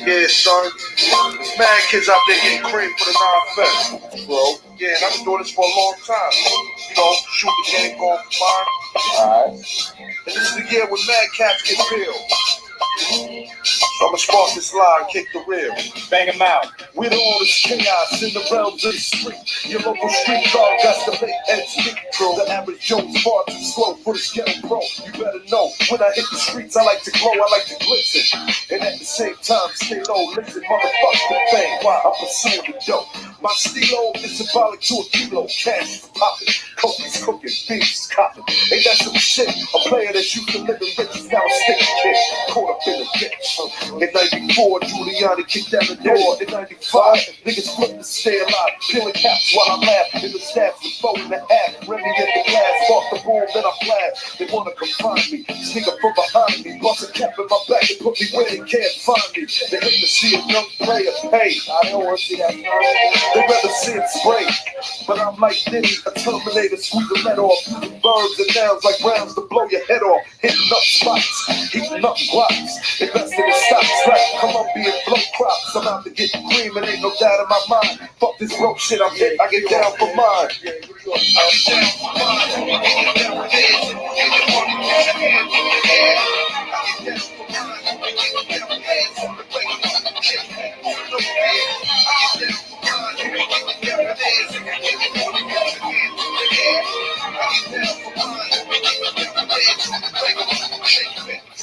Yeah, son. Mad kids out there getting cream for the non-fest, bro. Yeah, and I've been doing this for a long time. You know, shoot the game, going for mine. Alright. And this is the year when mad cats get real. So I'ma spark this line, kick the real. Bang them out. With all this chaos in the realms of the street, your local street dog got to make and speak. The average Joe's far too slow for the ghetto pro. You better know, when I hit the streets, I like to glow, I like to glisten. And at the same time, stay low, listen, motherfuck the fame while I'm pursuing the dope. My stilo is symbolic to a kilo. Cash is popping, coke is cooking, beef is copping. Ain't that some shit? A player that's used to living rich is now a stick kid, caught up in a ditch. In 94, Giuliani kicked down the door. In 95, niggas flipped to stay alive, peeling caps while I laugh. In the stats with 4.5, Remy in the glass, bought the boom, then I flash. They wanna confine me, sneak up from behind me, bust a cap in my back and put me where they can't find me. They hate to see a young player pay. I don't wanna see that. They rather see it spray. But I'm like Diddy, a Terminator, squeeze the lead off. Using verbs and nouns like rounds to blow your head off. Hitting up spots, heating up blocks. Investing in stocks like Colombian blow crops. I'm out to get cream and ain't no doubt in my mind. Fuck this broke shit, I'm hit, I get down for mine.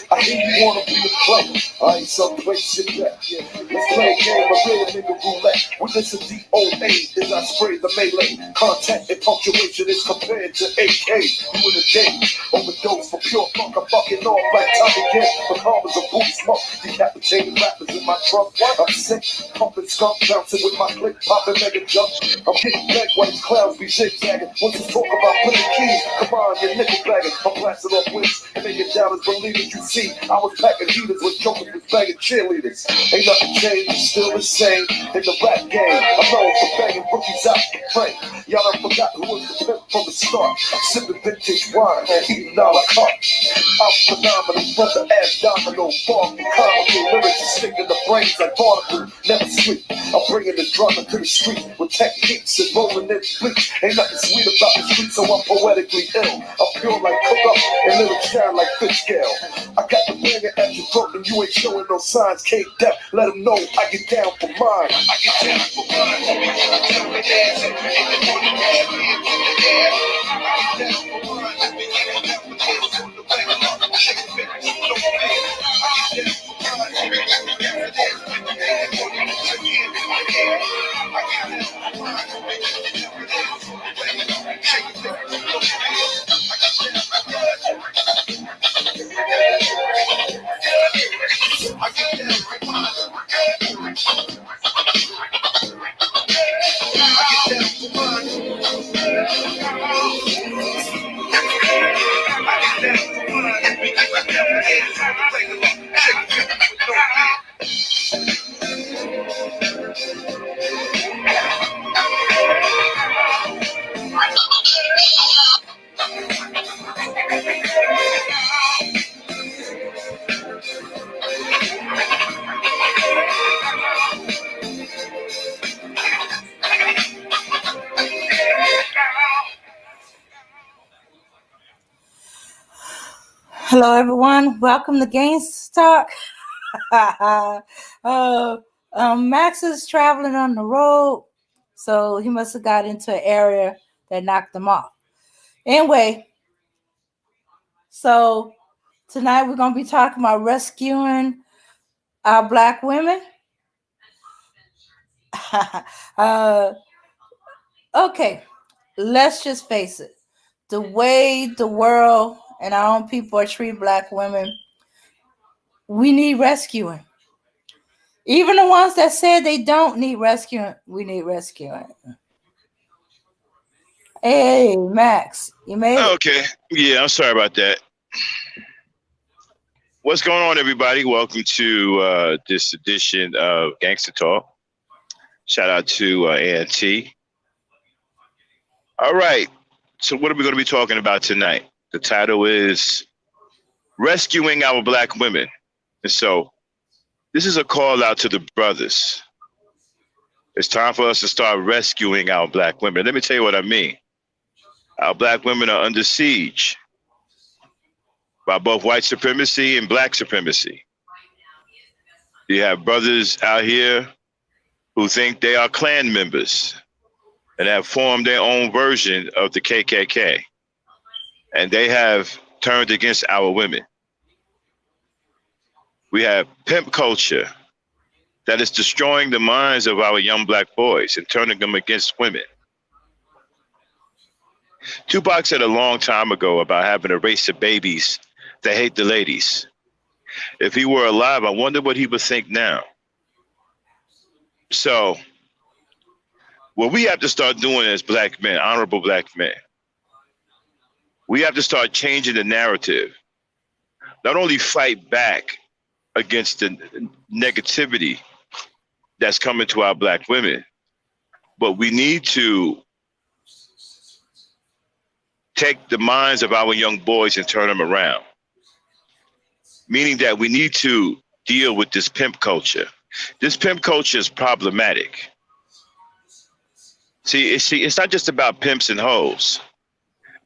I hear you wanna be a player. I ain't some place shit yet. Let's play a game of real nigga roulette. With this a DOA as I spray the melee. Contact and punctuation is compared to AK. You in a day, overdose for pure funk. I'm fucking off like Tommy Gun. The carbons of booty smoke. Decapitating rappers in my trunk. I'm sick, pumping skunk, bouncing with my click, popping mega jump. I'm getting back while these clowns be zigzagging. Once you talk about putting keys, come on, you're nickel bagging. I'm blasting off wings and making dollars believe it. You see, I was packing heaters when jokers was bagging cheerleaders. Ain't nothing changed, it's still the same in the rap game. I'm known for banging rookies out the frame. Y'all done forgot who was the pimp from the start. I'm sipping vintage wine and eating a la carte. I'm phenomenal from the abdominal bar. Comical lyrics and sticking the brains like barnacle. Never sleep. I'm bringing the drama to the street with techniques and rolling in bleach. Ain't nothing sweet about the street, so I'm poetically ill. I'm pure like cook up and lyrics shine like fish scale. I got the banger at your throat and you ain't showing no signs. Can't deaf, let them know I get down for mine. I get down for mine. Tell me dance and the morning man in the air. I get down for mine. I get down for this on the back. Shake it, no fear. I get down for mine. I get down for this in the morning man in the air. I get down for mine. I get down for this on the back. Shake it, no fear. I get down for mine. I get down for mine. Hello, everyone. Welcome to Gangsta. Max is traveling on the road, so he must have got into an area that knocked him off. Anyway, so tonight we're going to be talking about rescuing our Black women. Okay, let's just face it. The way the world and our own people are treating Black women, we need rescuing. Even the ones that said they don't need rescuing, we need rescuing. Hey, Max, you made it. Okay. Yeah, I'm sorry about that. What's going on, everybody? Welcome to this edition of Gangsta Talk. Shout out to A&T. All right. So what are we going to be talking about tonight? The title is Rescuing Our Black Women. And so this is a call out to the brothers. It's time for us to start rescuing our black women. Let me tell you what I mean. Our black women are under siege by both white supremacy and black supremacy. You have brothers out here who think they are Klan members and have formed their own version of the KKK. And they have turned against our women. We have pimp culture that is destroying the minds of our young black boys and turning them against women. Tupac said a long time ago about having a race of babies that hate the ladies. If he were alive, I wonder what he would think now. So what we have to start doing as black men, honorable black men, we have to start changing the narrative. Not only fight back against the negativity that's coming to our black women, but we need to take the minds of our young boys and turn them around. Meaning that we need to deal with this pimp culture. This pimp culture is problematic. See, it's not just about pimps and hoes.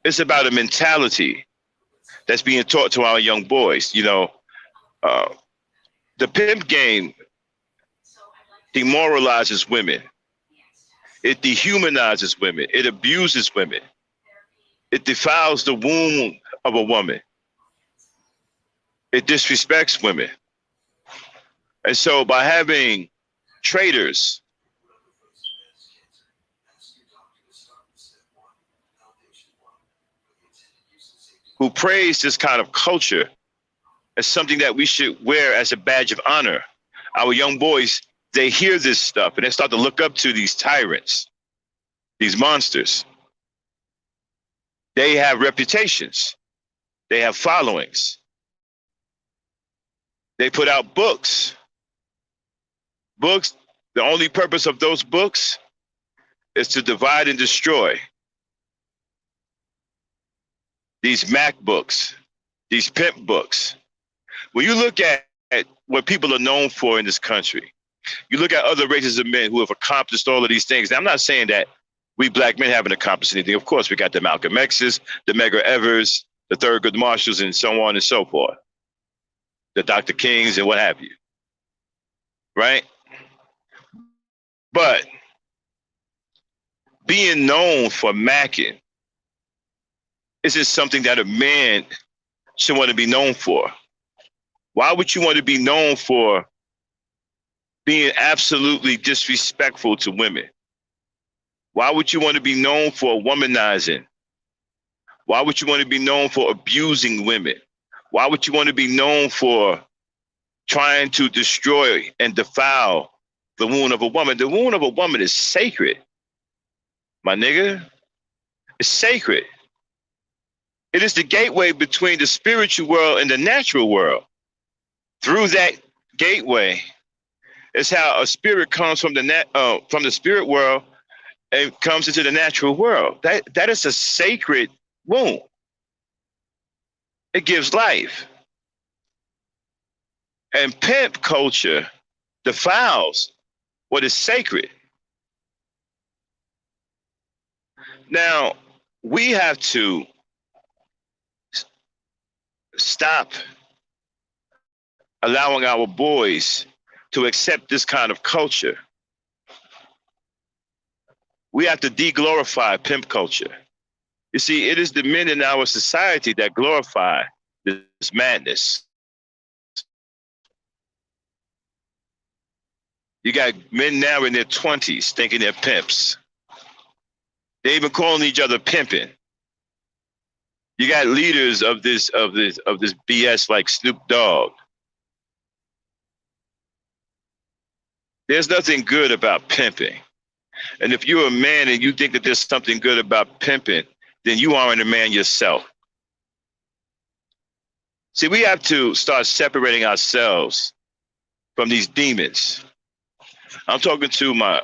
It's about a mentality that's being taught to our young boys. You know, the pimp game demoralizes women. It dehumanizes women. It abuses women. It defiles the womb of a woman. It disrespects women. And so by having traitors who praise this kind of culture as something that we should wear as a badge of honor, our young boys, they hear this stuff and they start to look up to these tyrants, these monsters. They have reputations. They have followings. They put out books. Books, the only purpose of those books is to divide and destroy. These Mac books, these pimp books. When you look at what people are known for in this country, you look at other races of men who have accomplished all of these things. Now, I'm not saying that we black men haven't accomplished anything. Of course, we got the Malcolm X's, the Medgar Evers, the Thurgood Marshalls, and so on and so forth. The Dr. Kings and what have you. Right? But being known for macking isn't something that a man should want to be known for. Why would you want to be known for being absolutely disrespectful to women? Why would you want to be known for womanizing? Why would you want to be known for abusing women? Why would you want to be known for trying to destroy and defile the womb of a woman? The womb of a woman is sacred, my nigga. It's sacred. It is the gateway between the spiritual world and the natural world. Through that gateway is how a spirit comes from the spirit world and comes into the natural world. That is a sacred womb. It gives life. And pimp culture defiles what is sacred. Now, we have to stop allowing our boys to accept this kind of culture. We have to de-glorify pimp culture. You see, it is the men in our society that glorify this madness. You got men now in their 20s thinking they're pimps. They even calling each other pimping. You got leaders of this BS like Snoop Dogg. There's nothing good about pimping. And if you're a man and you think that there's something good about pimping, then you aren't a man yourself. See, we have to start separating ourselves from these demons. I'm talking to my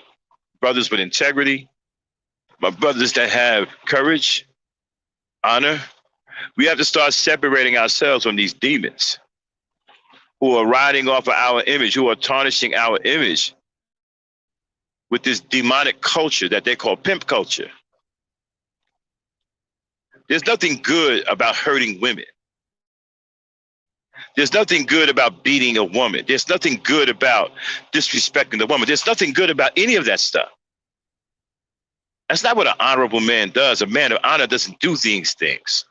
brothers with integrity, my brothers that have courage, honor. We have to start separating ourselves from these demons who are riding off of our image, who are tarnishing our image with this demonic culture that they call pimp culture. There's nothing good about hurting women. There's nothing good about beating a woman. There's nothing good about disrespecting the woman. There's nothing good about any of that stuff. That's not what an honorable man does. A man of honor doesn't do these things.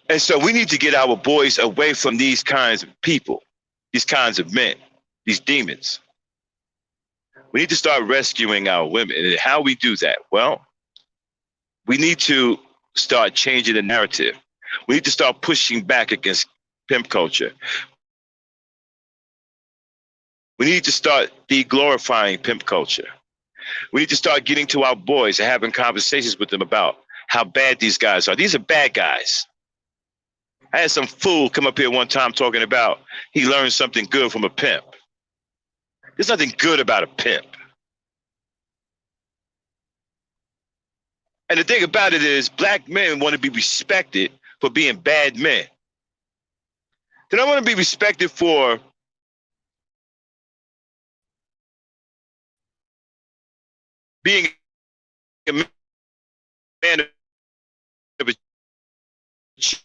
And so we need to get our boys away from these kinds of people, these kinds of men, these demons. We need to start rescuing our women. And how we do that? Well, we need to start changing the narrative. We need to start pushing back against pimp culture. We need to start de-glorifying pimp culture. We need to start getting to our boys and having conversations with them about how bad these guys are. These are bad guys. I had some fool come up here one time talking about he learned something good from a pimp. There's nothing good about a pimp. And the thing about it is, black men want to be respected for being bad men. They don't want to be respected for being a man of achievement.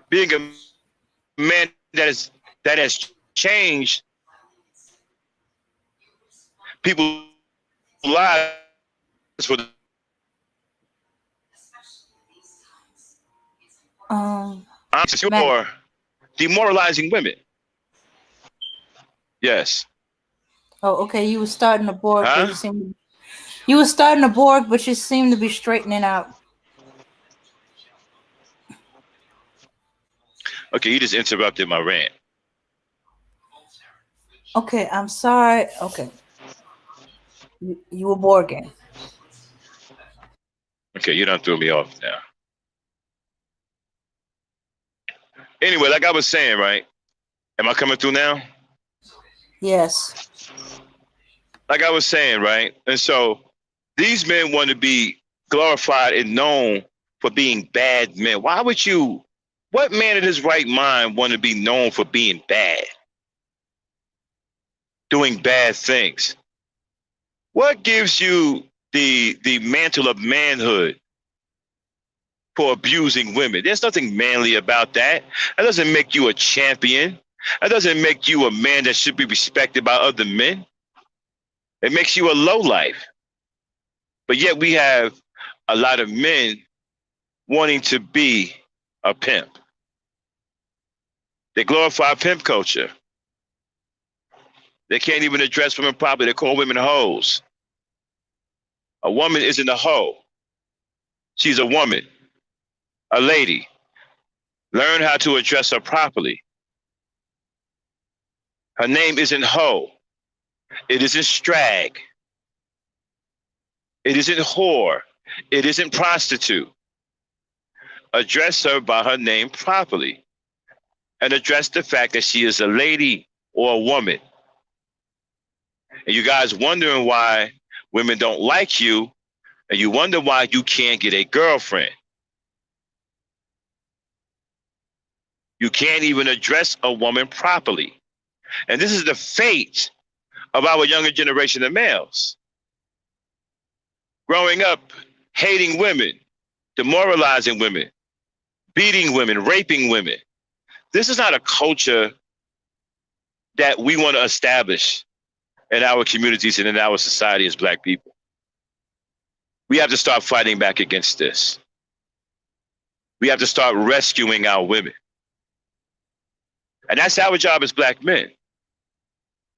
Being a man that has changed people's lives for the or demoralizing women. Yes. Oh, okay. You were starting to borg, but Huh? you were starting to borg, but you seem to be straightening out. Okay, you just interrupted my rant. Okay, I'm sorry. Okay. You were borging. Okay, you done threw me off now. Anyway, like I was saying, right? Am I coming through now? Yes. Like I was saying, right? And so these men want to be glorified and known for being bad men. Why would you, what man in his right mind want to be known for being bad? Doing bad things? What gives you the mantle of manhood for abusing women? There's nothing manly about that. That doesn't make you a champion. That doesn't make you a man that should be respected by other men. It makes you a lowlife. But yet we have a lot of men wanting to be a pimp. They glorify pimp culture. They can't even address women properly. They call women hoes. A woman isn't a hoe. She's a woman, a lady. Learn how to address her properly. Her name isn't hoe. It isn't strag. It isn't whore. It isn't prostitute. Address her by her name properly. And address the fact that she is a lady or a woman. And you guys wondering why women don't like you, and you wonder why you can't get a girlfriend. You can't even address a woman properly. And this is the fate of our younger generation of males. Growing up, hating women, demoralizing women, beating women, raping women. This is not a culture that we want to establish in our communities and in our society as Black people. We have to start fighting back against this. We have to start rescuing our women. And that's our job as Black men.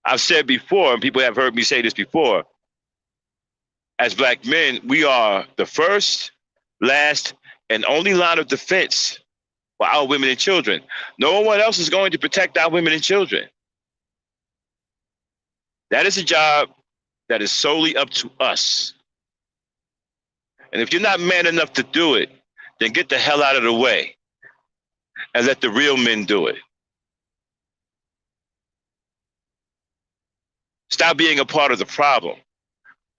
I've said before, and people have heard me say this before, as Black men, we are the first, last, and only line of defense for our women and children. No one else is going to protect our women and children. That is a job that is solely up to us. And if you're not man enough to do it, then get the hell out of the way and let the real men do it. Stop being a part of the problem.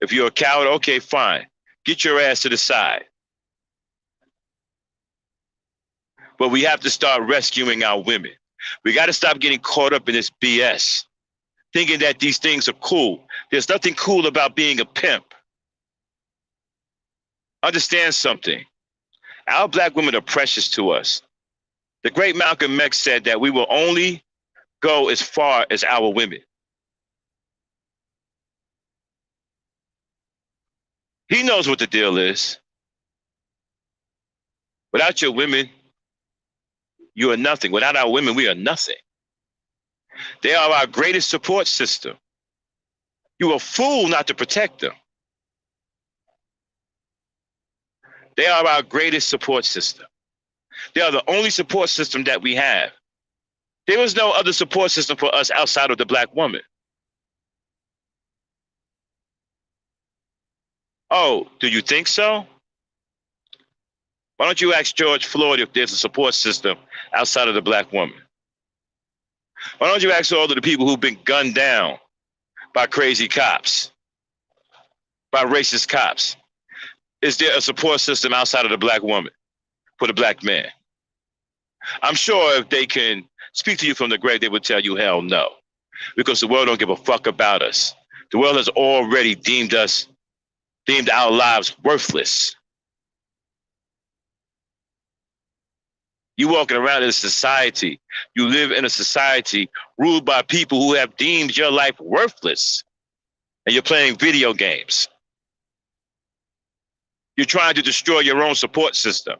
If you're a coward, okay, fine. Get your ass to the side. But we have to start rescuing our women. We got to stop getting caught up in this BS, thinking that these things are cool. There's nothing cool about being a pimp. Understand something. Our black women are precious to us. The great Malcolm X said that we will only go as far as our women. He knows what the deal is. Without your women, you are nothing. Without our women, we are nothing. They are our greatest support system. You are a fool not to protect them. They are our greatest support system. They are the only support system that we have. There was no other support system for us outside of the black woman. Oh, do you think so? Why don't you ask George Floyd if there's a support system outside of the black woman? Why don't you ask all of the people who've been gunned down by crazy cops, by racist cops? Is there a support system outside of the black woman for the black man? I'm sure if they can speak to you from the grave, they would tell you, hell no, because the world don't give a fuck about us. The world has already deemed our lives worthless. You walking around in a society, you live in a society ruled by people who have deemed your life worthless, and you're playing video games. You're trying to destroy your own support system.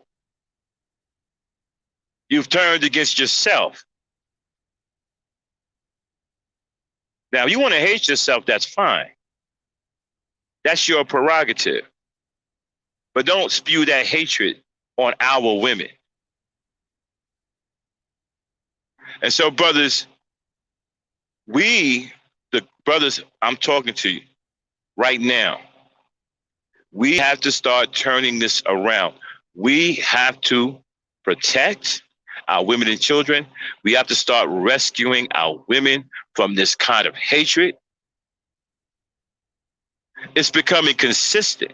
You've turned against yourself. Now, if you want to hate yourself, that's fine. That's your prerogative. But don't spew that hatred on our women. And so, brothers, the brothers I'm talking to you right now, we have to start turning this around. We have to protect our women and children. We have to start rescuing our women from this kind of hatred. It's becoming consistent.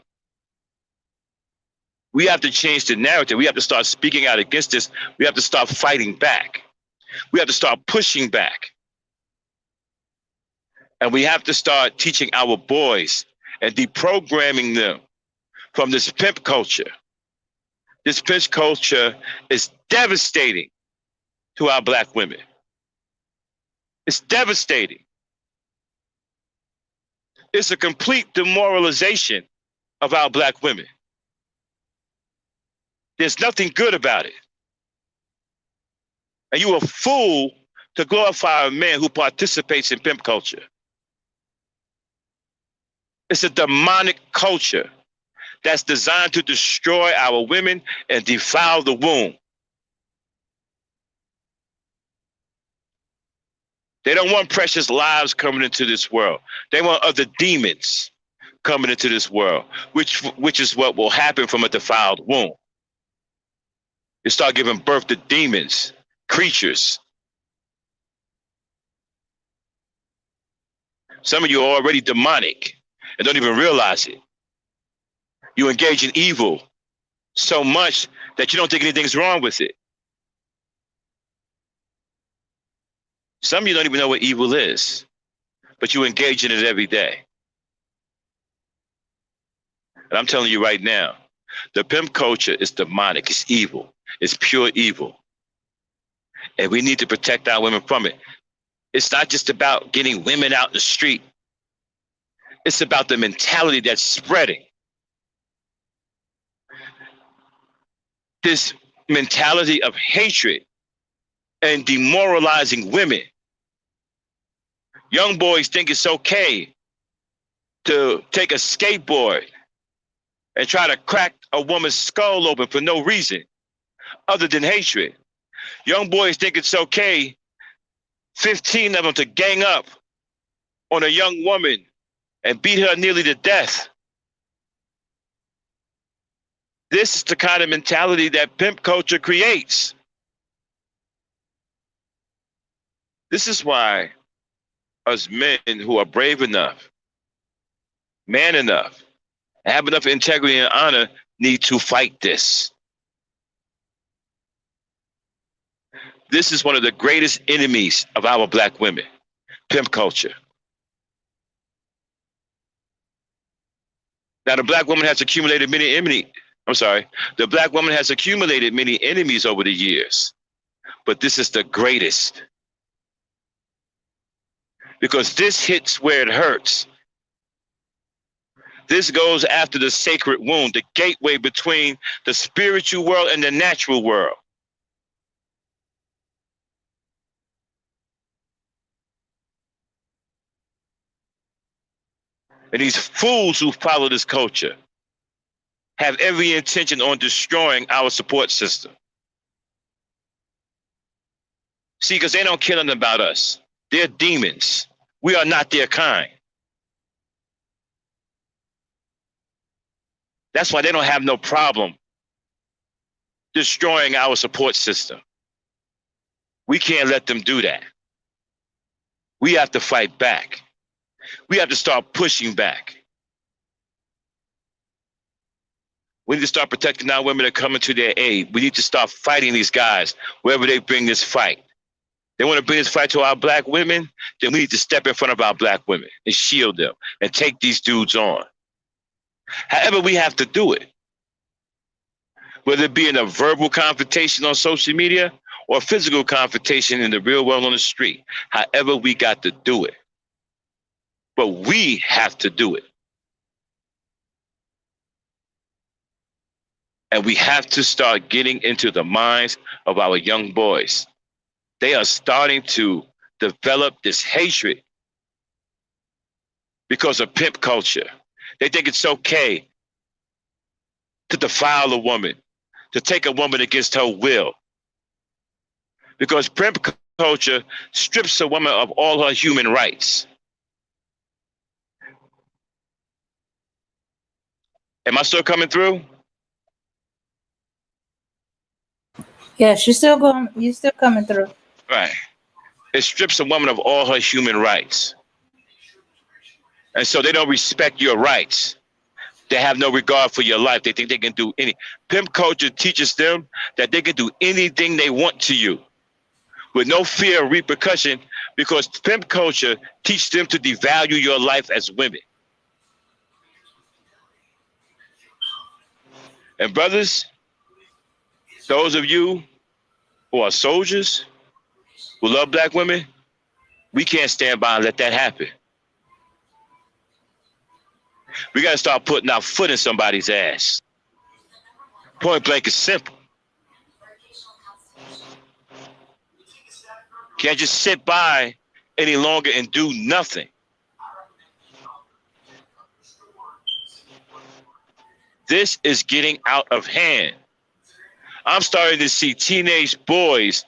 We have to change the narrative. We have to start speaking out against this. We have to start fighting back. We have to start pushing back. And we have to start teaching our boys and deprogramming them from this pimp culture. This pimp culture is devastating to our black women. It's devastating. It's a complete demoralization of our black women. There's nothing good about it. And you are a fool to glorify a man who participates in pimp culture. It's a demonic culture that's designed to destroy our women and defile the womb. They don't want precious lives coming into this world. They want other demons coming into this world, which is what will happen from a defiled womb. You start giving birth to demons, creatures. Some of you are already demonic and don't even realize it. You engage in evil so much that you don't think anything's wrong with it. Some of you don't even know what evil is, but you engage in it every day. And I'm telling you right now, the pimp culture is demonic, it's evil, it's pure evil. And we need to protect our women from it. It's not just about getting women out in the street. It's about the mentality that's spreading. This mentality of hatred and demoralizing women. Young boys think it's okay to take a skateboard and try to crack a woman's skull open for no reason other than hatred. Young boys think it's okay, 15 of them, to gang up on a young woman and beat her nearly to death. This is the kind of mentality that pimp culture creates. This is why us men who are brave enough, man enough, have enough integrity and honor need to fight this. This is one of the greatest enemies of our black women, pimp culture. Now, the black woman has accumulated the black woman has accumulated many enemies over the years, but this is the greatest. Because this hits where it hurts. This goes after the sacred wound, the gateway between the spiritual world and the natural world. And these fools who follow this culture have every intention on destroying our support system. See, because they don't care nothing about us. They're demons. We are not their kind. That's why they don't have no problem destroying our support system. We can't let them do that. We have to fight back. We have to start pushing back. We need to start protecting our women that are coming to their aid. We need to start fighting these guys wherever they bring this fight. They want to bring this fight to our black women, then we need to step in front of our black women and shield them and take these dudes on. However, we have to do it. Whether it be in a verbal confrontation on social media or physical confrontation in the real world on the street. However, we got to do it. But we have to do it. And we have to start getting into the minds of our young boys. They are starting to develop this hatred because of pimp culture. They think it's okay to defile a woman, to take a woman against her will. Because pimp culture strips a woman of all her human rights. Am I still coming through? Yes, you're still coming through. Right. It strips a woman of all her human rights. And so they don't respect your rights. They have no regard for your life. They think they can do any. Pimp culture teaches them that they can do anything they want to you with no fear of repercussion, because pimp culture teaches them to devalue your life as women. And brothers, those of you who are soldiers, who love black women, we can't stand by and let that happen. We got to start putting our foot in somebody's ass. Point blank is simple. Can't just sit by any longer and do nothing. This is getting out of hand. I'm starting to see teenage boys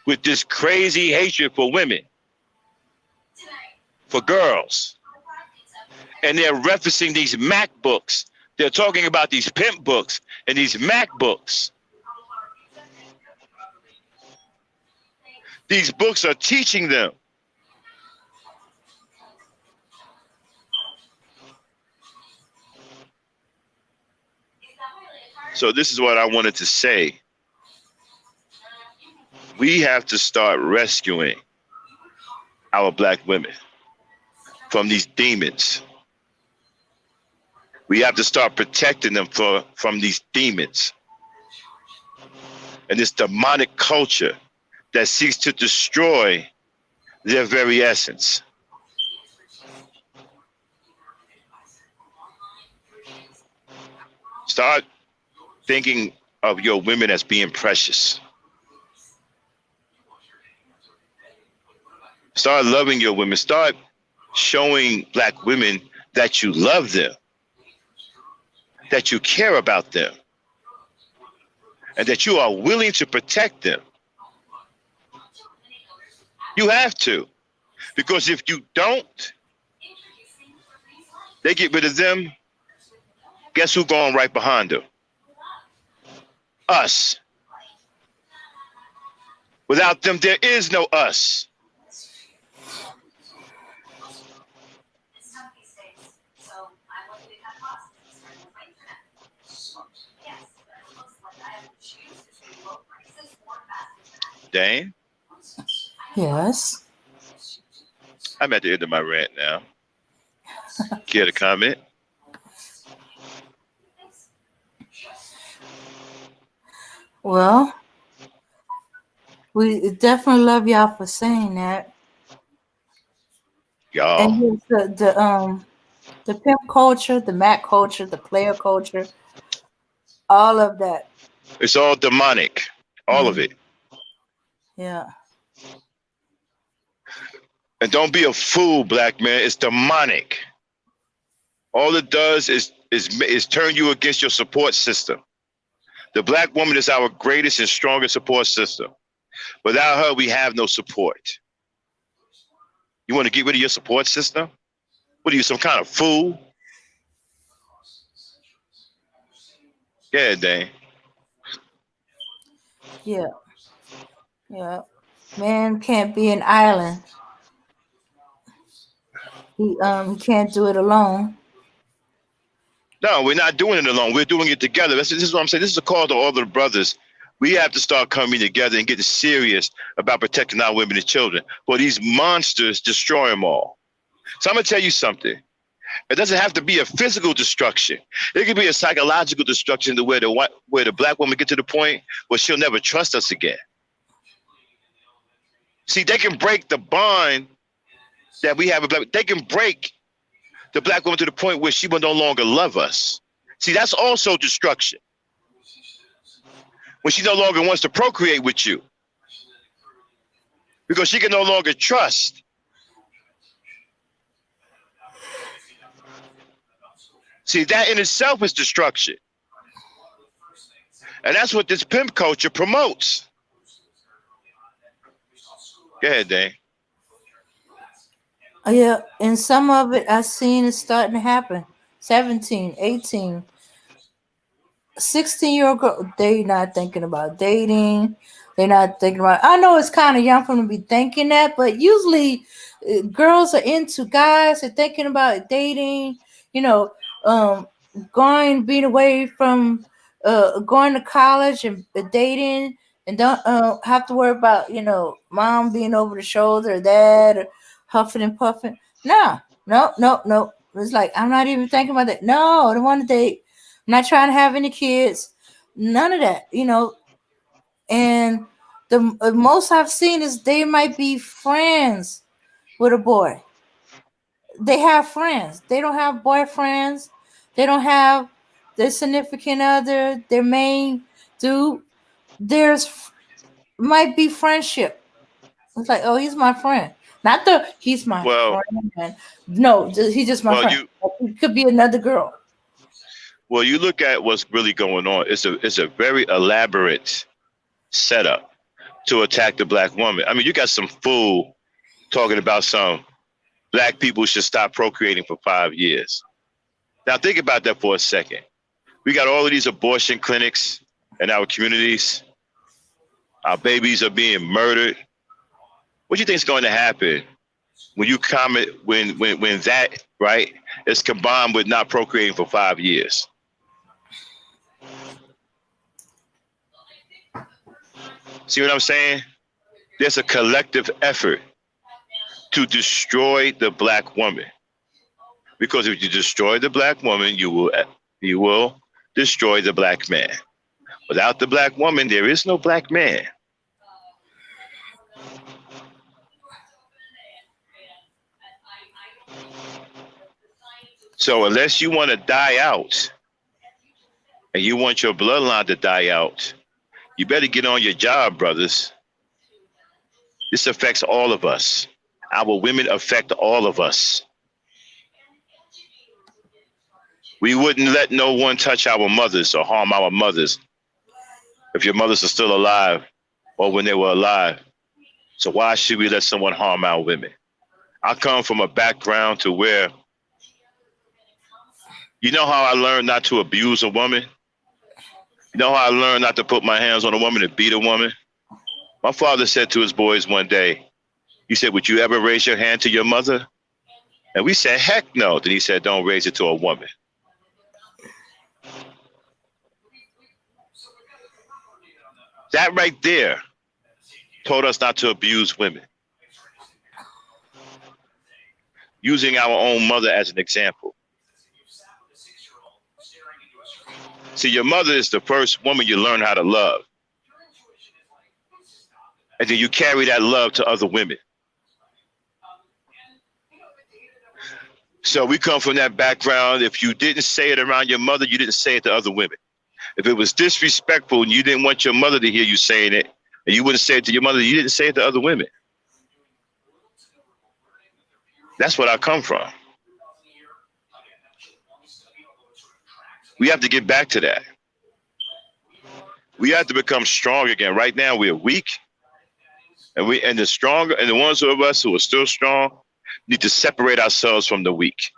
with this crazy hatred for women, for girls. And they're referencing these Mac books. They're talking about these pimp books and these Mac books. These books are teaching them. So this is what I wanted to say. We have to start rescuing our black women from these demons. We have to start protecting them from these demons and this demonic culture that seeks to destroy their very essence. Start thinking of your women as being precious. Start loving your women. Start showing black women that you love them, that you care about them, and that you are willing to protect them. You have to, because if you don't, they get rid of them. Guess who's going right behind them? us. Without them, there is no us. Dane, Yes. I'm at the end of my rant now. Care to comment? Well, we definitely love y'all for saying that. Y'all, And yes, the pimp culture, the Mac culture, the player culture, all of that. it's all demonic. All of Mm, it. yeah. And don't be a fool, black man. It's demonic. All it does is turn you against your support system. The black woman is our greatest and strongest support system. Without her, we have no support. You want to get rid of your support system? What are you, some kind of fool? Yeah, Dane. Yeah. Yeah. Man can't be an island. He can't do it alone. No, we're not doing it alone. We're doing it together. This is what I'm saying. This is a call to all the brothers. We have to start coming together and get serious about protecting our women and children. For these monsters destroy them all. So I'm going to tell you something. It doesn't have to be a physical destruction. It could be a psychological destruction to where the black woman get to the point where she'll never trust us again. See, they can break the bond that we have. They can break the black woman to the point where she will no longer love us. See, that's also destruction. When she no longer wants to procreate with you because she can no longer trust. See, that in itself is destruction. And that's what this pimp culture promotes. Go ahead, Dane. Yeah, and some of it I've seen is starting to happen. 17, 18, 16-year-old girl, they not thinking about dating. They're not thinking about. I know it's kind of young for them to be thinking that, but usually girls are into guys. They're thinking about dating. You know, um, being away from, going to college and dating, and don't have to worry about mom being over the shoulder, or dad, or huffing and puffing. No, no, no, no. It's like I'm not even thinking about that. No, I don't want to date. I'm not trying to have any kids. None of that. And the most I've seen is they might be friends with a boy. They have friends. They don't have boyfriends. They don't have their significant other, their main dude. There's might be friendship. It's like, oh, he's my friend. Not he's my Well, friend. No, he's just my well, friend. you It could be another girl. well, you look at what's really going on. It's a very elaborate setup to attack the black woman. I mean, you got some fool talking about some black people should stop procreating for 5 years. Now think about that for a second. We got all of these abortion clinics in our communities. Our babies are being murdered. What do you think is going to happen when you comment when that right is combined with not procreating for 5 years? See what I'm saying? There's a collective effort to destroy the black woman. Because if you destroy the black woman, you will destroy the black man. Without the black woman, there is no black man. So unless you want to die out and you want your bloodline to die out, you better get on your job, brothers. This affects all of us. Our women affect all of us. We wouldn't let no one touch our mothers or harm our mothers if your mothers are still alive or when they were alive. So why should we let someone harm our women? I come from a background to where, you know how I learned not to abuse a woman? You know how I learned not to put my hands on a woman and beat a woman? My father said to his boys one day, he said, would you ever raise your hand to your mother? And we said, heck no. Then he said, don't raise it to a woman. That right there told us not to abuse women. Using our own mother as an example. See, your mother is the first woman you learn how to love. And then you carry that love to other women. So we come from that background. If you didn't say it around your mother, you didn't say it to other women. If it was disrespectful and you didn't want your mother to hear you saying it, and you wouldn't say it to your mother, you didn't say it to other women. That's what I come from. We have to get back to that. We have to become strong again. Right now we're weak. And the stronger and the ones of us who are still strong need to separate ourselves from the weak.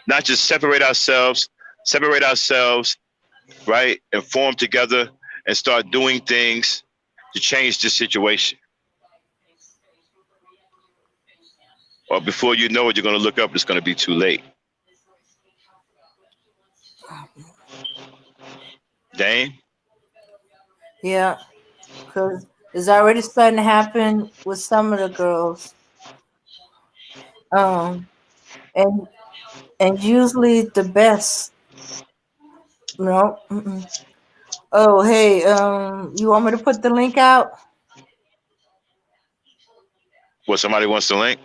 Not just separate ourselves, right, and form together and start doing things to change the situation. Or before you know it, you're going to look up, it's going to be too late. Dane? Yeah, because it's already starting to happen with some of the girls. And usually the best. No. Mm-mm. Oh, hey, you want me to put the link out? What, somebody wants the link?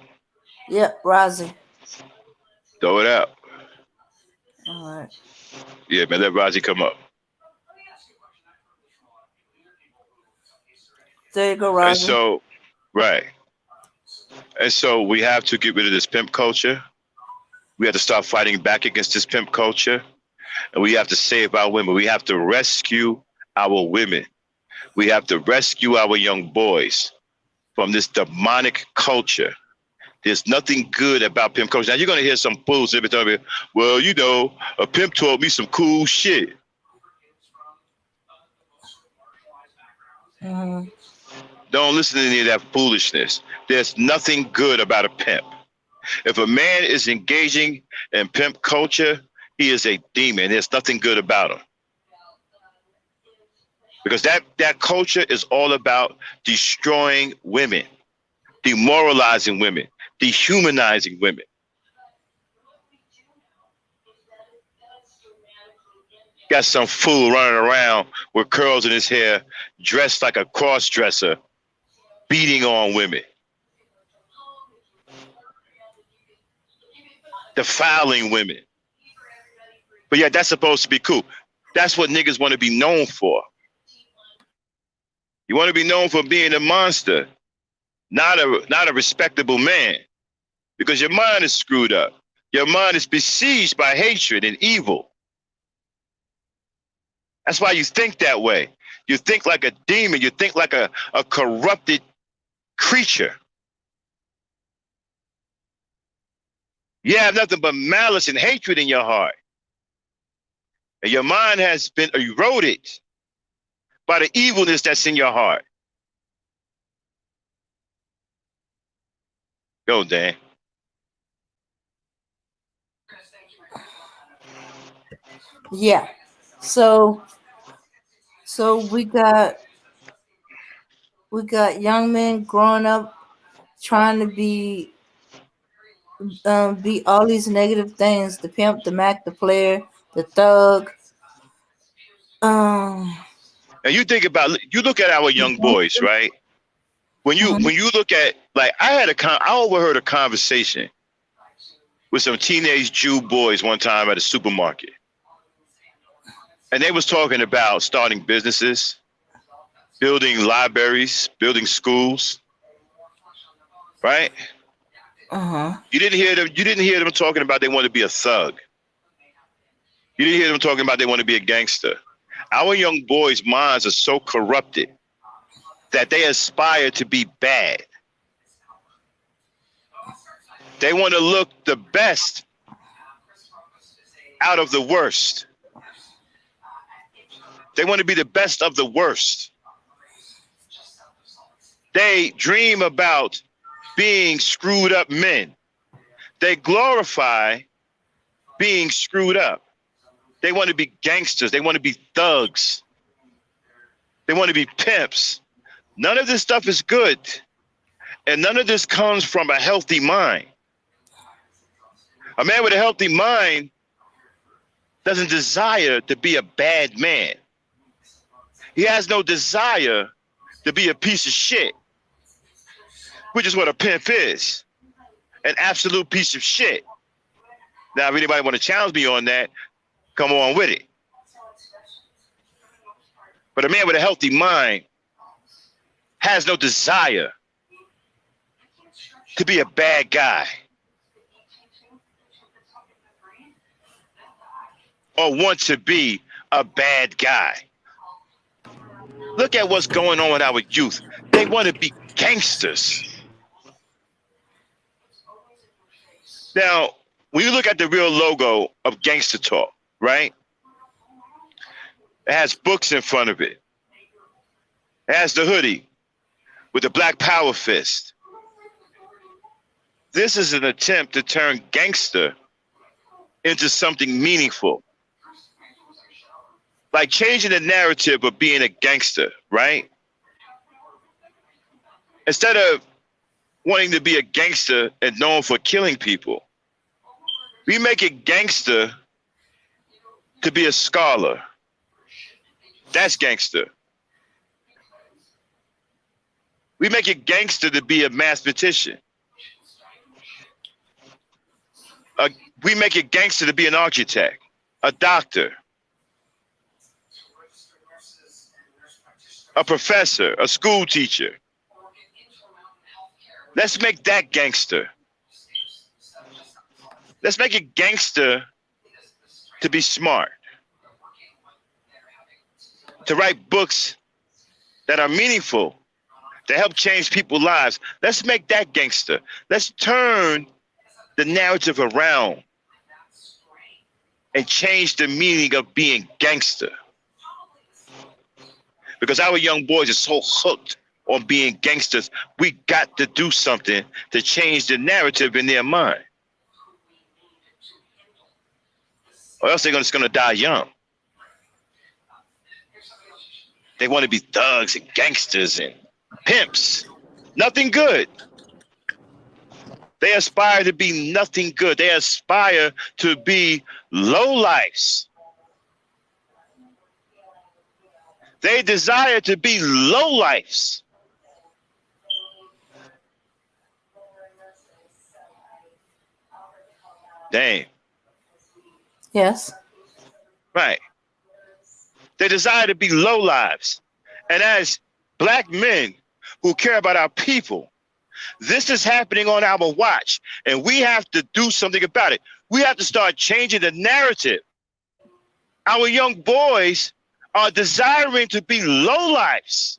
Yep, Rozzy. Throw it out. All right. Yeah, man, let Rozzy come up. There you go, And Rozzy. so, right. And so we have to get rid of this pimp culture. We have to start fighting back against this pimp culture. And we have to save our women. We have to rescue our women. We have to rescue our young boys from this demonic culture. There's nothing good about pimp culture. Now you're going to hear some fools every time. Well, you know, a pimp taught me some cool shit. Mm-hmm. Don't listen to any of that foolishness. There's nothing good about a pimp. If a man is engaging in pimp culture, he is a demon. There's nothing good about him. Because that culture is all about destroying women, demoralizing women, dehumanizing women. Got some fool running around with curls in his hair, dressed like a cross-dresser, beating on women, defiling women. But yeah, that's supposed to be cool. That's what niggas want to be known for. You want to be known for being a monster, not a respectable man, because your mind is screwed up. Your mind is besieged by hatred and evil. That's why you think that way. You think like a demon. You think like a corrupted creature. You have nothing but malice and hatred in your heart. And your mind has been eroded by the evilness that's in your heart. Go, Dan. Yeah. So we got young men growing up trying to be all these negative things: the pimp, the Mac, the player, the thug. And you think about, you look at our young boys, right? When you look at, like, I overheard a conversation with some teenage Jew boys one time at a supermarket. And they was talking about starting businesses, building libraries, building schools, right? You didn't hear them talking about they want to be a thug. You didn't hear them talking about they want to be a gangster. Our young boys' minds are so corrupted that they aspire to be bad. They want to look the best out of the worst. They want to be the best of the worst. They dream about being screwed up men. They glorify being screwed up. They want to be gangsters. They want to be thugs. They want to be pimps. None of this stuff is good. And none of this comes from a healthy mind. A man with a healthy mind doesn't desire to be a bad man. He has no desire to be a piece of shit, which is what a pimp is, an absolute piece of shit. Now, if anybody want to challenge me on that, come on with it. But a man with a healthy mind has no desire to be a bad guy or want to be a bad guy. Look at what's going on with our youth. They want to be gangsters. Now, when you look at the real logo of Gangsta Talk, right? It has books in front of it. It has the hoodie with the black power fist. This is an attempt to turn gangster into something meaningful. Like changing the narrative of being a gangster, right? Instead of wanting to be a gangster and known for killing people, we make it gangster to be a scholar. That's gangster. We make it gangster to be a mathematician. We make it gangster to be an architect, a doctor, a professor, a school teacher. Let's make that gangster. Let's make it gangster to be smart, to write books that are meaningful, that help change people's lives. Let's make that gangster. Let's turn the narrative around and change the meaning of being gangster. Because our young boys are so hooked on being gangsters, we got to do something to change the narrative in their mind. Or else they're just going to die young. They want to be thugs and gangsters and pimps. Nothing good. They aspire to be nothing good. They aspire to be lowlifes. They desire to be lowlifes. Damn. Yes. Right. They desire to be lowlives. And as black men who care about our people, this is happening on our watch, and we have to do something about it. We have to start changing the narrative. Our young boys are desiring to be lowlifes.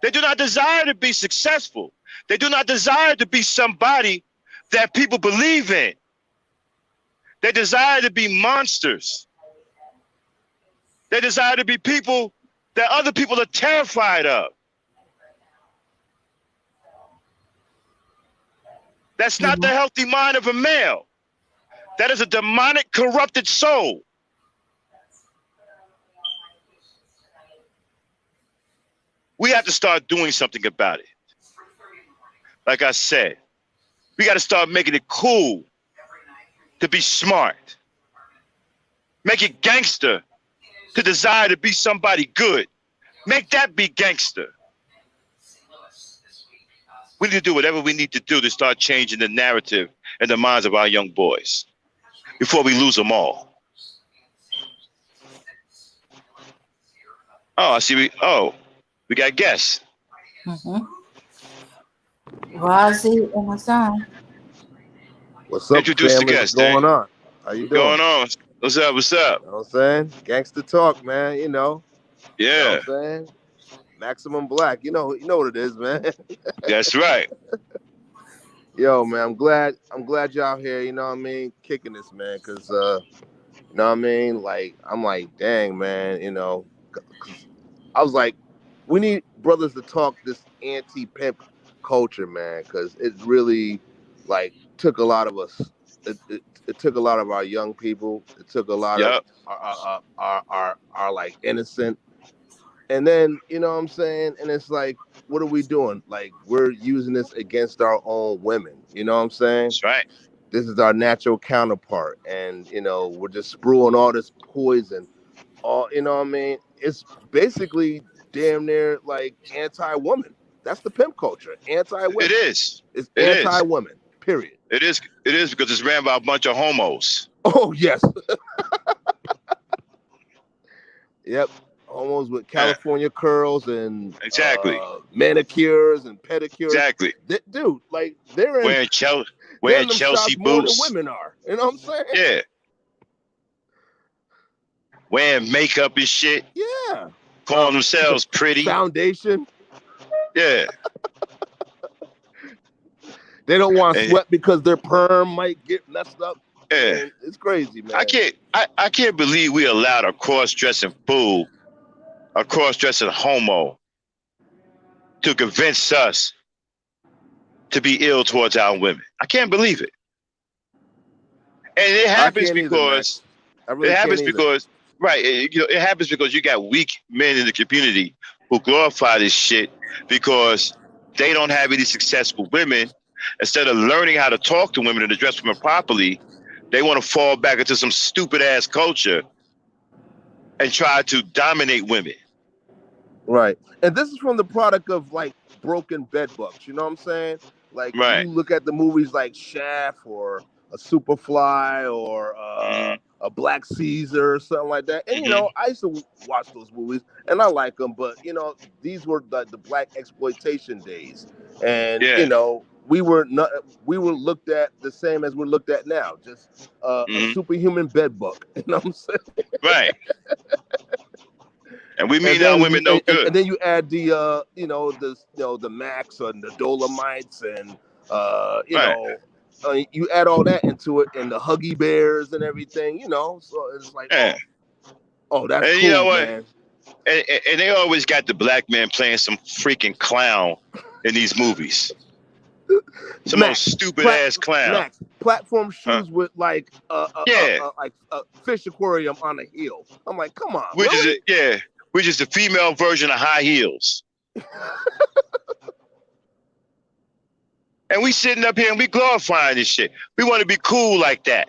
They do not desire to be successful. They do not desire to be somebody that people believe in. They desire to be monsters. They desire to be people that other people are terrified of. That's not the healthy mind of a male. That is a demonic, corrupted soul. We have to start doing something about it. Like I said, we got to start making it cool to be smart. Make it gangster to desire to be somebody good. Make that be gangster. We need to do whatever we need to do to start changing the narrative in the minds of our young boys before we lose them all. Oh, I see. We got guests. Rozzy and Hassan. What's up, Introduce family? the guest, What's going on? How you What's doing? going on? What's up? What's up? You know what I'm saying? Gangster talk, man. You know. Yeah. You know what I'm saying? Maximum Black. You know what it is, man. That's right. Yo, man, I'm glad y'all here, you know what I mean, kicking this, man, because You know what I mean? Like, I'm like, dang, man, you know, 'cause I was like, we need brothers to talk this anti-pimp culture, man, because it really, like, took a lot of us. It took a lot of our young people. It took a lot of Yep. our like innocent. And then, you know what I'm saying? And it's like, what are we doing? Like, we're using this against our own women. You know what I'm saying? That's right. This is our natural counterpart, and you know we're just spewing all this poison. All you know what I mean? It's basically damn near like anti-woman. That's the pimp culture. It Anti-women. is. It's It is. anti-woman. Period. It is. It is because it's ran by a bunch of homos. Oh yes. Yep. Homos with Yeah, California curls and exactly. manicures and pedicures. Exactly. Dude, like they're in Wearing them Chelsea shots more than boots. women are. You know what I'm saying? Yeah. Wearing makeup and shit. Yeah. Calling themselves pretty. Foundation. Yeah. They don't want to sweat because their perm might get messed up. Yeah. I mean, it's crazy, man. I can't believe we allowed a cross-dressing fool, a cross-dressing homo, to convince us to be ill towards our women. I can't believe it. And it happens because it happens because it happens because you got weak men in the community who glorify this shit because they don't have any successful women. Instead of learning how to talk to women and address women properly, they want to fall back into some stupid ass culture and try to dominate women. Right. And this is from the product of like broken bed bugs. You know what I'm saying? Like Right. you look at the movies like Shaft or a Superfly or a Black Caesar or something like that. And you know, I used to watch those movies and I like them, but you know, these were the black exploitation days, and you know, we were looked at the same as we're looked at now, just a superhuman bed bug. You know what I'm saying? Right. And we mean our women no good. And then you add the the Max and the Dolomites and you add all that into it and the Huggy Bears and everything, you know. So it's like, oh, that's and cool, you know what? man. And they always got the black man playing some freaking clown in these movies. Some most stupid ass clown. Max, platform shoes with like like a fish aquarium on a heel. I'm like, come on, which is the female version of high heels. And we sitting up here and we glorifying this shit. We want to be cool like that.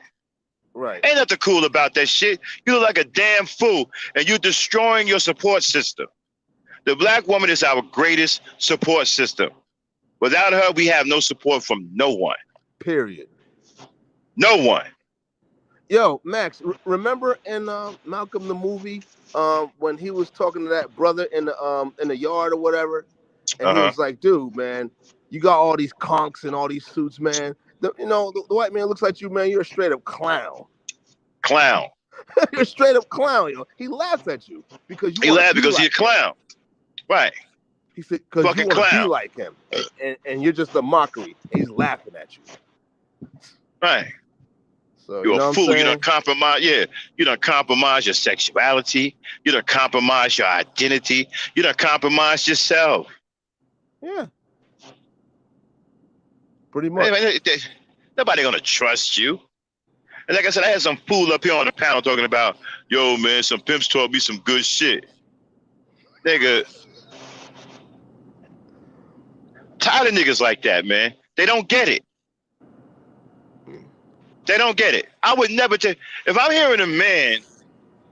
Right. Ain't nothing cool about that shit. You look like a damn fool and you're destroying your support system. The black woman is our greatest support system. Without her, we have no support from no one. Period. No one. Yo, Max, remember in Malcolm the movie when he was talking to that brother in the yard or whatever, and he was like, "Dude, man, you got all these conks and all these suits, man. The white man looks like you, man. You're a straight up clown. Clown. You're a straight up clown, yo. He laughed at you because he's a clown, right? He said because you want to be like him, and you're just a mockery. He's laughing at you, right? So you're a fool. You don't compromise. Yeah, you don't compromise your sexuality. You don't compromise your identity. You don't compromise yourself. Yeah, pretty much. Nobody gonna trust you. And like I said, I had some fool up here on the panel talking about, yo, man, some pimps taught me some good shit. Nigga, tired of niggas like that, man. They don't get it. They don't get it. I would never take, if I'm hearing a man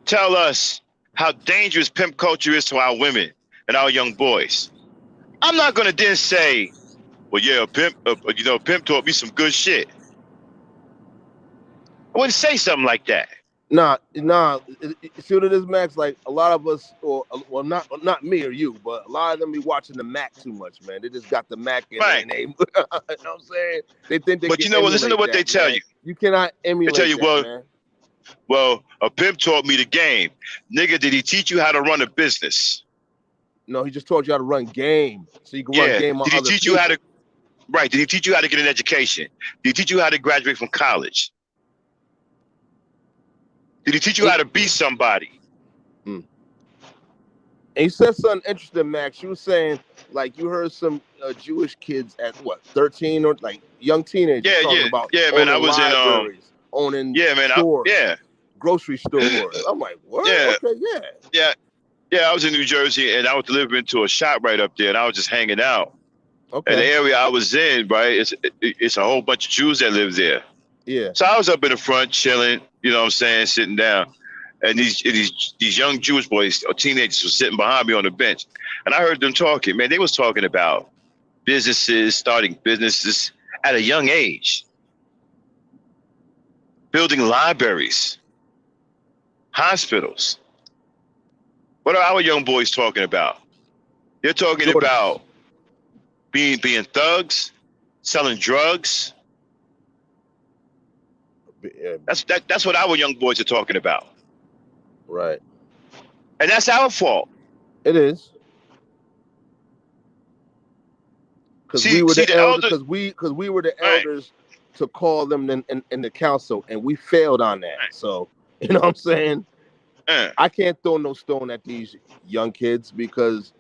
tell us how dangerous pimp culture is to our women and our young boys, I'm not gonna then say, well, yeah, pimp taught me some good shit. I wouldn't say something like that. Nah. See what it is, Max? Like a lot of us, or well, not me or you, but a lot of them be watching the Mac too much, man. They just got the Mac in their name. You know what I'm saying? They think they. But you know what? Listen to what they tell you. You cannot emulate. They tell you, that, man. Well, a pimp taught me the game. Nigga, did he teach you how to run a business? No, he just taught you how to run game, so you can run game on other people. Did he teach you how to? Right? Did he teach you how to get an education? Did he teach you how to graduate from college? Did he teach you how to be somebody? And you said something interesting, Max. You were saying like you heard some Jewish kids at what 13 or like young teenagers talking about man. I owning was in libraries, owning stores, grocery stores. I'm like, what? Yeah. Okay, I was in New Jersey, and I was delivering into a shop right up there, and I was just hanging out. Okay. And the area I was in, right, it's a whole bunch of Jews that live there. Yeah. So I was up in the front chilling, you know what I'm saying, sitting down. And these young Jewish boys or teenagers were sitting behind me on the bench. And I heard them talking. Man, they was talking about businesses, starting businesses at a young age. Building libraries, hospitals. What are our young boys talking about? They're talking about being thugs, selling drugs. That's what our young boys are talking about. Right. And that's our fault. It is. Because we were the elders. Because we were the elders to call them in the council, and we failed on that. So you know what I'm saying? I can't throw no stone at these young kids because,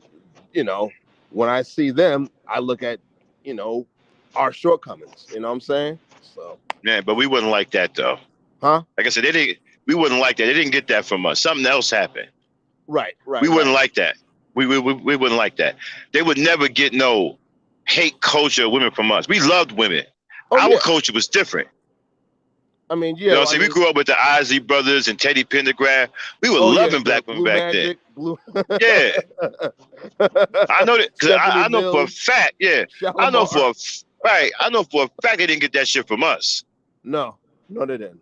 you know, when I see them, I look at, you know, our shortcomings. You know what I'm saying? So. Yeah, but we wouldn't like that though. Huh? Like I said, we wouldn't like that. They didn't get that from us. Something else happened. Right. We wouldn't like that. We wouldn't like that. They would never get no hate culture of women from us. We loved women. Our culture was different. I mean, yeah. You know what I'm saying? We grew up with the Isley Brothers and Teddy Pendergrass. We were loving black women back then. Yeah. I know that because I know for a fact, I know for a fact they didn't get that shit from us. No, they didn't.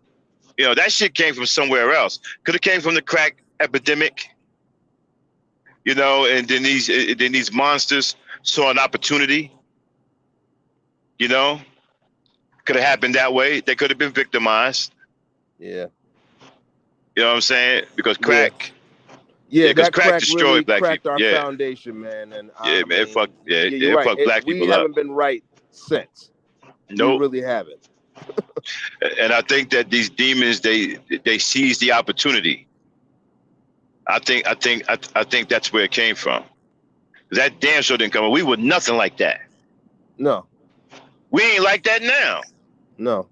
You know, that shit came from somewhere else. Could have came from the crack epidemic. You know, and then these monsters saw an opportunity. You know, could have happened that way. They could have been victimized. Yeah. You know what I'm saying? Because crack. Yeah, because that crack destroyed really black cracked people. our foundation, man. And it fucked black people up. We haven't been right since. Nope. We really haven't. And I think that these demons they seize the opportunity. I think that's where it came from. That damn sure didn't come. We were nothing like that. No. We ain't like that now. No.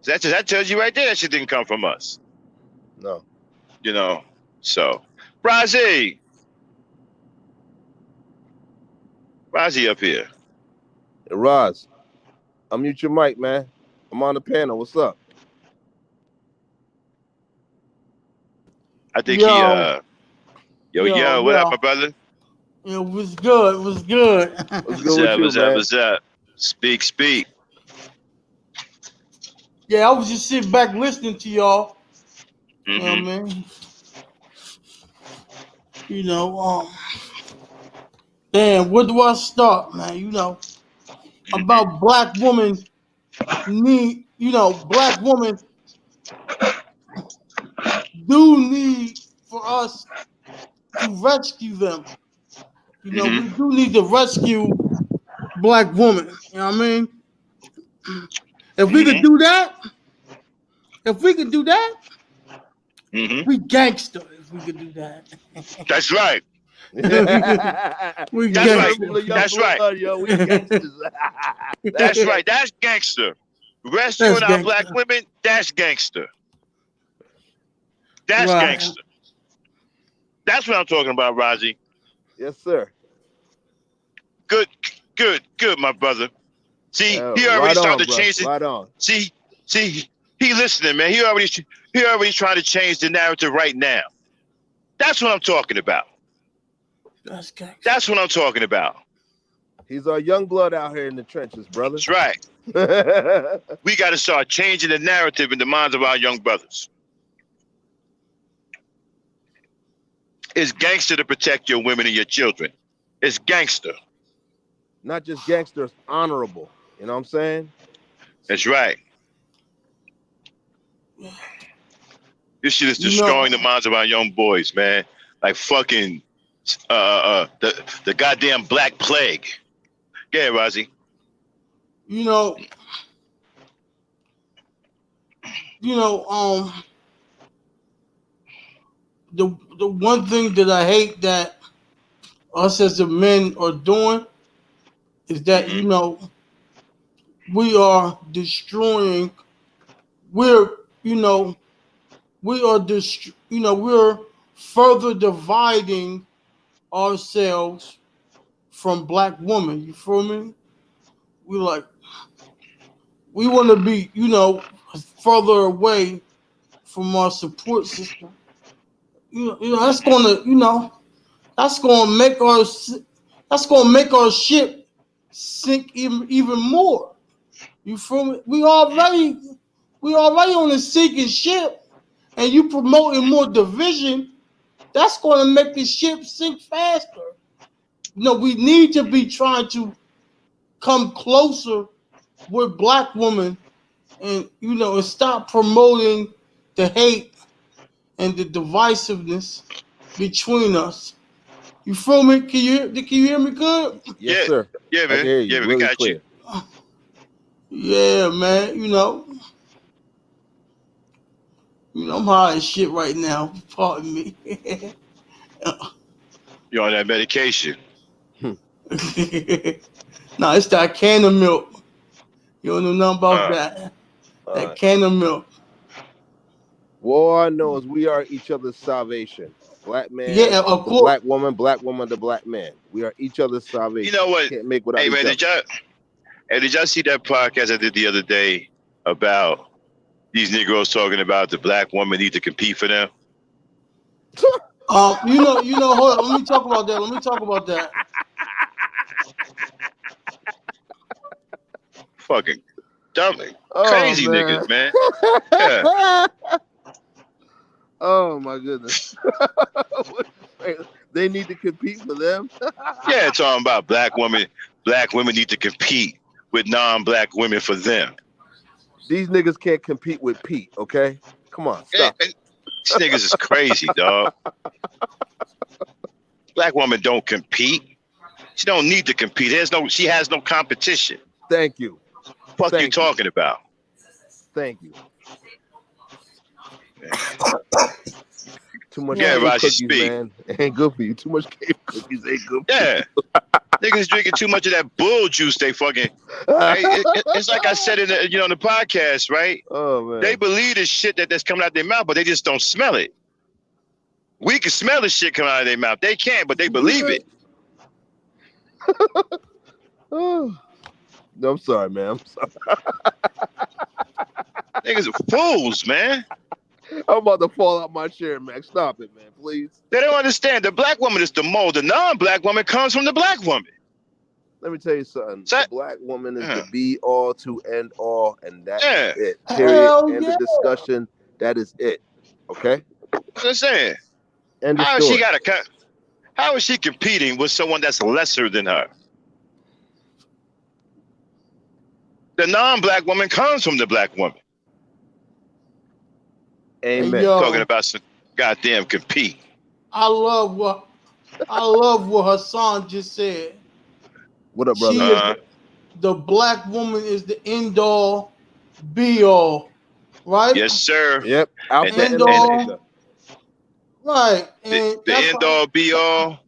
That tells you right there that shit didn't come from us. No. You know. So, Razi up here. Hey, Roz, unmute your mic, man. I'm on the panel. What's up? I think yo, what up, my brother? It was good. What's good with you, man? What's up? Speak. Yeah, I was just sitting back listening to y'all. Mm-hmm. You know what I mean? You know, damn, where do I start, man? You know, about black women black women do need for us to rescue them. You know, we do need to rescue black women. You know what I mean? If we could do that, we gangster. If we could do that. That's right. we That's gangster. right. That's right. Yo, we gangsters. That's right. That's gangster. Rescuing our black women, that's gangster. That's gangster. That's what I'm talking about, Razi. Yes, sir. Good, my brother. See, he already started to change it. Right on. See, he listening, man. He already trying to change the narrative right now. That's what I'm talking about. That's gangster. That's what I'm talking about. He's our young blood out here in the trenches, brother. That's right. We got to start changing the narrative in the minds of our young brothers. It's gangster to protect your women and your children. It's gangster. Not just gangster, it's honorable. You know what I'm saying? That's right. This shit is destroying the minds of our young boys, man. Like fucking the goddamn Black Plague. Yeah, Razi. You know, the one thing that I hate that us as the men are doing is that we are destroying. We're you know we are we're further dividing ourselves from black women. You feel me? We like we want to be further away from our support system. That's gonna that's gonna make our ship sink even more. You feel me? We already on a sinking ship, and you promoting more division. That's gonna make the ship sink faster. We need to be trying to come closer with black women, and stop promoting the hate and the divisiveness between us. You feel me? Can you hear me good? Yes, sir. Yeah, I can man. hear you Yeah, we really got you. clear. Yeah, man. I'm high as shit right now. Pardon me. You're on that medication. Nah, it's that can of milk. You don't know nothing about that. That can of milk. Well, all I know is we are each other's salvation. Black man, Yeah, of the course. black woman, the black man. We are each other's You salvation. know what? Can't make without Hey, each man, other. did y'all see that podcast I did the other day about these Negroes talking about the black woman need to compete for them? Hold on. Let me talk about that. Fucking dumb, Oh crazy man. niggas, man. Yeah. Oh my goodness. They need to compete for them. Yeah, talking about black women need to compete with non-black women for them. These niggas can't compete with Pete, okay? Come on, stop. These niggas is crazy, dog. Black woman don't compete. She don't need to compete. She has no competition. Thank you. Fuck you talking about? Thank you. Too much Yeah, cake Raji, cookies, speak. man. Ain't good for you. Too much cake cookies ain't good for Yeah. Niggas drinking too much of that bull juice. They fucking. It's like I said in the podcast, right? Oh man. They believe the shit that's coming out their mouth, but they just don't smell it. We can smell the shit coming out of their mouth. They can't, but they believe it. No, I'm sorry, man. I'm sorry. Niggas are fools, man. I'm about to fall out my chair, Max. Stop it, man, please. They don't understand. The black woman is the mold. The non-black woman comes from the black woman. Let me tell you something. The black woman is the be all to end all, and that is it. Period. Hell End yeah. of discussion. That is it. Okay? That's what I'm saying. End of How is she competing with someone that's lesser than her? The non-black woman comes from the black woman. Amen. Hey, yo, Talking about some goddamn compete. I love what Hassan just said. What up, brother? The black woman is the end all, be all, right? Yes, sir. Yep. Alpha and Omega. Right. And the end all, be all.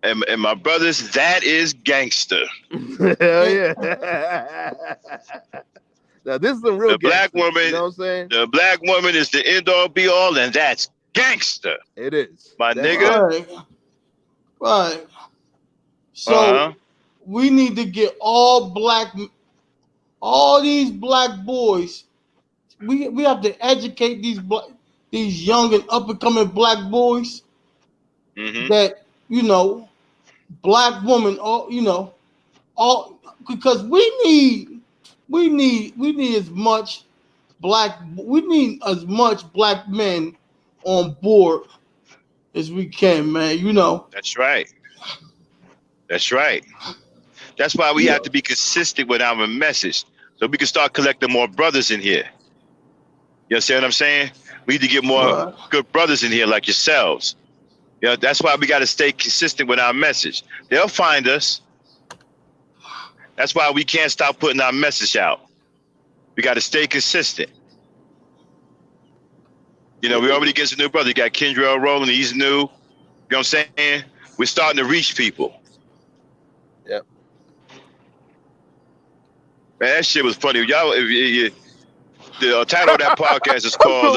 And my brothers, that is gangster. Hell yeah. Now this is the real black woman. You know what I'm saying? The black woman is the end all, be all, and that's gangster. It is. My nigga. Right. So we need to get all these black boys. We have to educate these young and up and coming black boys that black women all because we need as much black men on board as we can, man. That's right. That's right. That's why we have to be consistent with our message, so we can start collecting more brothers in here. You understand what I'm saying? We need to get more good brothers in here like yourselves. That's why we got to stay consistent with our message. They'll find us. That's why we can't stop putting our message out. We got to stay consistent. You know, we already get some new brothers. You got Kendrell rolling, he's new. You know what I'm saying? We're starting to reach people. Yep. Man, that shit was funny. Y'all, the title of that podcast is called,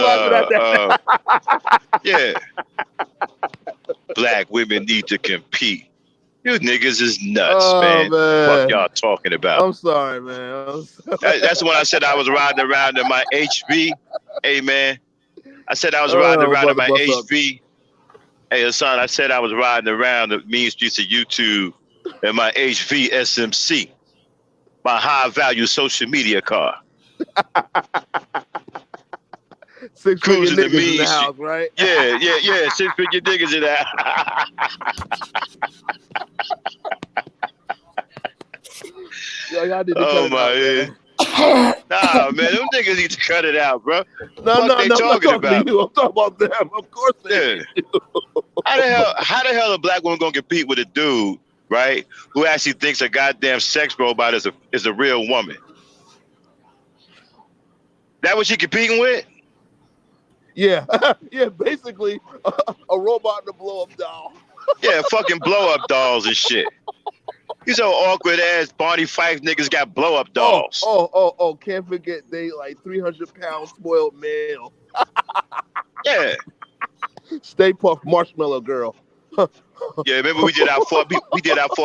yeah, Black Women Need to Compete. You niggas is nuts, man. What y'all talking about? I'm sorry, man. That's when I said I was riding around in my HV. Hey, man. I said I was riding around in my HV. Hey, son, I said I was riding around the mean streets of YouTube in my HV SMC, my high-value social media car. Six-figure niggas in the house, right? Yeah. Six-figure niggas in the house. Yo, y'all need to cut it out, man. Nah, man, them niggas need to cut it out, bro. No, I'm not talking to you. I'm talking about them. Of course they do. How the hell a black woman gonna compete with a dude, right, who actually thinks a goddamn sex robot is a real woman? That what she competing with? Yeah. Yeah, basically a robot and a blow-up doll. Yeah, fucking blow-up dolls and shit. These old awkward ass Barney Fife niggas got blow-up dolls. Oh, can't forget they like 300-pound spoiled male. Yeah. Stay Puft Marshmallow Girl. Yeah, remember we did our 4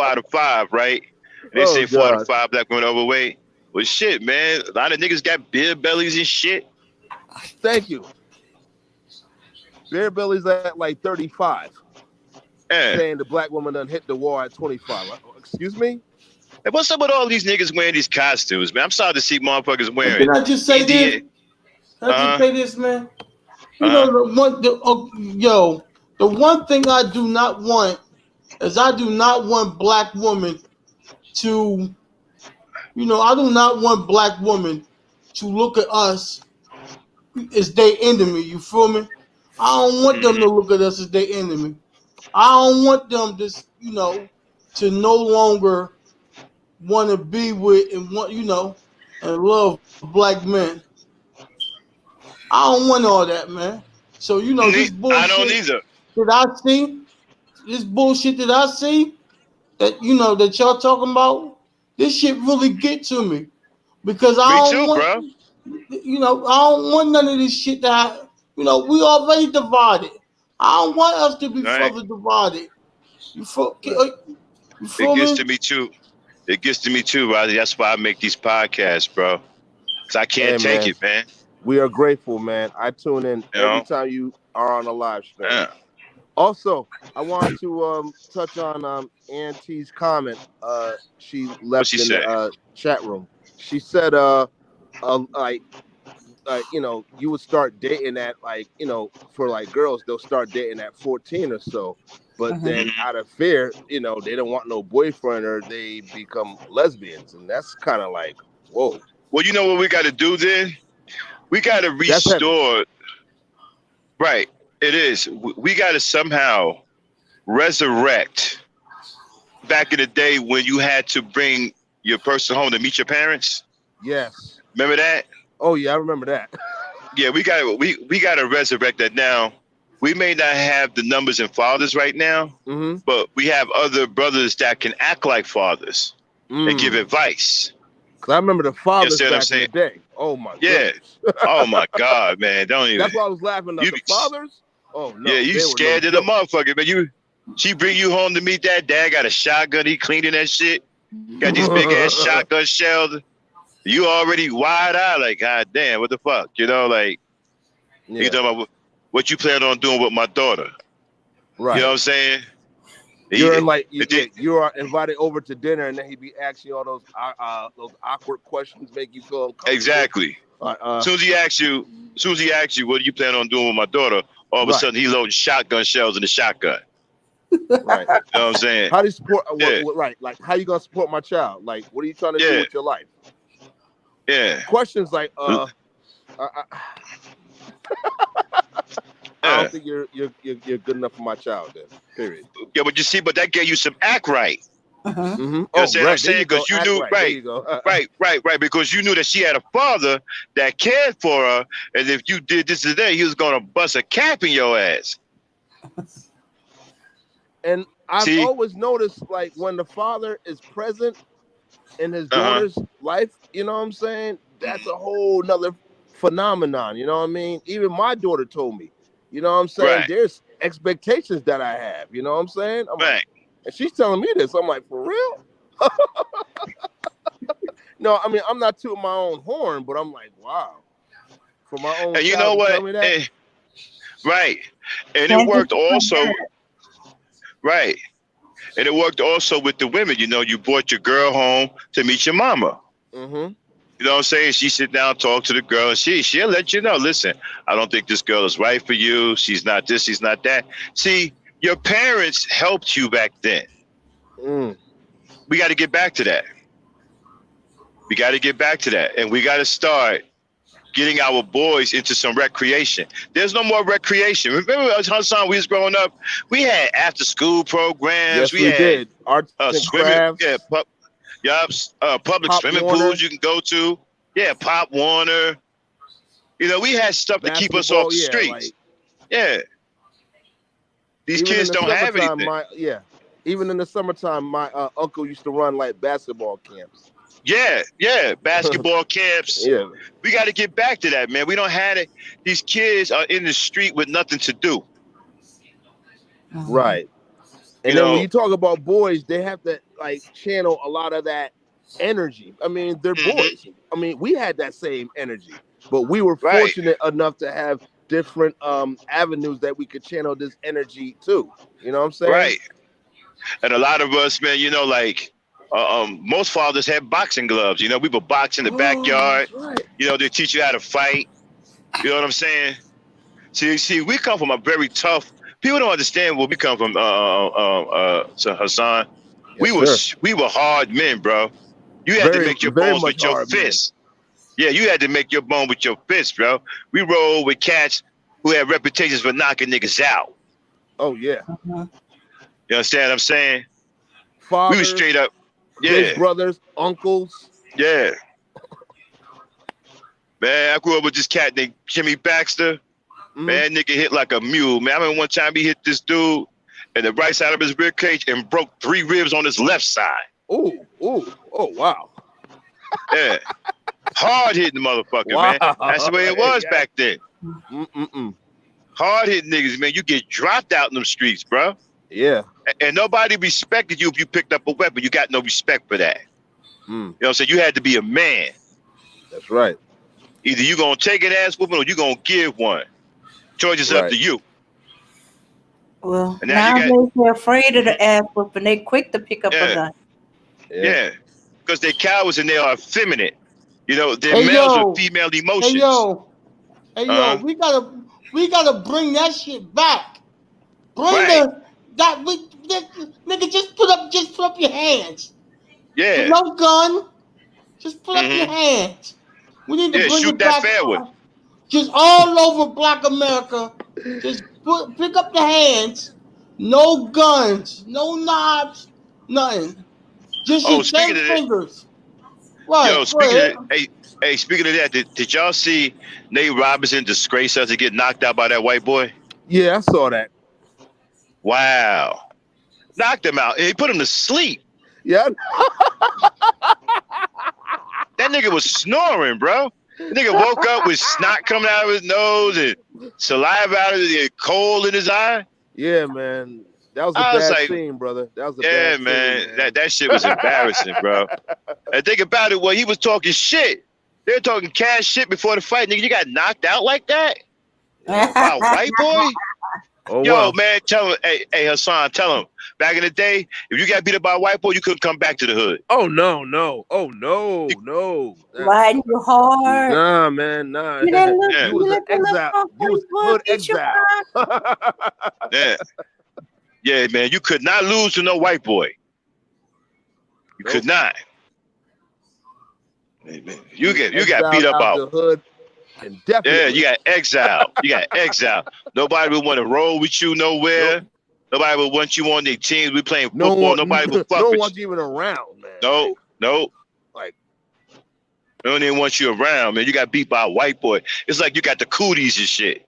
out of 5, right? And they say 4 out of 5 black women overweight. Well, shit, man, a lot of niggas got beer bellies and shit. Thank you. Beer bellies at like 35. Yeah. Saying the black woman done hit the wall at 25. Excuse me? Hey, what's up with all these niggas wearing these costumes, man? I'm starting to see motherfuckers wearing. Can I just say this? Can I just say this, man? You know, the one thing I do not want is I do not want black women to, I do not want black women to look at us as their enemy. You feel me? I don't want them to look at us as their enemy. I don't want them to no longer want to be with and want, and love black men. I don't want all that, man. So, this bullshit I don't either. that I see, this bullshit that I see, that, that y'all talking about, this shit really get to me. Because I don't want, I don't want none of this shit that, we already divided. I don't want us to be further divided. You feel it gets to me too. It gets to me too, Rodney. That's why I make these podcasts, bro. Because I can't take it, man. We are grateful, man. I tune in every time you are on a live stream. Yeah. Also, I want to touch on Auntie's comment. She left in the chat room. She said, you would start dating at for like girls, they'll start dating at 14 or so. But then out of fear, they don't want no boyfriend or they become lesbians. And that's kind of like, whoa. Well, you know what we got to do then? We got to restore. Right. It is. We got to somehow resurrect back in the day when you had to bring your person home to meet your parents. Yes. Remember that? Oh, yeah, I remember that. Yeah, we got to resurrect that now. We may not have the numbers and fathers right now, but we have other brothers that can act like fathers and give advice. Cause I remember the fathers back in the day. Oh my god. Oh my god, man. Don't even. That's why I was laughing at the fathers. Oh no. Yeah, you scared of the motherfucker, man. She bring you home to meet that dad, got a shotgun, he cleaning that shit. Got these big ass shotgun shells. You already wide eyed, like, god damn, what the fuck? You talking about what you plan on doing with my daughter. Right. You know what I'm saying? You are invited over to dinner, and then he be asking you all those awkward questions, make you feel uncomfortable. Exactly. As soon as he asks you, what do you plan on doing with my daughter? All of a sudden, he loading shotgun shells in the shotgun. Right. You know what I'm saying? How do you support? Right. Like, how you gonna support my child? Like, what are you trying to do with your life? Yeah. Questions like, I don't think you're good enough for my child. Then, period. Yeah, but you see, that gave you some act right. Uh-huh. Mm-hmm. You know Oh, what I'm right. There saying? you go. Because you Act knew, right. There right, you go. right, because you knew that she had a father that cared for her, and if you did this today, he was gonna bust a cap in your ass. And I've See? always noticed, like, when the father is present in his Uh-huh. daughter's life, you know what I'm saying? That's a whole nother phenomenon. You know what I mean? Even my daughter told me, you know what I'm saying? Right, There's expectations that I have. You know what I'm saying? I'm like, right. and she's telling me this. I'm like, for real? No, I mean, I'm not tooting my own horn, but I'm like, wow. For my own And you child know to tell what? me that? Right. And it Can't worked disappoint also, her. right. And it worked also with the women. You know, you brought your girl home to meet your mama. Mm-hmm. You know what I'm saying? She sit down, talk to the girl, and she'll let you know, listen, I don't think this girl is right for you. She's not this, she's not that. See, your parents helped you back then. Mm. We got to get back to that. We got to get back to that. And we got to start getting our boys into some recreation. There's no more recreation. Remember, Hassan, we was growing up, we had after school programs, Yes, we we had did. Arts and swimming, yeah, crafts, public Pop swimming Warner, pools you can go to. Yeah, Pop Warner. You know, we had stuff to keep us off basketball. the Yeah, streets. like Yeah. These even in kids the don't have summertime, anything. even in the summertime, my uncle used to run like basketball camps. Yeah. Basketball camps. Yeah, We got to get back to that, man. We don't have it. These kids are in the street with nothing to do. Mhm. right. You And then when know, you talk about boys, they have to like channel a lot of that energy. I mean, they're hmm boys. I mean, we had that same energy, but we were right, fortunate enough to have different avenues that we could channel this energy to. You know what I'm saying? right. And a lot of us, man, you know, like most fathers had boxing gloves. You know, we would box in the Oh, backyard. that's right. You know, they teach you how to fight. You know what I'm saying? See, we come from a very tough. People don't understand where we come from. So Hassan, Yes, sir. we were hard men, bro. You had to Very, make your very bones much with your hard men. fists. Yeah, you had to make your bone with your fists, bro. We rolled with cats who had reputations for knocking niggas out. Oh yeah. Mhm. You understand what I'm saying? We was Fathers, straight up, big yeah, brothers, uncles. yeah. Man, I grew up with this cat named Jimmy Baxter. Mm. Man, nigga hit like a mule. Man, I remember one time he hit this dude in the right side of his rib cage and broke 3 ribs on his left side. Oh, wow. Yeah. Hard hitting motherfucker, man. That's the way it was Yeah. back then. Mm-mm-mm. Hard hitting niggas, man. You get dropped out in them streets, bro. Yeah. And nobody respected you if you picked up a weapon. You got no respect for that. Mm. You know what I'm saying? You had to be a man. That's right. Either you gonna take an ass whooping or you gonna give one. Choice is up Right. to you. Well, And now you got, nowadays they're afraid of the ass whooping. They quick to pick up a yeah, gun. yeah. Because they're cowards and they are effeminate. You know, they're Hey males with yo, female hey emotions. yo, hey yo, Uh-huh. we gotta bring that shit back. Bring Right. nigga, just put up your hands. Yeah. No gun, just put up your Mm-hmm. hands. We need to Yeah, bring shoot it that back, fair one. just all over Black America. Just pick up the hands. No guns, no knives, nothing. Just Oh, your speaking 10 of that, fingers. Right, yo, go speaking ahead. of hey, speaking of that, did y'all see Nate Robinson disgrace us to get knocked out by that white boy? Yeah, I saw that. Wow. Knocked him out. He put him to sleep. Yeah. That nigga was snoring, bro. The nigga woke up with snot coming out of his nose and saliva out of his cold in his eye. Yeah, man. That was a I was bad like, scene, brother. That was a yeah, bad man. scene, man. That shit was embarrassing, bro. And think about it, well, he was talking shit. They were talking cash shit before the fight. Nigga, you got knocked out like that? By a white boy? Oh, Yo, wow. man, tell him, hey, Hassan, tell him. Back in the day, if you got beat up by a white boy, you couldn't come back to the hood. Oh, no. Oh, no. Riding you hard. Nah, man, nah. You didn't look. Yeah. You was You an let the little exile. punk You was boy hood beat you exile. up. Yeah. Yeah, man, you could not lose to no white boy. You could not. Hey, man, you got beat Exiled up out out. the hood, indefinitely. Yeah, you got exiled. You got exiled. Nobody would want to roll with you nowhere. Nope. Nobody would want you on their teams. We playing No football. one, Nobody would fuck no one with wants you. you even around, man. No, no. Like, They don't even want you around, man. You got beat by a white boy. It's like you got the cooties and shit.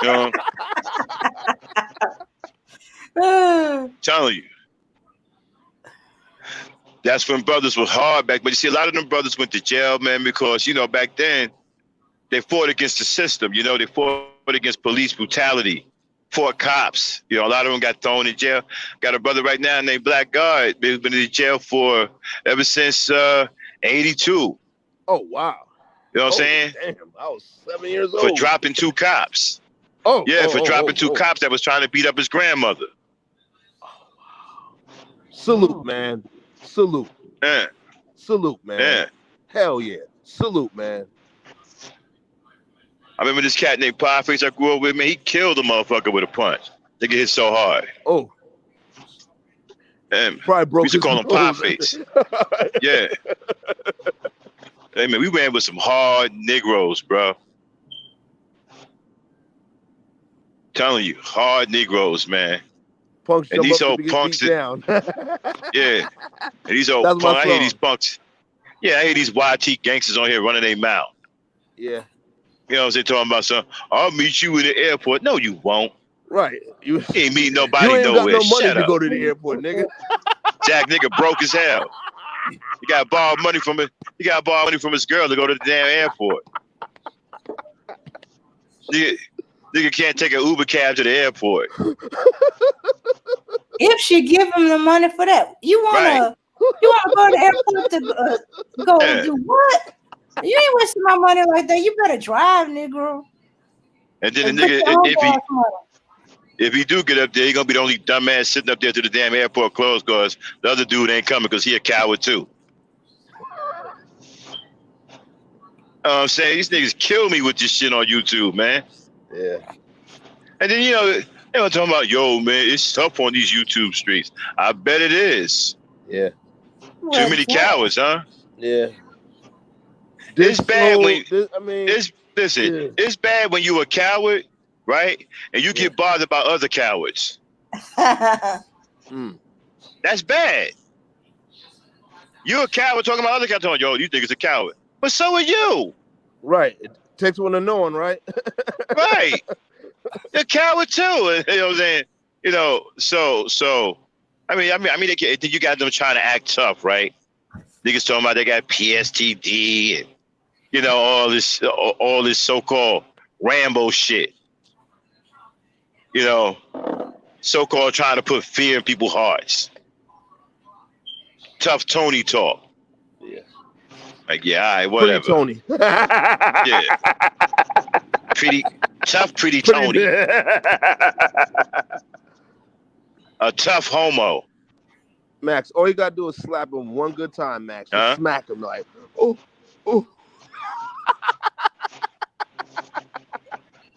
You know? Telling you. That's when brothers were hard back. But you see, a lot of them brothers went to jail, man, because, back then, they fought against the system. They fought against police brutality, fought cops. A lot of them got thrown in jail. Got a brother right now named Black Guard. They've been in jail for ever since 82. oh, wow. You know what I'm saying? Damn, I was 7 years For old. dropping 2 cops. For dropping 2 cops that was trying to beat up his grandmother. Salute, man. Salute. Yeah. Salute, man. Yeah. Hell yeah. Salute, man. I remember this cat named Pieface I grew up with, man. He killed a motherfucker with a punch. They get hit so hard. Oh. And probably broke we used to call him nose. Pieface. Yeah. Hey, man, we ran with some hard Negroes, bro. Telling you, hard Negroes, man. Punks and these old punks punks down. Yeah. And these old punks, I hear these punks. Yeah, I hear these YT gangsters on here running their mouth. Yeah. You know what I'm saying? Talking about something. I'll meet you in the airport. No, you won't. Right. You ain't meeting nobody you ain't nowhere. got no money Shut to up. go to the airport, nigga. Jack nigga broke as hell. He got to borrow money from it. He got to borrow money from his girl to go to the damn airport. Nigga can't take an Uber cab to the airport. If she give him the money for that, you wanna go to the airport to go and do what? You ain't wasting my money like that. You better drive, Negro. And then the nigga, if he do get up there, he gonna be the only dumbass sitting up there till the damn airport closed because the other dude ain't coming because he a coward too. I'm saying these niggas kill me with this shit on YouTube, man. Yeah. And then they were talking about, yo, man, it's tough on these YouTube streets. I bet it is. Yeah. Too many cowards, huh? Yeah. It's bad when listen. It's bad when you a coward, right? And you get bothered by other cowards. That's bad. You a coward talking about other cowards. Talking, yo, you think it's a coward, but so are you. Right. It takes one to know one, right? Right. You're a coward too. You know what I'm saying? So. I mean, you got them trying to act tough, right? Niggas talking about they got PSTD and all this so-called Rambo shit. So-called trying to put fear in people's hearts. Tough Tony talk. Yeah. Like, yeah, all right, whatever. Pretty Tony. Yeah. Pretty Tony. A tough homo. Max, all you gotta do is slap him one good time, Max. Just smack him like, oh.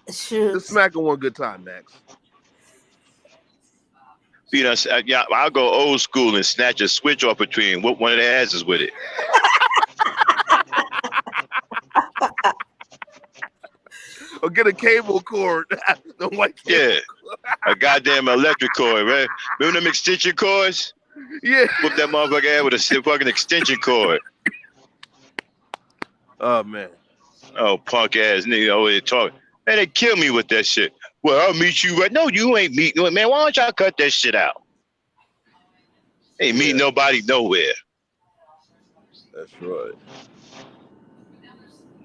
Just smack him one good time, Max. I'll go old school and snatch a switch off between whoop one of their asses with it. Or get a cable cord. The white cable cord. A goddamn electric cord, right? Remember them extension cords? Yeah. Whoop that motherfucker out with a fucking extension cord. Oh, man. Oh, punk ass nigga over there talking. Man, they kill me with that shit. Well, I'll meet you right. No, you ain't meeting. Man, why don't y'all cut that shit out? Ain't meeting nobody nowhere. That's right.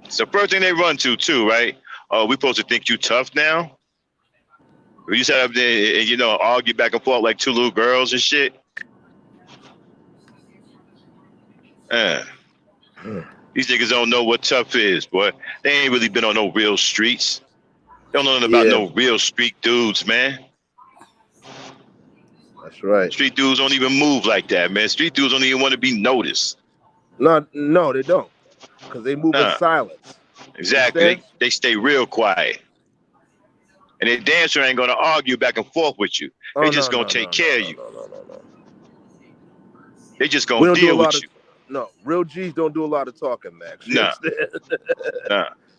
It's the first thing they run to, too, right? Oh, we supposed to think you tough now? You sat up there and, argue back and forth like two little girls and shit. These niggas don't know what tough is, boy. They ain't really been on no real streets. They don't know nothing about no real street dudes, man. That's right. Street dudes don't even move like that, man. Street dudes don't even want to be noticed. No, they don't. Because they move in silence. Exactly. They stay real quiet. And their dancer ain't going to argue back and forth with you. They just going to take care of you. No. They just going to deal with you. No, real G's don't do a lot of talking, Max. Nah.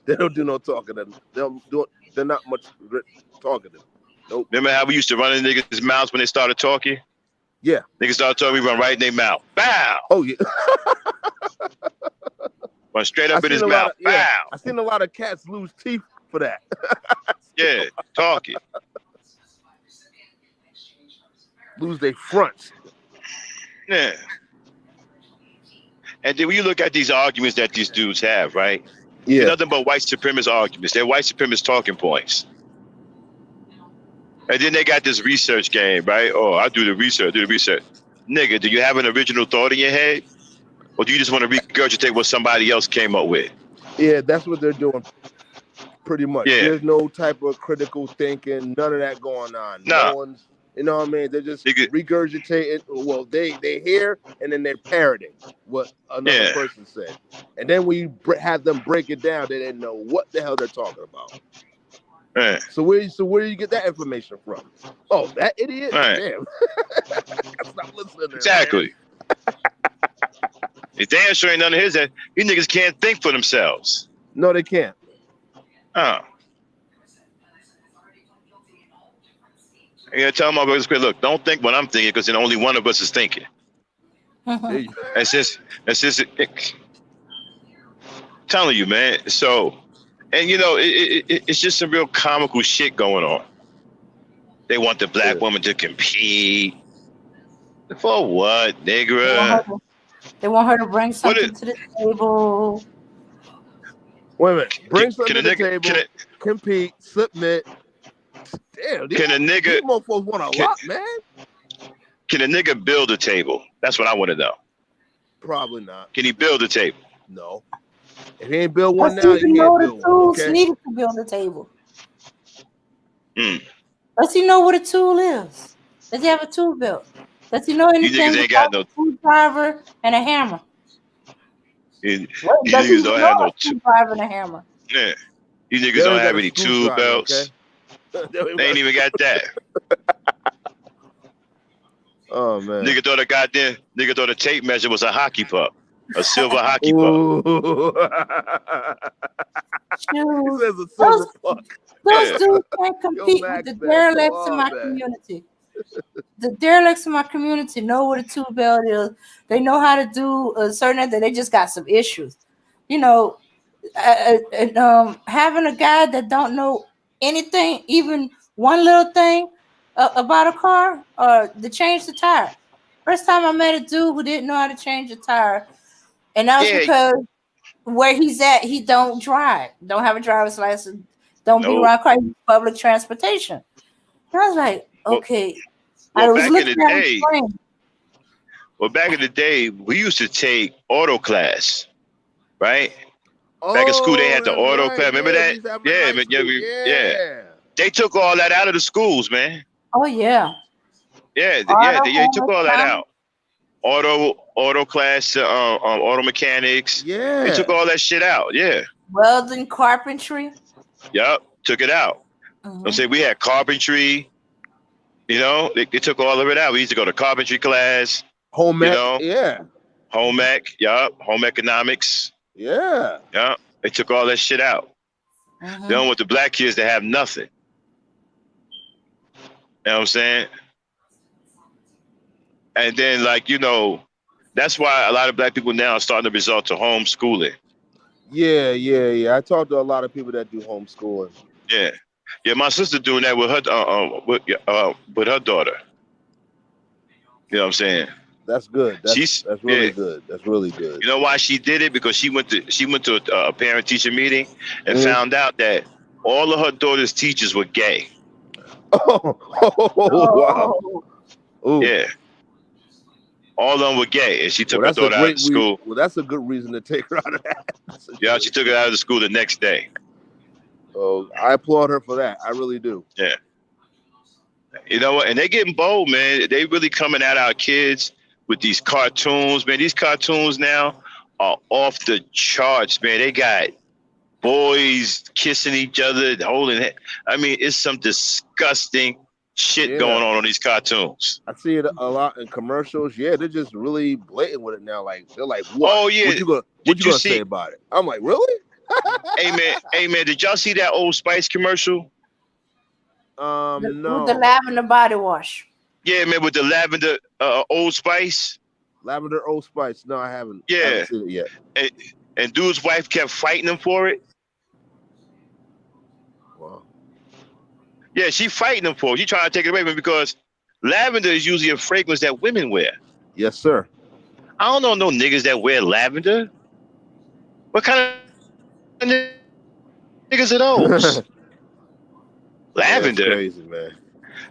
They don't do no talking. They're not much talkative. Nope. Remember how we used to run in niggas' mouths when they started talking? Yeah. Niggas started talking, we run right in their mouth. Bow! Oh yeah. Run straight up in his mouth. Yeah. Bow! I seen a lot of cats lose teeth for that. Yeah, talking. Lose their fronts. Yeah. And then when you look at these arguments that these dudes have, right? Yeah. They're nothing but white supremacist arguments. They're white supremacist talking points. And then they got this research game, right? Oh, I do the research, Nigga, do you have an original thought in your head? Or do you just want to regurgitate what somebody else came up with? Yeah, that's what they're doing. Pretty much. Yeah. There's no type of critical thinking, none of that going on. Nah. No one's, you know what I mean? They're just Nigga. regurgitating. Well, they hear and then they're parroting what another person said. And then when you have them break it down, they didn't know what the hell they're talking about. Right. So where do you get that information from? Oh, that idiot? Right. Damn. Stop listening to exactly. If damn sure ain't none of his that these niggas can't think for themselves. No, they can't. Oh. You gotta tell my brothers, look, don't think what I'm thinking because then only one of us is thinking. It's just telling you, man. So, and you know, it's just some real comical shit going on. They want the black woman to compete. For what, nigga? They want her to bring something to the table. Wait a minute. Bring something to the table. Compete. Submit. Damn. These motherfuckers want a lot, man. Can a nigga build a table? That's what I want to know. Probably not. Can he build a table? No. If he ain't build one now, he can't build one. Okay? Needed to build a table. Mm. Does he know what a tool is? Does he have a tool belt? Does he know anything about a screwdriver and a hammer? These niggas don't have no screwdriver and a hammer. Yeah. These niggas don't have any tool belts. Okay? They ain't even got that. Oh man. Nigga thought a tape measure was a hockey puck. A silver hockey puck. Those dudes can't compete with the derelicts in my community. The derelicts in my community know what a tool belt is. They know how to do a certain thing. They just got some issues. You know, having a guy that don't know anything, even one little thing about a car or to change the tire. First time I met a dude who didn't know how to change a tire, and that was because where he's at, he don't drive, don't have a driver's license, don't be around car, public transportation. And I was like, okay. Well, back in the day, we used to take auto class, right? Back in school, they had the auto class. Remember that? Yeah. They took all that out of the schools, man. Oh yeah. Yeah, they took all that out. Auto class, auto mechanics. Yeah. They took all that shit out. Yeah. Welding, carpentry. Yup, took it out. I'm saying we had carpentry. You know, they took all of it out. We used to go to carpentry class. Home ec, yeah. Home ec, yup. Home economics. Yeah. Yup. They took all that shit out. They don't want the black kids to have nothing. You know what I'm saying? And then, like, you know, that's why a lot of black people now are starting to resort to homeschooling. Yeah. I talked to a lot of people that do homeschooling. Yeah. Yeah, my sister doing that with her daughter. You know what I'm saying? That's good. That's really good. That's really good. You know why she did it? Because she went to a parent teacher meeting and found out that all of her daughter's teachers were gay. Oh wow. Ooh. Yeah. All of them were gay, and she took her daughter out of school. Well, that's a good reason to take her out of that. Yeah, she took her out of the school the next day. Oh, I applaud her for that. I really do. Yeah. You know what? And they getting bold, man. They really coming at our kids with these cartoons, man. These cartoons now are off the charts, man. They got boys kissing each other, holding it. I mean, it's some disgusting shit going on these cartoons. I see it a lot in commercials. Yeah, they're just really blatant with it now. Like they're like, "What? Oh yeah, what you gonna say about it?" I'm like, "Really?" Hey man, did y'all see that Old Spice commercial? With the No. lavender body wash. Yeah, man, with the lavender Old Spice. Lavender Old Spice. No, I haven't. I Yeah. haven't seen it yet. And, and dude's wife kept fighting him for it. Wow. Yeah, she fighting him for it. She trying to take it away from him because lavender is usually a fragrance that women wear. Yes, sir. I don't know no niggas that wear lavender. What kind of niggas are those? That's Lavender. crazy, man.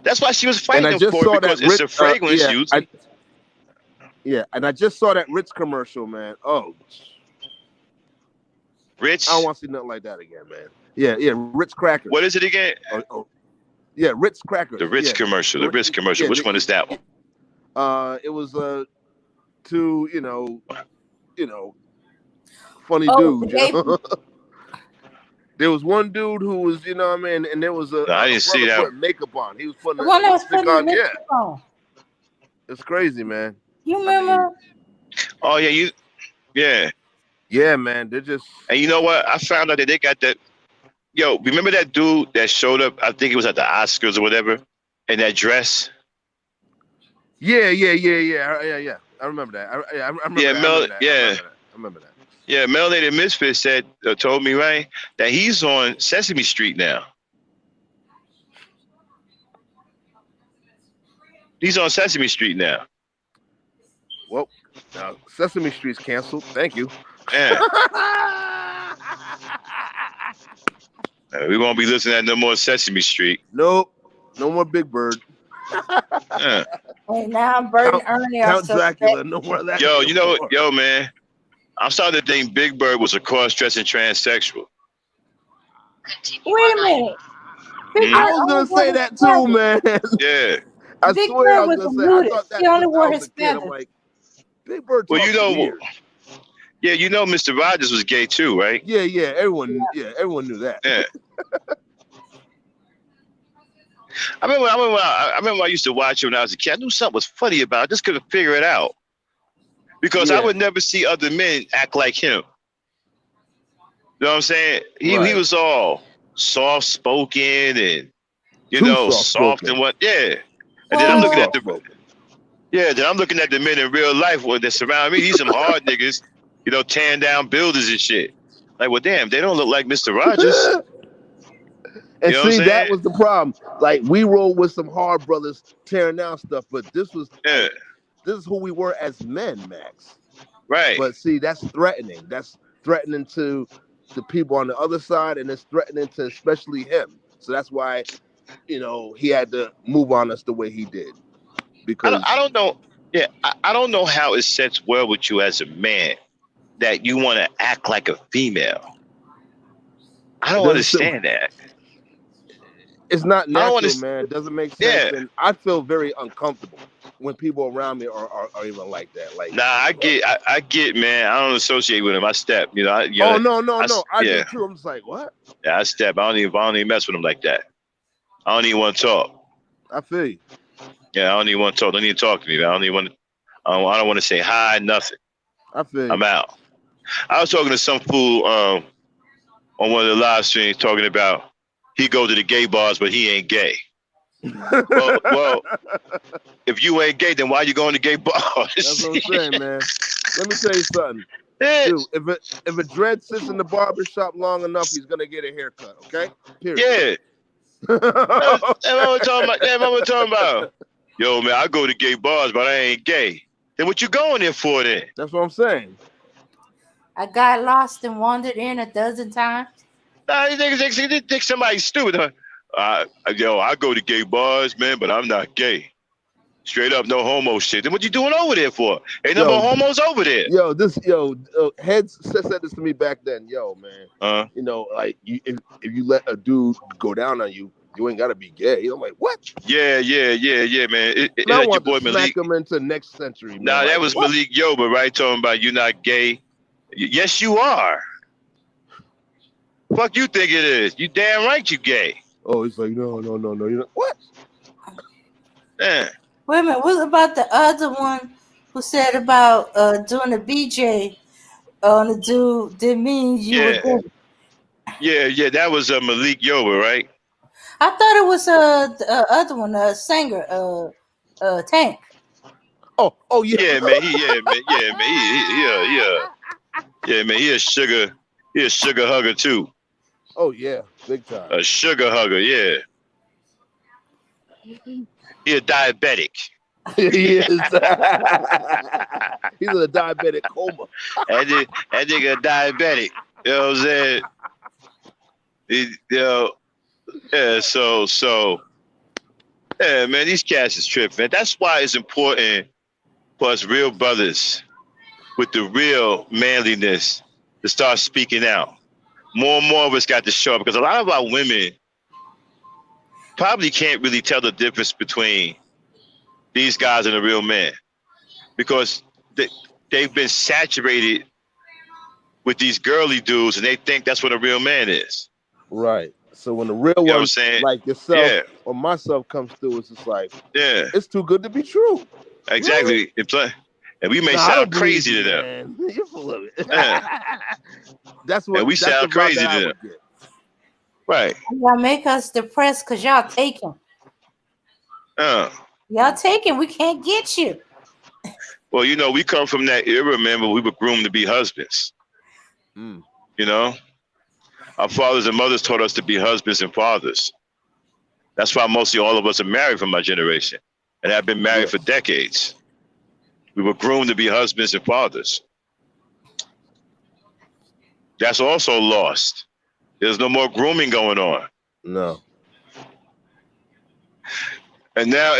That's why she was And fighting I him just for it saw because that it's Ritz. a fragrance used. And I just saw that Ritz commercial, man. Oh, Rich. I don't want to see nothing like that again, man. Yeah, Ritz crackers. What is it again? Yeah, Ritz crackers. The Ritz commercial. The Ritz commercial. Which one is that one? It was two, funny Oh, dudes. There was one dude who was, you know what I mean, and there was a I didn't see that. putting makeup on. He was putting the one that was lipstick putting the on. Yeah, lipstick on. it's crazy, man. You remember? Oh yeah, Yeah, man. They're just. And you know what? I found out that they got that. Yo, remember that dude that showed up? I think it was at the Oscars or whatever, in that dress. Yeah. I remember that. I remember that. I remember that. Yeah, Melanated Misfit said, told me, right, that he's on Sesame Street now. He's on Sesame Street now. Well, now Sesame Street's canceled. Thank you. Yeah. We won't be listening at no more Sesame Street. Nope. No more Big Bird. Yeah. And now Bert and Ernie are Count Dracula. No more of that. Yo, you know, man, I'm starting to think Big Bird was a cross-dressing transsexual. Wait a minute. I was gonna say that too, man. Yeah. I Big swear I Bird was was gonna say. I thought that he only since wore I was his a kid. I'm feathers. like, Big Bird. Well, you know, weird. yeah, you know, Mr. Rogers was gay too, right? Yeah. Everyone knew that. Yeah. I remember I used to watch him when I was a kid. I knew something was funny about it. I just couldn't figure it out. Because I would never see other men act like him. You know what I'm saying? He was all soft spoken and soft and what and then I'm looking at then I'm looking at the men in real life that surround me. These some hard niggas, tearing down buildings and shit. Like, well, damn, they don't look like Mr. Rogers. And see, that was the problem. Like, we rolled with some hard brothers tearing down stuff, but this is who we were as men, Max. Right. But see, that's threatening. That's threatening to the people on the other side, and it's threatening to especially him. So that's why, he had to move on us the way he did. Because I don't know. Yeah, I don't know how it sets well with you as a man that you want to act like a female. I don't understand that. It's not natural, man. It doesn't make sense. Yeah. And I feel very uncomfortable when people around me are even like that. Like, I get, man. I don't associate with him. I step, no. I do too. I'm just like, what? Yeah, I step. I don't even mess with him like that. I don't even want to talk. I feel you. Yeah, I don't even want to talk. Don't even talk to me, man. I don't want to say hi, nothing. I feel you. I'm out. I was talking to some fool on one of the live streams talking about he go to the gay bars, but he ain't gay. well, if you ain't gay, then why you going to gay bars? That's what I'm saying, man. Let me tell you something. Dude, if a dread sits in the barber shop long enough, he's gonna get a haircut. Okay. Period. Yeah. That's what we're talking about. Yo, man, I go to gay bars, but I ain't gay. Then what you going there for then? That's what I'm saying. I got lost and wandered in a dozen times. Nah, these niggas think somebody's stupid. I go to gay bars, man, but I'm not gay. Straight up, no homo shit. Then what you doing over there for? Ain't no more homos over there. Heads said this to me back then. Yo, man. Like if you let a dude go down on you, you ain't gotta be gay. I'm like, what? Yeah, man. I want to smack him into next century. Man. Nah, that was what? Malik Yoba, right? Talking about you not gay. Yes, you are. Fuck you think it is? You damn right you gay. Oh, he's like, no. You're not. What? Yeah. Wait a minute. What about the other one who said about doing a BJ on the dude? Didn't mean you were gay. Yeah. That was Malik Yoba, right? I thought it was the other one, singer, Tank. Oh yeah. Yeah, man. Yeah, man. Yeah, man. He a sugar hugger too. Oh yeah, big time. A sugar hugger, yeah. He a diabetic. He is. He's in a diabetic coma. That nigga a diabetic. You know what I'm saying? Yeah, so yeah, man, these cats is tripping. That's why it's important for us real brothers with the real manliness to start speaking out. More and more of us got to show up because a lot of our women probably can't really tell the difference between these guys and a real man because they've been saturated with these girly dudes and they think that's what a real man is. Right. So when the real You know what I'm one, saying? like yourself Yeah. or myself, comes through, it's just like, Yeah, it's too good to be true. exactly. And we may Nah, I sound don't believe crazy you, to them. man. You're full of it. Yeah. That's what And we that's sound the route crazy that I to would them. get. Right. Y'all make us depressed because y'all taking. Y'all taking. We can't get you. Well, you know, we come from that era, man, where we were groomed to be husbands. Mm. You know? Our fathers and mothers taught us to be husbands and fathers. That's why mostly all of us are married from my generation and have been married for decades. We were groomed to be husbands and fathers. That's also lost. There's no more grooming going on. No. And now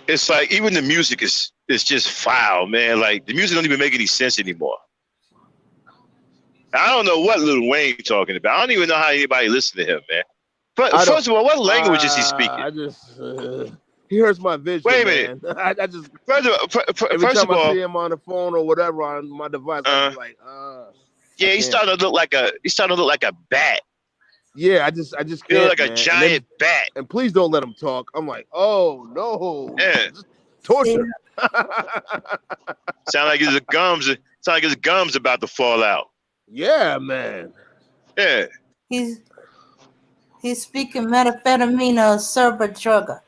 it's like even the music is just foul, man. Like the music don't even make any sense anymore. I don't know what Lil Wayne talking about. I don't even know how anybody listen to him, man. But first of all, what language is he speaking? I just he hurts my vision. Wait a minute. Man. I just Every time I see him on the phone or whatever on my device, I'm like, yeah, he's starting to look like a bat. Yeah, I just Feel can't, like a giant bat. And please don't let him talk. I'm like, oh no, yeah, torture. Sound like his gums about to fall out. Yeah, man. Yeah. He's speaking methamphetamine or serber drugger.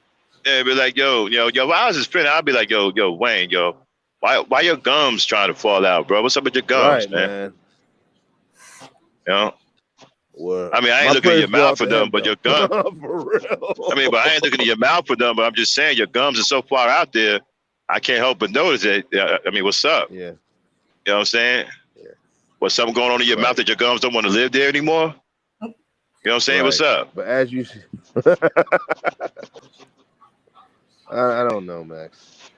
Yeah, be like, yo, if I was his friend, I'd be like, yo, Wayne, why your gums trying to fall out, bro? What's up with your gums, right, man? You know? Well, I mean, I ain't looking at your mouth for them, but your gums. For real. I mean, but I ain't looking at your mouth for them, but I'm just saying your gums are so far out there, I can't help but notice it. I mean, what's up? Yeah. You know what I'm saying? Yeah. What's something going on in your mouth that your gums don't want to live there anymore? You know what I'm saying? Right. What's up? But as you I don't know, Max.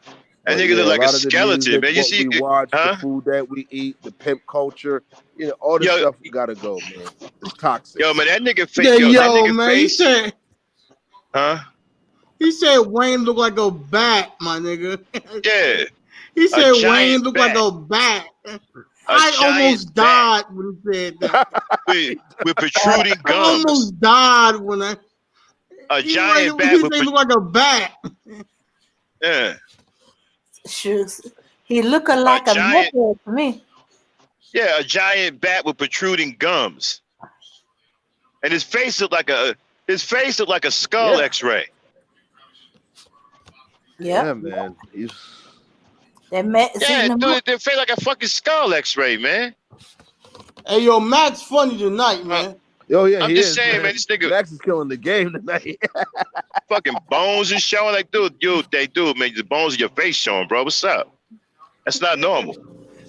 That nigga look like a skeleton, man. You see, we watch, the food that we eat, the pimp culture, all this stuff gotta go, man. It's toxic. Yo, man, that nigga face. That nigga man, face. He said Wayne looked like a bat, my nigga. Yeah. He said Wayne looked like a bat. I almost died when he said that. with protruding gums. I almost died when a giant bat. He looked like a bat. Yeah. Shoes. He looked like a nipple to me. Yeah, a giant bat with protruding gums. And his face looked like a skull X-ray. Yeah, man. Dude, they face like a fucking skull X-ray, man. Hey, yo, Max funny tonight, man. Yo, yeah, I'm just saying, man. This nigga Max is killing the game tonight. Fucking bones is showing. Like, dude, man. The bones of your face showing, bro. What's up? That's not normal.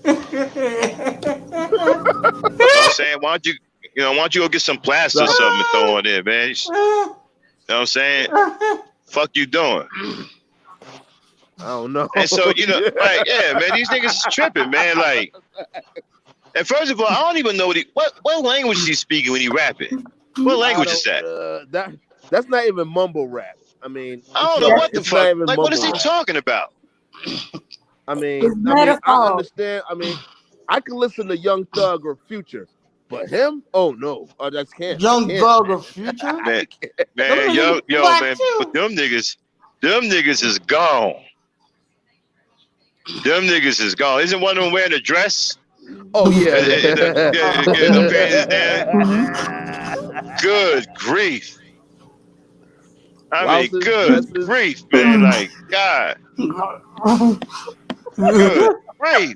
You know what I'm saying? Why don't you go get some plaster or something and throw it in, man? You know what I'm saying? Fuck you doing? I don't know. And so, like, yeah, man, these niggas is tripping, man. Like, and first of all, I don't even know what language is he speaking when he rapping. What language is that? That's not even mumble rap. I mean, I don't know what the fuck. Like, what is he talking about? I mean, I understand. I mean, I can listen to Young Thug or Future, but him? Oh no, I just can't. Young Thug or Future? Man, man, but them niggas is gone. Them niggas is gone. Isn't one of them wearing a dress? Oh yeah. Good grief. I mean, Blouses, good dresses. grief, man. Like, God, good grief.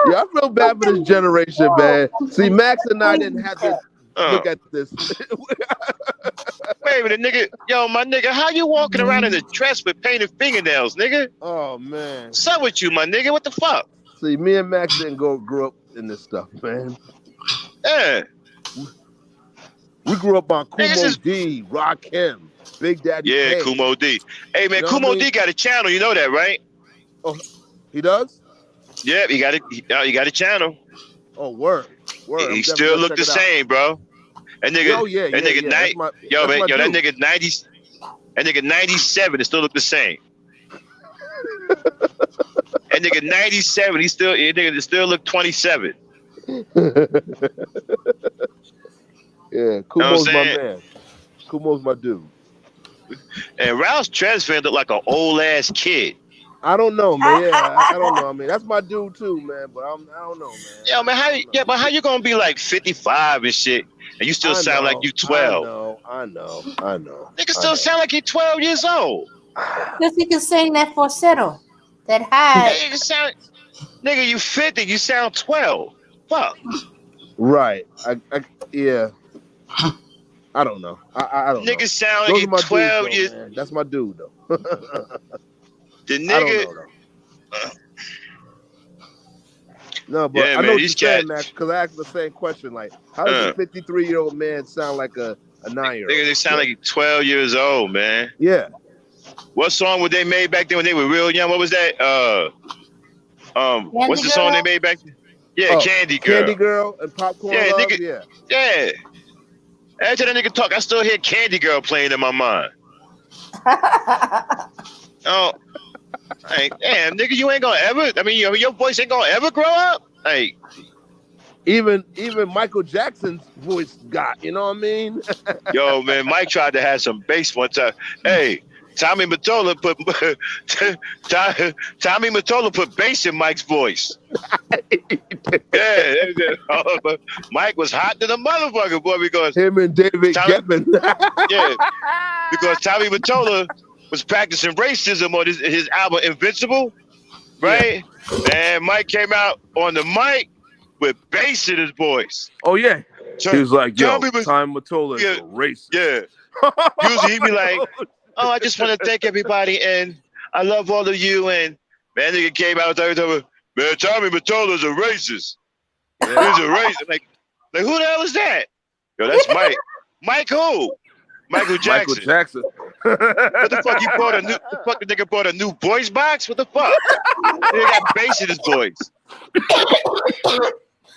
Yeah, I feel bad for this generation, man. See, Max and I didn't have to Uh, look at this. wait a minute, nigga. Yo, my nigga, how you walking around in a dress with painted fingernails, nigga? Oh man. What's up with you, my nigga? What the fuck? See, me and Max didn't grow up in this stuff, man. Yeah. We grew up on Niggas Kumo is D, Rakim, Big Daddy yeah, Kane. Kumo D. Hey man, You know what I Kumo mean? D got a channel. You know that, right? Oh, he does? Yeah, he got it. He got a channel. Oh, word. Word. He I'm still definitely look gonna the check it out. same, bro. That nigga, Oh yeah, that yeah, nigga, yeah. that Dude. nigga 90. That nigga 97. It still look the same. That nigga 97. That nigga still look 27. Yeah, You know what I'm Kumo's my saying? man. Kumo's my dude. And Ralph Tresvant look like an old ass kid. I don't know, man. Yeah, I don't know. I mean, that's my dude too, man. But I don't know, man. Yeah, man. But how you gonna be like 55 and shit, and you still sound like you 12? I know. Nigga still sound like he 12 years old. Because he can sing that falsetto, that high. Hey, you sound, nigga, you 50. You sound 12. Fuck. Right. Yeah. I don't know. I don't know. Nigga sound Those like are my he 12 dudes, years. though, man. That's my dude, though. The I don't nigga. know, though. No, but Yeah, I know man, what you're these saying, cats. Max, because I asked the same question. Like, how does a 53-year-old man sound like a 9-year-old? Nigga, they sound like he's 12 years old, man. Yeah. What song were they made back then when they were real young? What was that? What's the song they made back then? Yeah, Candy Girl. Candy Girl and Popcorn Yeah, Love. nigga. Yeah. After that nigga talk, I still hear Candy Girl playing in my mind. Oh, like, damn, nigga, you ain't gonna ever. I mean, your voice ain't gonna ever grow up. Like, even Michael Jackson's voice got. You know what I mean? yo, man, Mike tried to have some bass one time. Hey, Tommy Mottola put bass in Mike's voice. Yeah, Mike was hot to the motherfucker, boy, because him and David Geffen. Yeah, because Tommy Mottola was practicing racism on his album Invincible, right? Yeah. And Mike came out on the mic with bass in his voice. Oh yeah, he was like, "Yo, Tommy Mottola is a racist." Yeah, usually he'd be like, "Oh, I just want to thank everybody, and I love all of you." And man, nigga came out and told man, Tommy Mottola's a racist. Yeah. He's a racist. Like, who the hell is that? Yo, that's Mike. Mike who? Michael Jackson. Michael Jackson. What the fuck? The fuck the nigga bought a new voice box? What the fuck? He got bass in his voice.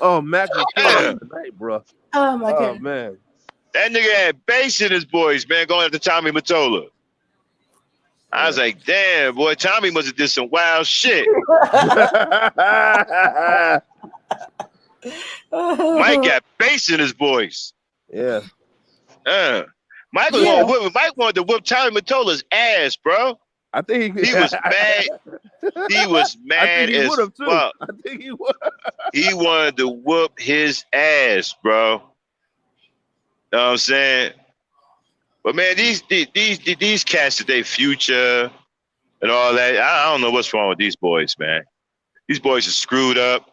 Oh, Max was killing tonight, bro. Oh my god. Oh man. That nigga had bass in his voice, man, going after Tommy Mottola. I was like, damn, boy, Tommy must have did some wild shit. Mike got bass in his voice. Yeah. Mike wanted to whip Tommy Mottola's ass, bro. I think he was mad. He was mad as fuck. I think he would. He wanted to whoop his ass, bro. Know what I'm saying? But man, these cats today, Future and all that, I don't know what's wrong with these boys, man. These boys are screwed up.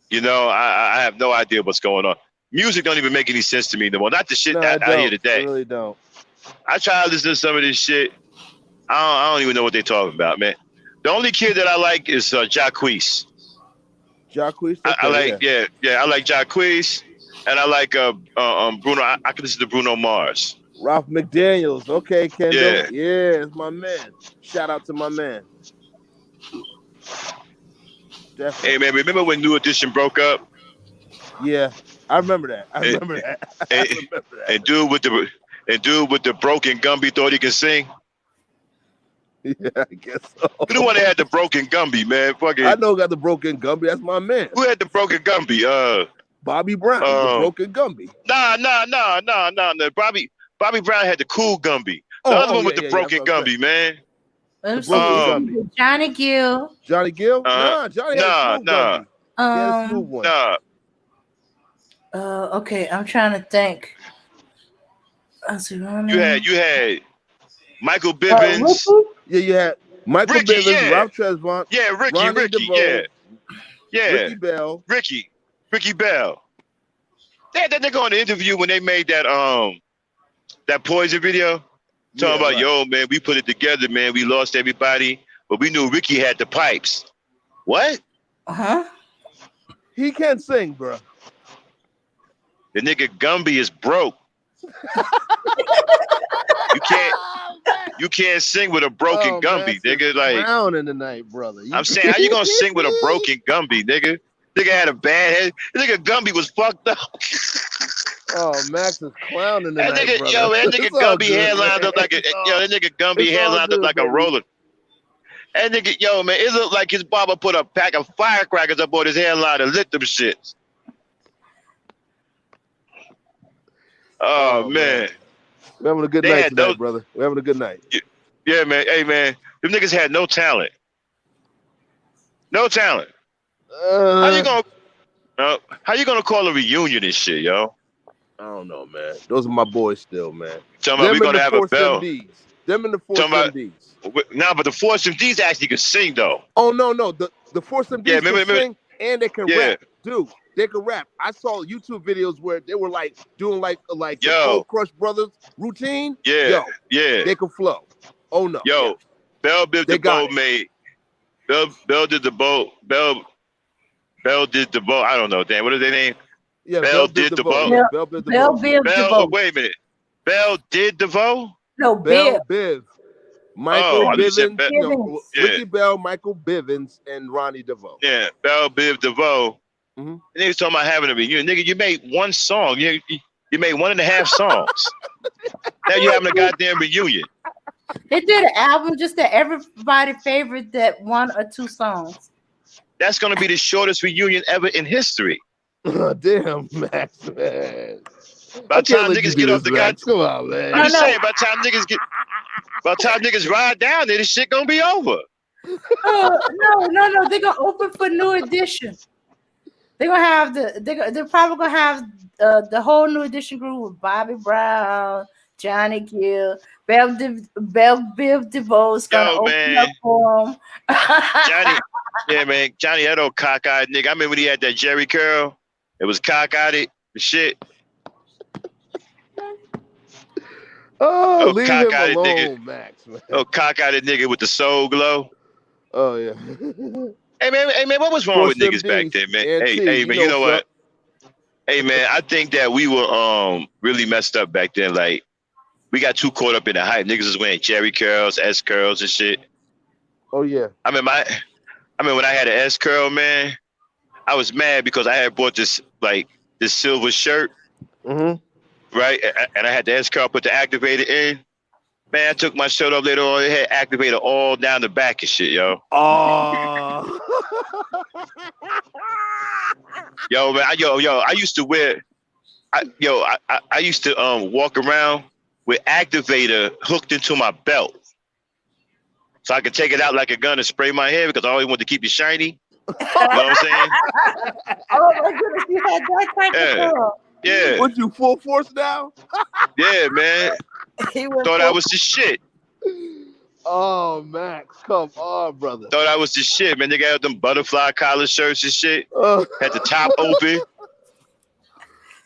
You know, I have no idea what's going on. Music don't even make any sense to me no more. Not the shit that I hear today. I really don't. I try to listen to some of this shit. I don't even know what they're talking about, man. The only kid that I like is Jacquees. Jacquees? Okay, I like, I like Jacquees, and I like Bruno. I can listen to Bruno Mars. Ralph McDaniels. Okay, Kendall. Yeah. Yeah, it's my man. Shout out to my man. Definitely. Hey, man, remember when New Edition broke up? Yeah, I remember that. I remember that. And dude with the broken Gumby thought he could sing. Yeah, I guess so. Who the one that had the broken Gumby, man? Fucking. I know who got the broken Gumby. That's my man. Who had the broken Gumby? Bobby Brown, the broken Gumby. Nah. Bobby Brown had the cool Gumby. The other one with the broken Gumby, man. Johnny Gill. Johnny Gill? Johnny had a smooth Gumby. He had a smooth one. Okay, I'm trying to think. You had Michael Bivins. Yeah, you had Michael Ricky, Bivins, yeah. Ralph Tresvant, Yeah, Ricky, Ronnie DeVoe, yeah. Ricky Bell. Ricky Bell. They had that nigga on the interview when they made that Poison video. Talking about, yo, man, we put it together, man. We lost everybody, but we knew Ricky had the pipes. What? He can't sing, bro. The nigga Gumby is broke. You can't sing with a broken Gumby, nigga. Like, clown in the night, brother. I'm saying, how you gonna sing with a broken Gumby, nigga? Nigga had a bad head. The nigga Gumby was fucked up. Oh, Max is clowning the night, nigga, brother. yo, that nigga Gumby head lined up like a roller. That nigga, yo, man, it looked like his barber put a pack of firecrackers up on his hairline and lit them shits. Oh man. We're having a good night tonight, brother. We're having a good night. Yeah, man. Hey, man, them niggas had no talent. No talent. How you gonna call a reunion and shit, yo? I don't know, man. Those are my boys still, man. Talking about we gonna have a bell. Them and the Force MDs. Nah, but the Force MDs actually can sing though. Oh no. The Force MDs can sing and they can rap. Dude, they can rap. I saw YouTube videos where they were like doing like the Cold Crush Brothers routine. Yeah. They can flow. Oh no. Yo, Bell did the boat made. Bell did the boat. Bell did the boat. I don't know, damn. What is their name? Yeah, Bell did the boat. Bell Biv DeVoe. Wait a minute. Bell did DeVoe? No, Biv. Michael Bivins, Ricky Bell, Michael Bivins, and Ronnie DeVoe. Yeah, Bell, Biv, DeVoe. And they was talking about having a reunion. Nigga, you made one song. You made 1.5 songs. Now you having a goddamn reunion. They did an album just that everybody favored that 1 or 2 songs. That's gonna be the shortest reunion ever in history. Damn, Max, man. By the time niggas get off the goddamn, come on, man. I'm just saying, by the time niggas ride down there, this shit gonna be over. No. They're gonna open for New Edition. They're gonna have they're probably gonna have the whole New Edition group with Bobby Brown, Johnny Gill, Bell Biv DeVoe's gonna open up for him. Johnny, yeah, man, Johnny, that old cockeyed nigga. I remember when he had that Jerry curl. It was cockeyed shit. Oh, leave him alone, nigga. Max. Man. Oh, cockeyed nigga with the soul glow. Oh yeah. Hey man, what was wrong with niggas back then, man? Hey man, you know what? Hey man, I think that we were really messed up back then. Like, we got too caught up in the hype. Niggas was wearing Jerry curls, S curls, and shit. Oh yeah. I mean when I had an S curl, man, I was mad because I had bought this silver shirt. Right, and I had the S curl, put the activator in. Man, I took my shirt off later on. It had activator all down the back and shit, yo. Oh. Yo, man, I used to wear. I used to walk around with activator hooked into my belt, so I could take it out like a gun and spray my hair because I always wanted to keep it shiny. You know what I'm saying? Oh my goodness, you had that type of girl. Yeah. What, you full force now? Yeah, man. Thought I was the shit. Oh, Max, come on, brother. Thought I was the shit, man. They got them butterfly collar shirts and shit. Had the top open.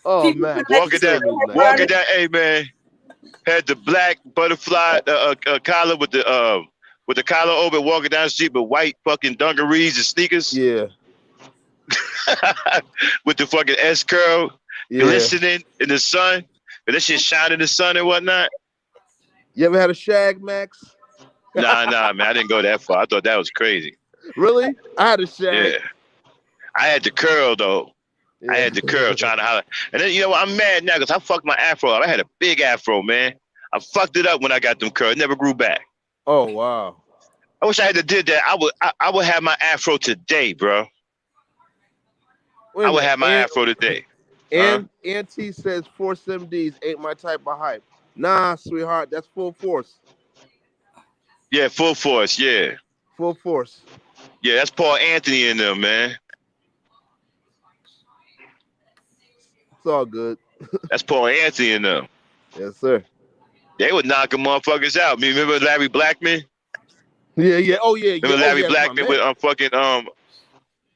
Oh, Max. Walking down, hey, man. Had the black butterfly collar with the collar open, walking down the street with white fucking dungarees and sneakers. Yeah. With the fucking S curl. Yeah. Glistening in the sun, but that shit shine in the sun and whatnot. You ever had a shag, Max? Nah, man, I didn't go that far. I thought that was crazy. Really? I had a shag. Yeah, I had the curl though. Yeah. I had the curl trying to holler, and then you know what? I'm mad now because I fucked my afro up. I had a big afro, man. I fucked it up when I got them curls. It never grew back. Oh wow! I wish I had did that. I would have my afro today, bro. I would have my afro today. And Auntie says Force MDs ain't my type of hype. Nah, sweetheart, that's full force. Yeah, full force. Yeah, full force. Yeah, that's Paul Anthony in them, man. It's all good. That's Paul Anthony in them. Yes, sir. They would knock them motherfuckers out. Remember Larry Blackman? Yeah, yeah. Oh yeah, yeah. Remember Oh Larry yeah, that's my Blackman with man. fucking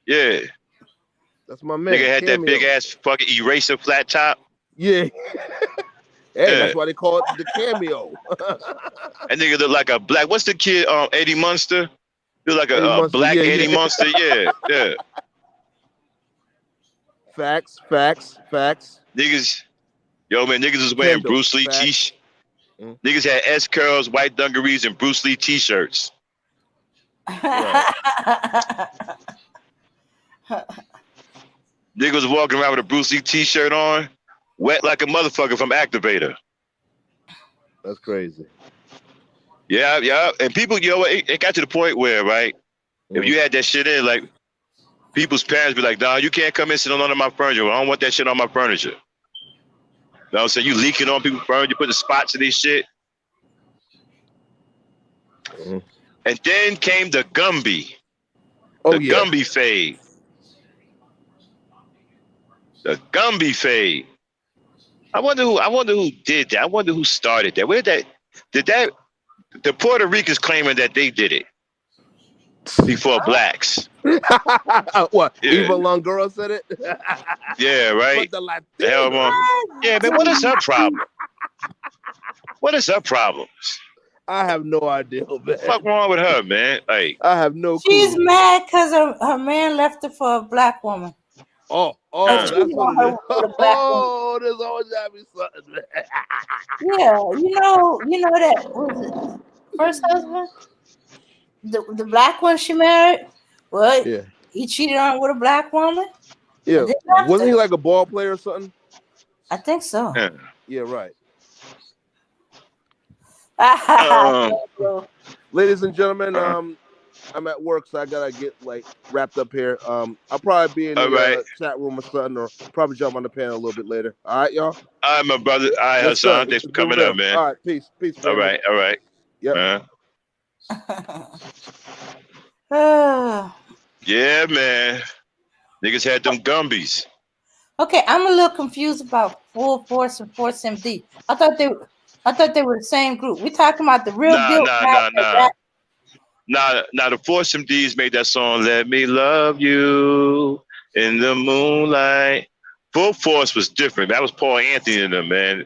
yeah. That's my Nigga man. had that big Cameo. ass fucking eraser flat top. Yeah. Hey, Yeah. that's why they call it the cameo. That nigga look like a black. What's the kid? Eddie Munster. Look like Eddie a Munster. black Yeah, Eddie yeah. Munster. Yeah, yeah. Facts, facts, facts. Niggas, yo man, niggas was wearing Kendall. Bruce Lee Facts. t-shirts. Niggas had S curls, white dungarees, and Bruce Lee t-shirts. Right. Niggas was walking around with a Bruce Lee t-shirt on, wet like a motherfucker from Activator. That's crazy. Yeah, yeah. And people, you know, it got to the point where, right, if you had that shit in, like, people's parents be like, nah, you can't come and sit on none of my furniture. I don't want that shit on my furniture. You know what I'm saying? You leaking on people's furniture, you put the spots in this shit. And then came the Gumby. Oh, The yeah. Gumby fade. The Gumby fade. I wonder who did that. I wonder who started that. The Puerto Ricans claiming that they did it before blacks. What? Yeah. Eva Longoria said it? Yeah, right. But the hell, man. Yeah, man, what is her problem? What is her problem? I have no idea, man. What the fuck wrong with her, man? Like, I have no clue. She's mad because her man left her for a black woman. Oh, that's what it is. Oh, there's always gotta be something, man. Yeah, you know that was it first husband, the black one she married. Well, Yeah. he cheated on her with a black woman. Yeah, wasn't he like a ball player or something? I think so. Yeah, right. Bro. Ladies and gentlemen, I'm at work, so I gotta get like wrapped up here. I'll probably be in the chat room or something, or probably jump on the panel a little bit later. All right, y'all. All right, my brother. All right, Yes, Hassan. sir. Thanks for coming up, man. All right, peace, family. All right. Yep. Yeah, man. Niggas had them Gumbies. Okay, I'm a little confused about Full Force and Force MD. I thought they were the same group. We talking about the real deal. Nah, the Force MDs made that song, Let Me Love You in the Moonlight. Full Force was different. That was Paul Anthony and them, man.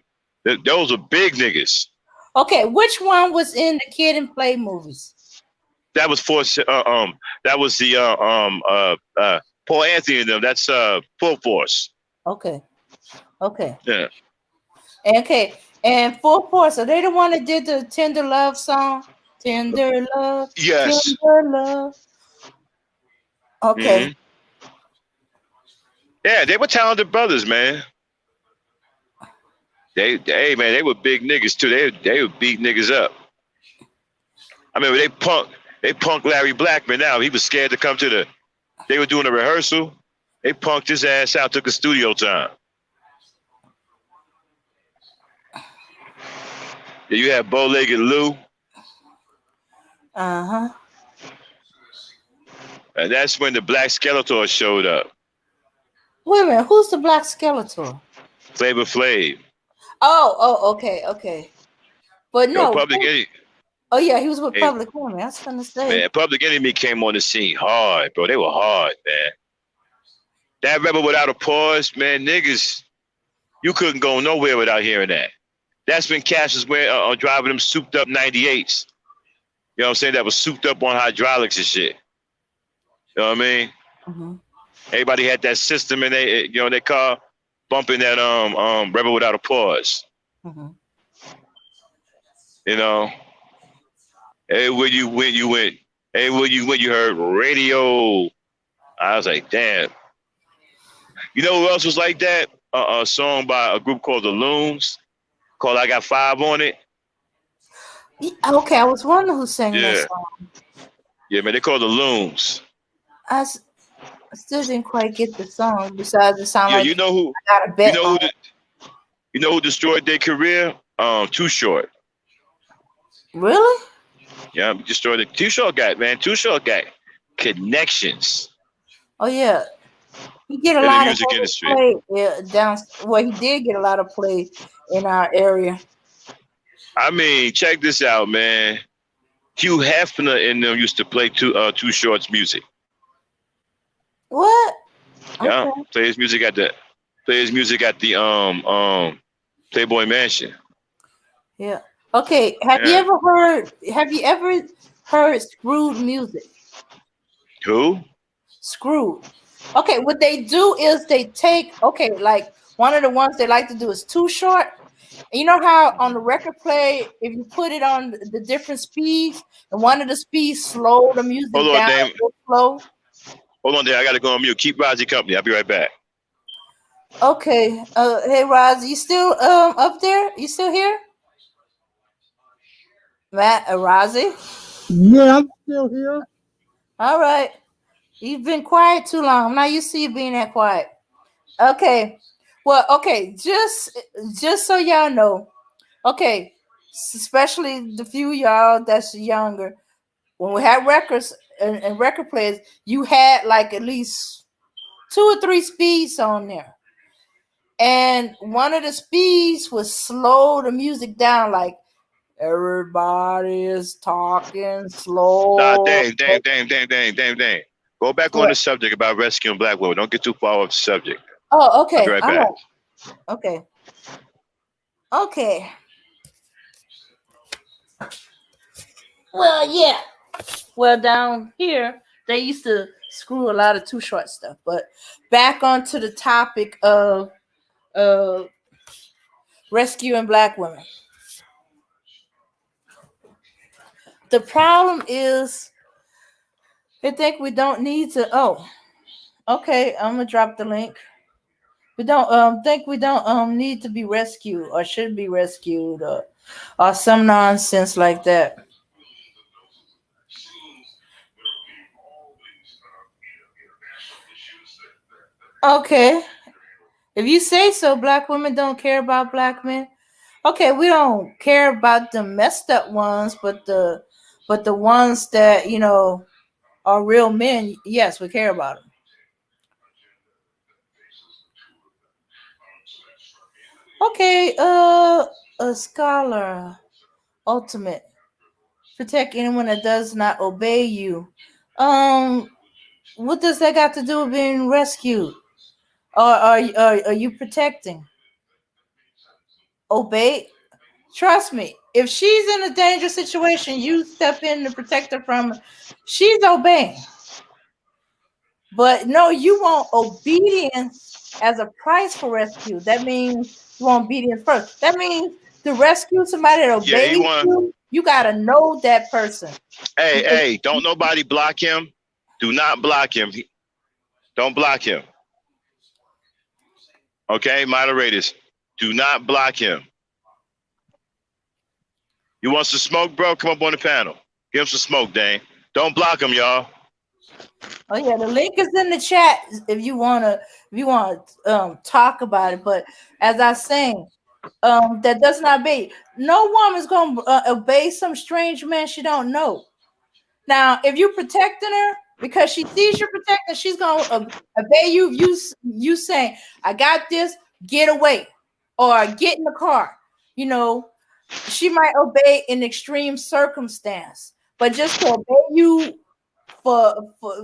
Those were big niggas. Okay, which one was in the Kid and Play movies? That was Force. That was the Paul Anthony and them. That's Full Force. Okay. Yeah. Okay, and Full Force, are they the one that did the Tender Love song? Tender Love. Yes. Tender Love. Okay. Mm-hmm. Yeah, they were talented brothers, man. They were big niggas too. They would beat niggas up. I mean, they punked Larry Blackman out. He was scared to come to they were doing a rehearsal. They punked his ass out, took a studio time. Yeah, you had Bow-Legged Lou. Uh-huh. And that's when the Black Skeletor showed up. Wait a minute, who's the Black Skeletor? Flavor Flav. Oh, okay. But no. Public Enemy. Oh yeah, he was with Public Enemy. I was gonna say. Man, Public Enemy came on the scene hard, bro. They were hard, man. That Rebel Without a Pause, man, niggas, you couldn't go nowhere without hearing that. That's when Cash was driving them souped up 98s. You know what I'm saying? That was souped up on hydraulics and shit. You know what I mean? Mm-hmm. Everybody had that system in their car, bumping that Rebel Without a Pause. Mm-hmm. You know, everywhere you went, you went. Everywhere you went, you heard radio. I was like, damn. You know who else was like that? A song by a group called The Looms, called I Got 5 on It. Okay, I was wondering who sang that song. Yeah, man, they called The Looms. I still didn't quite get the song. Besides the sound, like you know who? I got a bet you know who destroyed their career? Too Short. Really? Yeah, destroyed it. Too Short got connections. Oh yeah, he get a lot of play. Yeah, he did get a lot of play in our area. I mean, check this out, man. Hugh Hefner and them used to play Too Short's music. What? Yeah, Okay. play his music at the Playboy Mansion. Yeah. Okay. Yeah. Have you ever heard screwed music? Who? Screwed. Okay, what they do is they take, okay, like one of the ones they like to do is Too Short. And you know how on the record play, if you put it on the different speeds, and one of the speeds slow the music Hold on, down damn. real slow. Hold on, there. I gotta go on mute. Keep Rozzy company. I'll be right back. Okay. Hey Roz, you still up there? You still here? Matt, Rozzy? Yeah, I'm still here. All right. You've been quiet too long. I'm not used to you being that quiet. Okay. Well, okay, just so y'all know, okay, especially the few y'all that's younger, when we had records and record players, you had like at least 2 or 3 speeds on there. And one of the speeds was slow the music down, like everybody is talking Nah, slow. dang. Go back on What? the subject about rescuing black women. Don't get too far off the subject. Oh, I'll be okay. right All back. right. Okay. Okay. Well, yeah. Well, down here they used to screw a lot of Too Short stuff. But back onto the topic of uh rescuing black women. The problem is they think we don't need to. Oh, okay. I'm gonna drop the link. We don't think we don't need to be rescued or should be rescued or some nonsense like that. Okay. If you say so, black women don't care about black men. Okay, we don't care about the messed up ones, but the ones that are real men. Yes, we care about them. Okay, a scholar, ultimate, protect anyone that does not obey you. Um, what does that got to do with being rescued? Or are you protecting? Obey? Trust me, if she's in a dangerous situation, you step in to protect her from. She's obeying. But no, you want obedience as a price for rescue. That means you want obedience first. That means to rescue somebody that Yeah, he obeys wanna. you, you gotta know that person. Because Hey, don't nobody block him. Do not block him. Don't block him. Okay, moderators, do not block him. You want some smoke, bro? Come up on the panel. Give him some smoke, Dane. Don't block him, y'all. oh yeah, the link is in the chat if you wanna talk about it. But as I was saying, that does not obey. No woman's gonna obey some strange man she don't know. Now, if you're protecting her because she sees you're protecting, she's gonna obey you. You saying, "I got this. Get away," or "Get in the car." You know, she might obey in extreme circumstance, but just to obey you for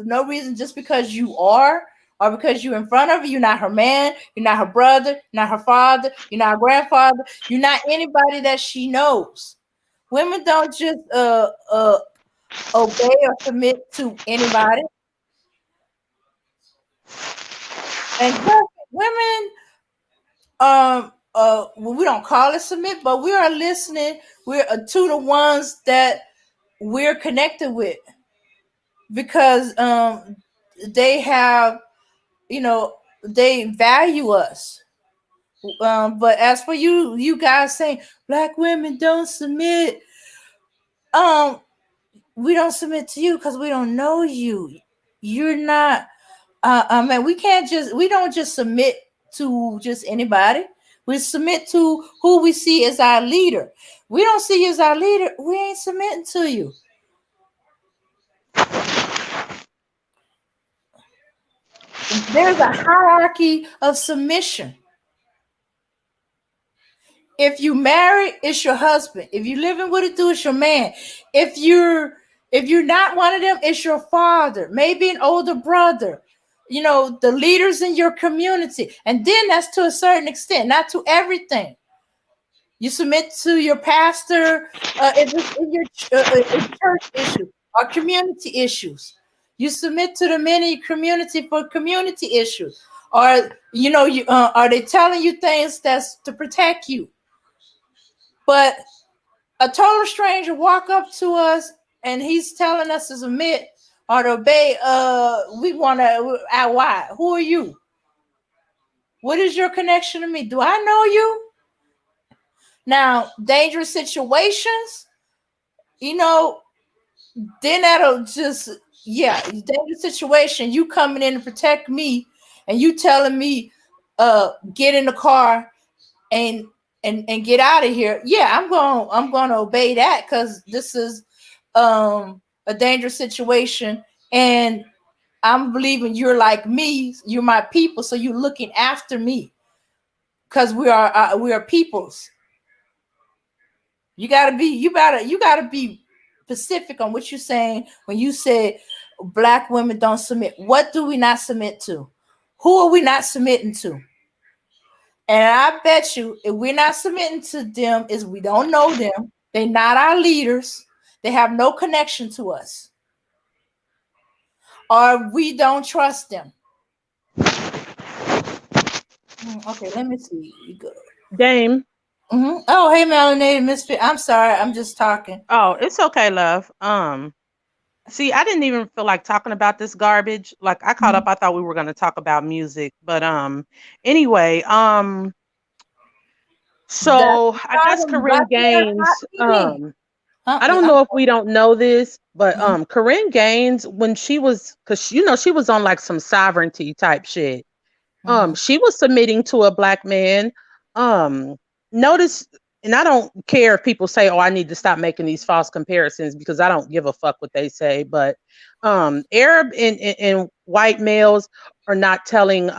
no reason, just because you are, or because you're in front of her, you're not her man, you're not her brother, you're not her father, you're not her grandfather, you're not anybody that she knows. Women don't just obey or submit to anybody. And women, well, we don't call it submit, but we are listening. We're to the ones that we're connected with because they have, they value us. But as for you guys saying black women don't submit, um, we don't submit to you because we don't know you. You're not. I mean, we don't just submit to just anybody. We submit to who we see as our leader. We don't see you as our leader. We ain't submitting to you. There's a hierarchy of submission. If you married, it's your husband. If you living with a dude, it's your man. If you're if you're not one of them, it's your father, maybe an older brother. You know, the leaders in your community. And then that's to a certain extent, not to everything. You submit to your pastor if it's in your church issue or community issues. You submit to the many community for community issues. Or you are they telling you things that's to protect you? But a total stranger walk up to us and he's telling us to submit or to obey. We want to. Why? Who are you? What is your connection to me? Do I know you? Now, dangerous situations, you know, then that'll just, yeah, dangerous situation. You coming in to protect me, and you telling me, get in the car and get out of here. Yeah, I'm gonna obey that because this is a dangerous situation, and I'm believing you're like me. You're my people, so you're looking after me because we are peoples. You gotta be specific on what you're saying when you said black women don't submit. What do we not submit to? Who are we not submitting to? And I bet you if we're not submitting to them is we don't know them. They're not our leaders. They have no connection to us. Or we don't trust them. Okay, let me see. You go. Dame. Oh, hey, Melanated Misfit. I'm sorry. I'm just talking. Oh, it's okay, love. See, I didn't even feel like talking about this garbage. Like I caught up. I thought we were going to talk about music, but anyway, so I guess Corinne Gaines, I don't know if we don't know this, but Corinne Gaines, when she was, because she was on like some sovereignty type shit. She was submitting to a black man. Notice, and I don't care if people say, "Oh, I need to stop making these false comparisons," because I don't give a fuck what they say. But Arab and white males are not telling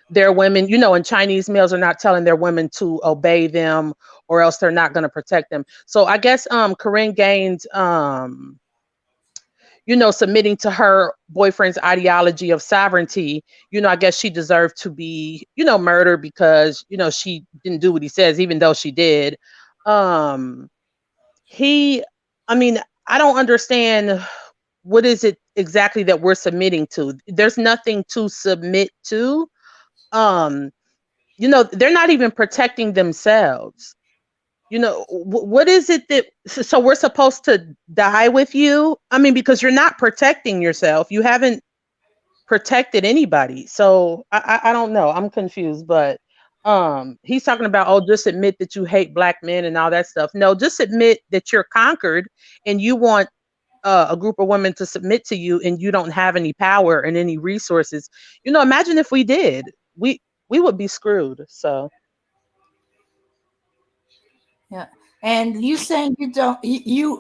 their women, and Chinese males are not telling their women to obey them, or else they're not going to protect them. So I guess Corinne Gaines, submitting to her boyfriend's ideology of sovereignty, I guess she deserved to be, murdered because, she didn't do what he says, even though she did. I mean, I don't understand what is it exactly that we're submitting to. There's nothing to submit to. They're not even protecting themselves. What is it that, so we're supposed to die with you? I mean, because you're not protecting yourself. You haven't protected anybody. So I don't know. I'm confused, but he's talking about, oh, just admit that you hate black men and all that stuff. No, just admit that you're conquered and you want a group of women to submit to you and you don't have any power and any resources. Imagine if we did. We would be screwed. So yeah. And you saying you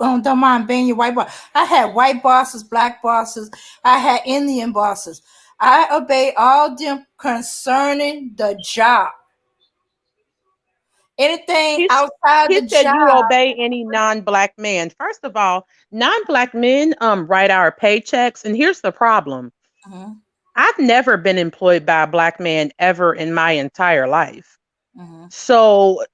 don't mind being your white boss. I had white bosses, black bosses. I had Indian bosses. I obey all them concerning the job. Anything outside he the said job. you obey any non-black man. First of all, non-black men write our paychecks, and here's the problem. I've never been employed by a black man ever in my entire life. So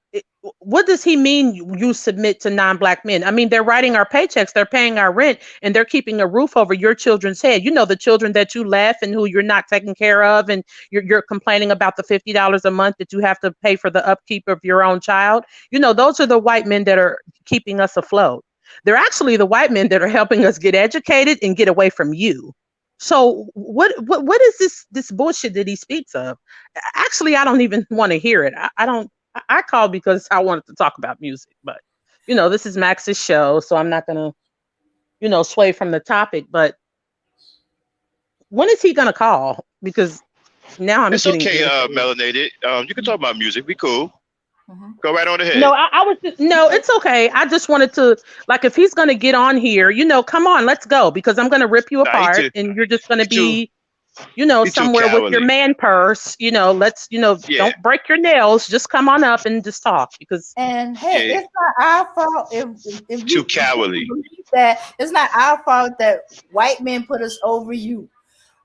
what does he mean you submit to non-black men? I mean, they're writing our paychecks, they're paying our rent, and they're keeping a roof over your children's head. The children that you left and who you're not taking care of, and you're complaining about the $50 a month that you have to pay for the upkeep of your own child. Those are the white men that are keeping us afloat. They're actually the white men that are helping us get educated and get away from you. So what is this bullshit that he speaks of? Actually, I don't even want to hear it. I called because I wanted to talk about music, but this is Max's show, so I'm not gonna, sway from the topic. But when is he gonna call? Because now I'm getting okay, irritated. Melanated. You can talk about music. We cool. Go right on ahead. No, I was just, no, it's okay. I just wanted to, like, if he's gonna get on here, come on, let's go, because I'm gonna rip you apart, and you're just gonna be You too somewhere with your cowardly. man purse. Let's, Yeah, don't break your nails. Just come on up and just talk because And hey, yeah. it's not our fault if Too you truly cowardly. believe that. It's not our fault that white men put us over you.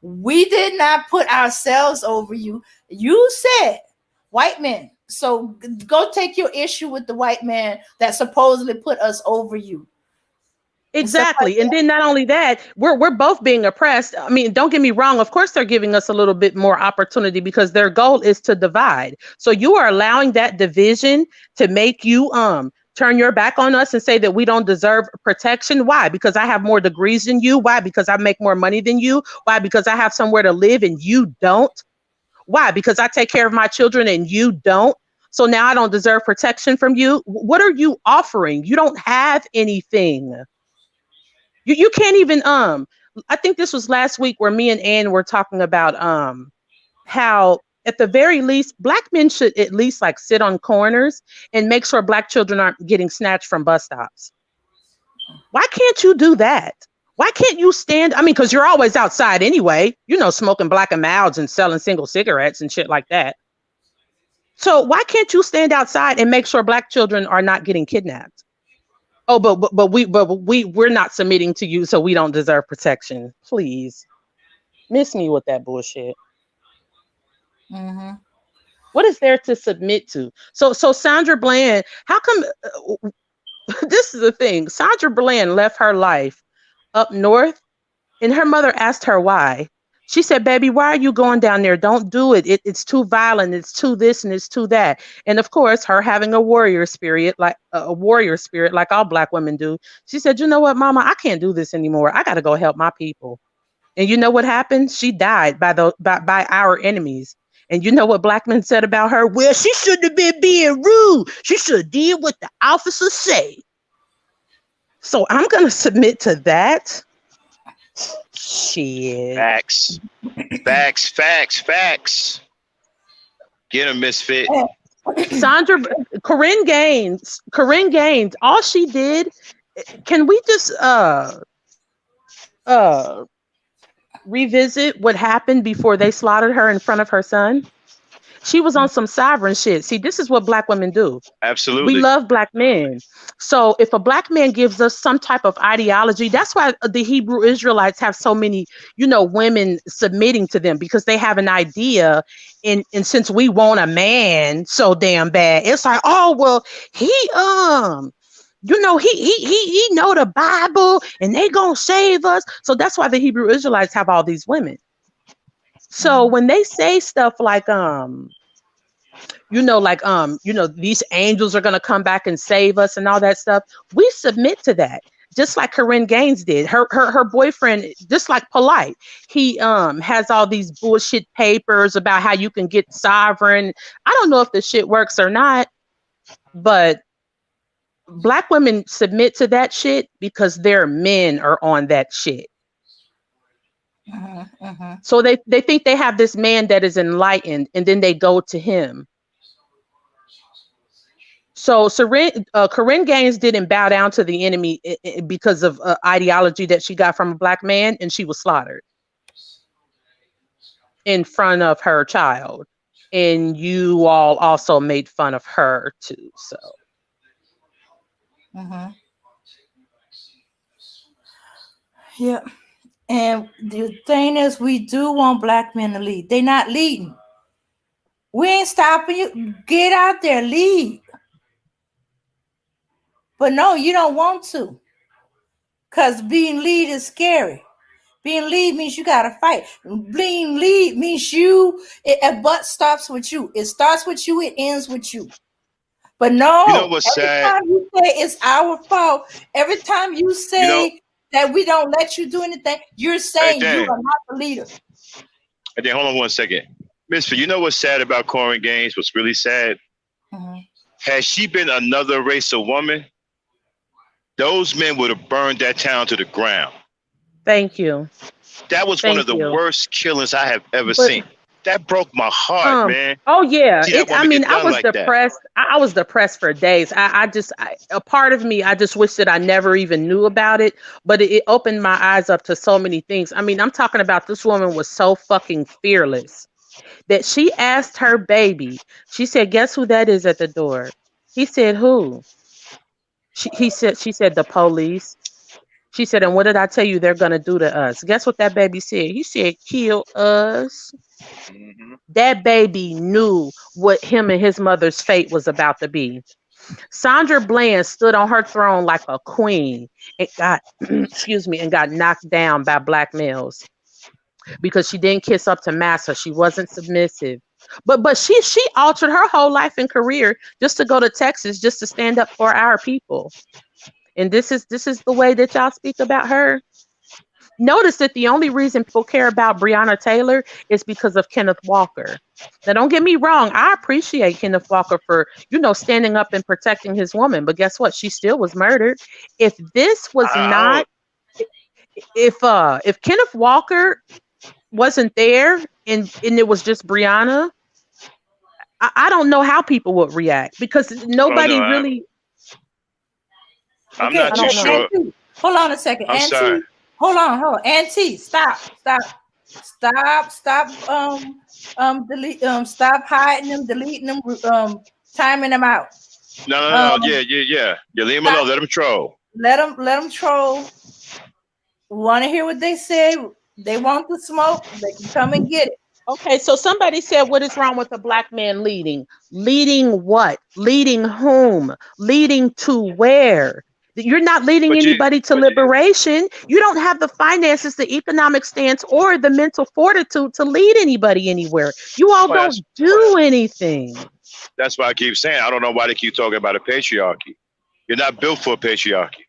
We did not put ourselves over you. You said white men. So go take your issue with the white man that supposedly put us over you and stuff like exactly. And that. then not only that, we're both being oppressed. I mean, don't get me wrong. Of course, they're giving us a little bit more opportunity because their goal is to divide. So you are allowing that division to make you turn your back on us and say that we don't deserve protection. Why? Because I have more degrees than you. Why? Because I make more money than you. Why? Because I have somewhere to live and you don't. Why? Because I take care of my children and you don't. So now I don't deserve protection from you. What are you offering? You don't have anything. You can't even I think this was last week where me and Ann were talking about how at the very least black men should at least like sit on corners and make sure black children aren't getting snatched from bus stops. Why can't you do that? Why can't you stand? I mean, because you're always outside anyway, smoking black and milds and selling single cigarettes and shit like that. So why can't you stand outside and make sure black children are not getting kidnapped? Oh, but we're not submitting to you, so we don't deserve protection. Please, miss me with that bullshit. Mm-hmm. What is there to submit to? So Sandra Bland, how come? This is the thing. Sandra Bland left her life up north, and her mother asked her why. She said, "Baby, why are you going down there? Don't do it. It's too violent. It's too this and it's too that." And of course, her having a warrior spirit, like all black women do. She said, "You know what, Mama? I can't do this anymore. I got to go help my people." And you know what happened? She died by our enemies. And you know what black men said about her? Well, she shouldn't have been being rude. She should have did what the officers say. So I'm gonna submit to that. Shit. Facts. Facts. Facts. Facts. Get him, misfit. Sandra, Corinne Gaines, all she did, can we just uh revisit what happened before they slaughtered her in front of her son? She was on some sovereign shit. See, this is what black women do. We Absolutely. love black men. So if a black man gives us some type of ideology, that's why the Hebrew Israelites have so many, women submitting to them because they have an idea. And since we want a man so damn bad, it's like, oh well, he he know the Bible and they gonna save us. So that's why the Hebrew Israelites have all these women. So when they say stuff like these angels are going to come back and save us and all that stuff, we submit to that, just like Corinne Gaines did. Her boyfriend, just like Polite, he has all these bullshit papers about how you can get sovereign. I don't know if the shit works or not, but black women submit to that shit because their men are on that shit. So they think they have this man that is enlightened, and then they go to him. So Corinne Gaines didn't bow down to the enemy because of ideology that she got from a black man, and she was slaughtered in front of her child. And you all also made fun of her too. So Yeah. And the thing is, we do want black men to lead. They're not leading. We ain't stopping you. Get out there, lead. But no, you don't want to. Because being lead is scary. Being lead means you got to fight. Being lead means a butt stops with you. It starts with you, it ends with you. But You know no, what's every sad? time you say it's our fault, every time you You know, say that we don't let you do anything, you're hey saying you Dan, are not the leader. hey Dan, hold on 1 second. Misfit, you know what's sad about Corinne Gaines? What's really sad? Had she been another race of woman, those men would have burned that town to the ground. thank you. That was one of Thank the you. worst killings I have ever But seen. That broke my heart, man. Oh yeah. See, that woman get I done was like that. depressed. I was depressed for days. A part of me, I just wish that I never even knew about it. But it opened my eyes up to so many things. I mean, I'm talking about this woman was so fucking fearless that she asked her baby. She said, "Guess who that is at the door?" He said, "Who?" She said, "The police." She said, "And what did I tell you they're gonna do to us?" Guess what that baby said? He said, "Kill us." Mm-hmm. That baby knew what him and his mother's fate was about to be. Sandra Bland stood on her throne like a queen and got, excuse me, and got knocked down by black males because she didn't kiss up to massa. She wasn't submissive. But she altered her whole life and career just to go to Texas just to stand up for our people. And this is the way that y'all speak about her. Notice that the only reason people care about Breonna Taylor is because of Kenneth Walker. Now, don't get me wrong. I appreciate Kenneth Walker for, standing up and protecting his woman. But guess what? She still was murdered. If this was I not, if Kenneth Walker wasn't there and it was just Breonna, I don't know how people would react because don't know. nobody really. I'm Okay, not I too don't know. sure. Auntie, hold on a second. I'm sorry. Auntie, hold on. Auntie, stop. Stop hiding them, deleting them, timing them out. No. Yeah. Yeah, leave him alone. Let him troll. Let them troll. Want to hear what they say? They want the smoke. They can come and get it. Okay, so somebody said, what is wrong with a black man leading? Leading what? Leading whom? Leading to where? You're not leading But anybody to liberation. You don't have the finances, the economic stance, or the mental fortitude to lead anybody anywhere. You all well, don't do anything. that's why I keep saying I don't know why they keep talking about a patriarchy. You're not built for a patriarchy.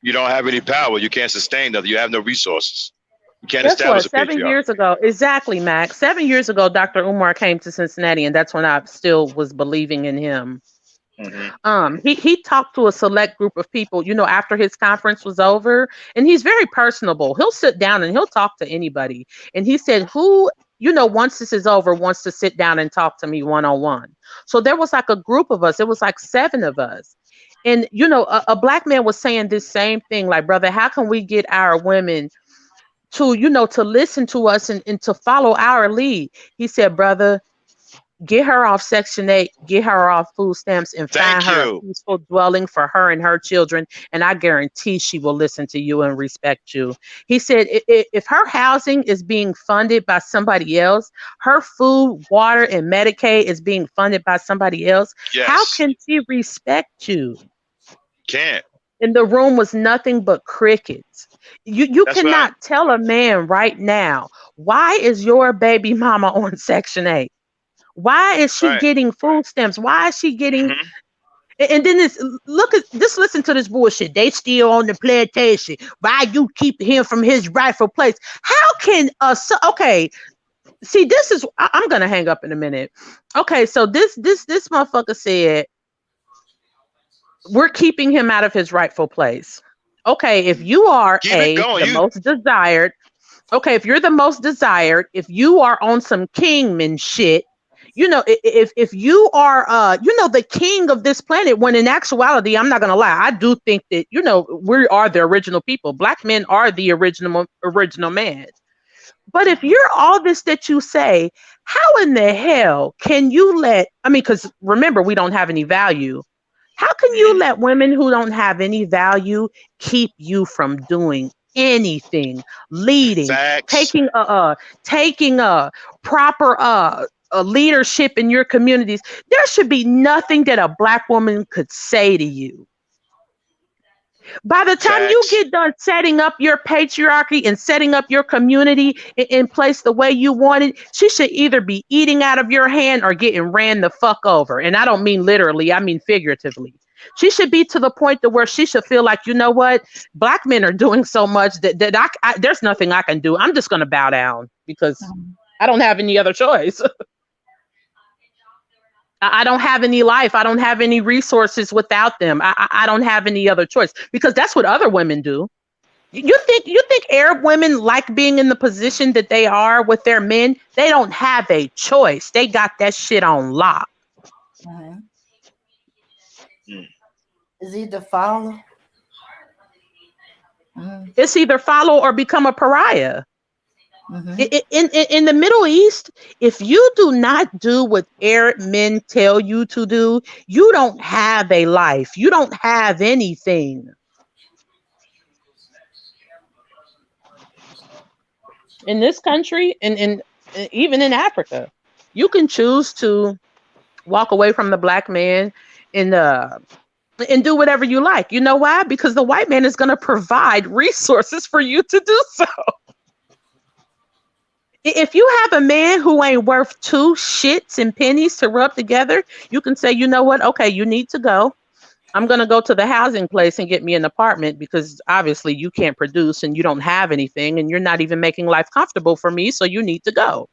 You don't have any power. You can't sustain nothing. You have no resources. You can't Guess what? establish a 7 years patriarchy. ago, exactly, Max. 7 years ago, Dr. Umar came to Cincinnati, and that's when I still was believing in him. He talked to a select group of people, after his conference was over, and he's very personable. He'll sit down and he'll talk to anybody. And he said, who, once this is over, wants to sit down and talk to me one-on-one. So there was like a group of us. It was like 7 of us. And, a black man was saying this same thing, like, brother, how can we get our women to, to listen to us and to follow our lead? He said, brother, get her off Section 8, get her off food stamps, and find her a peaceful dwelling for her and her children. And I guarantee she will listen to you and respect you. He said, if her housing is being funded by somebody else, her food, water, and Medicaid is being funded by somebody else, how can she respect you? Can't. And the room was nothing but crickets. You cannot tell a man right now, why is your baby mama on Section 8? Why is she getting food stamps? Why is she getting? And then listen to this bullshit. They still on the plantation. Why you keep him from his rightful place? How can okay? See, this is. I'm gonna hang up in a minute. Okay, so this motherfucker said we're keeping him out of his rightful place. Okay, if you are the most desired. Okay, if you're the most desired, if you are on some kingman shit. If you are, the king of this planet, when in actuality, I'm not going to lie, I do think that, we are the original people. Black men are the original man. But if you're all this that you say, how in the hell can you because remember, we don't have any value. How can you let women who don't have any value keep you from doing anything, leading, taking a proper leadership in your communities? There should be nothing that a black woman could say to you. By the time you get done setting up your patriarchy and setting up your community in place the way you want it, she should either be eating out of your hand or getting ran the fuck over. And I don't mean literally, I mean figuratively. She should be to the point to where she should feel like, you know what, black men are doing so much that I there's nothing I can do. I'm just going to bow down because I don't have any other choice. I don't have any life. I don't have any resources without them. I don't have any other choice because that's what other women do. You think Arab women like being in the position that they are with their men? They don't have a choice. They got that shit on lock. Mhm. Mm. Is either follow. Mm-hmm. It's either follow or become a pariah. Mm-hmm. In the Middle East, if you do not do what Arab men tell you to do, you don't have a life. You don't have anything. In this country, and even in Africa, you can choose to walk away from the black man and and do whatever you like. You know why? Because the white man is going to provide resources for you to do so. If you have a man who ain't worth two shits and pennies to rub together, you can say, you know what? Okay, you need to go. I'm going to go to the housing place and get me an apartment because obviously you can't produce and you don't have anything and you're not even making life comfortable for me. So you need to go.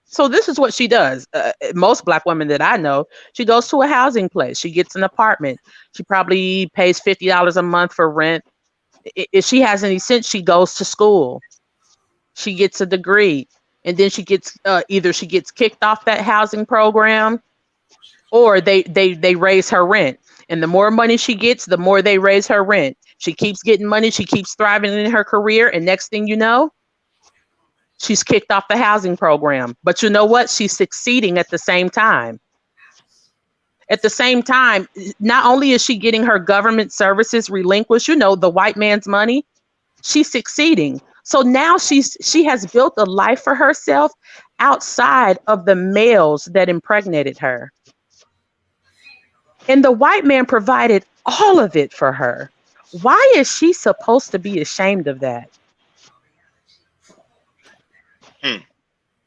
So this is what she does. Most black women that I know, she goes to a housing place. She gets an apartment. She probably pays $50 a month for rent. If she has any sense, she goes to school. She gets a degree, and then she gets either she gets kicked off that housing program, or they raise her rent. And the more money she gets, the more they raise her rent. She keeps getting money. She keeps thriving in her career, and next thing you know, she's kicked off the housing program. But you know what? She's succeeding at the same time. At the same time, not only is she getting her government services relinquished, the white man's money, she's succeeding. So now she has built a life for herself outside of the males that impregnated her. And the white man provided all of it for her. Why is she supposed to be ashamed of that? Hmm.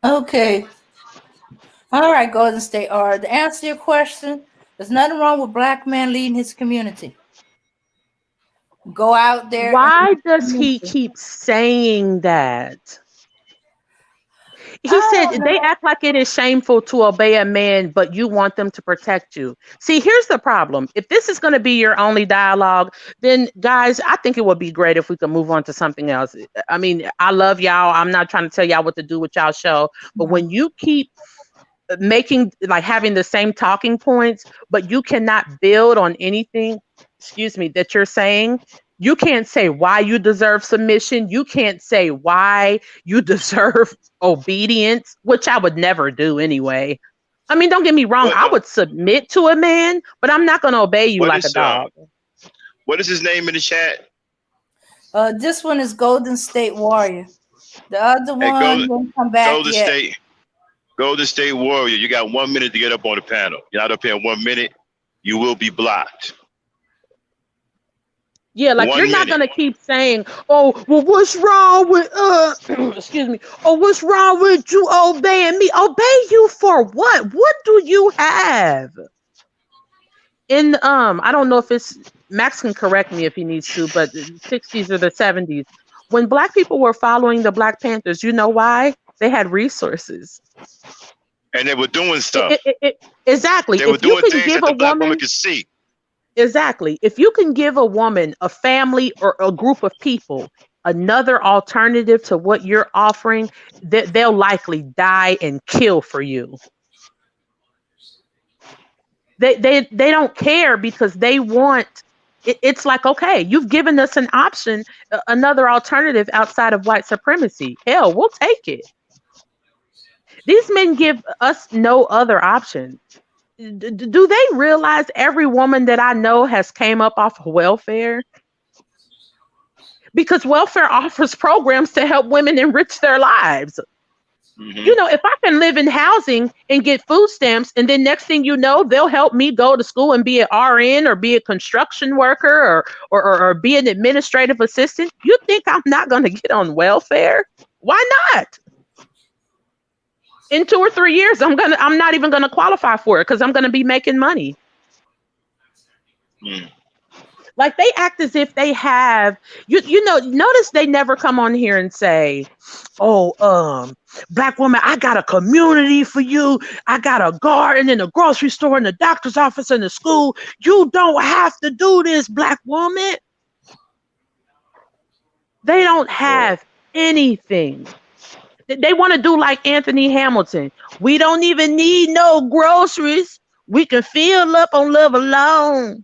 Okay. All right, Golden State R. To answer your question, there's nothing wrong with black man leading his community. Go out there and Why lead the does he community. keep saying that? I He said don't they know. act like it is shameful to obey a man, but you want them to protect you. See, here's the problem. If this is going to be your only dialogue, then guys, I think it would be great if we could move on to something else. I mean, I love y'all. I'm not trying to tell y'all what to do with y'all show, but when you keep making like having the same talking points, but you cannot build on anything, excuse me, that you're saying. You can't say why you deserve submission. You can't say why you deserve obedience, which I would never do anyway. I mean, don't get me wrong, What I would submit to a man, but I'm not going to obey you what like a is dog. what is his name in the chat? This one is Golden State Warrior. The other Hey, one didn't come back Golden yet. State, Golden State Warrior. You got 1 minute to get up on the panel. You're not up here in 1 minute. You will be blocked. Yeah, like you're One not minute. gonna keep saying, "Oh, well, what's wrong with excuse me? Oh, what's wrong with you obeying me? Obey you for what? What do you have?" In I don't know if it's Max can correct me if he needs to, but the 60s or the 70s, when black people were following the Black Panthers, you know why? They had resources. And they were doing It, stuff. it, it, it- exactly. They were If you doing can things give that a the black woman woman could see. Exactly. If you can give a woman, a family, or a group of people another alternative to what you're offering, they'll likely die and kill for you. They don't care because they want it's like, okay, you've given us an option, another alternative outside of white supremacy. Hell, we'll take it. These men give us no other option. Do they realize every woman that I know has came up off of welfare? Because welfare offers programs to help women enrich their lives. Hmm. If I can live in housing and get food stamps, and then next thing you know, they'll help me go to school and be an RN or be a construction worker or be an administrative assistant. You think I'm not going to get on welfare? Why not? In 2 or 3 years, I'm not even gonna qualify for it because I'm gonna be making money. Mm. Like they act as if they have notice they never come on here and say, "Oh, black woman, I got a community for you. I got a garden and a grocery store and a doctor's office and a school. You don't have to do this, black woman." They don't have anything. They want to do like Anthony Hamilton. We don't even need no groceries. We can fill up on love alone.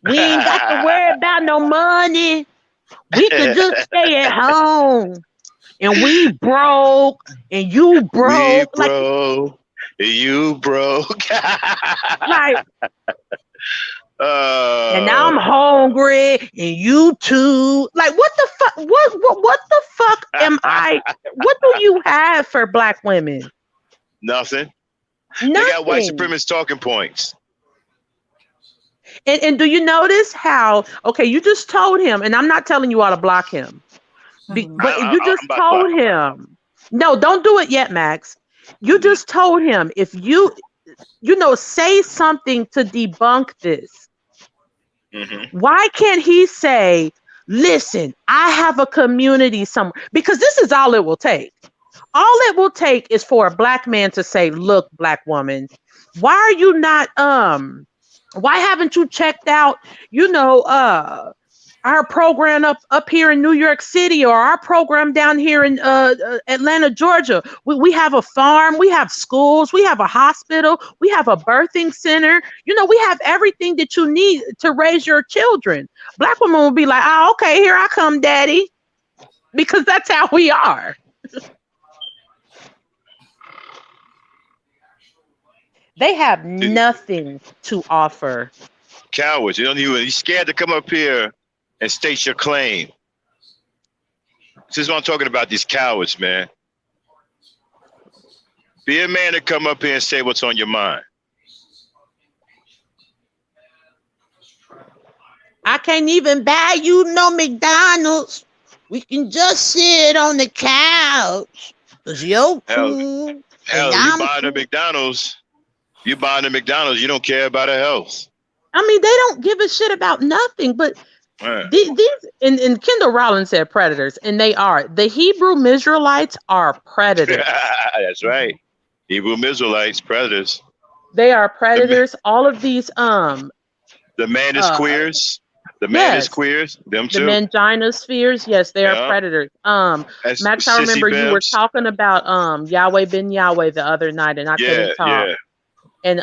We ain't got to worry about no money. We could just stay at home. And we broke, and you We broke. Like, broke, you broke. like, and now I'm hungry, and you too. Like, what the fuck? What the fuck am I? What do you have for black women? Nothing. Nothing. They got white supremacist talking points. And do you notice how? Okay, you just told him, and I'm not telling you how to block him, but you just told him. No, don't do it yet, Max. You just told him if you say something to debunk this. Why can't he say, listen, I have a community somewhere? Because this is all it will take. All it will take is for a black man to say, look, black woman, why are you not, why haven't you checked out, our program up here in New York City, or our program down here in Atlanta, Georgia? We have a farm, we have schools, we have a hospital, we have a birthing center. We have everything that you need to raise your children. Black women will be like, oh, okay, here I come, daddy. Because that's how we are. They have nothing to offer. Cowards. You're scared to come up here and state your claim. This is what I'm talking about, these cowards, man. Be a man to come up here and say what's on your mind. I can't even buy you no McDonald's. We can just sit on the couch. Cause you're cool. Hell, you buying the McDonald's. You buying the McDonald's, you don't care about her health. I mean, they don't give a shit about nothing, but these and Kendall Rollins said predators, and they are. The Hebrew Mizraelites are predators. That's right. Hebrew Mizraelites, predators. They are predators. All of these the manospheres. The manospheres, them too. The manginospheres, yes, they are predators. Max, I remember you were talking about Yahweh ben Yahweh the other night, and I couldn't talk. Yeah. And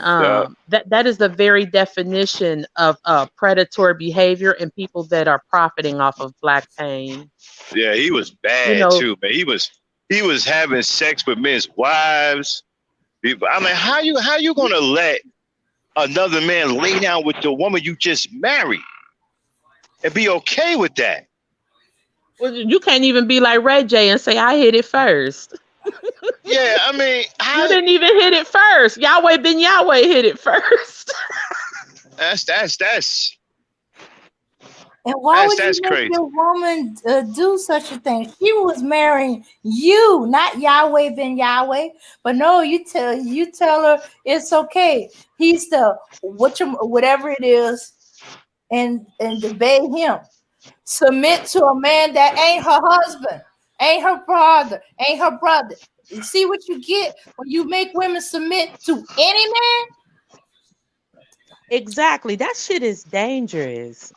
that is the very definition of predatory behavior and people that are profiting off of black pain. Yeah, he was bad too, man. He was having sex with men's wives. I mean, how you gonna let another man lay down with the woman you just married and be okay with that? Well, you can't even be like Ray J and say I hit it first. Yeah, I mean, you didn't even hit it first. Yahweh ben Yahweh hit it first. That's. And why would you make your woman do such a thing? She was marrying you, not Yahweh ben Yahweh. But no, you tell her it's okay. He's the whatever it is, and obey him. Submit to a man that ain't her husband, ain't her father, ain't her brother. You see what you get when you make women submit to any man? Exactly. That shit is dangerous.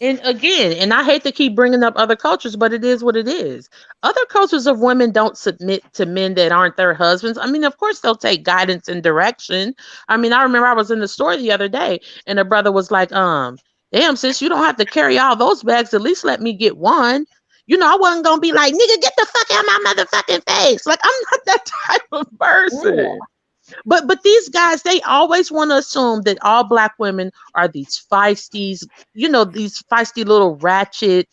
And again, and I hate to keep bringing up other cultures, but it is what it is. Other cultures of women don't submit to men that aren't their husbands. I mean, of course, they'll take guidance and direction. I mean, I remember I was in the store the other day, and a brother was like, damn, sis, you don't have to carry all those bags. At least let me get one. I wasn't going to be like, nigga, get the fuck out of my motherfucking face. Like, I'm not that type of person. Yeah. But these guys, they always want to assume that all black women are these feisties, these feisty little ratchet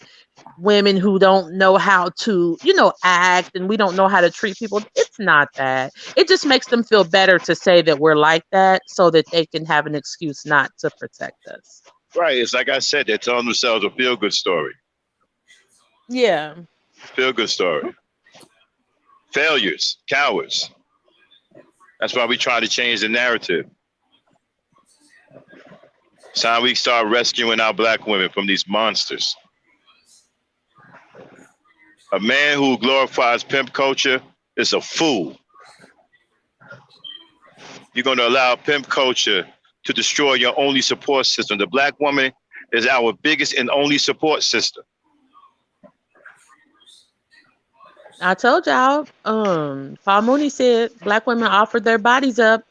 women who don't know how to, act, and we don't know how to treat people. It's not that. It just makes them feel better to say that we're like that so that they can have an excuse not to protect us. Right. It's like I said, they're telling themselves a feel-good story. Yeah. Feel-good story. Failures. Cowards. That's why we try to change the narrative. It's time we start rescuing our black women from these monsters. A man who glorifies pimp culture is a fool. You're going to allow pimp culture to destroy your only support system. The black woman is our biggest and only support system. I told y'all, Paul Mooney said black women offered their bodies up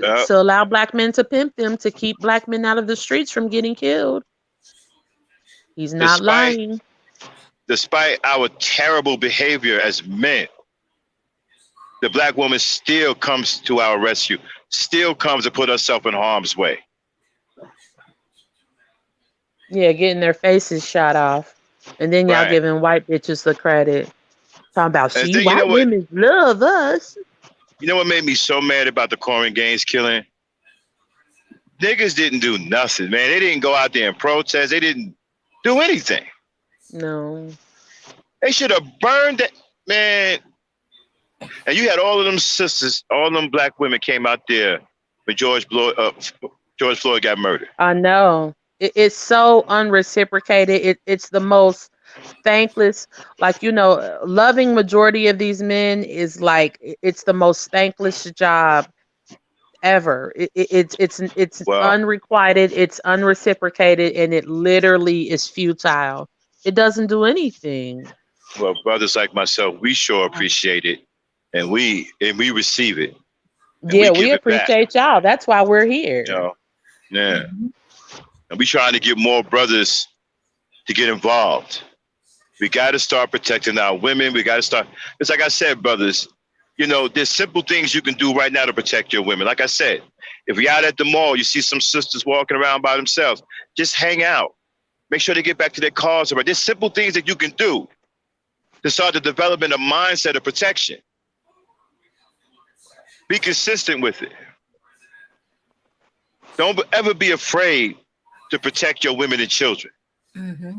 Uh, to allow black men to pimp them to keep black men out of the streets from getting killed. He's not despite lying. despite our terrible behavior as men, the black woman still comes to our rescue, still comes to put herself in harm's way. Yeah, getting their faces shot off. And then y'all Right. giving white bitches the credit. Talking about, And see, then white women love us. you know what made me so mad about the Corey Gaines killing? Niggas didn't do nothing, man. They didn't go out there and protest. They didn't do anything. No. They should have burned it, man. And you had all of them sisters, all of them black women came out there when George Floyd got murdered. I know. It's so unreciprocated. It's the most thankless. Like, loving majority of these men is like, it's the most thankless job ever. It's Well, unrequited, it's unreciprocated, and it literally is futile. It doesn't do anything. well, brothers like myself, we sure appreciate it, and we receive it, and we Yeah, we give it back. appreciate y'all. That's why we're here. You know, yeah. And we trying to get more brothers to get involved. We got to start protecting our women. We got to start. It's like I said, brothers. There's simple things you can do right now to protect your women. Like I said, if you're out at the mall, you see some sisters walking around by themselves, just hang out. Make sure they get back to their cars. There's simple things that you can do to start the development of mindset of protection. Be consistent with it. Don't ever be afraid to protect your women and children. Mm-hmm.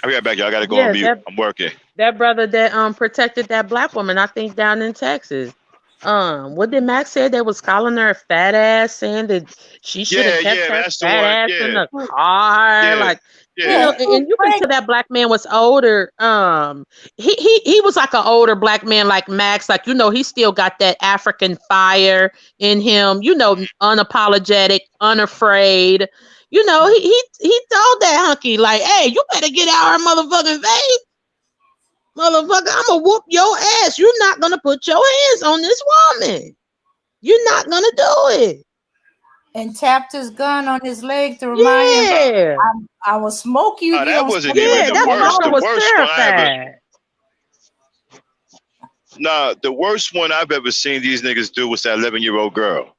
I'll be right back, y'all. I gotta go on mute. I'm working. That brother that protected that black woman, I think down in Texas. What did Max say? They was calling her a fat ass, saying that she should have kept her fat ass in the car. Like, and you can tell that black man was older. He was like an older black man, like Max. Like, he still got that African fire in him. Unapologetic, unafraid. He told that hunky, like, hey, you better get out her motherfucking face. Motherfucker, I'm gonna whoop your ass. You're not gonna put your hands on this woman. You're not gonna do it. And tapped his gun on his leg to remind him, I will smoke you. That wasn't even the worst. The worst one I ever. Nah, the worst one I've ever seen these niggas do was that 11-year-old girl.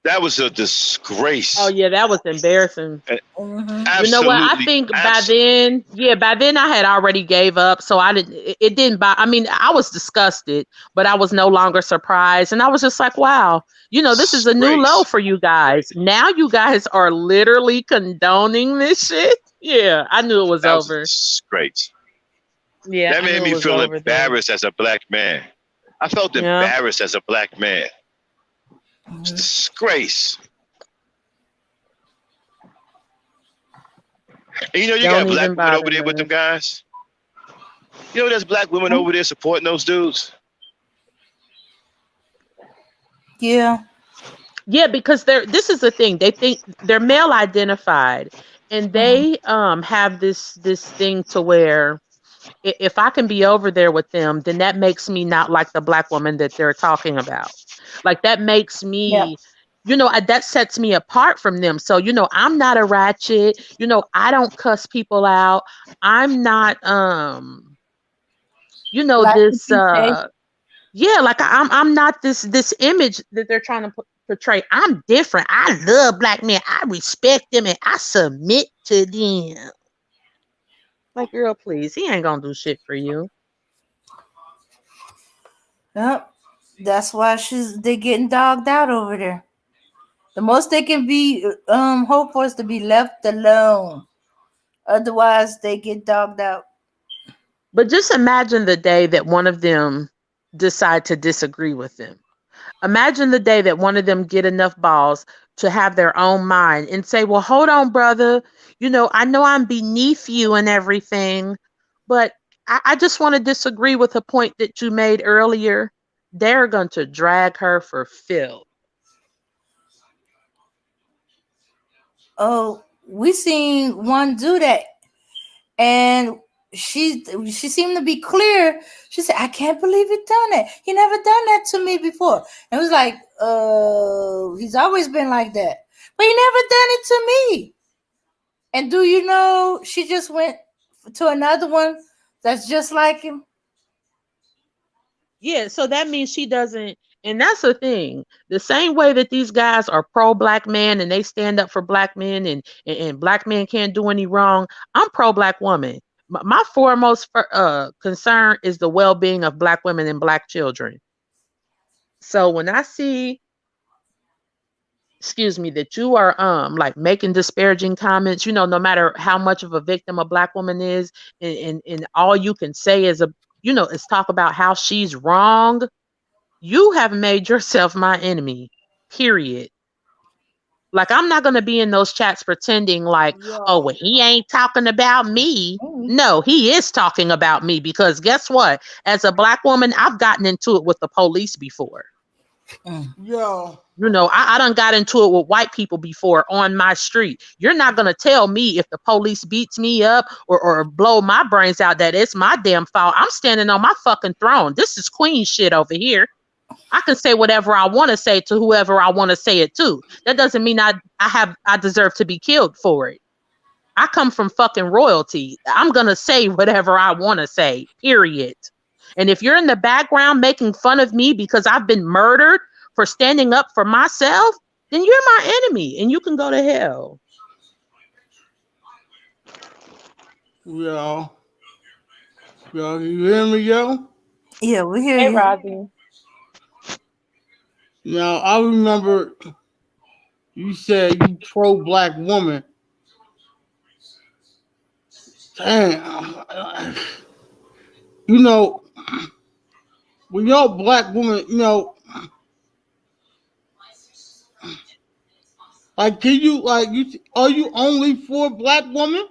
That was a disgrace. Oh yeah, that was embarrassing. Absolutely. You know what? I think by then I had already gave up. So I didn't. It didn't buy. I mean, I was disgusted, but I was no longer surprised, and I was just like, wow, this is a new low for you guys. Now you guys are literally condoning this shit. Yeah, I knew it was over. Great. Yeah, that made me feel embarrassed as a black man. I felt embarrassed as a black man. It's a disgrace. And you got black women over there with them guys. There's black women over there supporting those dudes. Yeah. Yeah, because this is the thing. They think they're male identified, and they have this thing to where if I can be over there with them, then that makes me not like the black woman that they're talking about. Like, that makes me, that sets me apart from them. So, I'm not a ratchet. I don't cuss people out. I'm not, this, like I'm not this image that they're trying to portray. I'm different. I love black men. I respect them and I submit to them. Like, girl, please, he ain't gonna do shit for you. Yep. That's why they're getting dogged out over there. The most they can be hope for is to be left alone. Otherwise, they get dogged out. But just imagine the day that one of them decide to disagree with them. Imagine the day that one of them get enough balls to have their own mind and say, well, hold on, brother. I know I'm beneath you and everything, but I just want to disagree with a point that you made earlier. They're going to drag her for filth. Oh, we seen one do that, and she seemed to be clear. She said, "I can't believe he done it. He never done that to me before." And it was like, he's always been like that, but he never done it to me. And do you know she just went to another one that's just like him? Yeah, so that means she doesn't, and that's the thing. The same way that these guys are pro black man and they stand up for black men and black men can't do any wrong, I'm pro black woman. My foremost concern is the well being of black women and black children. So when I see, excuse me, that you are like making disparaging comments, no matter how much of a victim a black woman is, and all you can say is is talk about how she's wrong. You have made yourself my enemy, period. Like, I'm not going to be in those chats pretending like, oh, Yo, well, he ain't talking about me. No, he is talking about me, because guess what? As a black woman, I've gotten into it with the police before. yo. I done got into it with white people before on my street. You're not going to tell me if the police beats me up or blow my brains out that it's my damn fault. I'm standing on my fucking throne. This is queen shit over here. I can say whatever I want to say to whoever I want to say it to. That doesn't mean I deserve to be killed for it. I come from fucking royalty. I'm going to say whatever I want to say, period. And if you're in the background making fun of me because I've been murdered for standing up for myself, then you're my enemy and you can go to hell. Yo, you hear me, yo? Yeah, we hear Hey, you. Robbie. Now, I remember you said you pro black woman. Damn. You know, when you're a black woman, like, can you, like, are you only for black women?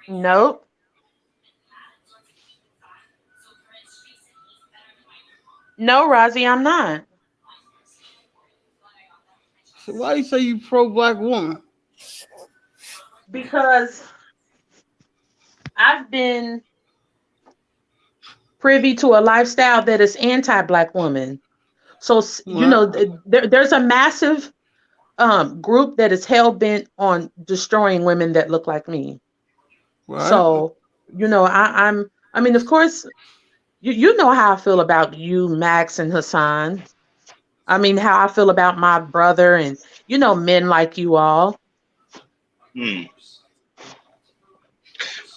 Nope. No, Rozzy, I'm not. So why you say you pro black woman? Because I've been privy to a lifestyle that is anti-black woman. So, Right, there's a massive group that is hell bent on destroying women that look like me. right. So, I mean, of course, you know how I feel about you, Max and Hassan. I mean, how I feel about my brother and, men like you all. Hmm.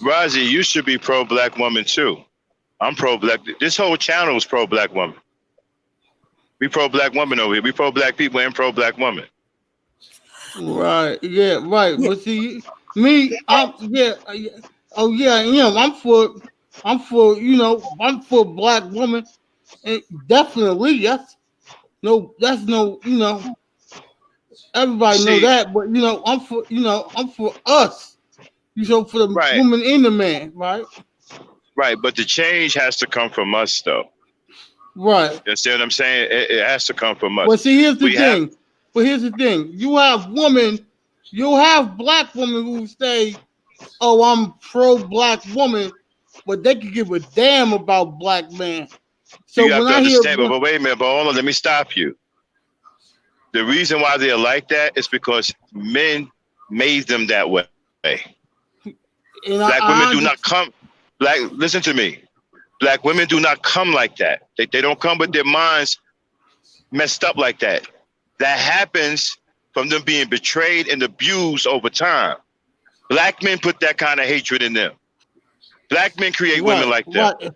Razi, you should be pro black woman too. I'm pro black. This whole channel is pro black woman. We pro black woman over here. We pro black people and pro black woman. Right, yeah, right. Yeah. But see, me, oh yeah, I am. I'm for black woman, and definitely that's no, everybody know See, that. But I'm for us. For the right, woman and the man, right, right. But the change has to come from us, though. right. You see what I'm saying? It has to come from us. Well, see, here's the We have, thing. But here's the thing. You'll have black women who say, "Oh, I'm pro black woman," but they can give a damn about black man. So you have when to I hear, understand. But wait a minute. But hold on. Let me stop you. The reason why they're like that is because men made them that way. and Black women I do not come. Listen to me. Black women do not come like that. They don't come with their minds messed up like that. That happens from them being betrayed and abused over time. Black men put that kind of hatred in them. Black men create women right, like them. right,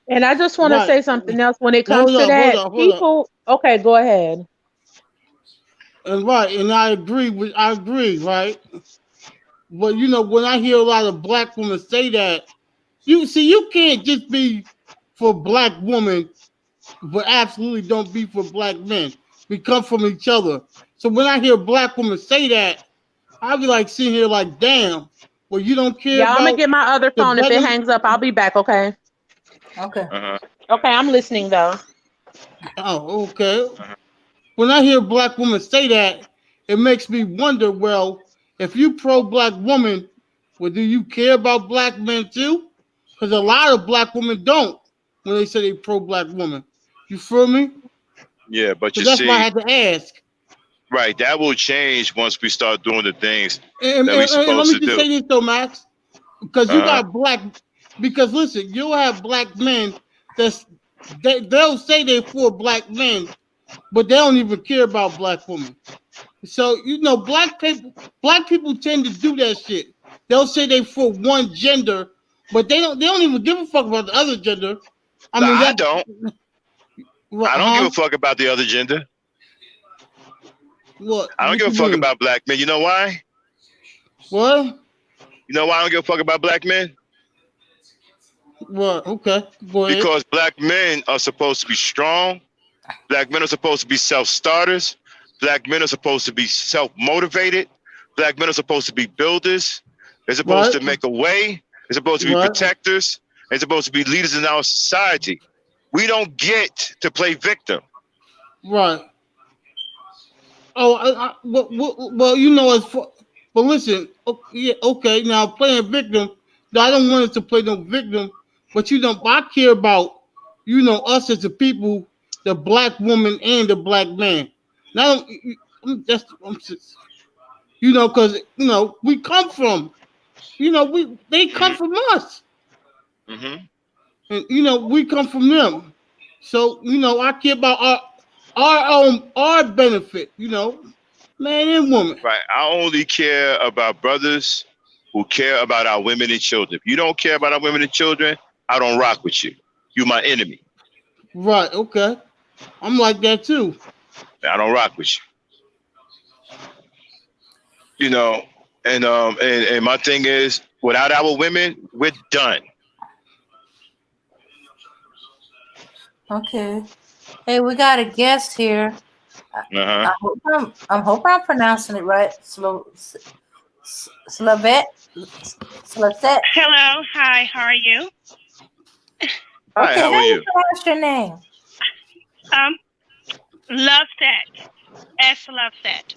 And I just want to right. say something else when it Hold comes to up, hold that. up, hold up. People, okay, go ahead. And I agree, right? But when I hear a lot of black women say that, you can't just be for black women, but absolutely don't be for black men. We come from each other. So when I hear black women say that, I'll be like sitting here like, damn. Well, you don't care Yeah, I'm gonna about get my other the phone. If it brothers. hangs up, I'll be back. Okay. Okay. Uh-huh. Okay, I'm listening though. Oh, okay. Uh-huh. When I hear black women say that, it makes me wonder. Well, if you pro black woman, well, do you care about black men too? Because a lot of black women don't when they say they pro black woman. You feel me? Yeah, but So you that's why I see, had to ask. right, that will change once we start doing the things And, that we're and let supposed me to just do. say this though, Max, because you Uh huh. got black. Because listen, you'll have black men that's they'll say they're for black men, but they don't even care about black women. So black people tend to do that shit. They'll say they for one gender, but they don't even give a fuck about the other gender. I mean I that don't. what I don't give huh? a fuck about the other gender. I don't What give a you fuck mean? about black men. You know why? What? You know why I don't give a fuck about black men? What? Okay. Go ahead. Because black men are supposed to be strong. Black men are supposed to be self-starters. Black men are supposed to be self-motivated. Black men are supposed to be builders. They're supposed Right? to make a way. They're supposed to be Right? protectors. They're supposed to be leaders in our society. We don't get to play victim. Right. Oh, well, it's for, but listen, yeah, okay. Now playing victim, I don't want it to play no victim, but I care about us as a people, the black woman and the black man. Now, because we come from, they come Hmm. from us, Hmm. and we come from them. So I care about our benefit. Man and woman. Right. I only care about brothers who care about our women and children. If you don't care about our women and children, I don't rock with you. You're my enemy. Right. Okay. I'm like that too. I don't rock with you. You know, and my thing is, without our women, we're done. Okay. Hey, we got a guest here. Uh huh. I hope I'm pronouncing it right. Slavet. Slavet. Hello, hi, how are you? Hi, Okay, how how are you you? pronounce your name? Um, love set. Love set.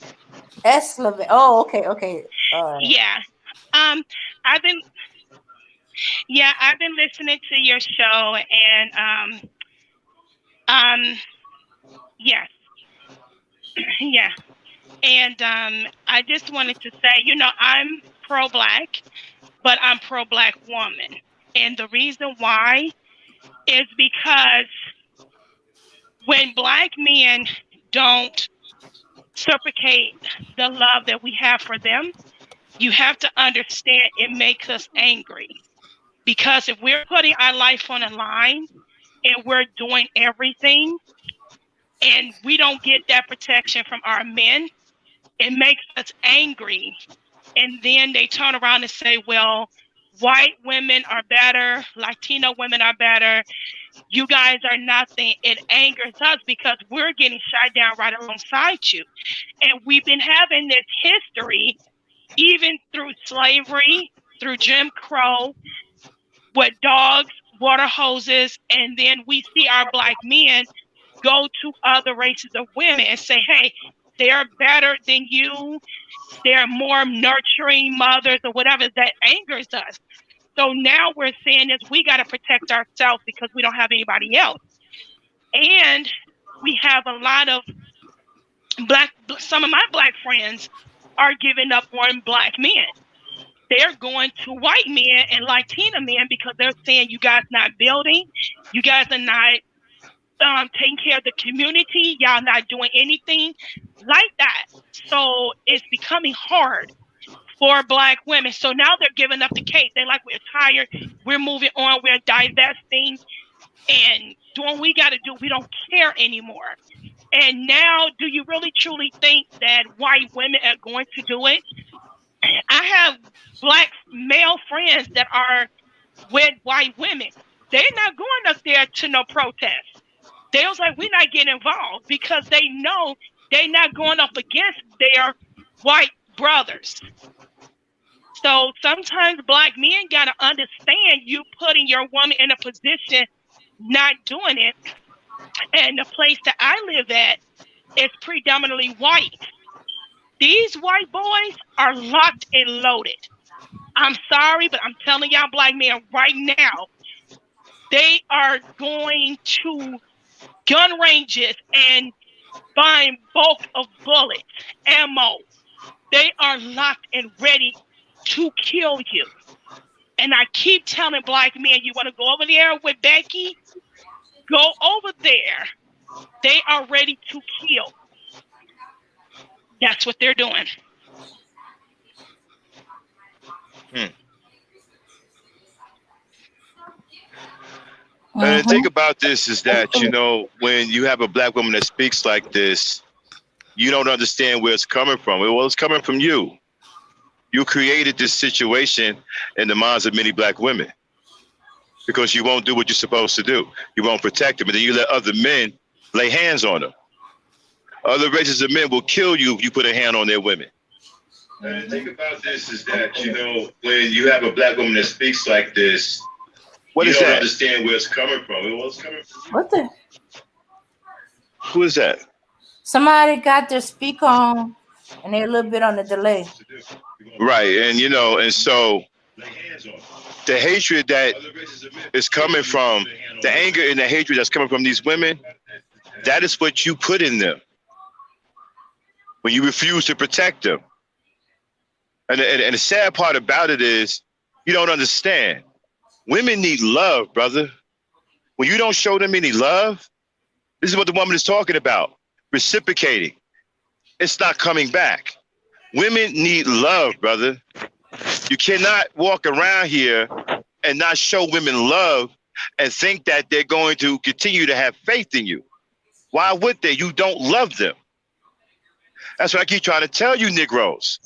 Slavet. Oh, okay, okay. All right. Yeah. Um, I've been I've been listening to your show and um yes. Yeah. And I just wanted to say, I'm pro black, but I'm pro black woman. And the reason why is because when black men don't reciprocate the love that we have for them, you have to understand it makes us angry. Because if we're putting our life on the line and we're doing everything and we don't get that protection from our men, it makes us angry. And then they turn around and say, well, white women are better, Latino women are better, you guys are nothing. It angers us because we're getting shot down right alongside you. And we've been having this history, even through slavery, through Jim Crow, with dogs, water hoses, and then we see our black men go to other races of women and say, hey, they're better than you. They're more nurturing mothers or whatever. That angers us. So now we're saying is we got to protect ourselves because we don't have anybody else. And we have a lot of some of my black friends are giving up on black men. They're going to white men and Latina men because they're saying you guys not building, you guys are not taking care of the community, y'all not doing anything like that. So it's becoming hard for black women. So now they're giving up the case. They're like, we're tired, we're moving on, we're divesting and doing what we got to do. We don't care anymore. And now, do you really truly think that white women are going to do it? I have black male friends that are with white women. They're not going up there to no protest. They was like, we're not getting involved because they know they're not going up against their white brothers. So sometimes black men got to understand you putting your woman in a position not doing it. And the place that I live at is predominantly white. These white boys are locked and loaded. I'm sorry, but I'm telling y'all black men right now, they are going to gun ranges and buying bulk of bullets, ammo. They are locked and ready to kill you. And I keep telling black men, you want to go over there with Becky? Go over there. They are ready to kill. That's what they're doing. And the thing about this is that, you know, when you have a black woman that speaks like this, you don't understand where it's coming from. Well, it's coming from you. You created this situation in the minds of many black women because you won't do what you're supposed to do. You won't protect them, and then you let other men lay hands on them. Other races of men will kill you if you put a hand on their women. And the thing about this is that, you know, when you have a black woman that speaks like this, you don't understand where it's coming from. Well, it's coming from. What the? Who is that? Somebody got their speak on, and they're a little bit on the delay. Right, and you know, and so the hatred that is coming from, the anger and the hatred that's coming from these women, that is what you put in them when you refuse to protect them. And the sad part about it is you don't understand. Women need love, brother. When you don't show them any love, this is what the woman is talking about. Reciprocating. It's not coming back. Women need love, brother. You cannot walk around here and not show women love and think that they're going to continue to have faith in you. Why would they? You don't love them. That's what I keep trying to tell you, Negroes.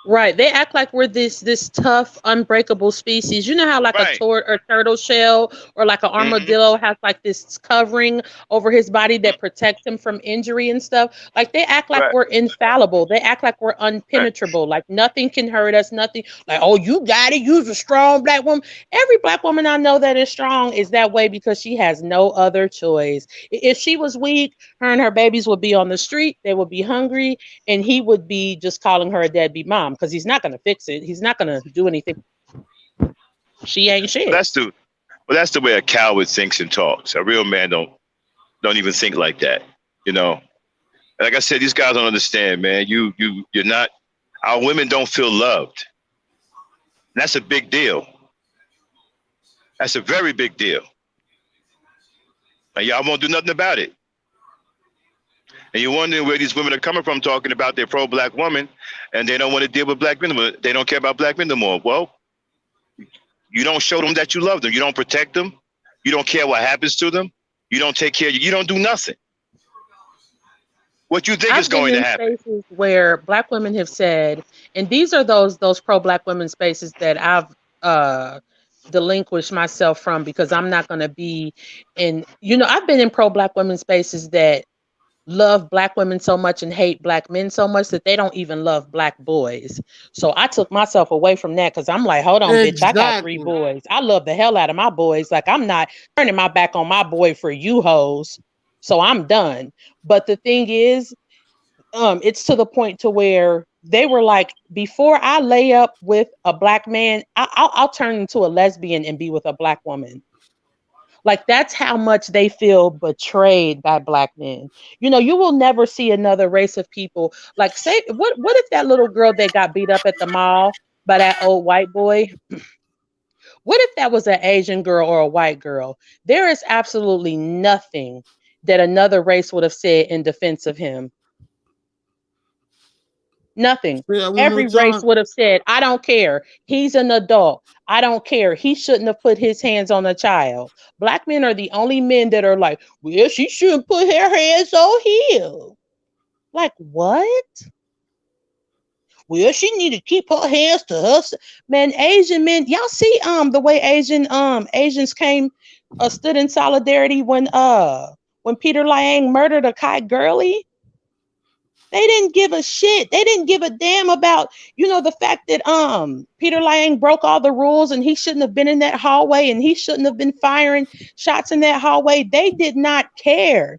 Right. They act like we're this tough, unbreakable species. You know how like a turtle shell or like an armadillo has like this covering over his body that protects him from injury and stuff. Like they act like we're infallible. They act like we're unpenetrable. Like nothing can hurt us. Nothing. Like, oh, you got it. You're a strong black woman. Every black woman I know that is strong is that way because she has no other choice. If she was weak, her and her babies would be on the street. They would be hungry, and he would be just calling her a deadbeat mom. Because he's not going to fix it. He's not going to do anything. She ain't shit. That's the way a coward thinks and talks. A real man don't even think like that. You know, like I said, these guys don't understand, man. You're not. Our women don't feel loved. And that's a big deal. That's a very big deal. And y'all won't do nothing about it. And you're wondering where these women are coming from talking about their pro-black woman and they don't want to deal with black men. They don't care about black men no more. Well, you don't show them that you love them. You don't protect them. You don't care what happens to them. You don't take care of you. You don't do nothing. What you think is going to happen? Spaces where black women have said, and these are those pro-black women spaces that I've delinquished myself from because I'm not going to be in, I've been in pro-black women spaces that love black women so much and hate black men so much that they don't even love black boys. So I took myself away from that because I'm like, hold on, bitch, I got 3 boys. I love the hell out of my boys. Like, I'm not turning my back on my boy for you hoes. So I'm done. But the thing is, it's to the point to where they were like, before I lay up with a black man, I'll turn into a lesbian and be with a black woman. Like, that's how much they feel betrayed by black men. You will never see another race of people. Like, say, what if that little girl that got beat up at the mall by that old white boy? What if that was an Asian girl or a white girl? There is absolutely nothing that another race would have said in defense of him. Nothing. Every race would have said, I don't care. He's an adult. I don't care. He shouldn't have put his hands on a child. Black men are the only men that are like, well, she shouldn't put her hands on him. Like, what? Well, she need to keep her hands to her. Man, Asian men, y'all see the way Asians came stood in solidarity when Peter Liang murdered a Kai Gurley? They didn't give a shit. They didn't give a damn about, the fact that Peter Liang broke all the rules and he shouldn't have been in that hallway and he shouldn't have been firing shots in that hallway. They did not care.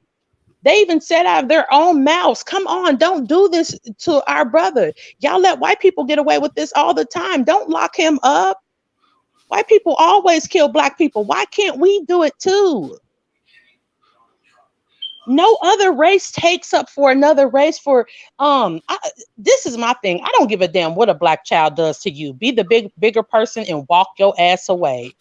They even said out of their own mouths, come on, don't do this to our brother. Y'all let white people get away with this all the time. Don't lock him up. White people always kill black people. Why can't we do it too? No other race takes up for another race for this is my thing. I don't give a damn what a black child does to you. Be the bigger person and walk your ass away.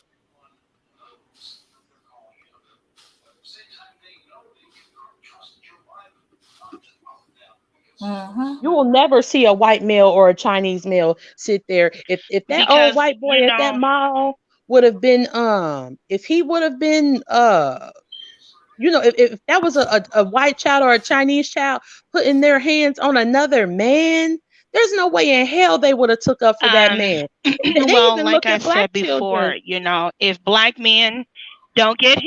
You will never see a white male or a Chinese male sit there. If that old white boy at that mall would have been if he would have been if that was a white child or a Chinese child putting their hands on another man, there's no way in hell they would have took up for that man. They well, even like look I at black said before, children. you know, if black men don't get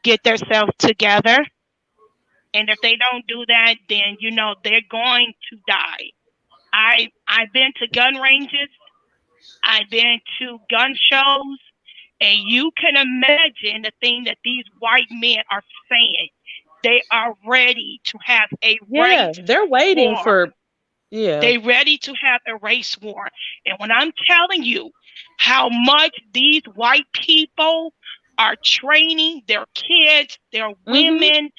get themselves together, and if they don't do that, then you know they're going to die. I've been to gun ranges, I've been to gun shows, and you can imagine the thing that these white men are saying. They are ready to have a race They're waiting war. for They ready to have a race war. And when I'm telling you how much these white people are training their kids, their women,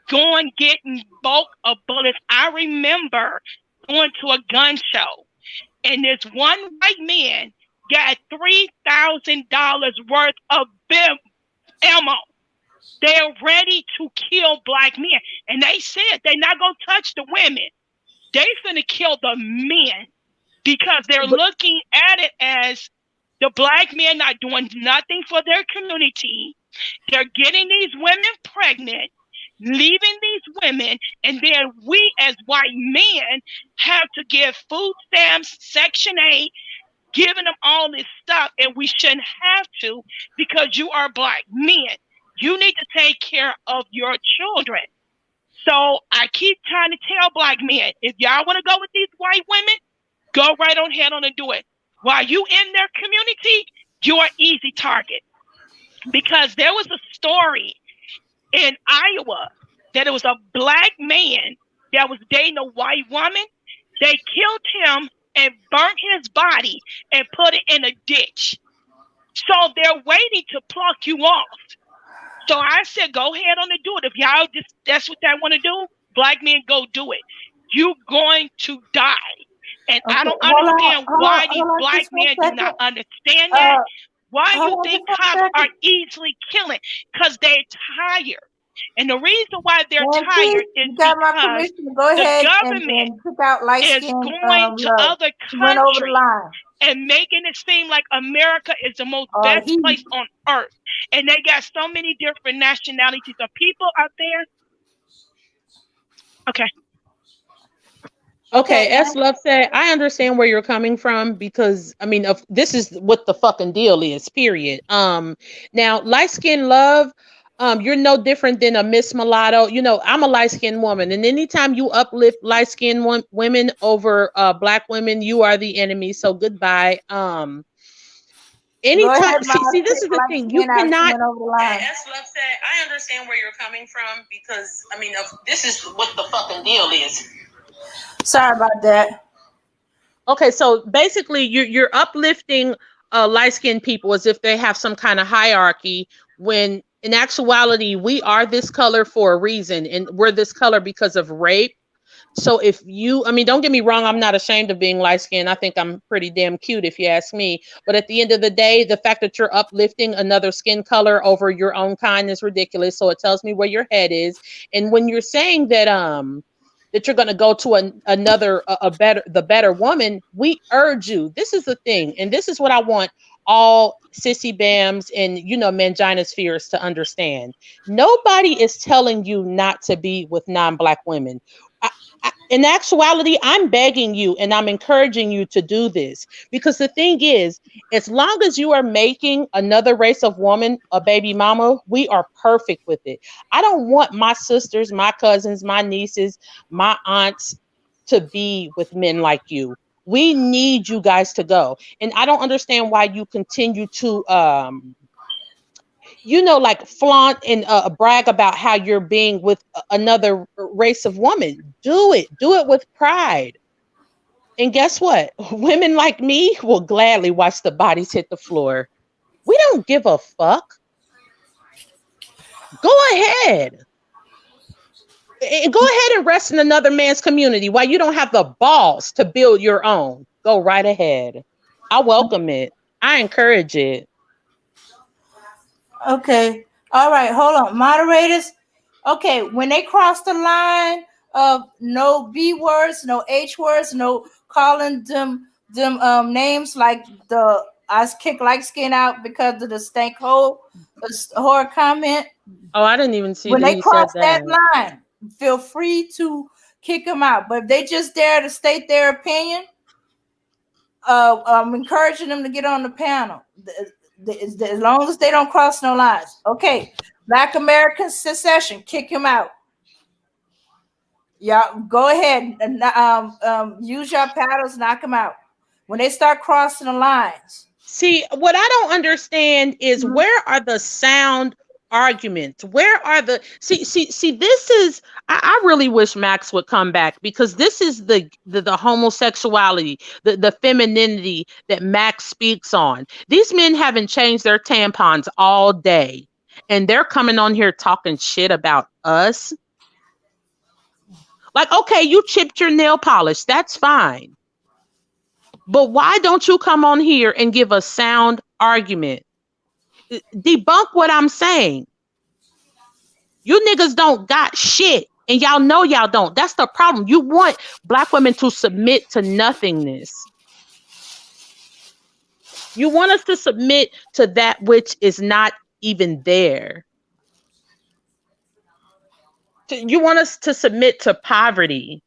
going getting bulk of bullets. I remember going to a gun show, and this one white man got $3,000 worth of ammo. They're ready to kill black men. And they said they're not going to touch the women. They're going to kill the men because they're looking at it as the black men not doing nothing for their community. They're getting these women pregnant, leaving these women, and then we as white men have to give food stamps, Section 8, giving them all this stuff, and we shouldn't have to because you are black men. You need to take care of your children. So I keep trying to tell black men, if y'all want to go with these white women, go right on ahead on and do it. While you in their community, you're an easy target. Because there was a story in Iowa that it was a black man that was dating a white woman. They killed him and burnt his body and put it in a ditch. So they're waiting to pluck you off. So I said, go ahead on and do it. If y'all that's what they want to do, black men, go do it. You're going to die. And I don't understand why these black men do not understand that. Why you think cops are easily killing? Because they're tired. And the reason why they're tired is because the government is going to other countries and making it seem like America is the most best place on earth. And they got so many different nationalities of people out there. Okay. Okay, as Love said, I understand where you're coming from because I mean, this is what the fucking deal is. Period. Now light skin Love, you're no different than a Miss Mulatto. You know, I'm a light skinned woman, and anytime you uplift light skinned women over black women, you are the enemy. So goodbye. Anytime, see, this is the thing. You cannot. As Love said, I understand where you're coming from because I mean, this is what the fucking deal is. Sorry about that. Okay, so basically you're uplifting light-skinned people as if they have some kind of hierarchy when in actuality we are this color for a reason, and we're this color because of rape. So if you, I mean, don't get me wrong, I'm not ashamed of being light-skinned. I think I'm pretty damn cute if you ask me. But at the end of the day, the fact that you're uplifting another skin color over your own kind is ridiculous. So it tells me where your head is. And when you're saying that that you're going to go to the better woman, we urge you. This is the thing, and this is what I want all sissy bams and mangina spheres to understand. Nobody is telling you not to be with non-black women. In actuality, I'm begging you and I'm encouraging you to do this because the thing is, as long as you are making another race of woman a baby mama, we are perfect with it. I don't want my sisters, my cousins, my nieces, my aunts to be with men like you. We need you guys to go. And I don't understand why you continue to like flaunt and brag about how you're being with another race of woman. Do it with pride. And guess what? Women like me will gladly watch the bodies hit the floor. We don't give a fuck. Go ahead. Go ahead and rest in another man's community while you don't have the balls to build your own. Go right ahead. I welcome it. I encourage it. Okay. All right. Hold on. Moderators. Okay. When they cross the line of no B words, no H words, no calling them names like the I kick light skin out because of the stank hole horror comment. Oh, I didn't even see when that they he cross said that. line, feel free to kick them out. But if they just there to state their opinion, I'm encouraging them to get on the panel. As long as they don't cross no lines. Okay, Black American Secession, kick him out. Y'all go ahead and use your paddles, knock them out. When they start crossing the lines. See, what I don't understand is where are the sound arguments? Where are the see this is I really wish Max would come back, because this is the homosexuality, the femininity that Max speaks on. These men haven't changed their tampons all day, and they're coming on here talking shit about us. Like, okay, you chipped your nail polish, that's fine. But why don't you come on here and give a sound argument? Debunk what I'm saying. You niggas don't got shit, and y'all know y'all don't. That's the problem. You want Black women to submit to nothingness. You want us to submit to that which is not even there. You want us to submit to poverty.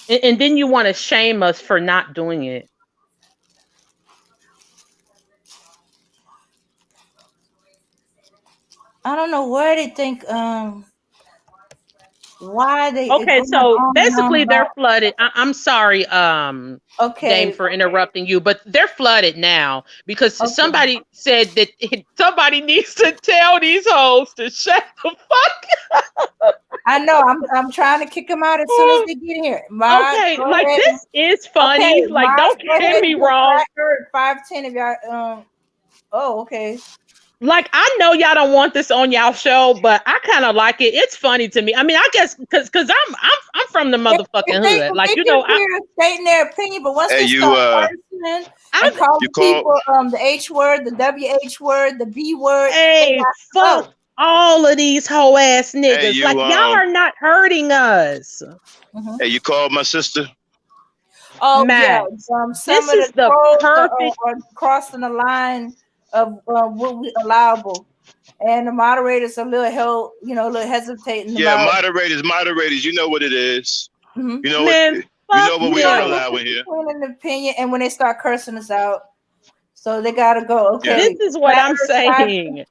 And then you want to shame us for not doing it. I don't know where they think why they okay, so basically they're flooded. I'm sorry, Dame, for interrupting you, but they're flooded now because somebody said that somebody needs to tell these hoes to shut the fuck up. I know. I'm trying to kick them out as soon as they get here. Okay, like this is funny. Like, don't get me wrong. 510 of y'all. Oh, okay. Like, I know y'all don't want this on y'all show, but I kind of like it. It's funny to me. I mean, I guess because I'm from the motherfucking hood. Like, you know, stating their opinion, but once they start and calling people the H word, the WH word, the B word. Hey, fuck all of these hoe ass niggas. Hey, like, y'all are not hurting us. Hey, you called my sister? Oh, Matt, yeah. Some this of the perfect are crossing the line of what we allowable, and the moderators are a little hesitating. Yeah, moderators, you know what it is. You know what we are allowing here. An opinion, and when they start cursing us out, so they gotta go. Okay, this is what I'm saying.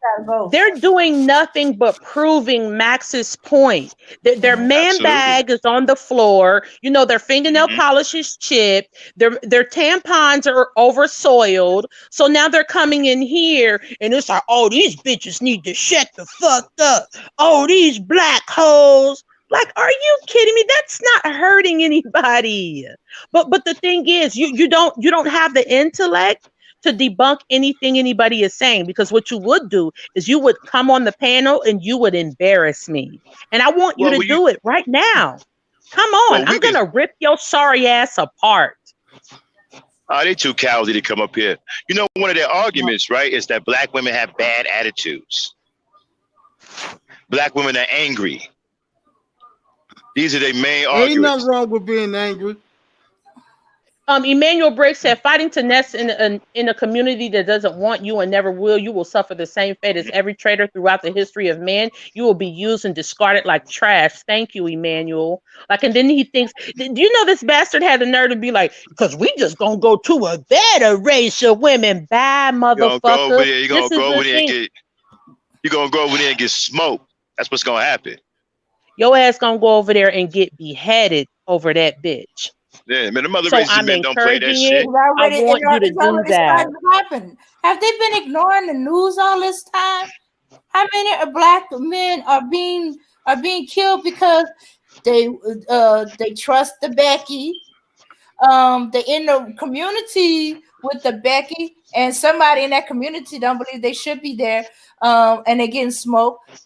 They're doing nothing but proving Max's point. Their man bag is on the floor. You know, their fingernail polish is chipped. Their tampons are oversoiled. So now they're coming in here and it's like, oh, these bitches need to shut the fuck up. Oh, these black hoes. Like, are you kidding me? That's not hurting anybody. But the thing is, you don't have the intellect to debunk anything anybody is saying, because what you would do is you would come on the panel and you would embarrass me. And I want you to do it right now. Come on. I'm going to rip your sorry ass apart. Oh, they too cowardly to come up here. You know, one of their arguments, right, is that Black women have bad attitudes. Black women are angry. These are their main arguments. Ain't nothing wrong with being angry. Emmanuel Briggs said, fighting to nest in a community that doesn't want you and never will, you will suffer the same fate as every traitor throughout the history of man. You will be used and discarded like trash. Thank you, Emmanuel. Like, and then he thinks, do you know this bastard had the nerve to be like, because we just gonna go to a better race of women. Bad motherfucker. You're gonna go over there and get smoked. That's what's gonna happen. Your ass gonna go over there and get beheaded over that bitch. Yeah, man, the mother So raising I'm men don't play that encouraging it. shit. I want you to It's do already that. starting to happen. Have they been ignoring the news all this time? How many black men are being killed because they trust the Becky? They in the community with the Becky, and somebody in that community don't believe they should be there, and they getting smoked.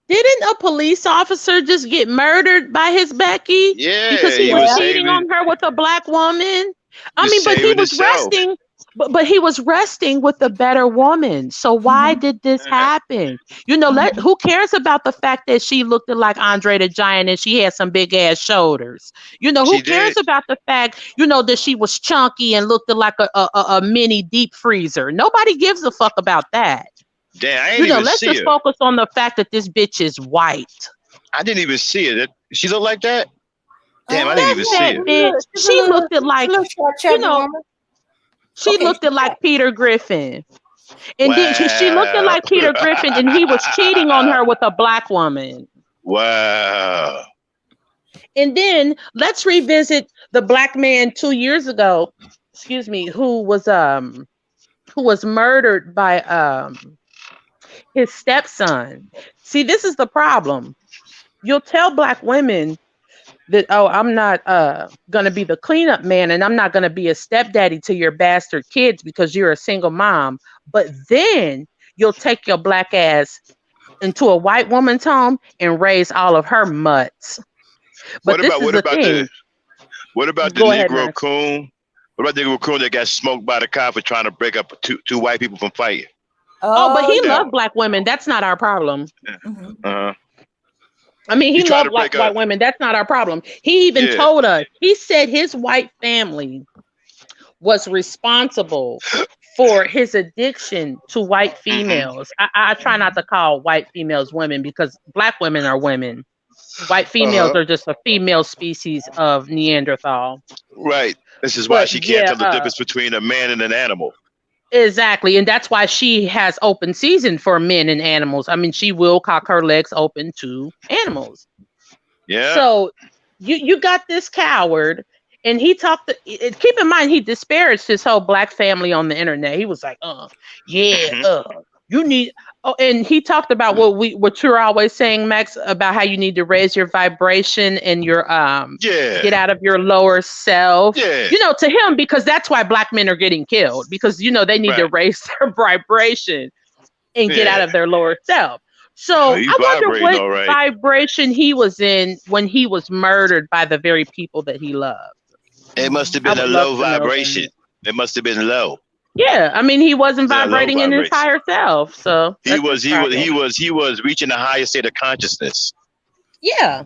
Didn't a police officer just get murdered by his Becky? Yeah, Because he he was was cheating saving, on her with a black woman? I just mean, but he saving was himself. resting, but he was resting with a better woman. So why did this happen? You know, who cares about the fact that she looked like Andre the Giant and she had some big ass shoulders? You know, who She cares did. about the fact, you know, that she was chunky and looked like a mini deep freezer? Nobody gives a fuck about that. Damn, I ain't You know, even let's see just her. focus on the fact that this bitch is white. I didn't even see it. She look like that? Damn, I didn't That even see fat her. bitch, she looked at like, short, you chubby know, woman. she Okay, looked at like Peter Griffin. And then she looked at Wow. like Peter Griffin and he was cheating on her with a black woman. Wow. And then let's revisit the black man 2 years ago, excuse me, who was murdered by his stepson. See, this is the problem. You'll tell black women that, oh, I'm not gonna be the cleanup man and I'm not gonna be a stepdaddy to your bastard kids because you're a single mom. But then you'll take your black ass into a white woman's home and raise all of her mutts. But What this about is what the about thing. the Go ahead, Negro Max. coon? What about the Negro coon that got smoked by the cop for trying to break up two white people from fighting? Oh, but he That loved black women. That's not our problem. uh-huh. I mean, He he tried loved to break white up. women. That's not our problem. He even Yeah. told us, he said his white family was responsible for his addiction to white females. I try not to call white females women because black women are women. White females are just a female species of Neanderthal. Right. This is why But she can't tell the yeah, difference between a man and an animal. exactly. And that's why she has open season for men and animals. I mean, she will cock her legs open to animals. Yeah. So you got this coward, and he talked. Keep in mind, he disparaged his whole black family on the internet. He was like, you need. Oh, and he talked about what you're always saying, Max, about how you need to raise your vibration and your get out of your lower self. Yeah. You know, to him, because that's why black men are getting killed, because you know they need to raise their vibration and get out of their lower self. So I wonder what vibration he was in when he was murdered by the very people that he loved. It must have been a low vibration. It must have been low. Yeah, I mean, he wasn't vibrating in his higher self. So he was reaching the higher state of consciousness. Yeah.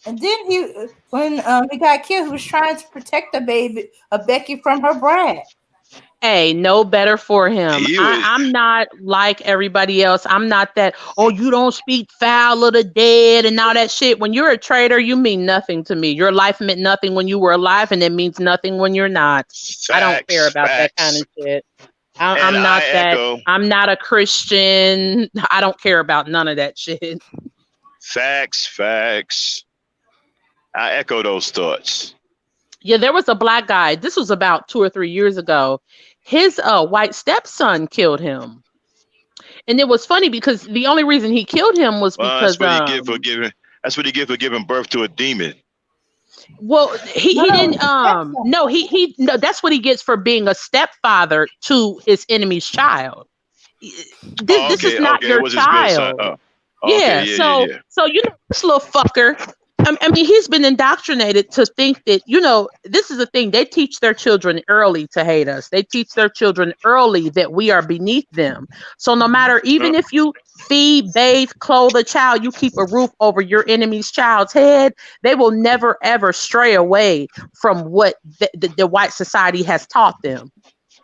And then when he got killed, he was trying to protect the Becky from her Brad. Hey, no better for him. I'm not like everybody else. I'm not that, oh, you don't speak foul of the dead and all that shit. When you're a traitor, you mean nothing to me. Your life meant nothing when you were alive, and it means nothing when you're not. I don't care about that kind of shit. I'm not that. I'm not a Christian. I don't care about none of that shit. Facts. I echo those thoughts. Yeah, there was a black guy. This was about 2 or 3 years ago. His white stepson killed him. And it was funny because the only reason he killed him was because that's what he get for giving birth to a demon. Well, he didn't no, that's what he gets for being a stepfather to his enemy's child. This is not your child. So you know, this little fucker, I mean, he's been indoctrinated to think that, you know, this is the thing. They teach their children early to hate us. They teach their children early that we are beneath them. So no matter, even if you feed, bathe, clothe a child, you keep a roof over your enemy's child's head, they will never, ever stray away from what the white society has taught them.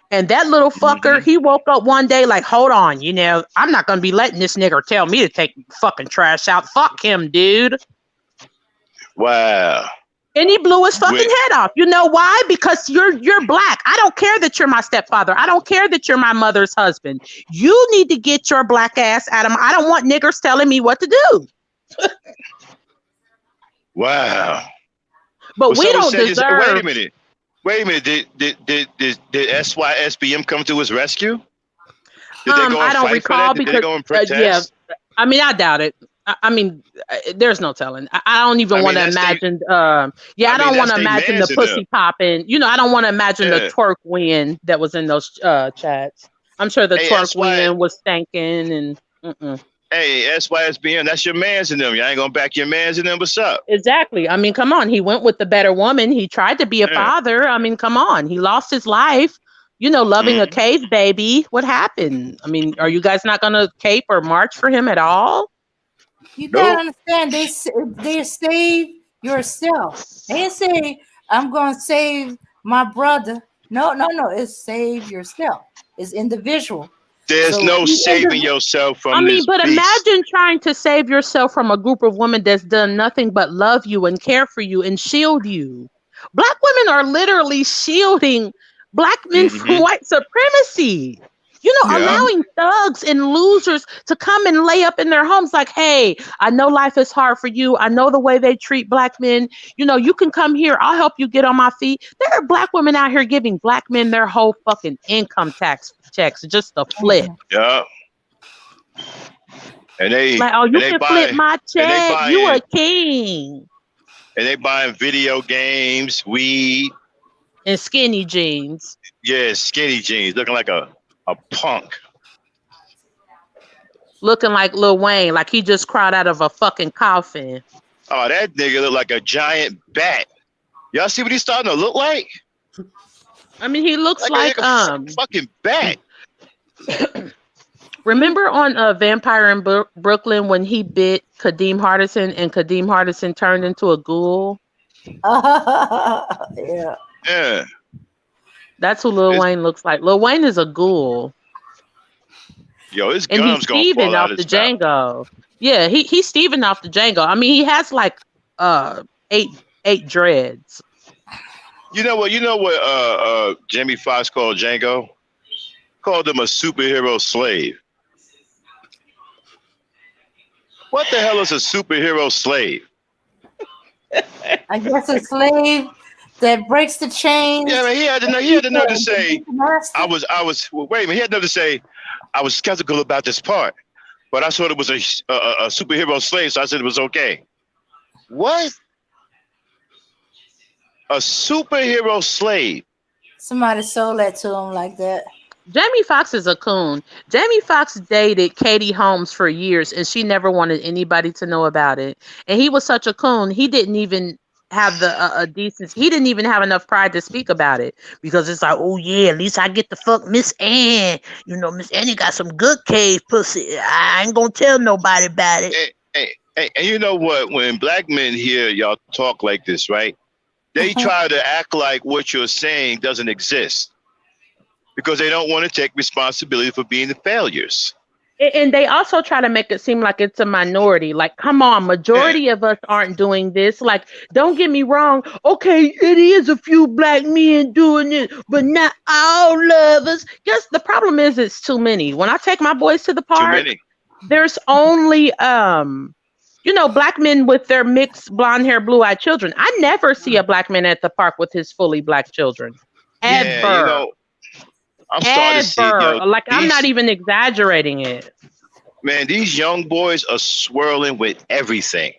And that little fucker, he woke up one day like, hold on, you know, I'm not going to be letting this nigger tell me to take fucking trash out. Fuck him, dude. Wow. And he blew his fucking head off. You know why? Because you're black. I don't care that you're my stepfather. I don't care that you're my mother's husband. You need to get your black ass out of my... I don't want niggers telling me what to do. Wow. But we someone don't said, just, deserve. wait a minute. Did SYSBM come to his rescue? Did they go I and don't fight for recall that? Did they because go and yeah, protest? I mean, I doubt it. I mean, there's no telling. I don't even I want mean, to that's they. imagine. Yeah, I I mean, don't want that's to they imagine the mans in them. pussy popping. You know, I don't want to imagine the Yeah. twerk wind that was in those chats. I'm sure the Hey, twerk wind was stanking and. Hey, SYSBM, that's your mans in them. You ain't gonna back your mans in them. What's up? Exactly. I mean, come on. He went with the better woman. He tried to be a Yeah. father. I mean, come on. He lost his life. You know, loving a cave baby. What happened? I mean, are you guys not gonna cape or march for him at all? You gotta understand, they save yourself. They didn't say I'm gonna save my brother. No, it's save yourself. It's individual. There's So no saving yourself I from mean, this but beast. imagine trying to save yourself from a group of women that's done nothing but love you and care for you and shield you. Black women are literally shielding black men from white supremacy. You know, Yeah. allowing thugs and losers to come and lay up in their homes like, hey, I know life is hard for you. I know the way they treat black men. You know, you can come here. I'll help you get on my feet. There are black women out here giving black men their whole fucking income tax checks just to flip. Yeah. And they Like, oh, you and they can flip buy my and they check. You a buying king. and they buying video games, weed, And skinny jeans. yeah, skinny jeans, looking like a punk. Looking like Lil Wayne, like he just crawled out of a fucking coffin. Oh, that nigga look like a giant bat. Y'all see what he's starting to look like? I mean, he looks like a fucking bat. Remember on Vampire in Brooklyn when he bit Kadeem Hardison and Kadeem Hardison turned into a ghoul? Yeah. Yeah. That's who Lil Wayne looks like. Lil Wayne is a ghoul. Yo, his And gum's he's gonna Steven fall out off his the mouth. Django. Yeah, he's Steven off the Django. I mean, he has like eight dreads. You know what Jamie Foxx called Django? Called him a superhero slave. What the hell is a superhero slave? I guess a slave that breaks the chains. Yeah, I mean, he had the nerve to say, I was wait a minute, he had the nerve to say, I was skeptical about this part, but I thought it was a superhero slave, so I said it was okay. What? A superhero slave? Somebody sold that to him like that. Jamie Foxx is a coon. Jamie Foxx dated Katie Holmes for years, and she never wanted anybody to know about it. And he was such a coon, he didn't even have the decency. He didn't even have enough pride to speak about it because it's like, oh yeah, at least I get to fuck Miss Ann. You know, Miss Annie got some good cave pussy. I ain't gonna tell nobody about it. Hey, and you know what? When black men hear y'all talk like this, right? They try to act like what you're saying doesn't exist because they don't want to take responsibility for being the failures. And they also try to make it seem like it's a minority. Like, come on, majority of us aren't doing this. Like, don't get me wrong. Okay, it is a few black men doing it, but not all of us. Yes, the problem is it's too many. When I take my boys to the park, there's only black men with their mixed blonde hair, blue-eyed children. I never see a black man at the park with his fully black children. Ever. Yeah, I'm starting to see, like I'm not even exaggerating it. Man, these young boys are swirling with everything.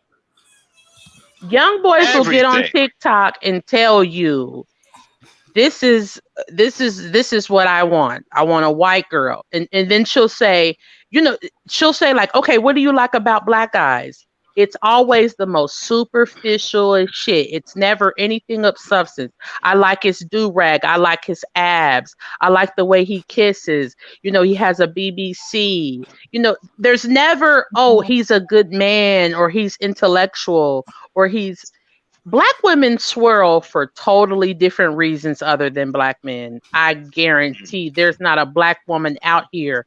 Young boys will get on TikTok and tell you, this is what I want. I want a white girl. And then she'll say like, okay, what do you like about black guys? It's always the most superficial shit. It's never anything of substance. I like his do-rag. I like his abs. I like the way he kisses. He has a BBC. There's never, oh, he's a good man or he's intellectual or he's... Black women swirl for totally different reasons other than black men. I guarantee there's not a black woman out here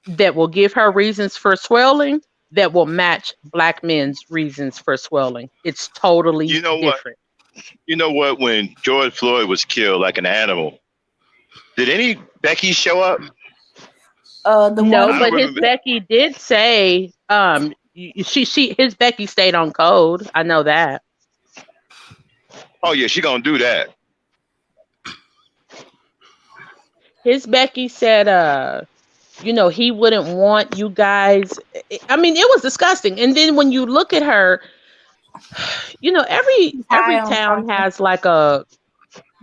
that will give her reasons for swirling that will match black men's reasons for swelling. It's totally different. You know what? When George Floyd was killed like an animal, did any Becky show up? No, but his Becky did say his Becky stayed on code. I know that. Oh yeah, she gonna do that. His Becky said, he wouldn't want you guys. I mean, it was disgusting. And then when you look at her, every High on town something. has like a.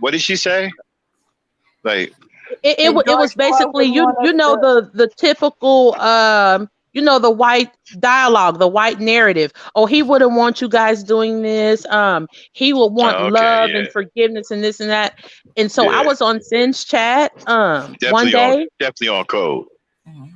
What did she say? Like, It That it George was Floyd basically would want us to. the typical the white dialogue, the white narrative. Oh, he wouldn't want you guys doing this. He would want oh, okay, love and yeah, forgiveness and this and that. And so I yeah, was on Sin's chat one day. definitely on code. Mhm.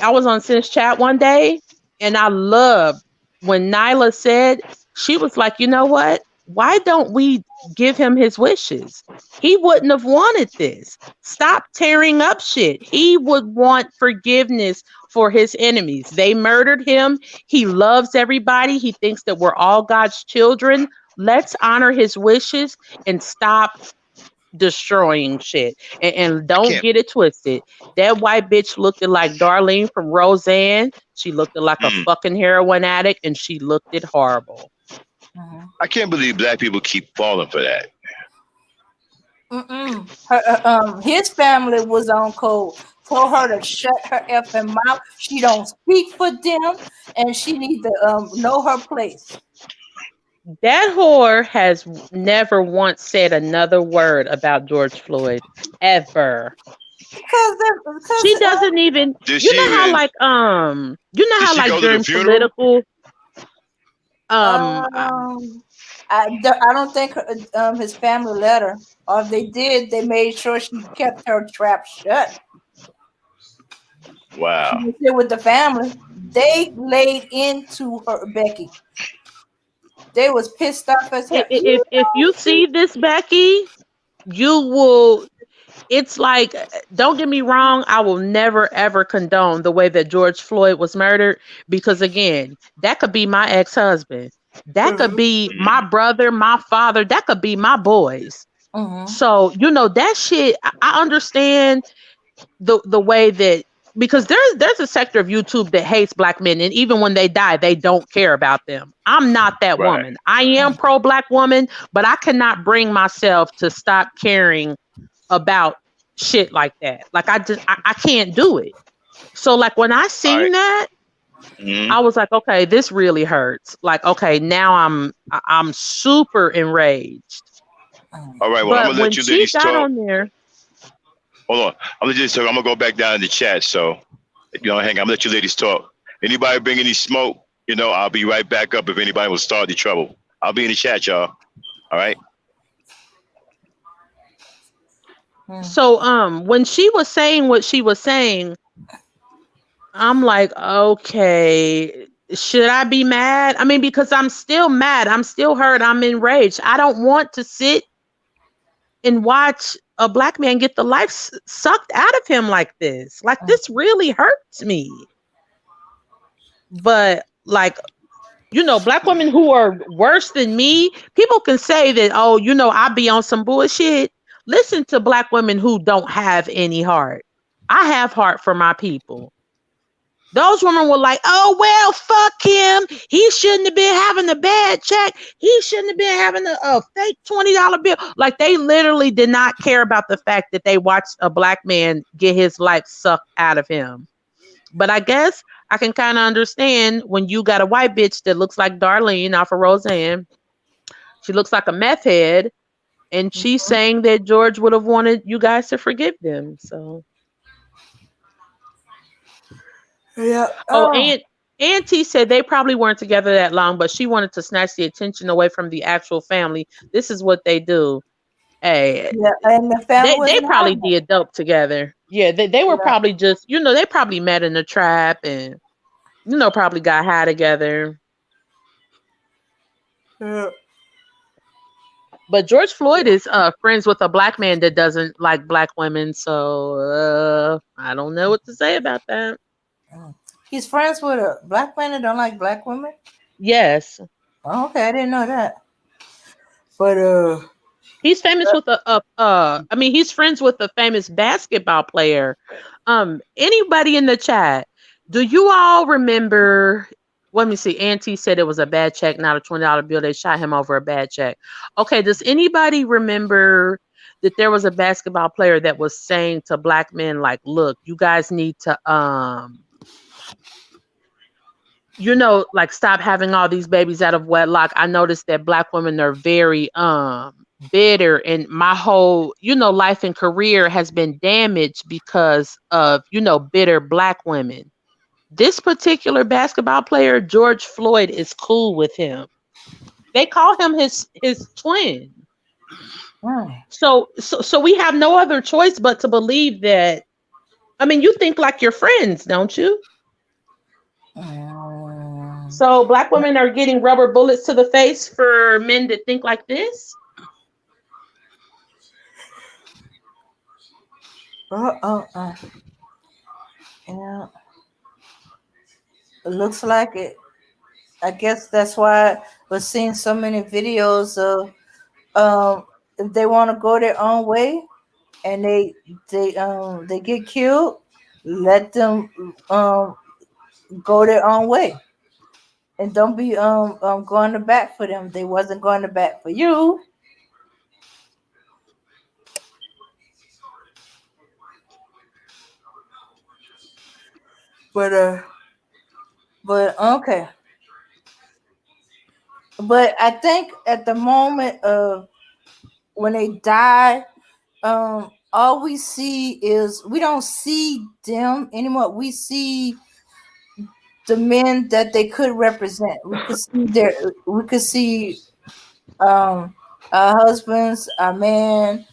I was on Sin's chat one day, and I loved when Nyla said, she was like, you know what? Why don't we give him his wishes? He wouldn't have wanted this. Stop tearing up shit. He would want forgiveness for his enemies. They murdered him. He loves everybody. He thinks that we're all God's children. Let's honor his wishes and stop destroying shit. And I don't can't. get it twisted. That white bitch looked like Darlene from Roseanne. She looked like a Mm, fucking heroin addict, and she looked it horrible. Mhm. I can't believe black people keep falling for that. His family was on code. Told her to shut her effing mouth. She don't speak for them, and she need to know her place. That whore has never once said another word about George Floyd ever. She Because doesn't even. Did You she know how even? like Did she go to the during funeral? political I- um, I don't think his family let her, or if they did, they made sure she kept her trap shut. She Wow. was there with the family. They laid into her, Becky. They was pissed off as hell. if you see this, Becky, you will. It's like, don't get me wrong, I will never ever condone the way that George Floyd was murdered, because again, that could be my ex-husband, that could be my brother, my father, that could be my boys. Mhm. So that shit, I understand the way that, because there's a sector of YouTube that hates black men, and even when they die, they don't care about them. I'm not that Right. woman. I am pro black woman, but I cannot bring myself to stop caring about shit like that. Like I can't do it. So like when I All seen right. that, Mm-hmm. I was like, okay, this really hurts. Like, okay, now I'm super enraged. All right. Well, I'm But gonna let when you she ladies got talk. on there, Hold on. I'm gonna just. I'm gonna go back down in the chat. So, hang on. I'm gonna let you ladies talk. Anybody bring any smoke? I'll be right back up if anybody will start the trouble. I'll be in the chat, y'all. All right. so when she was saying what she was saying, I'm like, okay, should I be mad? I mean, because I'm still mad. I'm still hurt. I'm enraged. I don't want to sit and watch a black man get the life sucked out of him like this. Like, this really hurts me. But like, black women who are worse than me, people can say that, oh, I be on some bullshit. Listen to black women who don't have any heart. I have heart for my people. Those women were like, oh, well, fuck him. He shouldn't have been having a bad check. He shouldn't have been having a fake $20 bill. Like, they literally did not care about the fact that they watched a black man get his life sucked out of him. But I guess I can kind of understand when you got a white bitch that looks like Darlene off of Roseanne. She looks like a meth head. And she's saying that George would have wanted you guys to forgive them. So. Yeah. Oh, Oh. and Auntie said they probably weren't together that long, but she wanted to snatch the attention away from the actual family. This is what they do. Hey, Yeah, and the family they wasn't probably having it. did dope together. Yeah, they were Yeah. probably just, they probably met in the trap and, probably got high together. Yeah. But George Floyd is friends with a black man that doesn't like black women, so I don't know what to say about that. He's friends with a black man that don't like black women. Yes. Oh, okay, I didn't know that. But he's famous with he's friends with a famous basketball player. Anybody in the chat, do you all remember Let me see. Auntie said it was a bad check, not a $20 bill. They shot him over a bad check. Okay, does anybody remember that there was a basketball player that was saying to black men, like, look, you guys need to like stop having all these babies out of wedlock. I noticed that black women are very bitter, and my whole, life and career has been damaged because of, bitter black women. This particular basketball player, George Floyd, is cool with him. They call him his twin. So we have no other choice but to believe that. I mean, you think like your friends, don't you? So black women are getting rubber bullets to the face for men that think like this? Yeah. It looks like it. I guess that's why we're seeing so many videos of if they want to go their own way and they get killed, let them go their own way. And don't be going to bat for them. They wasn't going to bat for you. But okay. But I think at the moment of when they die, all we see is we don't see them anymore. We see the men that they could represent. We could see our husbands, our men,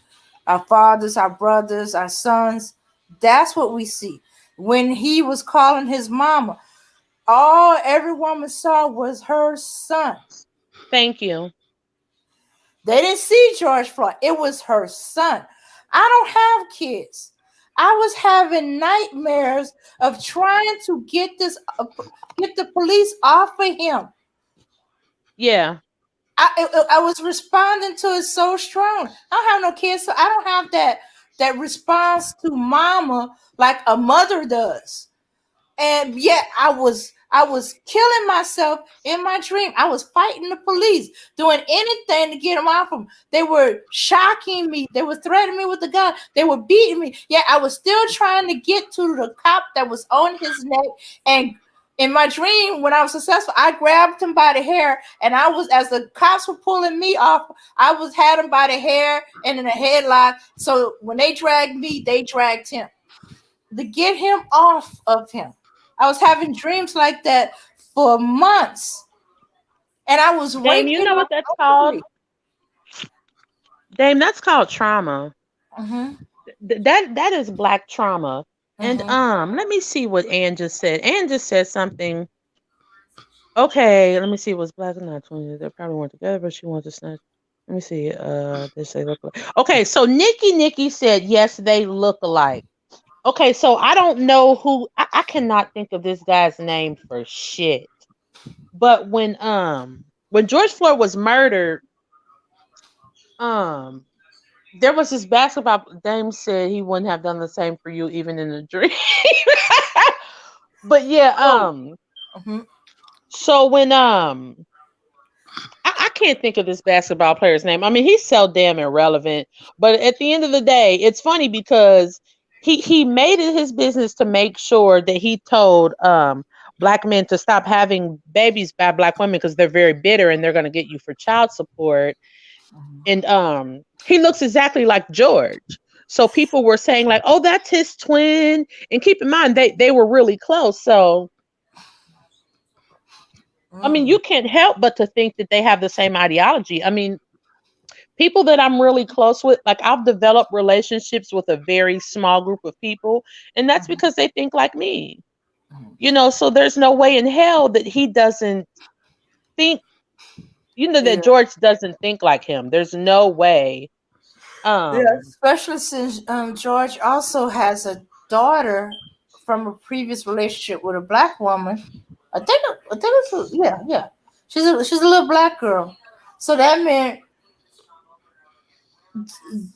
our fathers, our brothers, our sons. That's what we see. When he was calling his mama, every woman saw was her son. Thank you. They didn't see George Floyd. It was her son. I don't have kids. I was having nightmares of trying to get the police off of him. Yeah. I was responding to it so strong. I don't have no kids, so I don't have that response to mama like a mother does. And yet I was killing myself in my dream. I was fighting the police, doing anything to get them off them. They were shocking me. They were threatening me with a gun. They were beating me. Yet I was still trying to get to the cop that was on his neck. And in my dream, when I was successful, I grabbed him by the hair, and as the cops were pulling me off, had him by the hair and in a headlock. So when they dragged me, they dragged him to get him off of him. I was having dreams like that for months, and I was Dame, you know what that's called? Dame, that's called trauma. Mm-hmm. That is black trauma. Mm-hmm. And let me see what Ann just said. Ann just said something. Okay, let me see. Was black and not 20? They probably weren't together, but she wants to snatch. Let me see. They say look alike. Okay, so Nikki said yes, they look alike. Okay, so I don't know who. I cannot think of this guy's name for shit. But when George Floyd was murdered, there was this basketball. Dame said he wouldn't have done the same for you even in a dream. But yeah, mm-hmm. So when I can't think of this basketball player's name. I mean, he's so damn irrelevant. But at the end of the day, it's funny because he made it his business to make sure that he told black men to stop having babies by black women because they're very bitter and they're going to get you for child support. And he looks exactly like George. So people were saying like, oh, that's his twin. And keep in mind, they were really close. So, I mean, you can't help but to think that they have the same ideology. I mean, people that I'm really close with, like I've developed relationships with a very small group of people. And that's because they think like me. So there's no way in hell that he doesn't think, that George doesn't think like him. There's no way. Especially since George also has a daughter from a previous relationship with a black woman. I think it's yeah. She's a little black girl. So that meant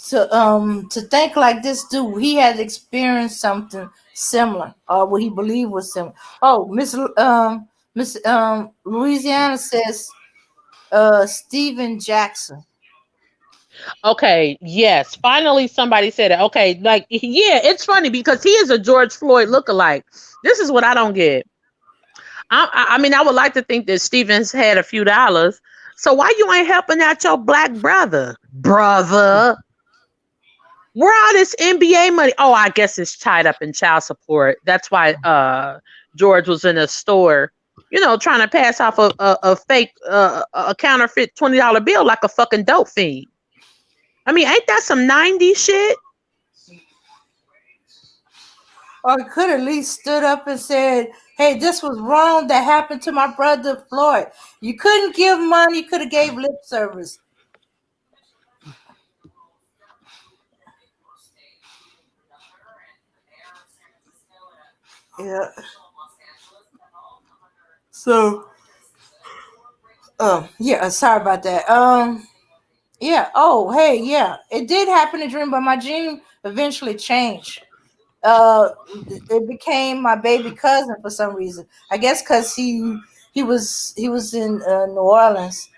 to think like this dude, he had experienced something similar, or what he believed was similar. Oh, Miss Miss Louisiana says Steven Jackson. Okay, yes, finally somebody said it. Okay, like yeah, it's funny because he is a George Floyd lookalike. This is what I don't get. I mean, I would like to think that Stevens had a few dollars. So why you ain't helping out your black brother? Brother. Where all this NBA money? Oh, I guess it's tied up in child support. That's why George was in a store, trying to pass off a fake a counterfeit $20 bill like a fucking dope fiend. I mean, ain't that some 90s shit? Or he could at least stood up and said, hey, this was wrong that happened to my brother Floyd. You couldn't give money, you could have gave lip service. Yeah. So yeah, sorry about that. Yeah. Oh, hey, yeah. It did happen in a dream, but my dream eventually changed. It became my baby cousin for some reason. I guess because he was in New Orleans,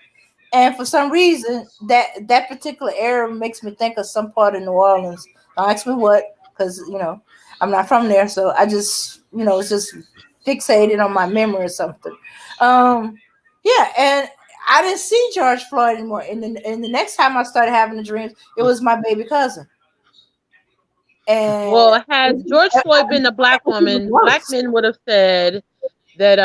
and for some reason that particular area makes me think of some part of New Orleans. Don't ask me what, because I'm not from there, so I just it's just fixated on my memory or something. Yeah, and I didn't see George Floyd anymore. And the next time I started having the dreams, it was my baby cousin. And Well, had George Floyd been a black woman, black men would have said that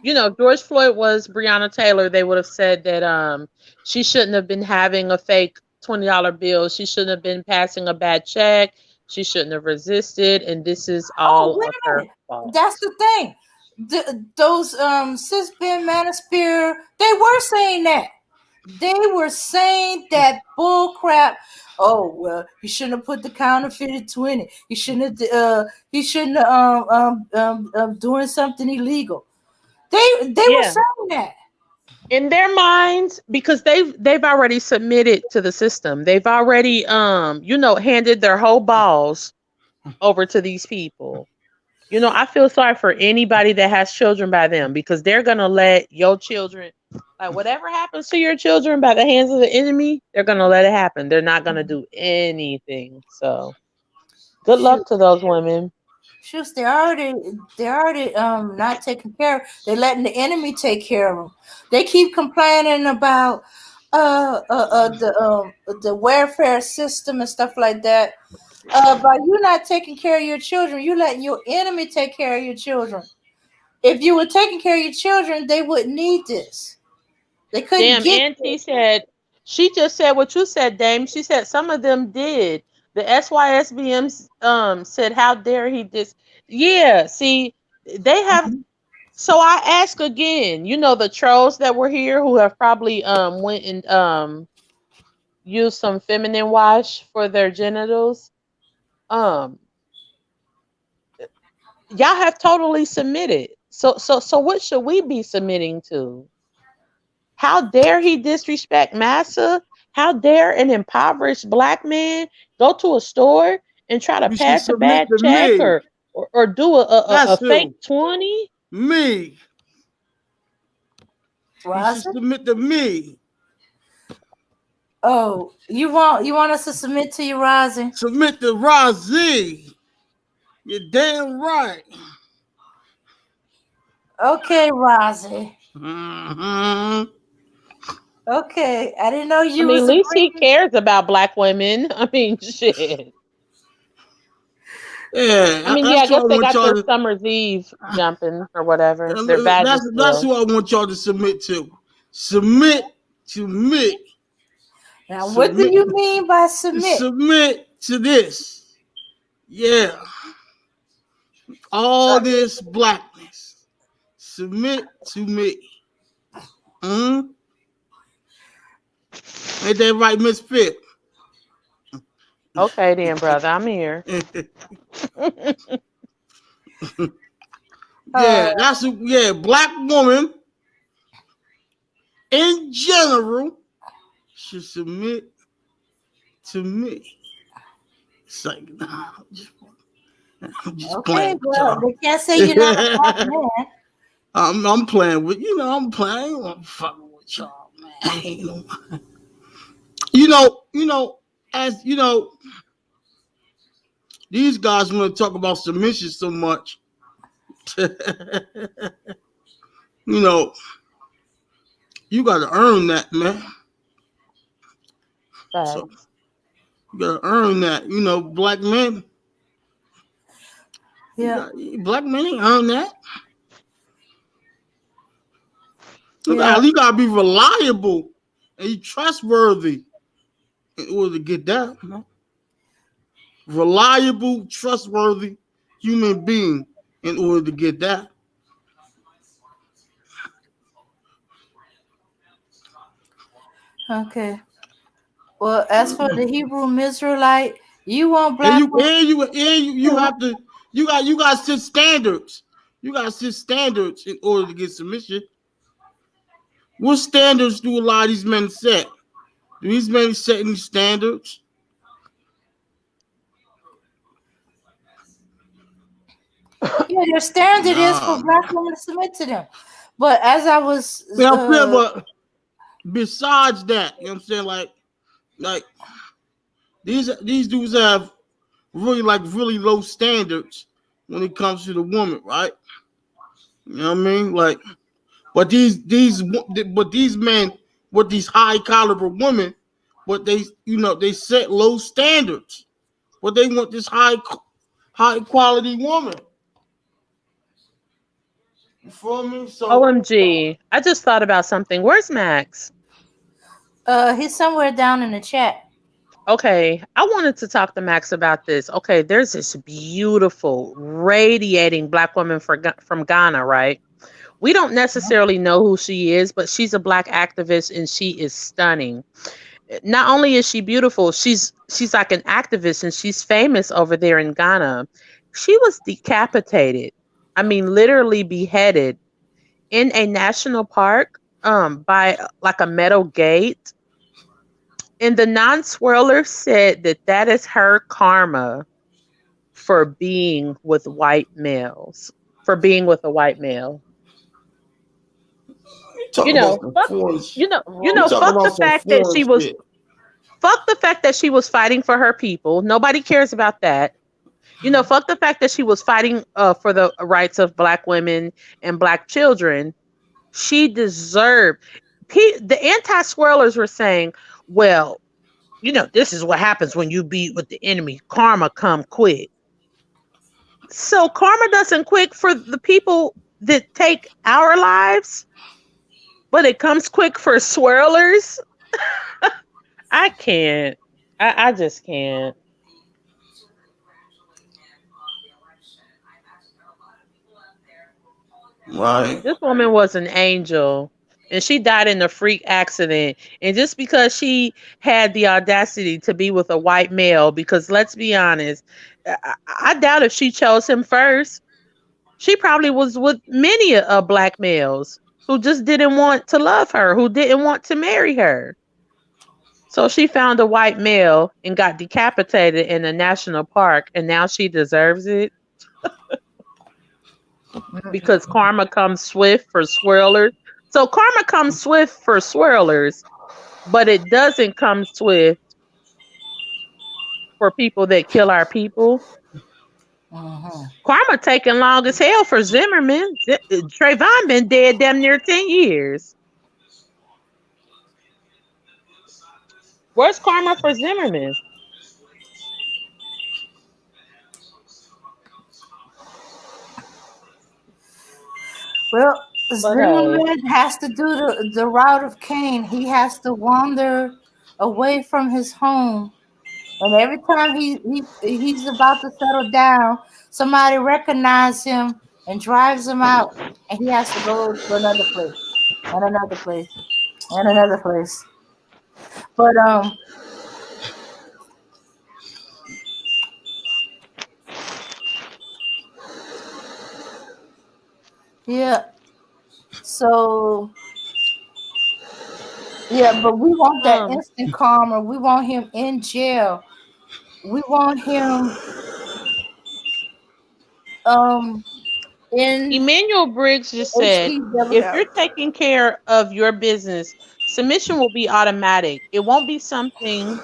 if George Floyd was Breonna Taylor, they would have said that she shouldn't have been having a fake $20 bill. She shouldn't have been passing a bad check. She shouldn't have resisted, and this is all wait of a her minute. fault. That's the thing. Those Sis Ben Manosphere, they were saying that. They were saying that bull crap. Oh well, he shouldn't have put the counterfeited 20. He shouldn't have. He shouldn't have doing something illegal. They were saying that. In their minds, because they've already submitted to the system. They've already handed their whole balls over to these people. I feel sorry for anybody that has children by them, because they're going to let your children, like whatever happens to your children by the hands of the enemy, they're going to let it happen. They're not going to do anything. So good luck to those women. Shoot, they're already not taking care of. They're letting the enemy take care of them. They keep complaining about the welfare system and stuff like that. By you not taking care of your children, you letting your enemy take care of your children. If you were taking care of your children, they wouldn't need this. They couldn't Damn, get Auntie said, she just said what you said, Dame. She said some of them did. The SYSBM said, how dare he Yeah, see, they have. So I ask again, the trolls that were here who have probably went and used some feminine wash for their genitals. Um, y'all have totally submitted. So what should we be submitting to? How dare he disrespect Massa? How dare an impoverished black man go to a store and try to You should pass a submit bad to check me. or do a That's fake who. 20? Me. You should Rosa? submit to me. Oh, you want us to submit to you, Rosie? Submit to Rozzy. You're damn right. Okay, Rosie. Mm-hmm. Okay, I didn't know I you mean, at was least he agreeing. cares about black women. I mean, shit. Yeah, I mean, yeah, I that's what guess I they want got y'all their to. summer's eve jumping or whatever. Their badges That's bill. who I want y'all to submit to. Submit to me. Now, what do Submit. you mean by submit? Submit to this. Yeah, all this blackness. Submit to me. Mm? Ain't that right, Miss Fit? Okay, then, brother, I'm here. Yeah, black woman in general should submit to me. It's like, I'm just Okay, playing with well, y'all. they can't say you're not a black man. I'm playing with I'm playing. I'm fucking with y'all, man. As these guys want to talk about submission so much. you know, you got to earn that, man. So Facts. you got to earn that. Black men, Yeah, black men ain't earn that. yeah, You got to be reliable and trustworthy in order to get that. Reliable, trustworthy human being in order to get that. okay. Well, as for the Hebrew Israelite, you want And black women. you have to you got to set standards. You got to set standards in order to get submission. What standards do a lot of these men set? Do these men set any standards? Yeah, their standard is for Nah. black women to submit to them. But as I was, I'm saying, but besides that, you know what I'm saying? Like these dudes have really low standards when it comes to the woman, right? You know what I mean? But these men with these high caliber women, but they set low standards. But they want this high quality woman. You feel me? So OMG. I just thought about something. Where's Max? he's somewhere down in the chat. Okay, I wanted to talk to Max about this. Okay, there's this beautiful, radiating black woman from Ghana, right? We don't necessarily know who she is, but she's a black activist and she is stunning. Not only is she beautiful, she's like an activist and she's famous over there in Ghana. She was decapitated. I mean, literally beheaded in a national park by like a metal gate. And the non-swirler said that that is her karma for being with white males, for being with a white male. you talk about some Fuck, foreign. You talk fuck about the some fact that foreign she was shit. fuck the fact that she was fighting for her people. Nobody cares about that. Fuck the fact that she was fighting for the rights of black women and black children. She deserved. The anti-swirlers were saying, well, this is what happens when you beat with the enemy. Karma come quick. So karma doesn't quick for the people that take our lives, but it comes quick for swirlers. I can't. I just can't. Right. This woman was an angel and she died in a freak accident. And just because she had the audacity to be with a white male, because let's be honest, I doubt if she chose him first. She probably was with many black males who just didn't want to love her, who didn't want to marry her. So she found a white male and got decapitated in a national park, and now she deserves it because karma comes swift for swirlers. So karma comes swift for swirlers, but it doesn't come swift for people that kill our people. Karma taking long as hell for Zimmerman. Trayvon been dead damn near 10 years. Where's karma for Zimmerman? Well, But hey, Zimmerman has to do the route of Cain. He has to wander away from his home, and every time he's about to settle down, somebody recognizes him and drives him out, and he has to go to another place, and another place, and another place. But yeah. So yeah, but we want that um, instant karma. We want him in jail. We want him um in Emmanuel Briggs just said, if HEW. you're taking care of your business, submission will be automatic. It won't be something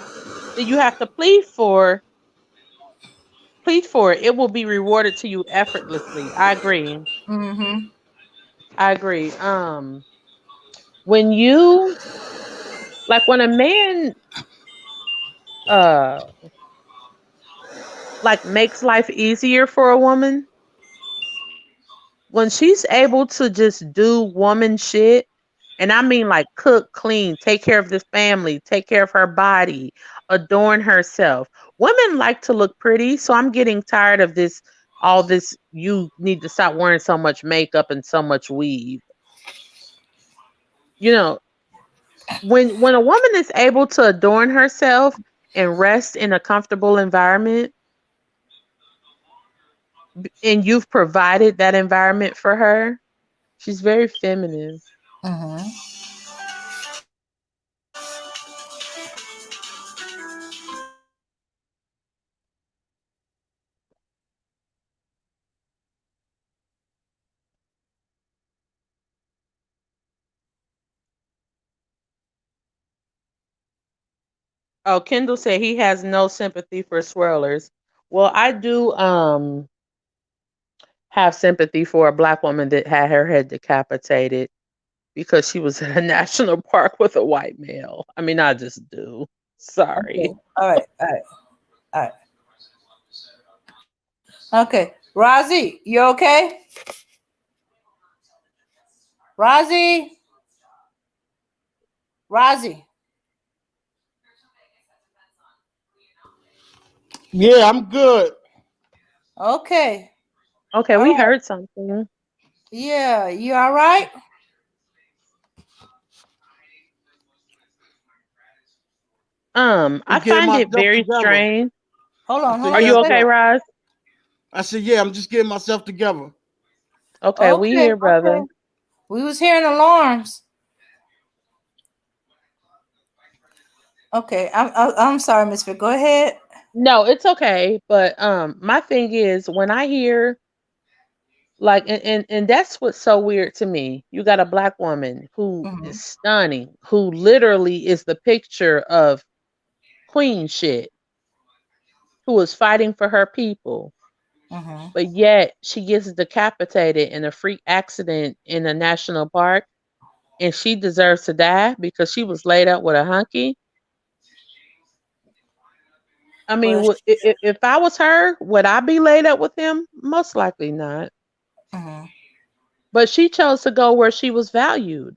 that you have to plead for. Plead for it. It will be rewarded to you effortlessly. I agree. Mm-hmm. I agree. When you when a man uh makes life easier for a woman, when she's able to just do woman shit, and I mean like cook, clean, take care of this family, take care of her body, adorn herself. Women like to look pretty, so I'm getting tired of this all this you need to stop wearing so much makeup and so much weave. You know, when a woman is able to adorn herself and rest in a comfortable environment and you've provided that environment for her, she's very feminine. Mm-hmm. Oh, Kendall said he has no sympathy for swirlers. Well, I do have sympathy for a black woman that had her head decapitated because she was in a national park with a white male. I mean, I just do. Okay. Sorry. All right. All right. All right. Okay. Rozzy, you okay? Rozzy? Rozzy. Yeah, I'm good. Okay. Okay, All we right. heard something. Yeah, you all right? I Just getting find it myself very together. strange. Hold I on, said, hold Are on. yeah, you Stay. okay, Roz? I said, yeah, I'm just getting myself together. Okay, we Okay, here, brother. okay. We was hearing alarms. Okay, I'm sorry, Miss Vic. Go ahead. No, it's okay. But my thing is when I hear and that's what's so weird to me. You got a black woman who is Mm-hmm. stunning, who literally is the picture of queen shit, who is fighting for her people, Mm-hmm. but yet she gets decapitated in a freak accident in a national park and she deserves to die because she was laid up with a hunky. I mean, Well, if I was her, would I be laid up with him? Most likely not. mm-hmm. But she chose to go where she was valued.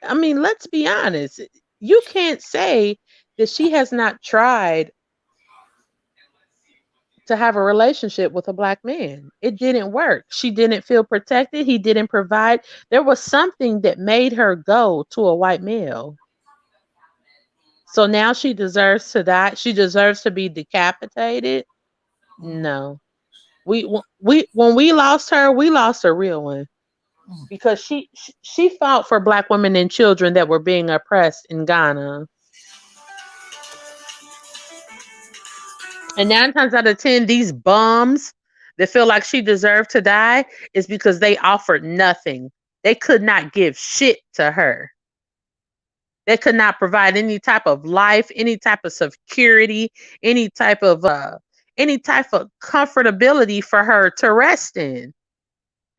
I mean, let's be honest. You can't say that she has not tried to have a relationship with a black man. It didn't work. She didn't feel protected. He didn't provide. There was something that made her go to a white male. So now she deserves to die. She deserves to be decapitated. No. We when we lost her, we lost a real one because she fought for black women and children that were being oppressed in Ghana. And 9 times out of 10, these bums that feel like she deserved to die is because they offered nothing. They could not give shit to her. They could not provide any type of life, any type of security, any type of any type of comfortability for her to rest in.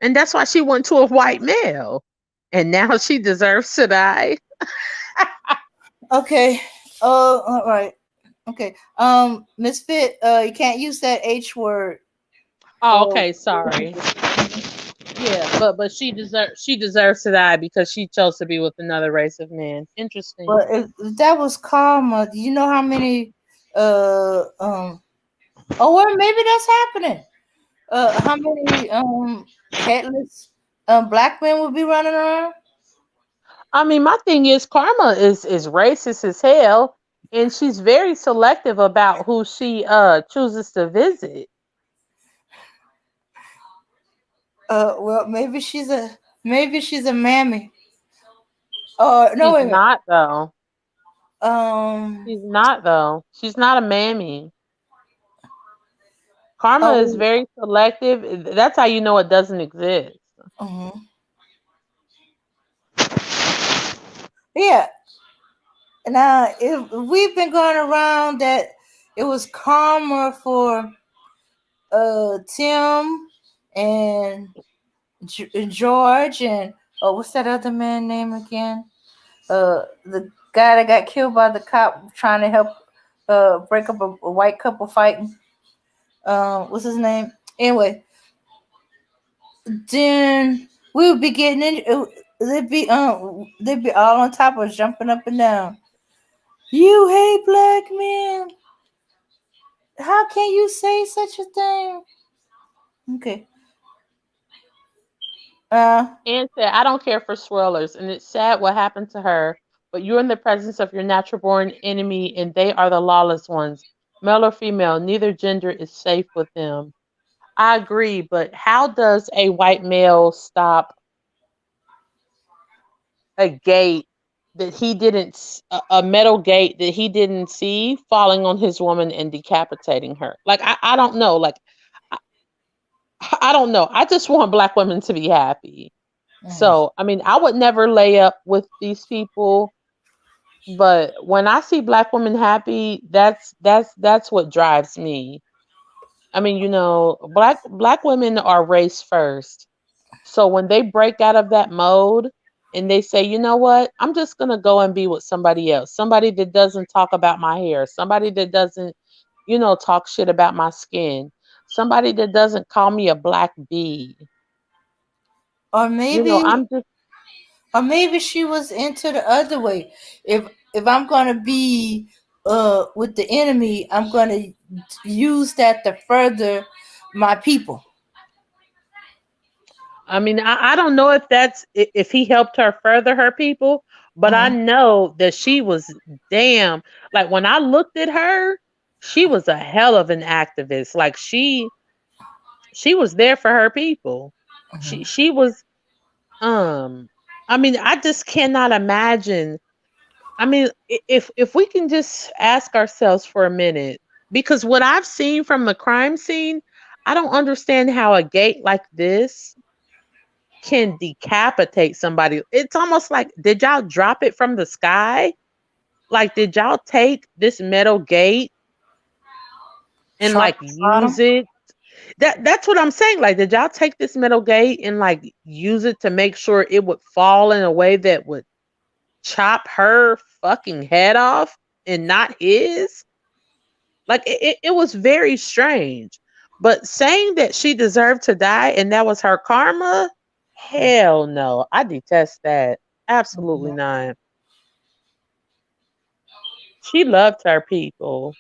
And that's why she went to a white male. And now she deserves to die. Okay. All right. Okay. Miss Fit, you can't use that H word Oh, for okay, sorry. Yeah, but she deserves to die because she chose to be with another race of men. Interesting. but if that was karma, do you know how many oh well maybe that's happening. How many headless black men would be running around? I mean, my thing is karma is racist as hell, and she's very selective about who she chooses to visit. Well maybe she's a mammy. No She's wait a minute. not though. Um She's not though. She's not a mammy. Karma is Oh, very selective. That's how you know it doesn't exist. mhm. Yeah. Now, if we've been going around that it was karma for Tim and George and what's that other man name again? The guy that got killed by the cop trying to help break up a white couple fighting. What's his name? Anyway, then we would be getting in. They'd be all on top of us, jumping up and down. You hate black men. How can you say such a thing? Okay. Uh. And said, I don't care for swirlers, and it's sad what happened to her, but you're in the presence of your natural born enemy, and they are the lawless ones. Male or female, neither gender is safe with them. I agree, but how does a white male stop a gate that he didn't, a metal gate that he didn't see falling on his woman and decapitating her? Like, I don't know. Like, I, I don't know. I just want black women to be happy. So, I mean, I would never lay up with these people, but when I see black women happy, that's what drives me. I mean, black women are race first. So when they break out of that mode and they say, "You know what? I'm just going to go and be with somebody else. Somebody that doesn't talk about my hair, somebody that doesn't, talk shit about my skin, somebody that doesn't call me a black bee." Or maybe I'm just or maybe she was into the other way. If I'm gonna be with the enemy, I'm gonna use that to further my people. I mean, I don't know if if he helped her further her people, but I Mm-hmm. know that she was damn, like when I looked at her, she was a hell of an activist. Like she was there for her people. She was um I mean, I just cannot imagine. I mean, if we can just ask ourselves for a minute, because what I've seen from the crime scene, I don't understand how a gate like this can decapitate somebody. It's almost like, did y'all drop it from the sky? Like, did y'all take this metal gate and Trump like bottom. use it? That's what I'm saying. Like, did y'all take this metal gate and like use it to make sure it would fall in a way that would chop her fucking head off and not his? Like, it was very strange. But saying that she deserved to die and that was her karma, hell no. I detest that. Absolutely not. She loved her people.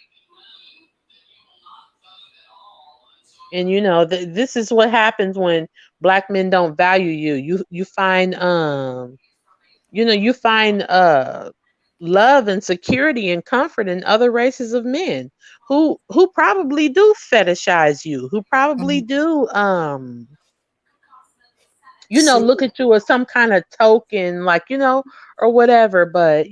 And this is what happens when black men don't value you. You find you find love and security and comfort in other races of men who probably do fetishize you, who probably Mm-hmm. do See, look at you as some kind of token, like, or whatever. But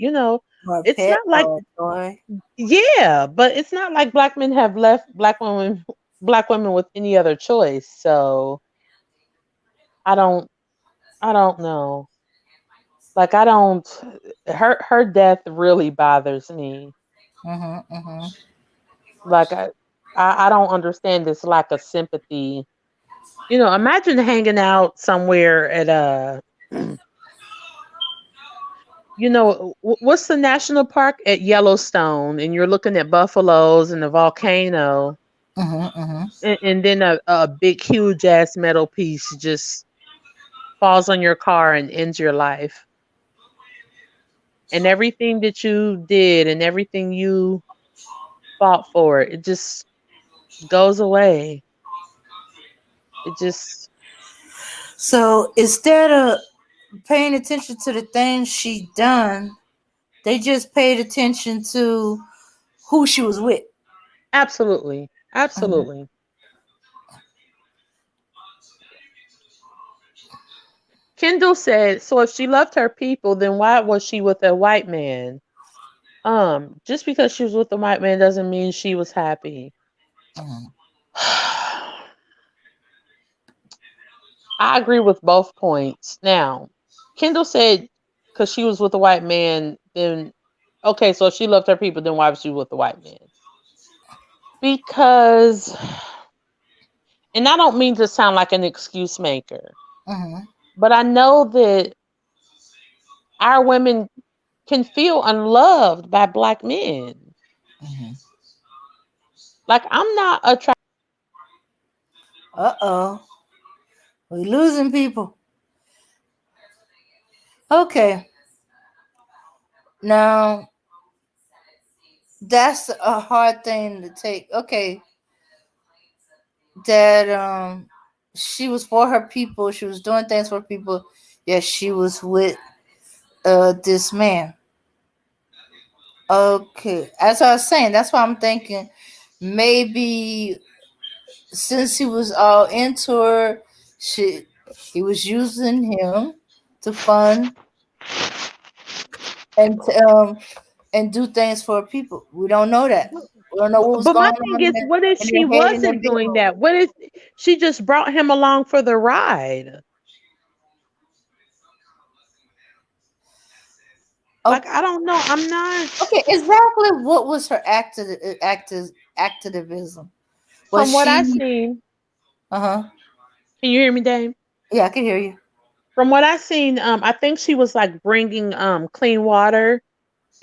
or it's pet not like, or toy. yeah, but it's not like black men have left black women with any other choice. So I don't I don't know. Like, I don't her death really bothers me. Mm-hmm. Mm-hmm. Like, I don't understand this lack of sympathy. Imagine hanging out somewhere at a what's the national park at Yellowstone, and you're looking at buffaloes and the volcano, Mm-hmm. Mm-hmm. and then a big huge ass metal piece just falls on your car and ends your life, and everything that you did and everything you fought for, it just goes away. It just So instead of paying attention to the things she done, they just paid attention to who she was with. absolutely, Mhm. absolutely. Kendall said, so if she loved her people, then why was she with a white man? Just because she was with a white man doesn't mean she was happy. Mhm. I agree with both points. Now, Kendall said because she was with a white man, then okay, so if she loved her people, then why was she with the white man? Because, and I don't mean to sound like an excuse maker, Mm-hmm. but I know that our women can feel unloved by black men. Mm-hmm. Like I'm not attracted. Uh-oh. We losing people. Okay. Now that's a hard thing to take. Okay. That she was for her people, she was doing things for people. Yes, she was with this man. Okay. As I was saying, that's why I'm thinking maybe since he was all into her, she he was using him to fund and and do things for people. We don't know that. We don't know what was But going my on thing is, what if in she their head in their wasn't doing bedroom. that? What if she just brought him along for the ride? Oh, Like I don't know. I'm not. okay, exactly what was her activism? Was From what I she? seen, Uh huh. can you hear me, Dame? Yeah, I can hear you. From what I seen, I think she was like bringing clean water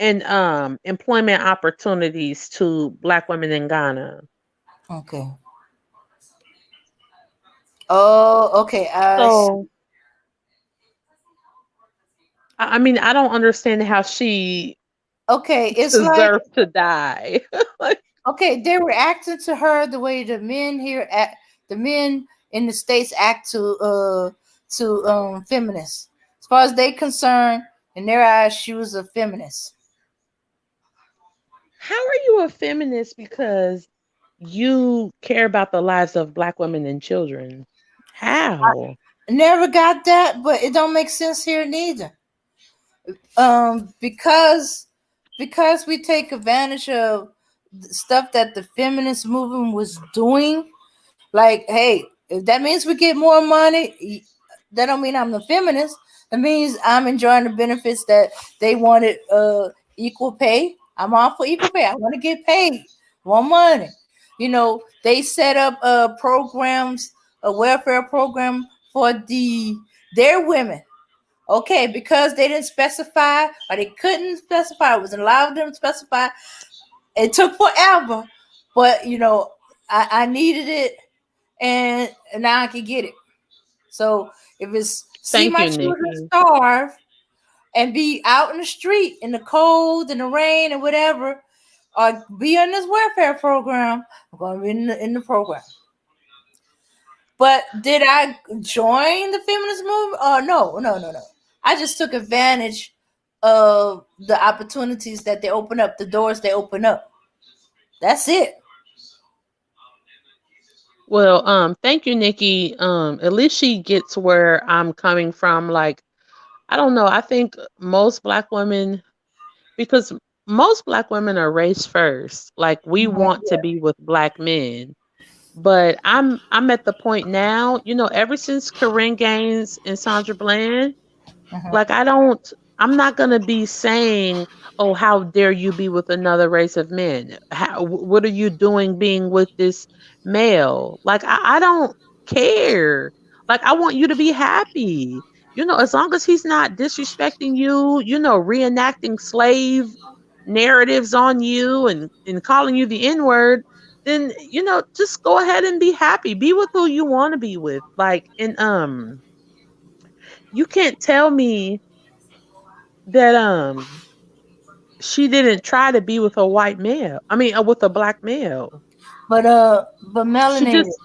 and employment opportunities to black women in Ghana. Okay. Oh, okay. I see. So I mean, I don't understand how she Okay, it's like deserved to die. Like, okay, they were acting to her the way the men here act, the men in the states act to feminists. As far as they concerned, in their eyes, she was a feminist. how are you a feminist because you care about the lives of black women and children? How? Never got that, but it don't make sense here neither. Because we take advantage of the stuff that the feminist movement was doing. Like, hey, if that means we get more money, that don't mean I'm a feminist. It means I'm enjoying the benefits that they wanted. Equal pay. I'm all for equal pay. I want to get paid more money. They set up programs, a welfare program for their women. Okay, because they didn't specify or they couldn't specify, it wasn't allowed them to specify. It took forever, but I needed it, and now I can get it. So if it's see Thank my you, children Nikki. starve and be out in the street in the cold and the rain and whatever, or be in this welfare program, I'm going to be in the program. But did I join the feminist movement? Oh, no, no, no, no. I just took advantage of the opportunities that they open up, the doors they open up. That's it. Well, thank you, Nikki. At least she gets where I'm coming from. Like, I don't know. I think most black women, because most black women are race first. Like, we want to be with black men. But I'm at the point now, ever since Corinne Gaines and Sandra Bland, Mhm. like I'm not gonna be saying, "Oh, how dare you be with another race of men? What are you doing being with this male?" Like I don't care. Like I want you to be happy. As long as he's not disrespecting you, reenacting slave narratives on you and calling you the N-word, then just go ahead and be happy. Be with who you want to be with. Like and you can't tell me that she didn't try to be with a white male. I mean, with a black male. But She melanated, just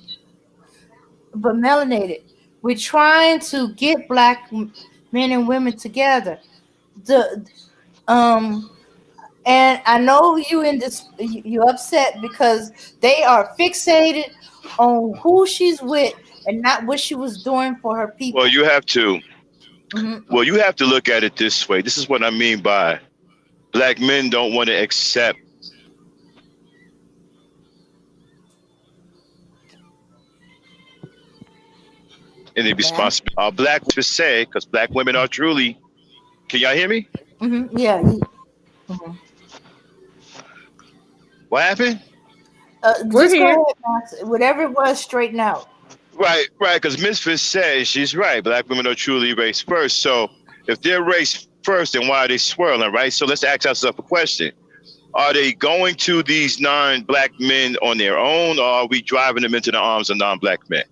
but melanated. We're trying to get black men and women together. The and I know you in this. You upset because they are fixated on who she's with and not what she was doing for her Well, people. you have to. Mm-hmm. Well, you have to look at it this way. This is what I mean by black men don't want to accept and the responsibility. Our black per se, because black women are truly. Can y'all hear me? Yeah. What happened? We're Just go here. ahead, Max. Whatever it was, straighten out. Right, right. Because Misfit says she's right. Black women are truly race first. So if they're race first, then why are they swirling, right? So let's ask ourselves a question. Are they going to these non-black men on their own, or are we driving them into the arms of non-black men?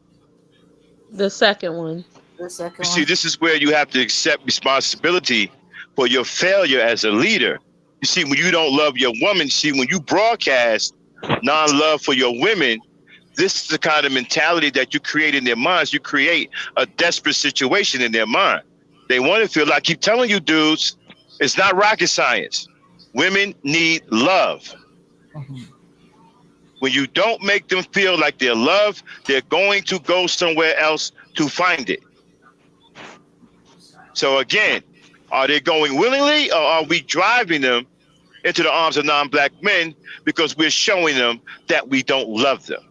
The second one. The second You see, one. this is where you have to accept responsibility for your failure as a leader. You see, when you don't love your woman, see, when you broadcast non-love for your women, this is the kind of mentality that you create in their minds. You create a desperate situation in their mind. They want to feel like, I keep telling you dudes, it's not rocket science. Women need love. When you don't make them feel like they're loved, they're going to go somewhere else to find it. So again, are they going willingly, or are we driving them into the arms of non-black men because we're showing them that we don't love them?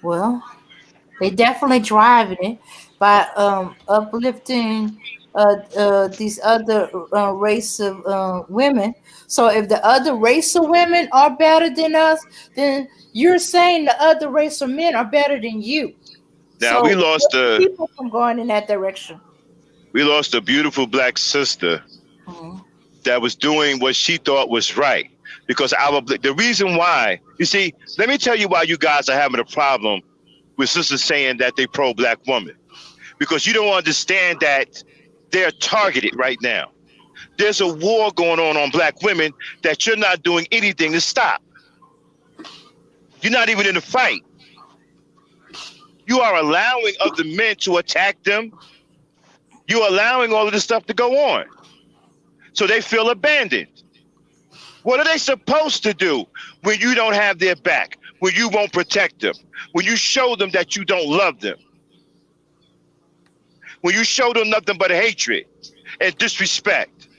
Well, they definitely driving it by uplifting these other race of women. So if the other race of women are better than us, then you're saying the other race of men are better than you. Now So we lost keep people from going in that direction. a beautiful black sister that was doing what she thought was right. Because the reason why, you see, let me tell you why you guys are having a problem with sisters saying that they pro-black woman. Because you don't understand that they're targeted right now. There's a war going on black women that you're not doing anything to stop. You're not even in a fight. You are allowing other men to attack them. You're allowing all of this stuff to go on. So they feel abandoned. What are they supposed to do when you don't have their back, when you won't protect them, when you show them that you don't love them, when you show them nothing but hatred and disrespect?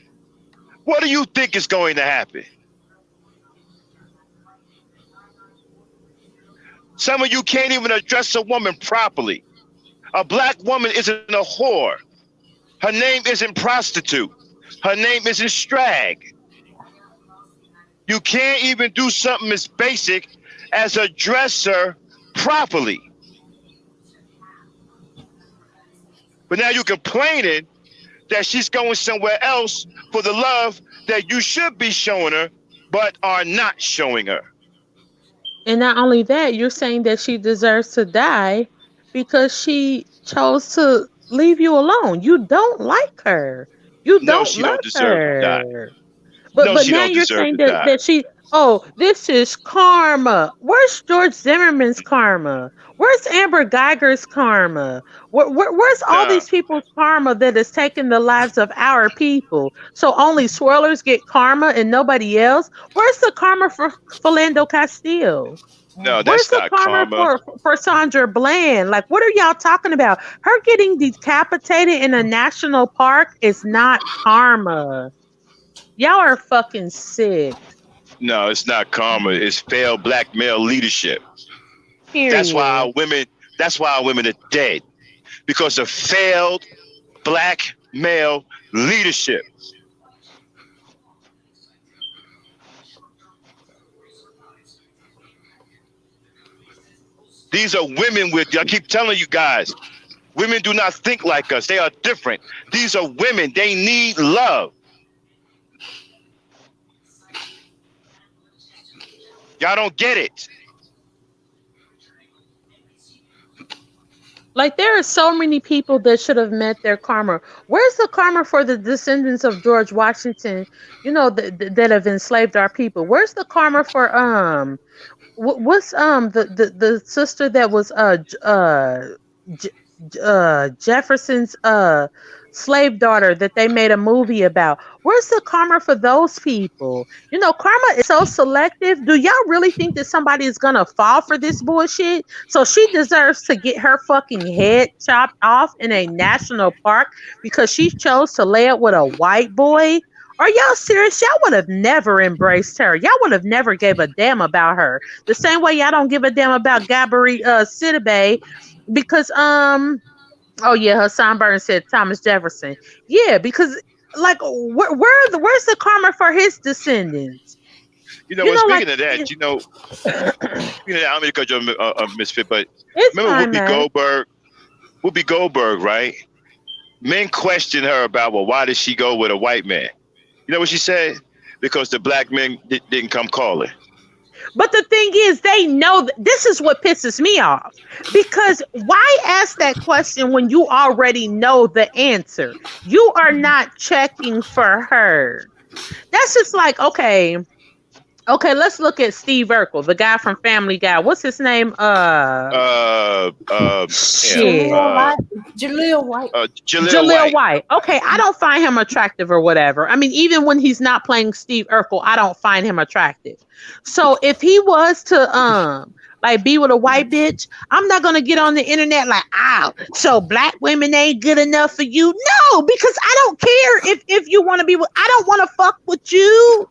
What do you think is going to happen? Some of you can't even address a woman properly. A black woman isn't a whore. Her name isn't prostitute. Her name isn't strag. You can't even do something as basic as address her properly. But now you're complaining that she's going somewhere else for the love that you should be showing her, but are not showing her. And not only that, you're saying that she deserves to die because she chose to leave you alone. You don't like her. You No, don't she love don't deserve to die. her. No, But she now don't you're deserve saying to that die. she, oh, this is karma. Where's George Zimmerman's karma? Where's Amber Geiger's karma? Where's all No, these people's karma that is taking the lives of our people? So only swirlers get karma and nobody else? Where's the karma for Philando Castile? no, Where's that's the not karma karma. for Sandra Bland? Like, what are y'all talking about? Her getting decapitated in a national park is not karma. Y'all are fucking sick. No, it's not karma. It's failed black male leadership. That's why Period. our women. That's why our women are dead, because of failed black male leadership. These are women with. I keep telling you guys, women do not think like us. They are different. These are women. They need love. Y'all don't get it. Like, there are so many people that should have met their karma. Where's the karma for the descendants of George Washington, that have enslaved our people? Where's the karma for what's the sister that was J- Jefferson's slave daughter that they made a movie about? Where's the karma for those people? Karma is so selective. Do y'all really think that somebody is gonna fall for this bullshit? So she deserves to get her fucking head chopped off in a national park because she chose to lay up with a white boy? Are y'all serious? Y'all would have never embraced her. Y'all would have never gave a damn about her. The same way y'all don't give a damn about Gabri Sidibe because oh yeah, Hassan Burns said Thomas Jefferson. Yeah, because like where's the karma for his descendants? You know, and speaking Like of that, speaking of that, I'm going to cut you a misfit, but it's remember fine, man. Whoopi Goldberg, right? Men questioned her about, well, why did she go with a white man? You know what she said? Because the black men didn't come calling. But the thing is, they know this is what pisses me off. Because why ask that question when you already know the answer? You are not checking for her. That's just like, okay, let's look at Steve Urkel, the guy from Family Guy. What's his name? Shit. Jaleel White. Jaleel White. Okay, I don't find him attractive or whatever. I mean, even when he's not playing Steve Urkel, I don't find him attractive. So if he was to like be with a white bitch, I'm not gonna get on the internet like, so black women ain't good enough for you. No, because I don't care if you want to be with. I don't want to fuck with you.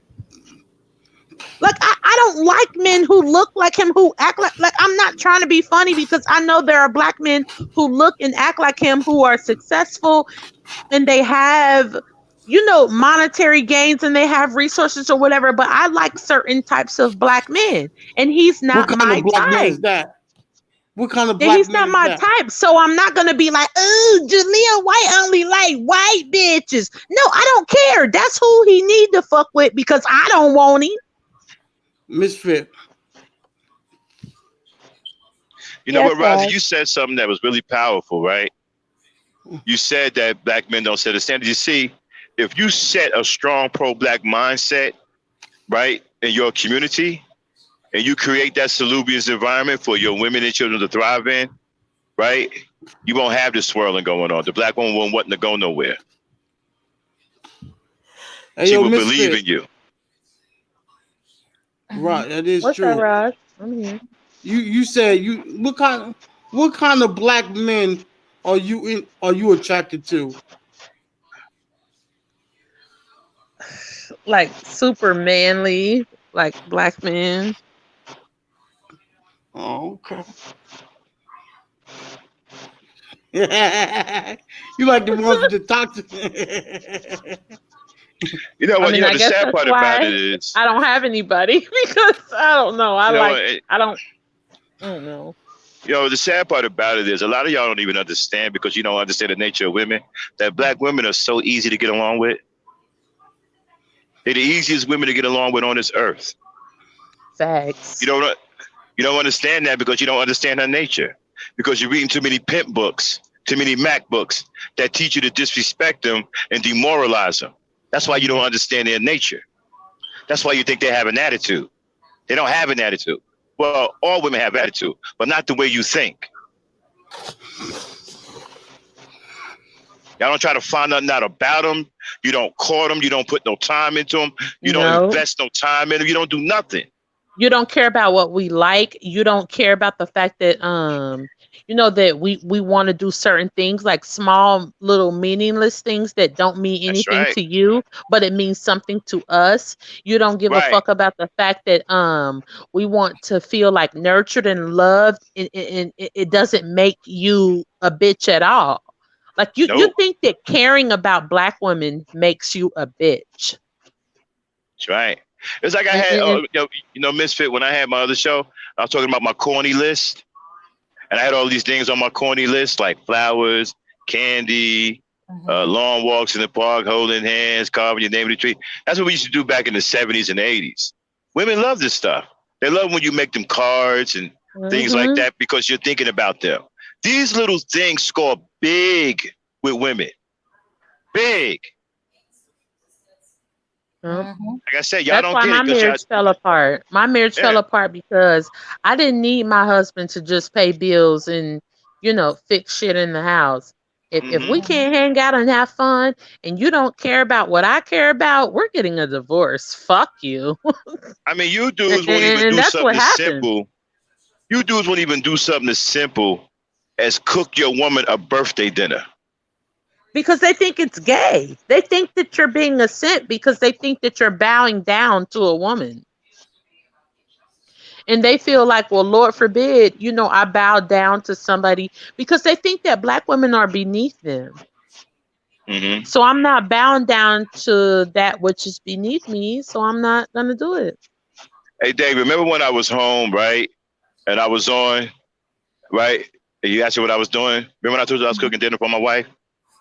Like I don't like men who look like him, who act like I'm not trying to be funny because I know there are black men who look and act like him who are successful and they have, monetary gains and they have resources or whatever. But I like certain types of black men, and he's not my type. What kind of black man he's not my type, so I'm not gonna be like, oh, Jaleel White only like white bitches. No, I don't care. That's who he need to fuck with because I don't want him. Misfit. You know what, Roger? You said something that was really powerful, right? You said that black men don't set a standard. You see, if you set a strong pro-black mindset, right, in your community, and you create that salubrious environment for your women and children to thrive in, right, you won't have this swirling going on. The black woman won't want to go nowhere. She will believe in you. Right, that is What's true. That, Rod? I'm here. You said what kind of black men are you attracted to? Like super manly, like black men. Oh, okay. You like the ones with the toxic. You know what? The sad part about it is I don't have anybody because I don't know. I don't know. The sad part about it is a lot of y'all don't even understand because you don't understand the nature of women. That black women are so easy to get along with. They're the easiest women to get along with on this earth. Facts. You don't understand that because you don't understand her nature. Because you're reading too many pimp books, too many Mac books that teach you to disrespect them and demoralize them. That's why you don't understand their nature. That's why you think they have an attitude. They don't have an attitude. Well, all women have attitude, but not the way you think. Y'all don't try to find nothing out about them. You don't court them. You don't put no time into them. You don't invest no time in them. You don't do nothing. You don't care about what we like. You don't care about the fact that that we want to do certain things, like small little meaningless things that don't mean anything to you, but it means something to us. You don't give a fuck about the fact that we want to feel like nurtured and loved, and it doesn't make you a bitch at all. Like you think that caring about black women makes you a bitch. That's right. It's like I had, Misfit, when I had my other show, I was talking about my corny list. And I had all these things on my corny list, like flowers, candy, long walks in the park, holding hands, carving your name in the tree. That's what we used to do back in the 70s and 80s. Women love this stuff. They love when you make them cards and things like that because you're thinking about them. These little things score big with women. Big. Like I said, y'all don't get it. That's why my marriage fell apart. My marriage fell apart because I didn't need my husband to just pay bills and, fix shit in the house. If we can't hang out and have fun and you don't care about what I care about, we're getting a divorce. Fuck you. I mean, you dudes won't even do something as simple. You dudes won't even do something as simple as cook your woman a birthday dinner. because they think it's gay. They think that you're being a simp because they think that you're bowing down to a woman. And they feel like, well, Lord forbid, I bow down to somebody because they think that black women are beneath them. Mm-hmm. So I'm not bowing down to that which is beneath me. So I'm not going to do it. Hey, Dave, remember when I was home, right? And I was on, right? And you asked me what I was doing? Remember when I told you I was cooking dinner for my wife?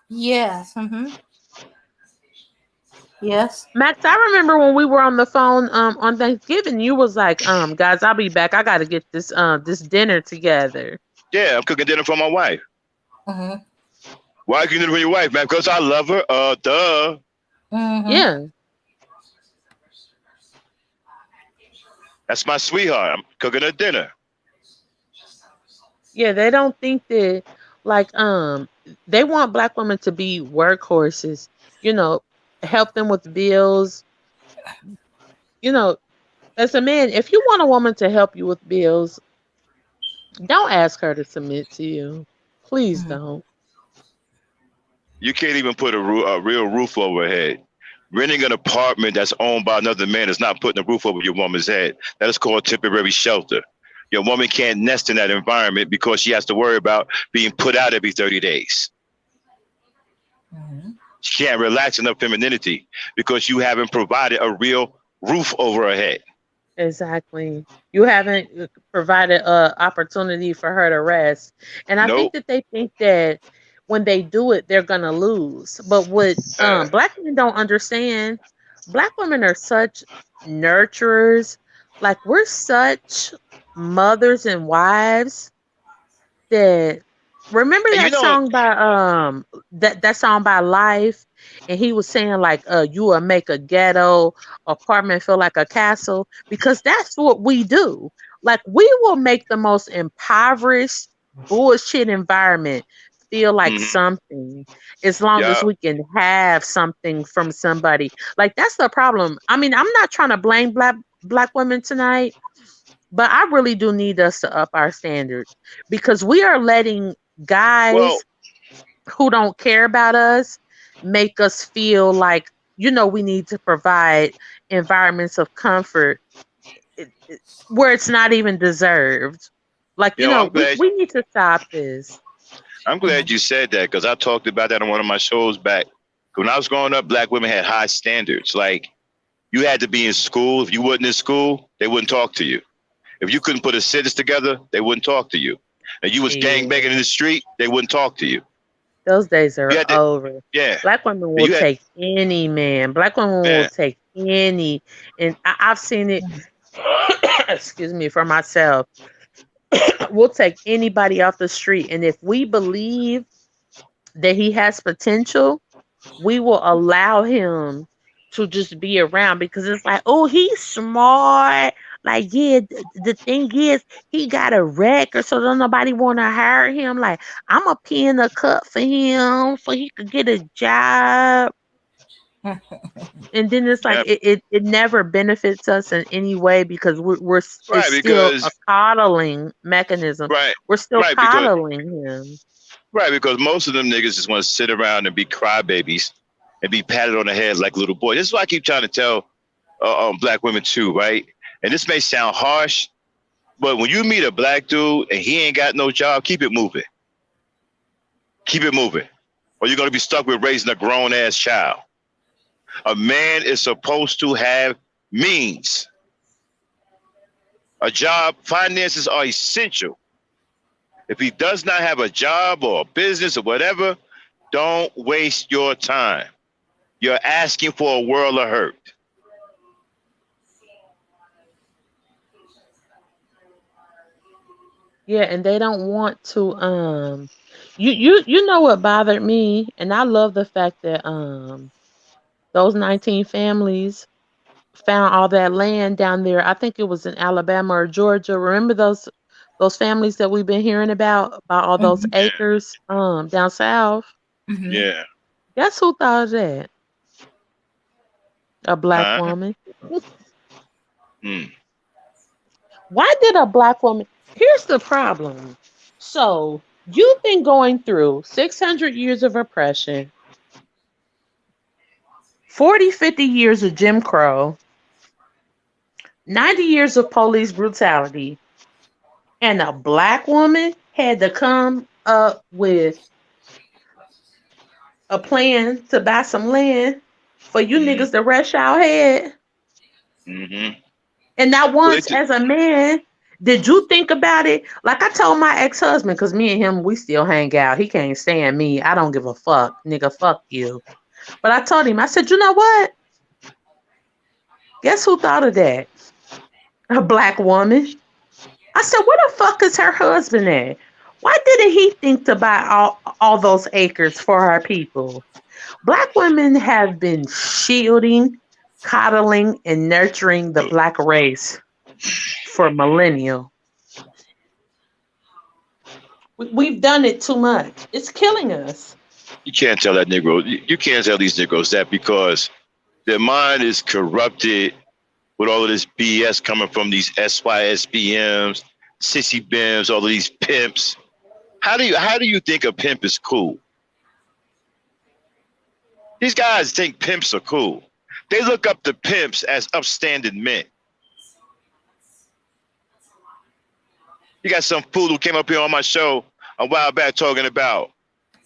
Yes. Yes. Max, I remember when we were on the phone on Thanksgiving, you was like, guys, I'll be back. I gotta get this dinner together. Yeah, I'm cooking dinner for my wife. Mm-hmm. Why are you cooking dinner for your wife, man? Because I love her. Duh. Mm-hmm. Yeah. That's my sweetheart. I'm cooking her dinner. Yeah, they don't think that like they want black women to be workhorses, help them with bills. As a man, if you want a woman to help you with bills, don't ask her to submit to you. Please don't. You can't even put a real roof over her head. Renting an apartment that's owned by another man is not putting a roof over your woman's head. That is called temporary shelter. Your woman can't nest in that environment because she has to worry about being put out every 30 days. She can't relax in her femininity because you haven't provided a real roof over her head. Exactly. You haven't provided an opportunity for her to rest. And I think Nope. that they think that when they do it, they're going to lose. But what black men don't understand, black women are such nurturers. Like, we're such mothers and wives that remember And you that know, song by that song by Life, and he was saying like you will make a ghetto apartment feel like a castle, because that's what we do. Like, we will make the most impoverished bullshit environment feel like something, as long as yeah. we can have something from somebody. Like, that's the problem. I mean, I'm not trying to blame black women tonight, but I really do need us to up our standards, because we are letting Well, guys who don't care about us make us feel like, we need to provide environments of comfort where it's not even deserved. Like, I'm glad. we need to stop this. I'm glad you said that because I talked about that on one of my shows back. When I was growing up, black women had high standards. Like, you had to be in school. If you wasn't in school, they wouldn't talk to you. If you couldn't put a sentence together, they wouldn't talk to you. And you was gangbanging in the street, they wouldn't talk to you. Those days You are had to, over. yeah. Black women will You had, take any man. Black women will man, take any. And I've seen it, excuse me, for myself. We'll take anybody off the street. And if we believe that he has potential, we will allow him to just be around, because it's like, oh, he's smart. Like, yeah, the thing is, he got a record, so don't nobody want to hire him. Like, I'm a pay in a cut for him so he could get a job. And then it's like yeah, it never benefits us in any way, because it's right, still a because, coddling mechanism. right, We're still right, because, coddling him. right, because most of them niggas just want to sit around and be crybabies and be patted on the head like little boys. This is what I keep trying to tell black women too, right? And this may sound harsh, but when you meet a black dude and he ain't got no job, keep it moving. Keep it moving. Or you're going to be stuck with raising a grown ass child. A man is supposed to have means. A job, finances are essential. If he does not have a job or a business or whatever, don't waste your time. You're asking for a world of hurt. Yeah, and they don't want to you know what bothered me, and I love the fact that those 19 families found all that land down there. I think it was in Alabama or Georgia. Remember those families that we've been hearing about all those Yeah, acres down south? yeah. Guess who thought of that? A black Huh? woman. Hmm. Why did a black woman? Here's the problem. So, you've been going through 600 years of oppression. 40, 50 years of Jim Crow, 90 years of police brutality, and a black woman had to come up with a plan to buy some land for you niggas to rest y'all head. Mm-hmm. And not Well, once as a man did you think about it. Like I told my ex-husband, because me and him, we still hang out. He can't stand me. I don't give a fuck. Nigga, fuck you. But I told him, I said, you know what? Guess who thought of that? A black woman. I said, where the fuck is her husband at? Why didn't he think to buy all those acres for our people? Black women have been shielding, coddling, and nurturing the black race for millennia. We've done it too much. It's killing us. You can't tell that Negro. You can't tell these Negroes that because their mind is corrupted with all of this BS coming from these SYSBMs, sissy bims, all of these pimps. How do you think a pimp is cool? These guys think pimps are cool. They look up to pimps as upstanding men. You got some fool who came up here on my show a while back talking about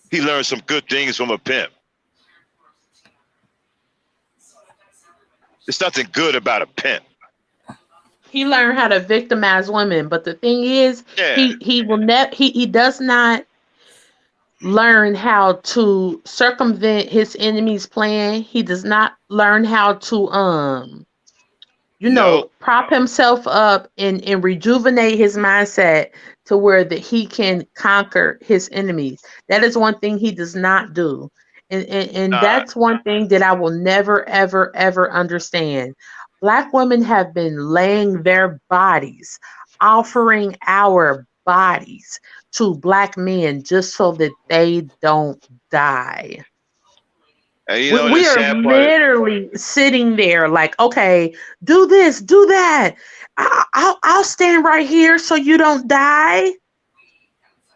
he learned some good things from a pimp. There's nothing good about a pimp. He learned how to victimize women, but the thing is, he does not learn how to circumvent his enemy's plan. He does not learn how to prop himself up and rejuvenate his mindset to where that he can conquer his enemies. That is one thing he does not do. And that's one thing that I will never, ever, ever understand. Black women have been laying their bodies, offering our bodies to black men just so that they don't die. We are literally sitting there like, okay, do this, do that. I'll stand right here so you don't die.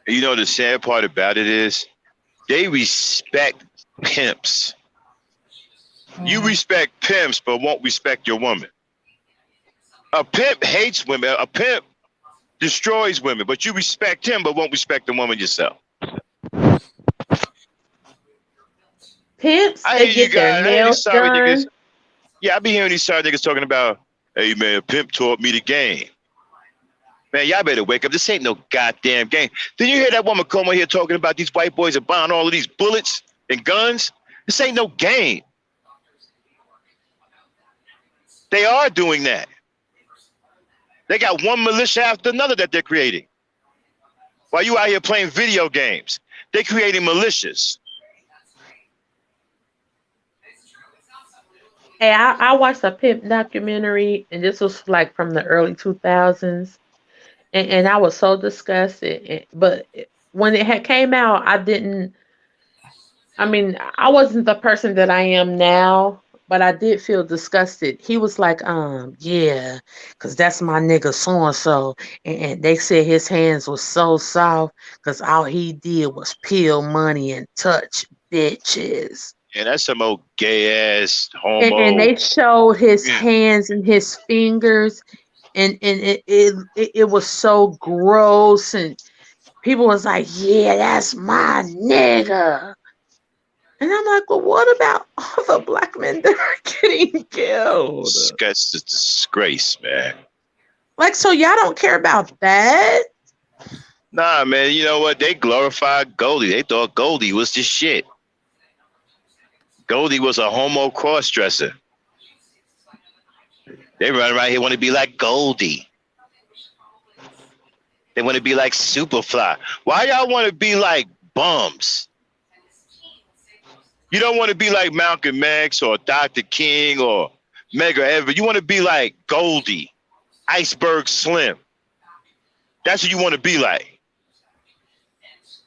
You know, the sad part about it is they respect pimps. You respect pimps, but won't respect your woman. A pimp hates women. A pimp destroys women, but you respect him, but won't respect the woman yourself. Pimps, they get their nails done. Niggas. Yeah, I be hearing these sorry niggas talking about, hey man, a pimp taught me the game. Man, y'all better wake up. This ain't no goddamn game. Did you hear that woman come over here talking about these white boys are buying all of these bullets and guns? This ain't no game. They are doing that. They got one militia after another that they're creating. While you out here playing video games, they're creating militias. Hey, I watched a pimp documentary, and this was like from the early 2000s, and I was so disgusted. But when it had came out, I wasn't the person that I am now, but I did feel disgusted. He was like, yeah, because that's my nigga so-and-so, and they said his hands were so soft because all he did was peel money and touch bitches. And that's some old gay ass homo. And they showed his hands and his fingers, and it was so gross. And people was like, "Yeah, that's my nigga." And I'm like, "Well, what about all the black men that are getting killed?" That's a disgrace, man. Like, so y'all don't care about that? Nah, man. You know what? They glorified Goldie. They thought Goldie was the shit. Goldie was a homo cross-dresser. They run around here want to be like Goldie. They want to be like Superfly. Why y'all want to be like bums? You don't want to be like Malcolm X or Dr. King or Medgar Evers. You want to be like Goldie, Iceberg Slim. That's what you want to be like.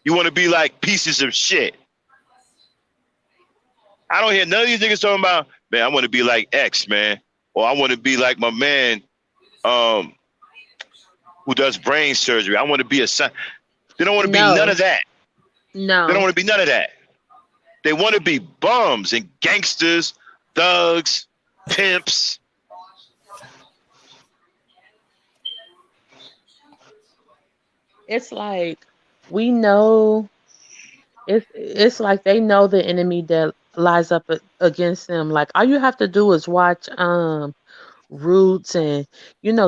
You want to be like pieces of shit. I don't hear none of these niggas talking about, man, I want to be like X, man. Or I want to be like my man who does brain surgery. I want to be a son. They don't want to be none of that. No. They don't want to be none of that. They want to be bums and gangsters, thugs, pimps. It's like we know it's like they know the enemy that lies up against them. Like all you have to do is watch Roots and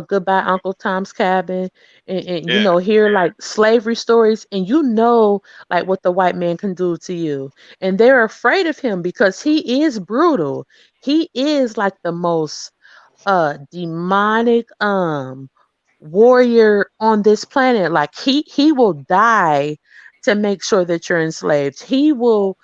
Goodbye Uncle Tom's Cabin and Yeah. hear like slavery stories and like what the white man can do to you. And they're afraid of him because he is brutal. He is like the most demonic warrior on this planet. Like he will die to make sure that you're enslaved. He will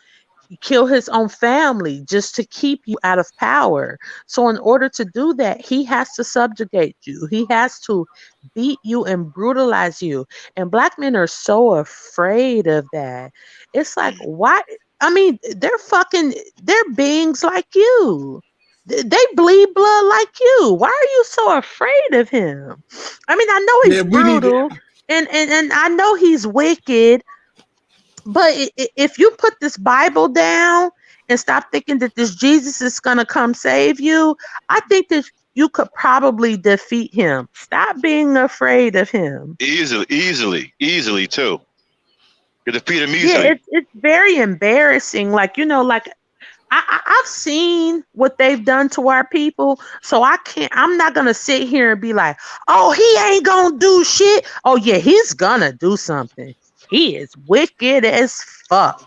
kill his own family just to keep you out of power. So in order to do that, he has to subjugate you. He has to beat you and brutalize you. And black men are so afraid of that. It's like why I mean, they're beings like you. They bleed blood like you. Why are you so afraid of him? I mean, I know Yeah, he's we need to. brutal and I know he's wicked, but if you put this Bible down and stop thinking that this Jesus is going to come save you, I think that you could probably defeat him. Stop being afraid of him. Easily too. You defeat him Yeah, easily. it's very embarrassing. Like, like I've seen what they've done to our people, so I'm not going to sit here and be like, oh, he ain't going to do shit. Oh, yeah, he's going to do something. He is wicked as fuck.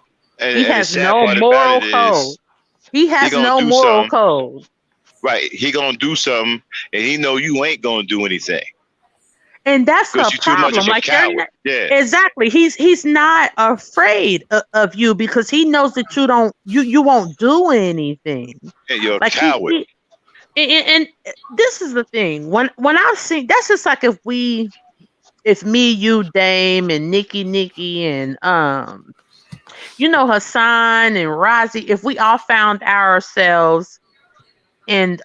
He And the has sad no part about moral it code. is He he has gonna no do moral something. code. Right. He gonna do something and he know you ain't gonna do anything. And that's Because a you're too much problem. of a Like they're coward. not Yeah. exactly. He's not afraid of you because he knows that you won't do anything. And you're a Like coward. and this is the thing. When I've seen that's just like if me, you, Dame, and Nikki, and Hassan and Razi, if we all found ourselves and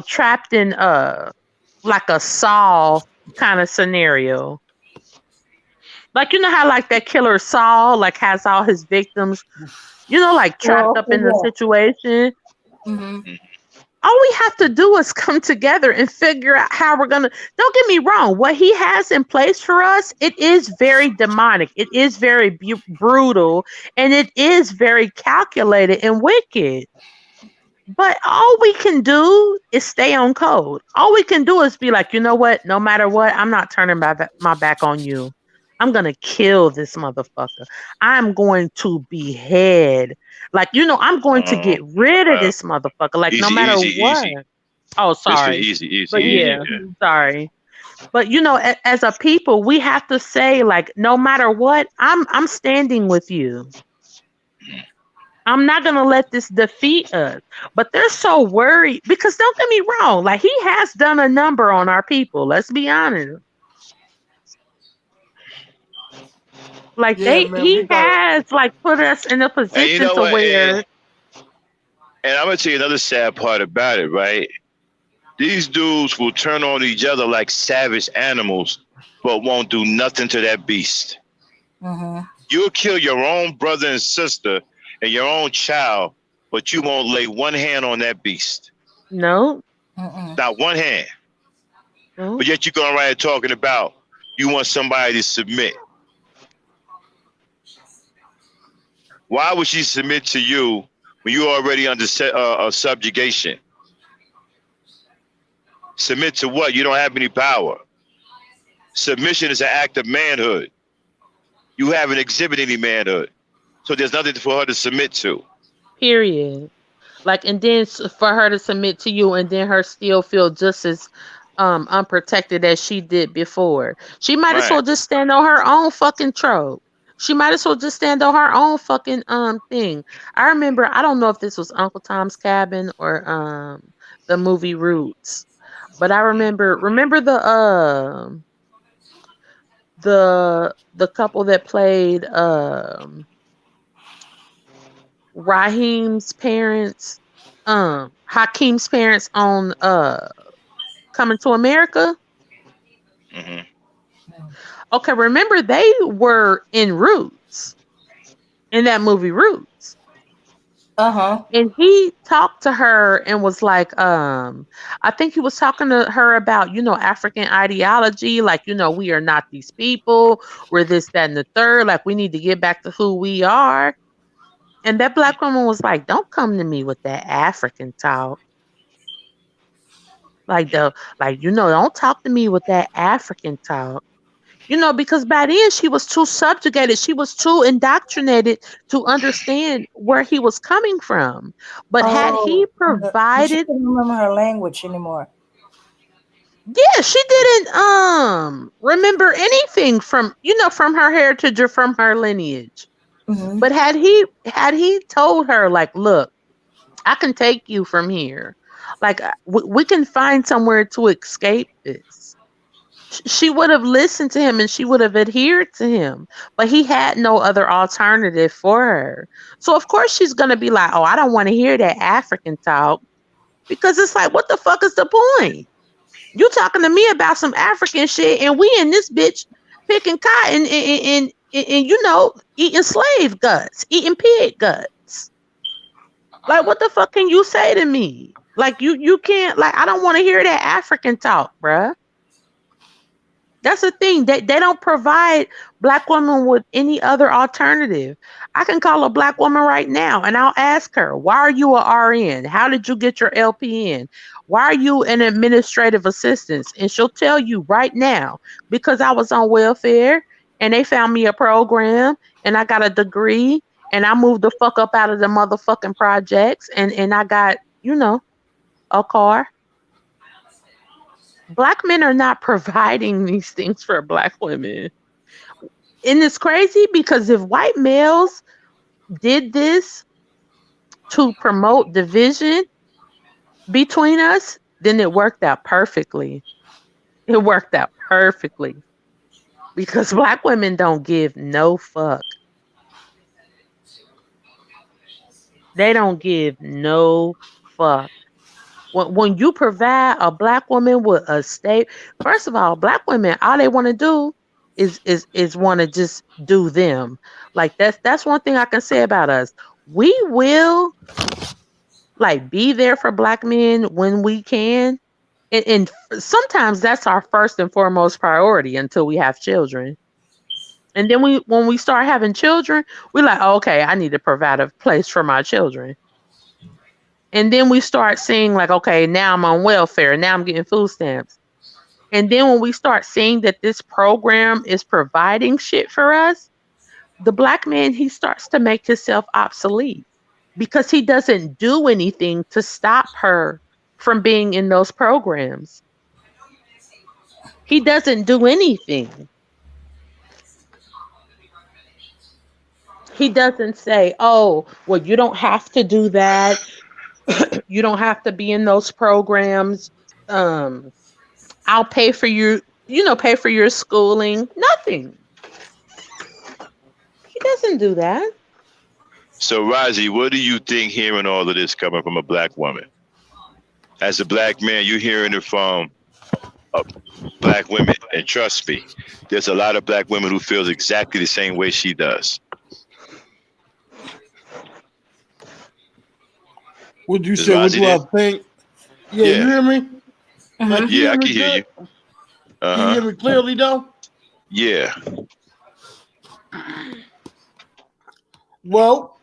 trapped in like a Saul kind of scenario. Like how like that killer Saul like has all his victims, like trapped Well, up in the situation. hmm All we have to do is come together and figure out how we're gonna. Don't get me wrong. What he has in place for us, it is very demonic. It is very brutal, and it is very calculated and wicked. But all we can do is stay on code. All we can do is be like, you know what? No matter what, I'm not turning my back on you. I'm going to kill this motherfucker. I'm going to behead. Like, I'm going to get rid of Wow. this motherfucker. Like, no Easy, matter easy, what. easy. Oh, It's for sorry. But easy. yeah, Yeah. sorry. But, as a people, we have to say, like, no matter what, I'm standing with you. I'm not going to let this defeat us. But they're so worried because don't get me wrong, like he has done a number on our people. Let's be honest. Like Yeah, man, we he got. has like put us in a And you position know to what? where And I'm gonna tell you another sad part about it, right? These dudes will turn on each other like savage animals, but won't do nothing to that beast. hmm You'll kill your own brother and sister and your own child, but you won't lay one hand on that beast. no, Not one hand. no. But yet you're going around talking about you want somebody to submit. Why would she submit to you when you're already under subjugation? Submit to what? You don't have any power. Submission is an act of manhood. You haven't exhibited any manhood. So there's nothing for her to submit to. Period. Like and then for her to submit to you and then her still feel just as unprotected as she did before. She might as Right. well just stand on her own fucking trope. She might as well just stand on her own fucking thing. I remember I don't know if this was Uncle Tom's Cabin or the movie Roots. But I remember the couple that played Raheem's parents, Hakeem's parents on Coming to America. Mm-hmm. Okay, remember they were in Roots in that movie Roots. Uh-huh. And he talked to her and was like, I think he was talking to her about, African ideology, like, we are not these people, we're this, that, and the third, like we need to get back to who we are. And that black woman was like, don't come to me with that African talk. Don't talk to me with that African talk. Because by then she was too subjugated. She was too indoctrinated to understand where he was coming from. But had he Oh, but she provided, couldn't remember her language anymore. yeah, she didn't remember anything from her heritage or from her lineage. Mm-hmm. But had he told her, like, look, I can take you from here. Like, we can find somewhere to escape this. She would have listened to him and she would have adhered to him, but he had no other alternative for her. So of course she's gonna be like, "Oh, I don't want to hear that African talk," because it's like, what the fuck is the point? You talking to me about some African shit, and we in this bitch picking cotton and eating slave guts, eating pig guts. Like, what the fuck can you say to me? Like, you can't, like, I don't want to hear that African talk, bruh. That's the thing. They don't provide black women with any other alternative. I can call a black woman right now and I'll ask her, why are you a RN? How did you get your LPN? Why are you an administrative assistant? And she'll tell you right now, because I was on welfare and they found me a program and I got a degree and I moved the fuck up out of the motherfucking projects and I got, a car. Black men are not providing these things for black women. And it's crazy because if white males did this to promote division between us, then it worked out perfectly. It worked out perfectly because black women don't give no fuck. They don't give no fuck. When you provide a black woman with a state, first of all, black women, all they want to do is want to just do them. Like that's one thing I can say about us. We will like be there for black men when we can, and sometimes that's our first and foremost priority until we have children. And then when we start having children, we're like, oh, okay, I need to provide a place for my children. And then we start seeing like, okay, now I'm on welfare. Now I'm getting food stamps. And then when we start seeing that this program is providing shit for us, the black man, he starts to make himself obsolete because he doesn't do anything to stop her from being in those programs. He doesn't do anything. He doesn't say, oh, well, you don't have to do that. You don't have to be in those programs. Um, I'll pay for pay for your schooling. Nothing. He doesn't do that. So, Razi, what do you think hearing all of this coming from a black woman? As a black man, you're hearing it from black women, and trust me, there's a lot of black women who feels exactly the same way she does. Would you Is say? What Razi do I there? think? Yeah, you Yeah, hear me? Like, you yeah, hear I me can hear you. good? Can you hear me clearly though? Yeah. Well,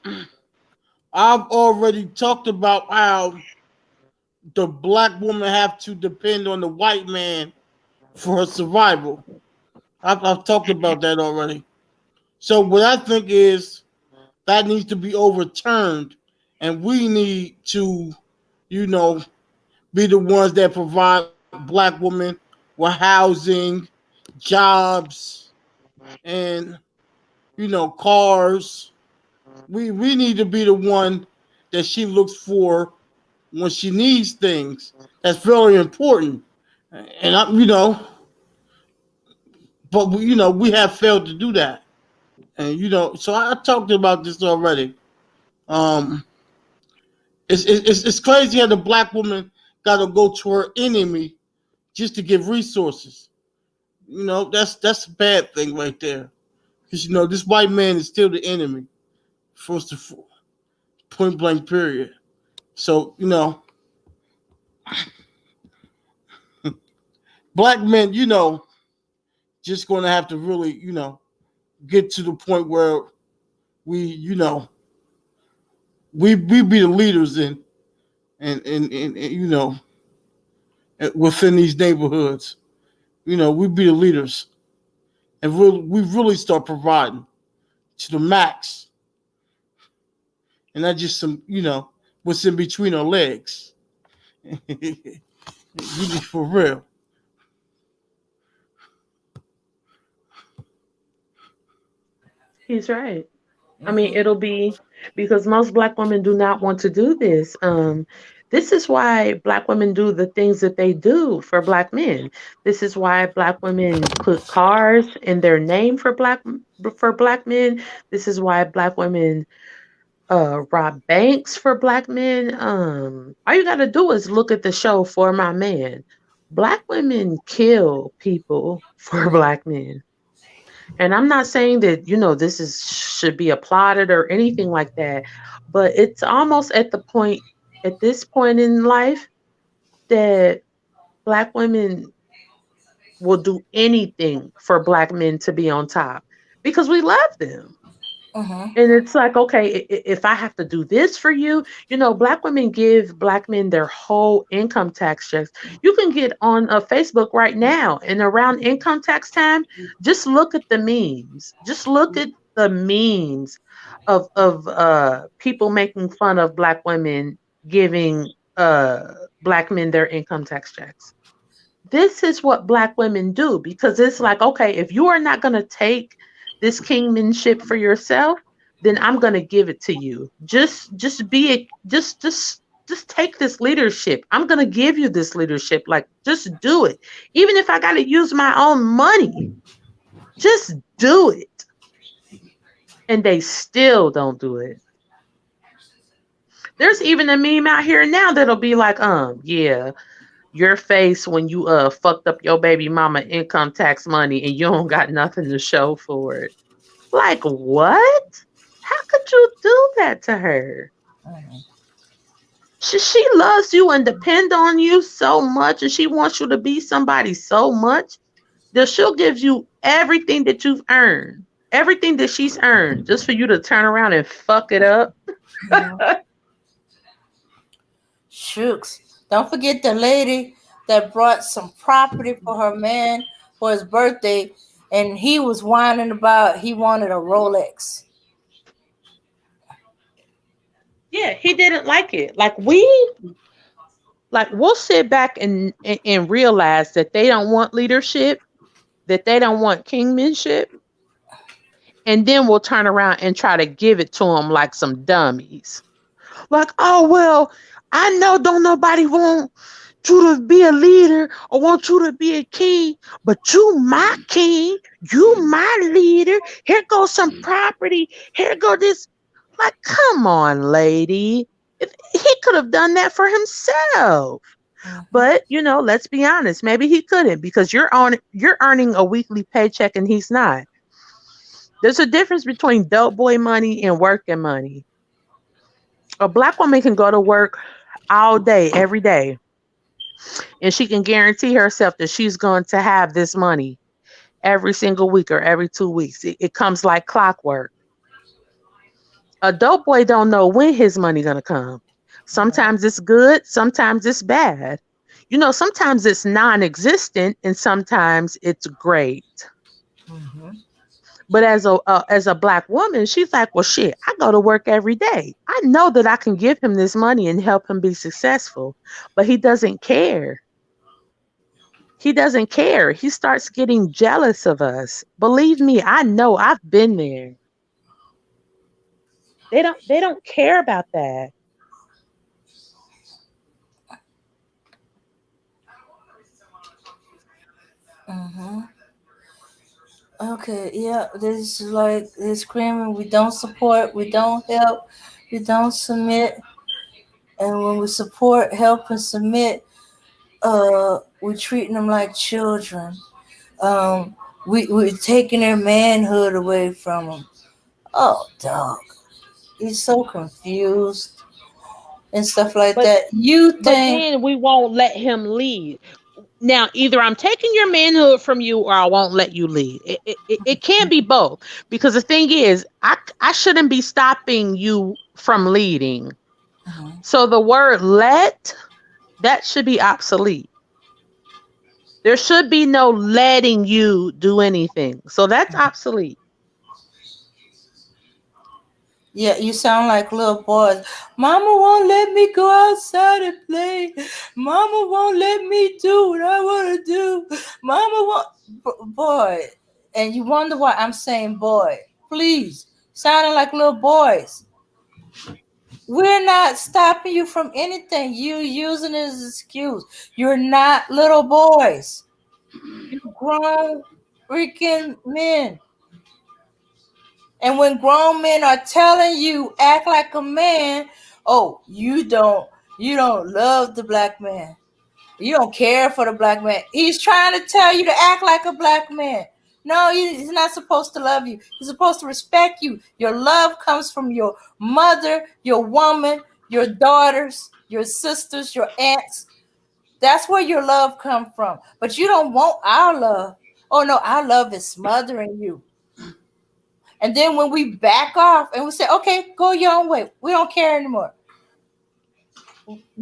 I've already talked about how the black woman have to depend on the white man for her survival. I've talked about that already. So what I think is that needs to be overturned, and we need to, you know, be the ones that provide black women with housing, jobs, and cars. We need to be the one that she looks for when she needs things. That's very important. And but we have failed to do that. And so I talked about this already. Um, it's crazy how the black woman got to go to her enemy just to give resources. That's a bad thing right there. Because this white man is still the enemy. First of all, point blank period. So black men, just going to have to really, get to the point where we, we be the leaders in within these neighborhoods. We be the leaders, and we really start providing to the max, and not just some, what's in between our legs. Really for real. He's right. I mean, Mm-hmm. it'll be because most black women do not want to do this. This is why black women do the things that they do for black men. This is why black women put cars in their name for black men. This is why black women rob banks for black men. All you gotta do is look at the show For My Man. Black women kill people for black men. And I'm not saying that, this is should be applauded or anything like that, but it's almost at this point in life that black women will do anything for black men to be on top because we love them. Mm-hmm. And it's like, okay, if I have to do this for you, black women give black men their whole income tax checks. You can get on Facebook right now and around income tax time, just look at the memes. Just look at the memes of people making fun of black women giving black men their income tax checks. This is what black women do because it's like, okay, if you are not going to take this kingmanship for yourself, then I'm going to give it to you. Just be it. Just take this leadership. I'm going to give you this leadership. Like, just do it. Even if I got to use my own money, just do it. And they still don't do it. There's even a meme out here now that'll be like, yeah, your face when you fucked up your baby mama income tax money and you don't got nothing to show for it. Like what? How could you do that to her? Mm-hmm. She loves you and depend on you so much and she wants you to be somebody so much that she'll give you everything that you've earned. Everything that she's earned just for you to turn around and fuck it up. Mm-hmm. Shooks. Don't forget the lady that brought some property for her man for his birthday, and he was whining about he wanted a Rolex. Yeah, he didn't like it. We'll sit back and realize that they don't want leadership, that they don't want kingmanship, and then we'll turn around and try to give it to them like some dummies. Like, oh well, I know don't nobody want you to be a leader or want you to be a king, but you my king, you my leader. Here goes some property. Here go this. Like, come on, lady. If he could have done that for himself. Mm-hmm. But let's be honest. Maybe he couldn't because you're earning a weekly paycheck and he's not. There's a difference between dope boy money and working money. A black woman can go to work all day, every day, and she can guarantee herself that she's going to have this money every single week or every 2 weeks. It comes like clockwork. A dope boy don't know when his money gonna come. Sometimes it's good, sometimes it's bad. Sometimes it's non-existent and sometimes it's great. Mm-hmm. But as a black woman, she's like, well, shit, I go to work every day. I know that I can give him this money and help him be successful. But he doesn't care. He doesn't care. He starts getting jealous of us. Believe me, I know. I've been there. They don't care about that. Mm-hmm. Okay, yeah, this is like they're screaming, we don't support, we don't help, we don't submit. And when we support, help, and submit, we're treating them like children. Um, we're taking their manhood away from them. Oh, dog. he's so confused and stuff like But that. You but think then we won't let him lead. Now, either I'm taking your manhood from you or I won't let you lead. It can't be both. Because the thing is, I shouldn't be stopping you from leading. So the word let, that should be obsolete. There should be no letting you do anything. So that's obsolete. yeah, you sound like little boys. Mama won't let me go outside and play. Mama won't let me do what I want to do. Mama won't, boy. And you wonder why I'm saying boy. Please, sounding like little boys. We're not stopping you from anything. You using it as an excuse. You're not little boys. You're grown freaking men. And when grown men are telling you act like a man, oh, you don't love the black man. You don't care for the black man. He's trying to tell you to act like a black man. No, he's not supposed to love you. He's supposed to respect you. Your love comes from your mother, your woman, your daughters, your sisters, your aunts. That's where your love comes from. But you don't want our love. Oh no, our love is smothering you. And then when we back off and we say, okay, go your own way. We don't care anymore.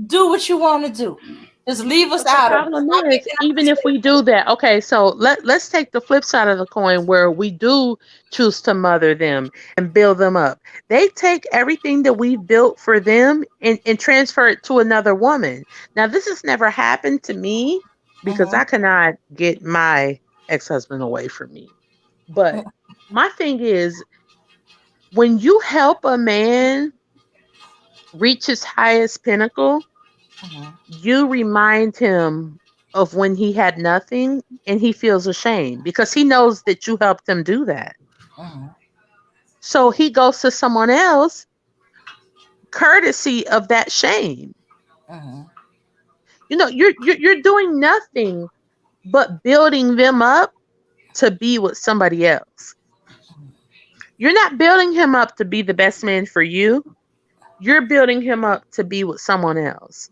Do what you want to do. Just leave us But the out of it. problem Stop is, making our even if we mistakes. do that, okay, so let's take the flip side of the coin where we do choose to mother them and build them up. They take everything that we've built for them and transfer it to another woman. Now, this has never happened to me because I cannot get my ex-husband away from me. But my thing is, when you help a man reach his highest pinnacle, you remind him of when he had nothing and he feels ashamed because he knows that you helped him do that. So he goes to someone else courtesy of that shame. You know, you're doing nothing but building them up to be with somebody else. You're not building him up to be the best man for you. You're building him up to be with someone else.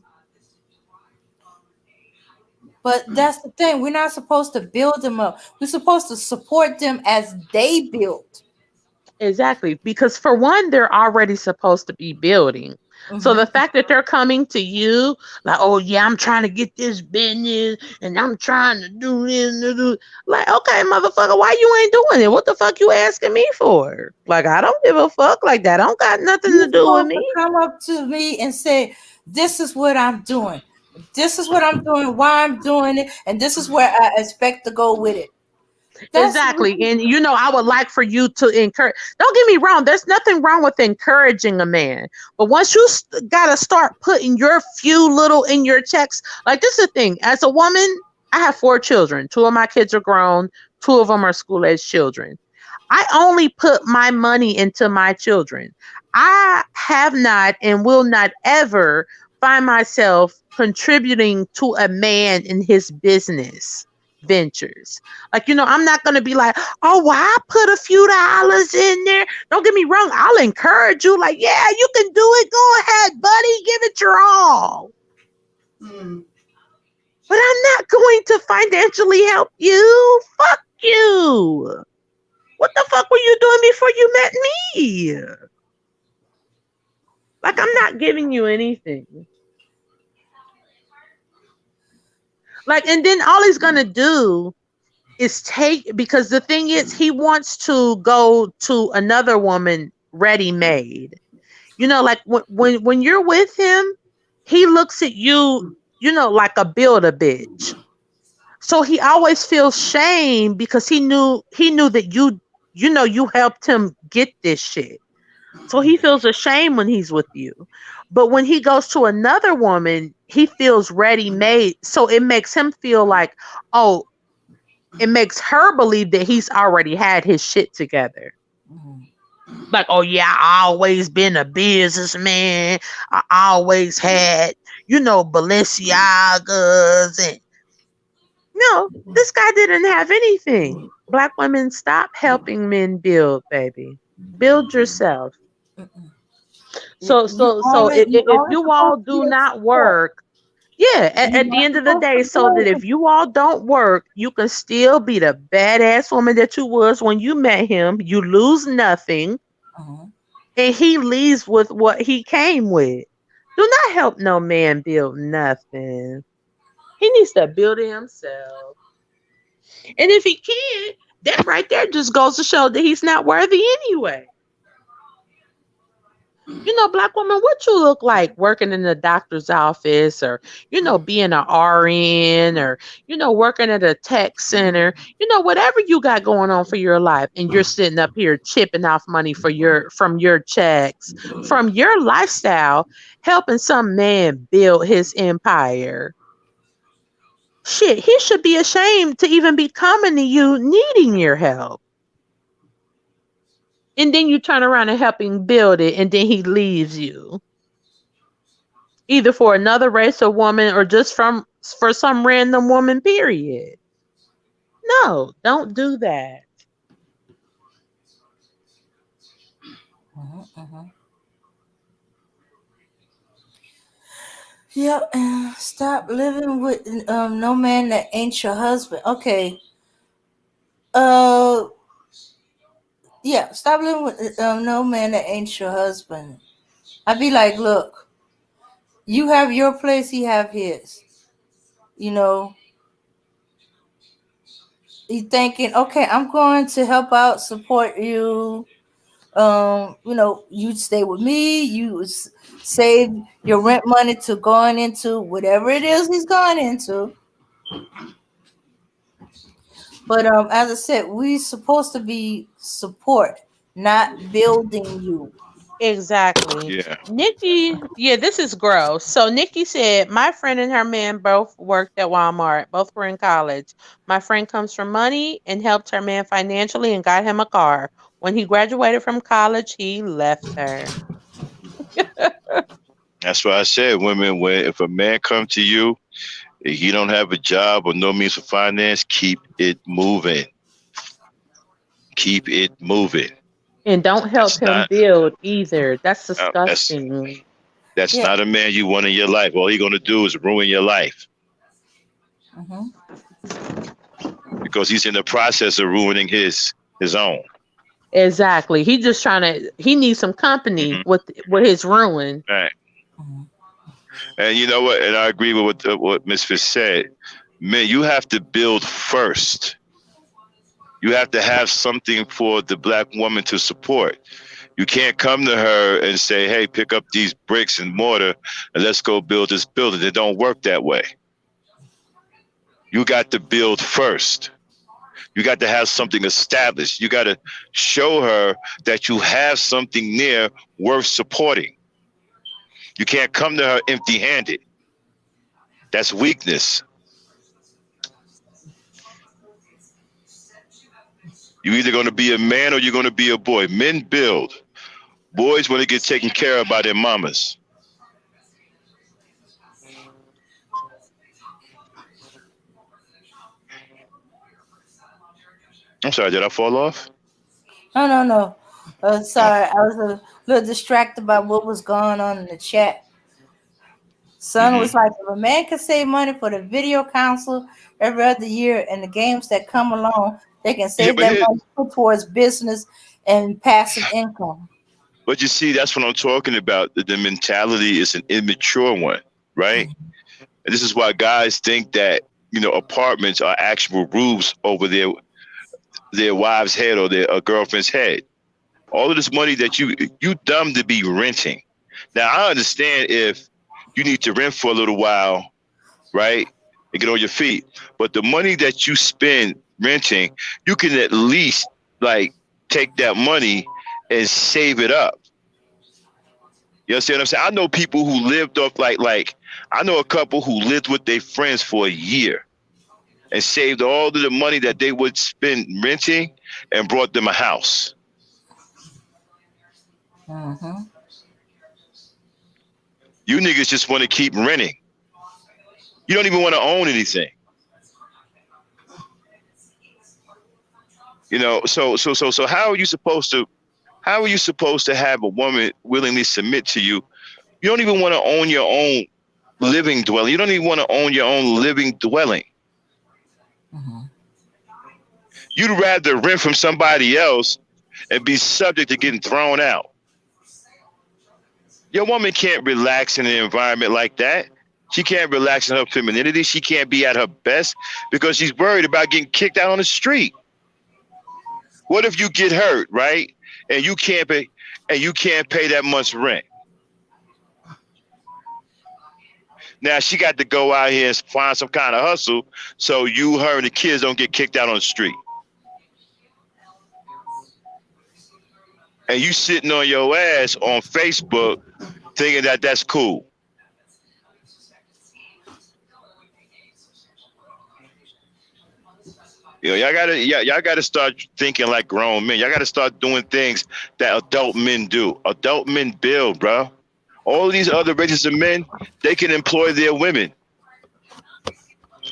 But that's the thing. We're not supposed to build them up. We're supposed to support them as they build. Exactly. Because for one, they're already supposed to be building. So the fact that they're coming to you, like, oh yeah, I'm trying to get this business and I'm trying to do this and do, like, okay, motherfucker, why you ain't doing it? What the fuck you asking me for? Like, I don't give a fuck like that. I don't got nothing You're to do with supposed to me. come up to me and say, this is what I'm doing. This is what I'm doing, why I'm doing it, and this is where I expect to go with it. That's Exactly. And you know, I would like for you to encourage. Don't get me wrong, there's nothing wrong with encouraging a man. But once you got to start putting your few little in your checks, like this is the thing. As a woman, I have 4 children. 2 of my kids are grown, 2 of them are school age children. I only put my money into my children. I have not and will not ever find myself contributing to a man in his business ventures. Like, you know, I'm not going to be like, oh, well, I put a few dollars in there. Don't get me wrong. I'll encourage you. Like, yeah, you can do it. Go ahead, buddy. Give it your all. But I'm not going to financially help you. Fuck you. What the fuck were you doing before you met me? Like, I'm not giving you anything. Like, and then all he's gonna do is take, because the thing is, he wants to go to another woman ready made. You know, like when you're with him, he looks at you, you know, like a build a bitch. So he always feels shame because he knew that you know you helped him get this shit. So he feels ashamed when he's with you. But when he goes to another woman, he feels ready made. So it makes him feel like, oh, it makes her believe that he's already had his shit together. Like, oh yeah, I always been a businessman. I always had, you know, Balenciagas and no, this guy didn't have anything. Black women, stop helping men build, baby. Build yourself. So if only you all supposed to be do a not support. work, yeah, You're at the not end of the supposed day, to so that if blame. you all don't work, you can still be the badass woman that you was when you met him. You lose nothing, Uh-huh. and he leaves with what he came with. Do not help no man build nothing. He needs to build it himself. And if he can't, that right there just goes to show that he's not worthy anyway. Black woman, what you look like working in the doctor's office or, being an RN or, working at a tech center, whatever you got going on for your life. And you're sitting up here chipping off money from your checks, from your lifestyle, helping some man build his empire. Shit, he should be ashamed to even be coming to you needing your help. And then you turn around and help him build it, and then he leaves you. Either for another race or woman or just for some random woman, period. No, don't do that. Uh-huh, uh-huh. Yep, and stop living with no man that ain't your husband. Okay. Uh, yeah, stop living with no man that ain't your husband. I'd be like, look, you have your place, he have his. You know, you thinking, okay, I'm going to help out, support you. You stay with me. Save your rent money to going into whatever it is he's going into. But as I said, we supposed to be support, not building you. Exactly. Yeah. Nikki, yeah, this is gross. So Nikki said, my friend and her man both worked at Walmart. Both were in college. My friend comes from money and helped her man financially and got him a car. When he graduated from college, he left her. That's why I said, women, when if a man come to you, if he don't have a job or no means of finance, keep it moving. Keep it moving. And don't help That's him not build either. That's uh, that's disgusting. that's Yeah. not a man you want in your life. All he gonna do is ruin your life Mm-hmm. because he's in the process of ruining his own. Exactly. He needs some company Hmm. with his ruin. Right. Mm-hmm. And you know what? And I agree with what Miss Fish said. Man, you have to build first. You have to have something for the black woman to support. You can't come to her and say, hey, pick up these bricks and mortar and let's go build this building. It don't work that way. You got to build first. You got to have something established. You got to show her that you have something there worth supporting. You can't come to her empty handed. That's weakness. You're either going to be a man or you're going to be a boy. Men build. Boys want to get taken care of by their mamas. I'm sorry, did I fall off? No, no, no. Oh. Sorry, I was a little distracted by what was going on in the chat. Son Mm-hmm. was like, if a man can save money for the video console every other year and the games that come along, they can Yeah, save but that here, money put towards business and passive income. but you see, that's what I'm talking about. The mentality is an immature one, right? And this is why guys think that apartments are actual roofs over their wife's head or their girlfriend's head. All of this money that you dumb to be renting. Now I understand if you need to rent for a little while, right, and get on your feet. But the money that you spend renting, you can at least like take that money and save it up. You understand what I'm saying? I know people who lived off like I know a couple who lived with their friends for a year and saved all of the money that they would spend renting and brought them a house. Mm-hmm. You niggas just want to keep renting. You don't even want to own anything. So how are you supposed to How are you supposed to have a woman willingly submit to you? You don't even want to own your own living dwelling. You don't even want to own your own living dwelling. You'd rather rent from somebody else and be subject to getting thrown out. Your woman can't relax in an environment like that. She can't relax in her femininity. She can't be at her best because she's worried about getting kicked out on the street. What if you get hurt, right? And you can't pay that month's rent. Now she got to go out here and find some kind of hustle so you, her, and the kids don't get kicked out on the street. And you sitting on your ass on Facebook thinking that that's cool. You know, y'all gotta start thinking like grown men. Y'all gotta start doing things that adult men do. Adult men build, bro. All these other races of men, they can employ their women.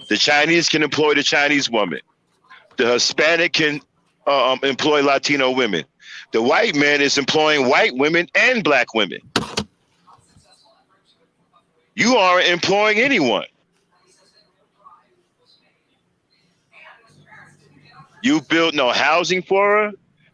The Chinese can employ the Chinese woman. The Hispanic can employ Latino women. The white man is employing white women and black women. You aren't employing anyone. You build no housing for her.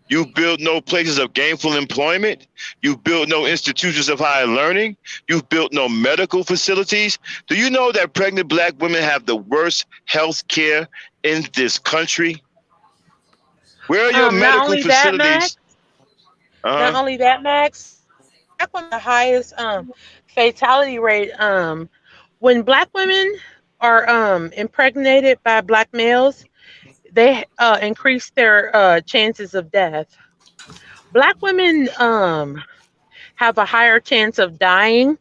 You build no places of gainful employment. You build no institutions of higher learning. You've built no medical facilities. Do you know that pregnant black women have the worst health care in this country? Where are your medical facilities? Not only that, Max, black women the highest fatality rate. When black women are impregnated by black males, they increase their chances of death. Black women have a higher chance of dying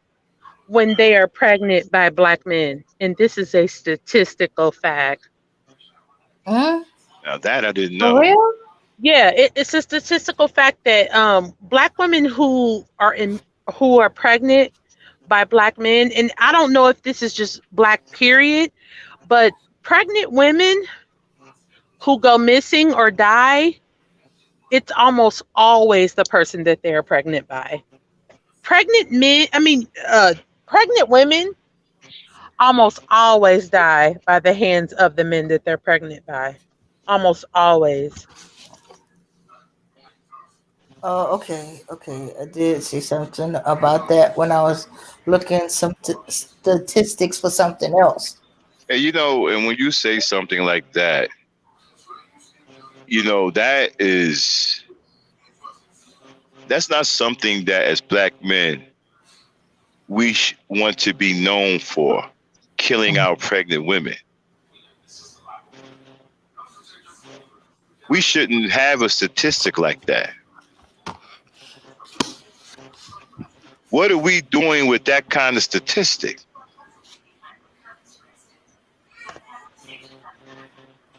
when they are pregnant by black men, and this is a statistical fact. Now that I didn't know. For real? Yeah, it's a statistical fact that black women who are pregnant by black men, and I don't know if this is just black period, but pregnant women who go missing or die, it's almost always the person that they're pregnant by. Pregnant women almost always die by the hands of the men that they're pregnant by. Almost always. Oh, okay. I did see something about that when I was looking some statistics for something else. And you know, and when you say something like that, you know, that's not something that as black men we want to be known for, killing our pregnant women. We shouldn't have a statistic like that. What are we doing with that kind of statistic?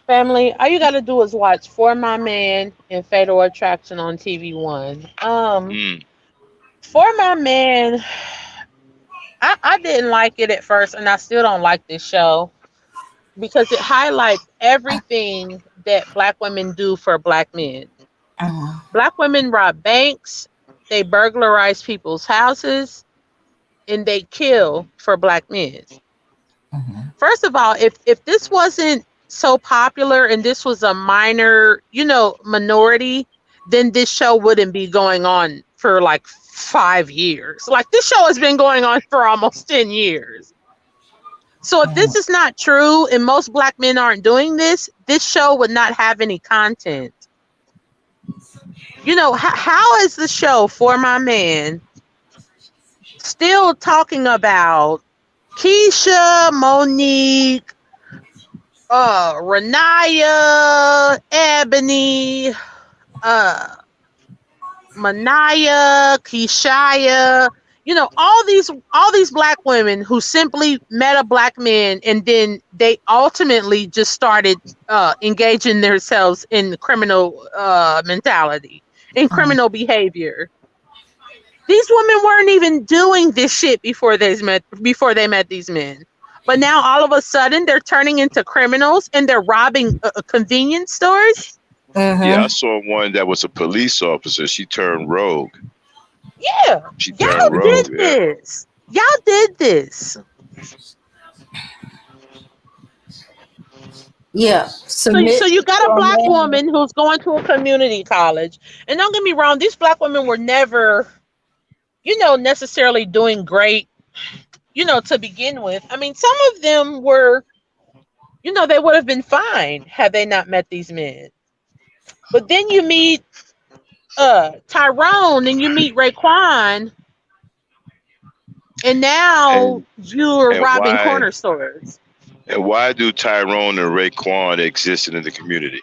Family, all you gotta do is watch For My Man and Fatal Attraction on TV One. For My Man, I didn't like it at first, and I still don't like this show because it highlights everything that black women do for black men. Black women rob banks, they burglarize people's houses, and they kill for black men. First of all, if this wasn't so popular and this was a minor, minority, then this show wouldn't be going on for like 5 years. Like, this show has been going on for almost 10 years. So if this is not true and most black men aren't doing this show would not have any content. How is the show For My Man still talking about Keisha, Monique, Renaya, Ebony, Manaya, Keishaya, all these black women who simply met a black man and then they ultimately just started engaging themselves in criminal mentality, in criminal behavior. These women weren't even doing this shit before they met these men. But now all of a sudden they're turning into criminals and they're robbing convenience stores. Yeah, I Mm-hmm. saw one that was a police officer. She turned rogue. Yeah, She turned y'all did rogue. Yeah. this. Y'all did this. Yeah. So Submit you got to a a black man. woman who's going to a community college, and don't get me wrong, these black women were never, necessarily doing great, to begin with. I mean, some of them were, they would have been fine had they not met these men. But then you meet Tyrone and you meet Raekwon, and now And you're and robbing why corner stores. and why do Tyrone and Raekwon exist in the community?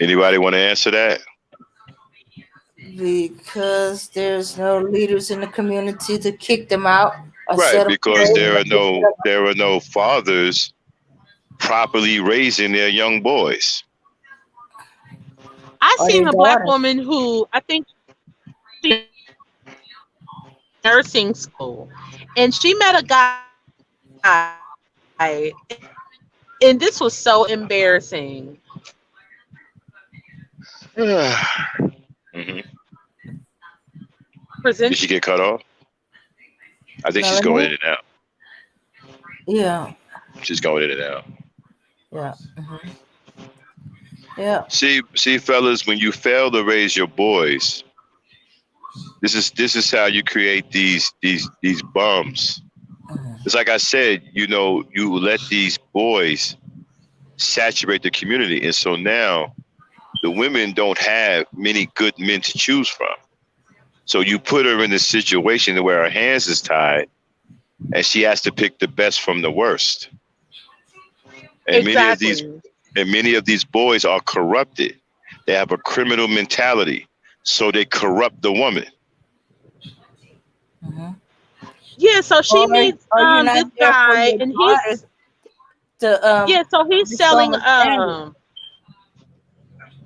Anybody want to answer that? Because there's no leaders in the community to kick them out or Right, set them because straight. there are no fathers properly raising their young boys. I Or their seen a black daughters. woman who I think she nursing school, and she met a guy, and this was so embarrassing. Hmm. Did she Present. get cut off? I think she's going in Melanie? and out. Yeah. She's going in and out. Yeah. Mm-hmm. Yeah. See, fellas, when you fail to raise your boys, this is how you create these bums. It's like I said, you let these boys saturate the community, and so now the women don't have many good men to choose from. So you put her in a situation where her hands is tied, and she has to pick the best from the worst. And many of these Exactly. and many of these boys are corrupted. They have a criminal mentality, so they corrupt the woman. Mm-hmm. Yeah, so she meets Or you're not this there for guy, your and daughters to he's become selling a standard.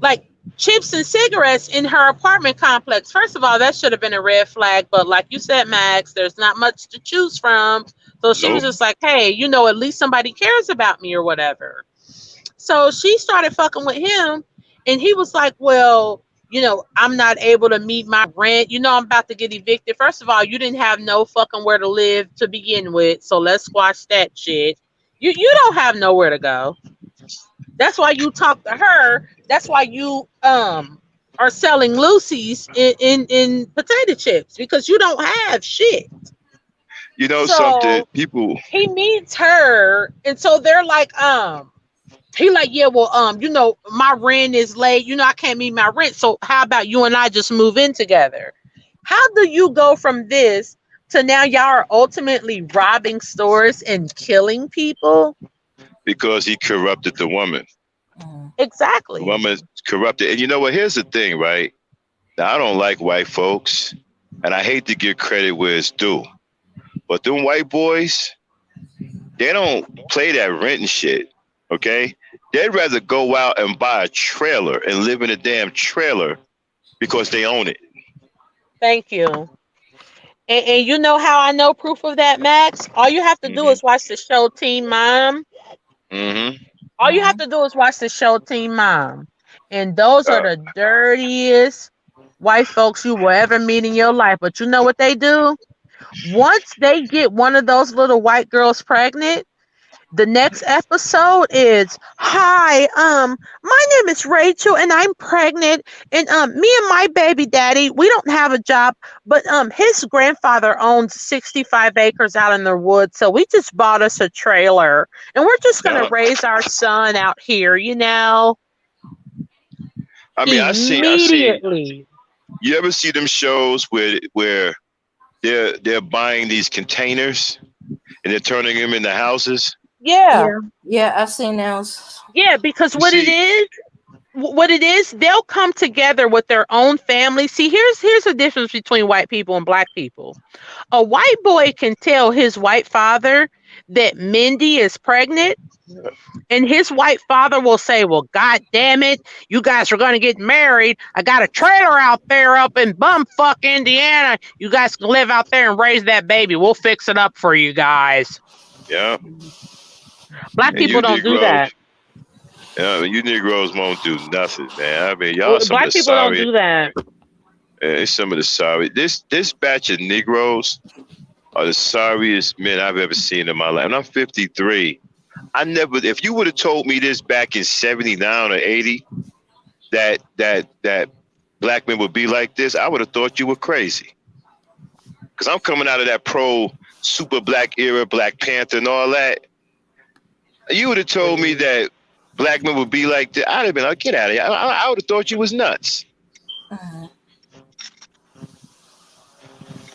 like chips and cigarettes in her apartment complex. First of all, that should have been a red flag, but like you said, Max, there's not much to choose from. So she was Nope. just like, hey, at least somebody cares about me or whatever. So she started fucking with him, and he was like, well, I'm not able to meet my rent. I'm about to get evicted. First of all, you didn't have no fucking where to live to begin with, so let's squash that shit. You don't have nowhere to go. That's why you talk to her. That's why you are selling Lucy's in potato chips, because you don't have shit. You know something, So people. he meets her, and so they're like, he like, yeah, well, my rent is late. I can't meet my rent. So how about you and I just move in together? How do you go from this to now y'all are ultimately robbing stores and killing people? Because he corrupted the woman. Mm-hmm. The Exactly. woman's corrupted. And you know what? Here's the thing, right? Now, I don't like white folks, and I hate to give credit where it's due. But them white boys, they don't play that rent and shit, okay? They'd rather go out and buy a trailer and live in a damn trailer because they own it. Thank you. And you know how I know proof of that, Max? All you have to do Hmm. is watch the show Teen Mom. Hmm. All you have to do is watch the show Teen Mom. And those are Uh, the dirtiest white folks you will ever meet in your life. But you know what they do? Once they get one of those little white girls pregnant, the next episode is, hi, my name is Rachel and I'm pregnant, and me and my baby daddy, we don't have a job, but his grandfather owns 65 acres out in the woods, so we just bought us a trailer and we're just gonna yeah. raise our son out here, I mean, I see. immediately. You ever see them shows where they're buying these containers and they're turning them into houses? Yeah. Yeah. Yeah. I've seen those. Yeah, because You see, what it is, they'll come together with their own family. See, here's the difference between white people and black people. A white boy can tell his white father that Mindy is pregnant, and his white father will say, well, god damn it, you guys are going to get married. I got a trailer out there up in bumfuck Indiana. You guys can live out there and raise that baby. We'll fix it up for you guys. Yeah. Black And people you don't do Negroes, that. yeah, you Negroes won't do nothing, man. I mean, y'all are some of Black the people don't sorry. do that. It's some of the sorry. This batch of Negroes are the sorriest men I've ever seen in my life. And I'm 53. I never. If you would have told me this back in '79 or '80, that black men would be like this, I would have thought you were crazy. Because I'm coming out of that pro super black era, Black Panther and all that. You would have told me that black men would be like that. I'd have been like, get out of here. I would have thought you was nuts.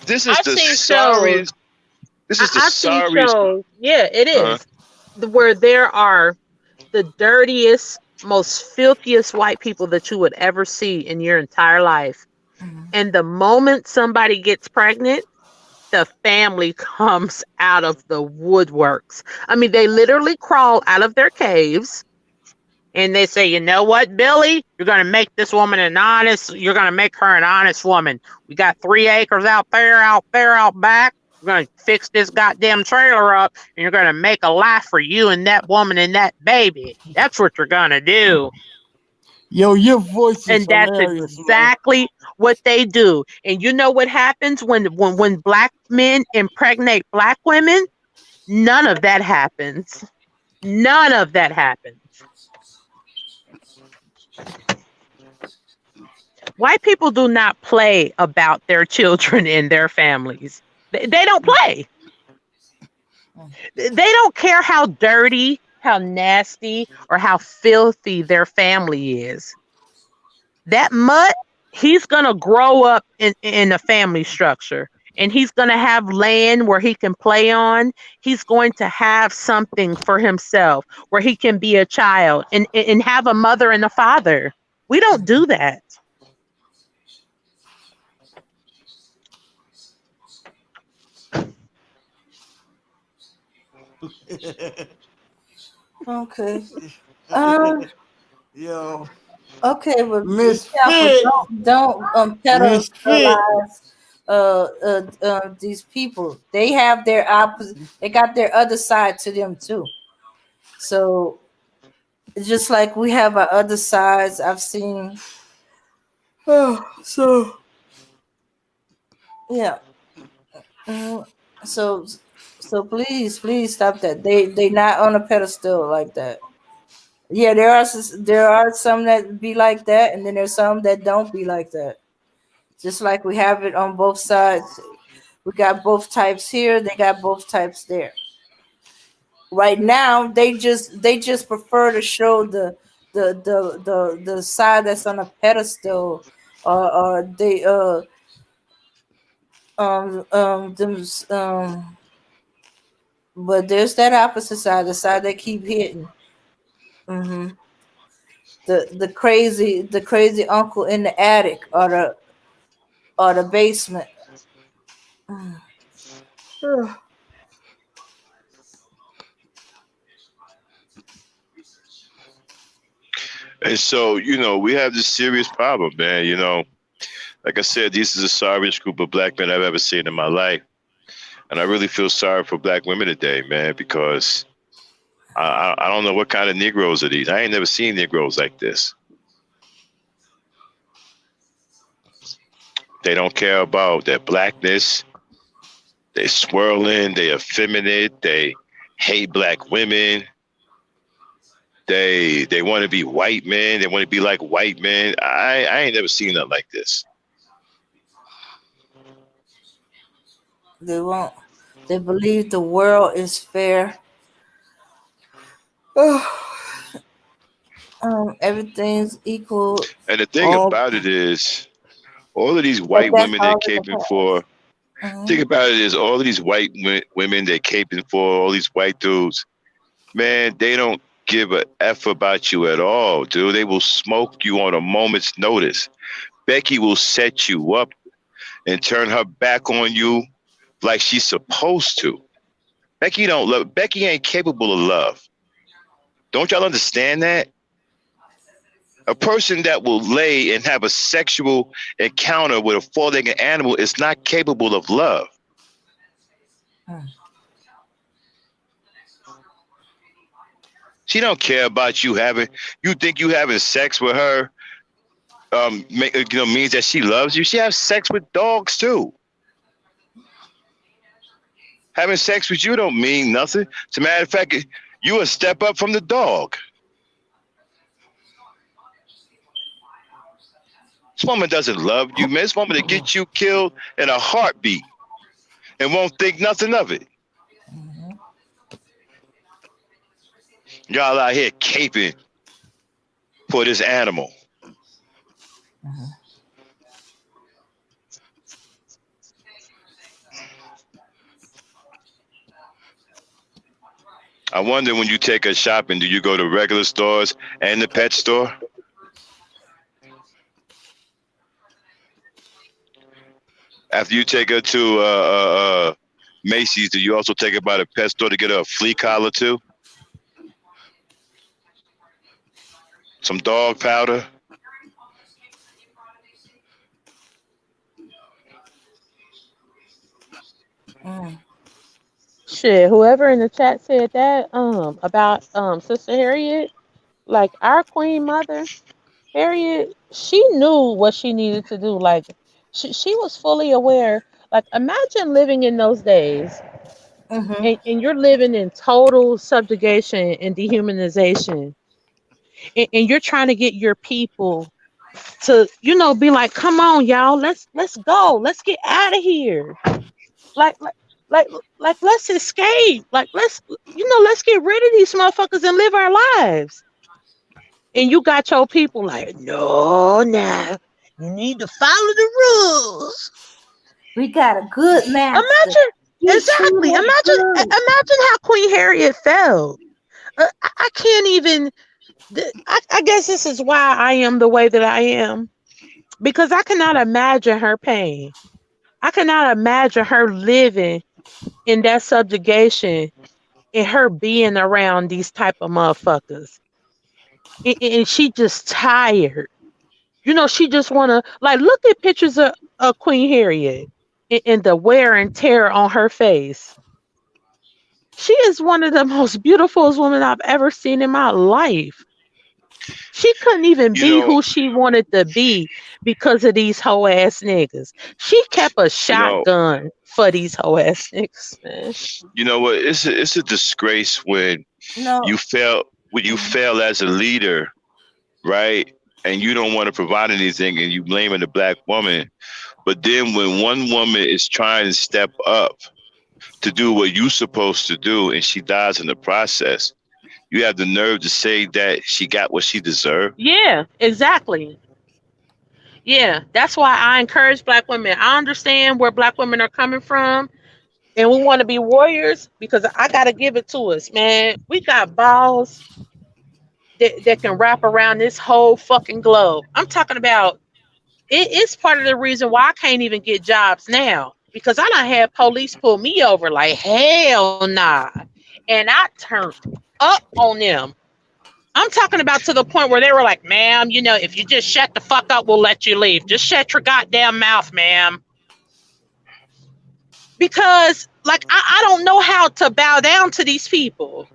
This is I've the seen shows. sorriest. This is the I've seen sorriest. shows. Yeah, it Uh, is where there are the dirtiest, most filthiest white people that you would ever see in your entire life. And the moment somebody gets pregnant, the family comes out of the woodworks. I mean, they literally crawl out of their caves and they say, you know what, Billy, you're going to make this woman you're going to make her an honest woman. We got 3 acres out back. We're going to fix this goddamn trailer up and you're going to make a life for you and that woman and that baby. That's what you're going to do. Yo, your voice is And that's hilarious, exactly what they do. And you know what happens when black men impregnate black women? None of that happens. None of that happens. White people do not play about their children and their families. They don't play. They don't care how dirty, how nasty, or how filthy their family is. That mutt, he's going to grow up in a family structure. And he's going to have land where he can play on. He's going to have something for himself where he can be a child and have a mother and a father. We don't do that. Okay. Yo. Okay, but Misfit. don't Misfit. pedestalize these people. They have their opposite. They got their other side to them too. So it's just like we have our other sides. I've seen. Oh, so yeah. Mhm. So please stop that. They not on a pedestal like that. Yeah, there are some that be like that, and then there's some that don't be like that. Just like we have it on both sides. We got both types here, they got both types there. Right now, they just prefer to show the side that's on a pedestal, or they them but there's that opposite side, the side that keep hitting. hmm the crazy uncle in the attic, or the basement. and so, we have this serious problem, man. Like I said, this is the sorriest group of black men I've ever seen in my life. And I really feel sorry for black women today, man, because I don't know what kind of Negroes are these. I ain't never seen Negroes like this. They don't care about their blackness. They swirling. They effeminate. They hate black women. They want to be white men. They want to be like white men. I ain't never seen nothing like this. They won't. They believe the world is fair. Everything's equal. And the thing All about it is, all of these But white that's women they're all in the caping for. past. Think about it is all of these white women they're caping for, all these white dudes, man, they don't give a F about you at all, dude. They will smoke you on a moment's notice. Becky will set you up and turn her back on you like she's supposed to. Becky don't love. Becky ain't capable of love. Don't y'all understand that? A person that will lay and have a sexual encounter with a four-legged animal is not capable of love. She don't care about you having. You think you having sex with her, means that she loves you. She has sex with dogs too. Having sex with you don't mean nothing. As a matter of fact, you a step up from the dog. This woman doesn't love you, man. This woman to get you killed in a heartbeat and won't think nothing of it. Y'all out here caping for this animal. I wonder when you take her shopping, do you go to regular stores and the pet store? After you take her to Macy's, do you also take her by the pet store to get her a flea collar too? Some dog powder? Shit, whoever in the chat said that about Sister Harriet, like our Queen Mother, Harriet, she knew what she needed to do. Like she was fully aware. Like imagine living in those days and you're living in total subjugation and dehumanization. And you're trying to get your people to, be like, come on, y'all, let's go. Let's get out of here. Like like like like let's escape. Like let's get rid of these motherfuckers and live our lives. And you got your people like, no, you need to follow the rules. We got a good master. Imagine how Queen Harriet felt. I can't even. I guess this is why I am the way that I am, because I cannot imagine her pain. I cannot imagine her living in that subjugation and her being around these type of motherfuckers. And she just tired. She just want to, like, look at pictures of Queen Harriet and the wear and tear on her face. She is one of the most beautiful women I've ever seen in my life. She couldn't even be who she wanted to be because of these hoe ass niggas. She kept a shotgun for these hoe ass niggas, man. You know what? It's a disgrace when you fail as a leader, right? And you don't want to provide anything, and you blaming the black woman. But then when one woman is trying to step up to do what you're supposed to do, and she dies in the process, you have the nerve to say that she got what she deserved? Yeah, exactly. Yeah, that's why I encourage black women. I understand where black women are coming from, and we want to be warriors, because I got to give it to us, man. We got balls that can wrap around this whole fucking globe. I'm talking about it's part of the reason why I can't even get jobs now, because I done had police pull me over like, hell nah. And I turned up on them. I'm talking about to the point where they were like, ma'am, if you just shut the fuck up, we'll let you leave. Just shut your goddamn mouth, ma'am. Because, like, I don't know how to bow down to these people.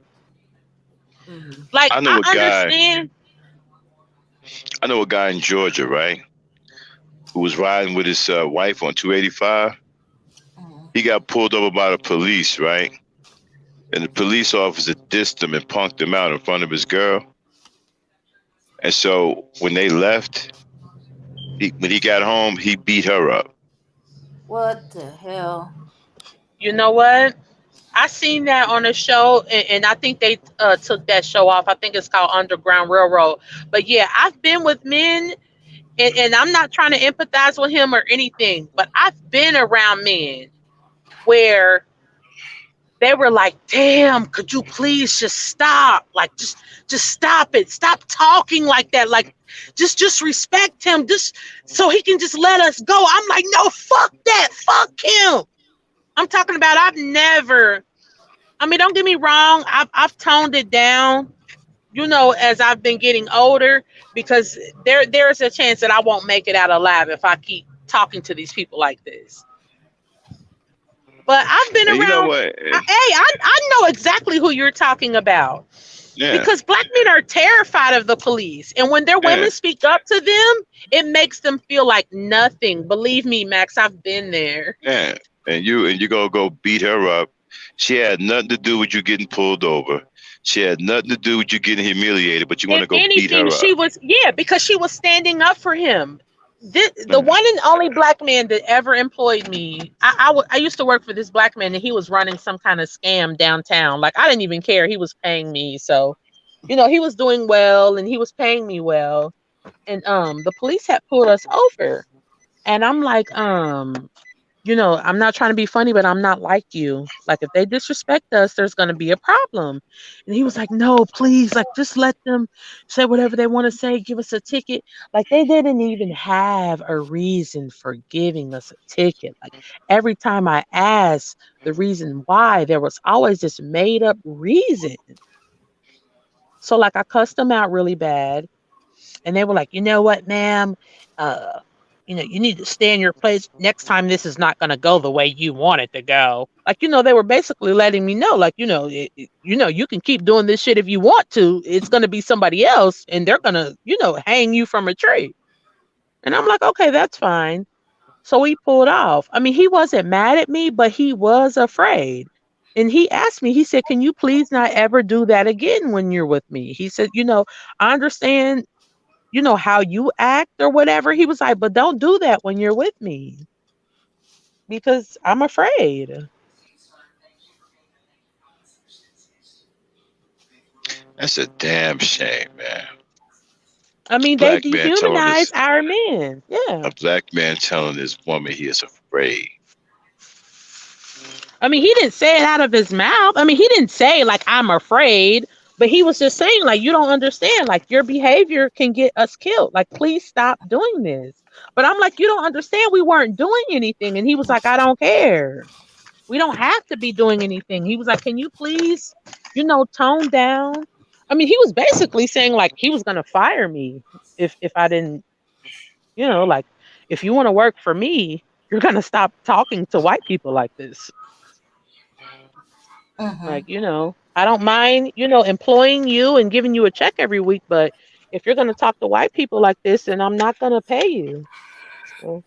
Like, I understand. I know a guy in Georgia, right, who was riding with his wife on 285. He got pulled over by the police, right? And the police officer dissed him and punked him out in front of his girl. And so when they left, when he got home, he beat her up. What the hell? You know what? I seen that on a show, and I think they took that show off. I think it's called Underground Railroad. But yeah, I've been with men, and I'm not trying to empathize with him or anything, but I've been around men where they were like, damn, could you please just stop? Like, just stop it. Stop talking like that. Like, just respect him, just so he can just let us go. I'm like, no, fuck that. Fuck him. I'm talking about, don't get me wrong. I've toned it down, as I've been getting older, because there's a chance that I won't make it out alive if I keep talking to these people like this. But I've been around. You know what? I know exactly who you're talking about. Because black men are terrified of the police. And when their women speak up to them, it makes them feel like nothing. Believe me, Max, I've been there. Yeah. And you go beat her up. She had nothing to do with you getting pulled over. She had nothing to do with you getting humiliated, but you want to go beat her up. She was, because she was standing up for him. The one and only black man that ever employed me, I used to work for this black man, and he was running some kind of scam downtown. Like, I didn't even care. He was paying me. So, he was doing well and he was paying me well. And the police had pulled us over. And I'm like, I'm not trying to be funny, but I'm not like you. Like, if they disrespect us, there's going to be a problem. And he was like, no, please, like, just let them say whatever they want to say. Give us a ticket. Like, they didn't even have a reason for giving us a ticket. Like, every time I asked the reason why, there was always this made up reason. So, like, I cussed them out really bad. And they were like, you know what, ma'am? You need to stay in your place. Next time, this is not going to go the way you want it to go. Like, they were basically letting me know, like, you can keep doing this shit if you want to. It's going to be somebody else, and they're going to, hang you from a tree. And I'm like, okay, that's fine. So he pulled off. I mean, he wasn't mad at me, but he was afraid. And he asked me, he said, can you please not ever do that again when you're with me? He said, I understand how you act or whatever. He was like, but don't do that when you're with me because I'm afraid. That's a damn shame, man. I mean, they dehumanize our men. Yeah. A black man telling this woman he is afraid. I mean, he didn't say it out of his mouth. I mean, he didn't say, like, I'm afraid. But he was just saying, like, you don't understand. Like, your behavior can get us killed. Like, please stop doing this. But I'm like, you don't understand. We weren't doing anything. And he was like, I don't care. We don't have to be doing anything. He was like, can you please, tone down? I mean, he was basically saying, like, he was going to fire me if I didn't, like, if you want to work for me, you're going to stop talking to white people like this. Like, I don't mind, employing you and giving you a check every week, but if you're going to talk to white people like this, then I'm not going to pay you. So.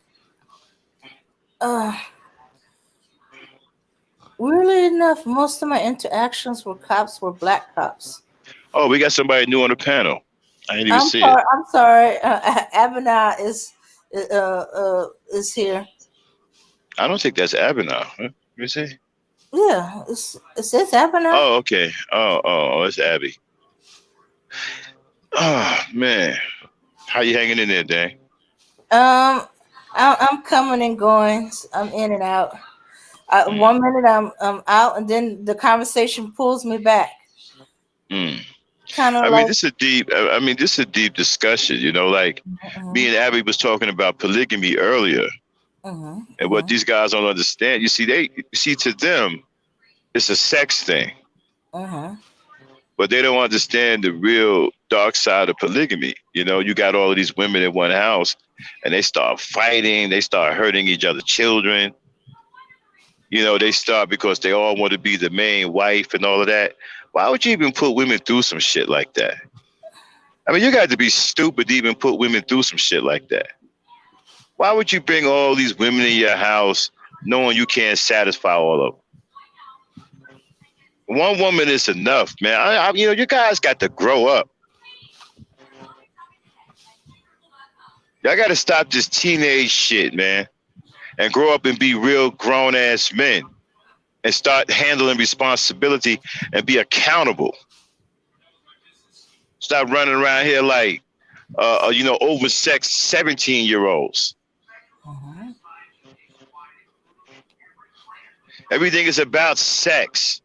Weirdly enough, most of my interactions with cops were black cops. Oh, we got somebody new on the panel. I didn't even see it. I'm sorry. Ebony is here. I don't think that's Ebony. Huh? You see? Yeah, it says Ebony. Oh, okay. Oh, it's Abby. Oh man, how you hanging in there, Dan? I'm coming and going. I'm in and out. 1 minute I'm out, and then the conversation pulls me back. Kind of. I mean, this is a deep discussion. Like me and Abby was talking about polygamy earlier. And what these guys don't understand, you see, to them, it's a sex thing. But they don't understand the real dark side of polygamy. You got all of these women in one house, and they start fighting. They start hurting each other's children. They start because they all want to be the main wife and all of that. Why would you even put women through some shit like that? I mean, you got to be stupid to even put women through some shit like that. Why would you bring all these women in your house knowing you can't satisfy all of them? One woman is enough, man. You guys got to grow up. Y'all got to stop this teenage shit, man, and grow up and be real grown-ass men and start handling responsibility and be accountable. Stop running around here like, oversexed 17-year-olds. Everything is about sex.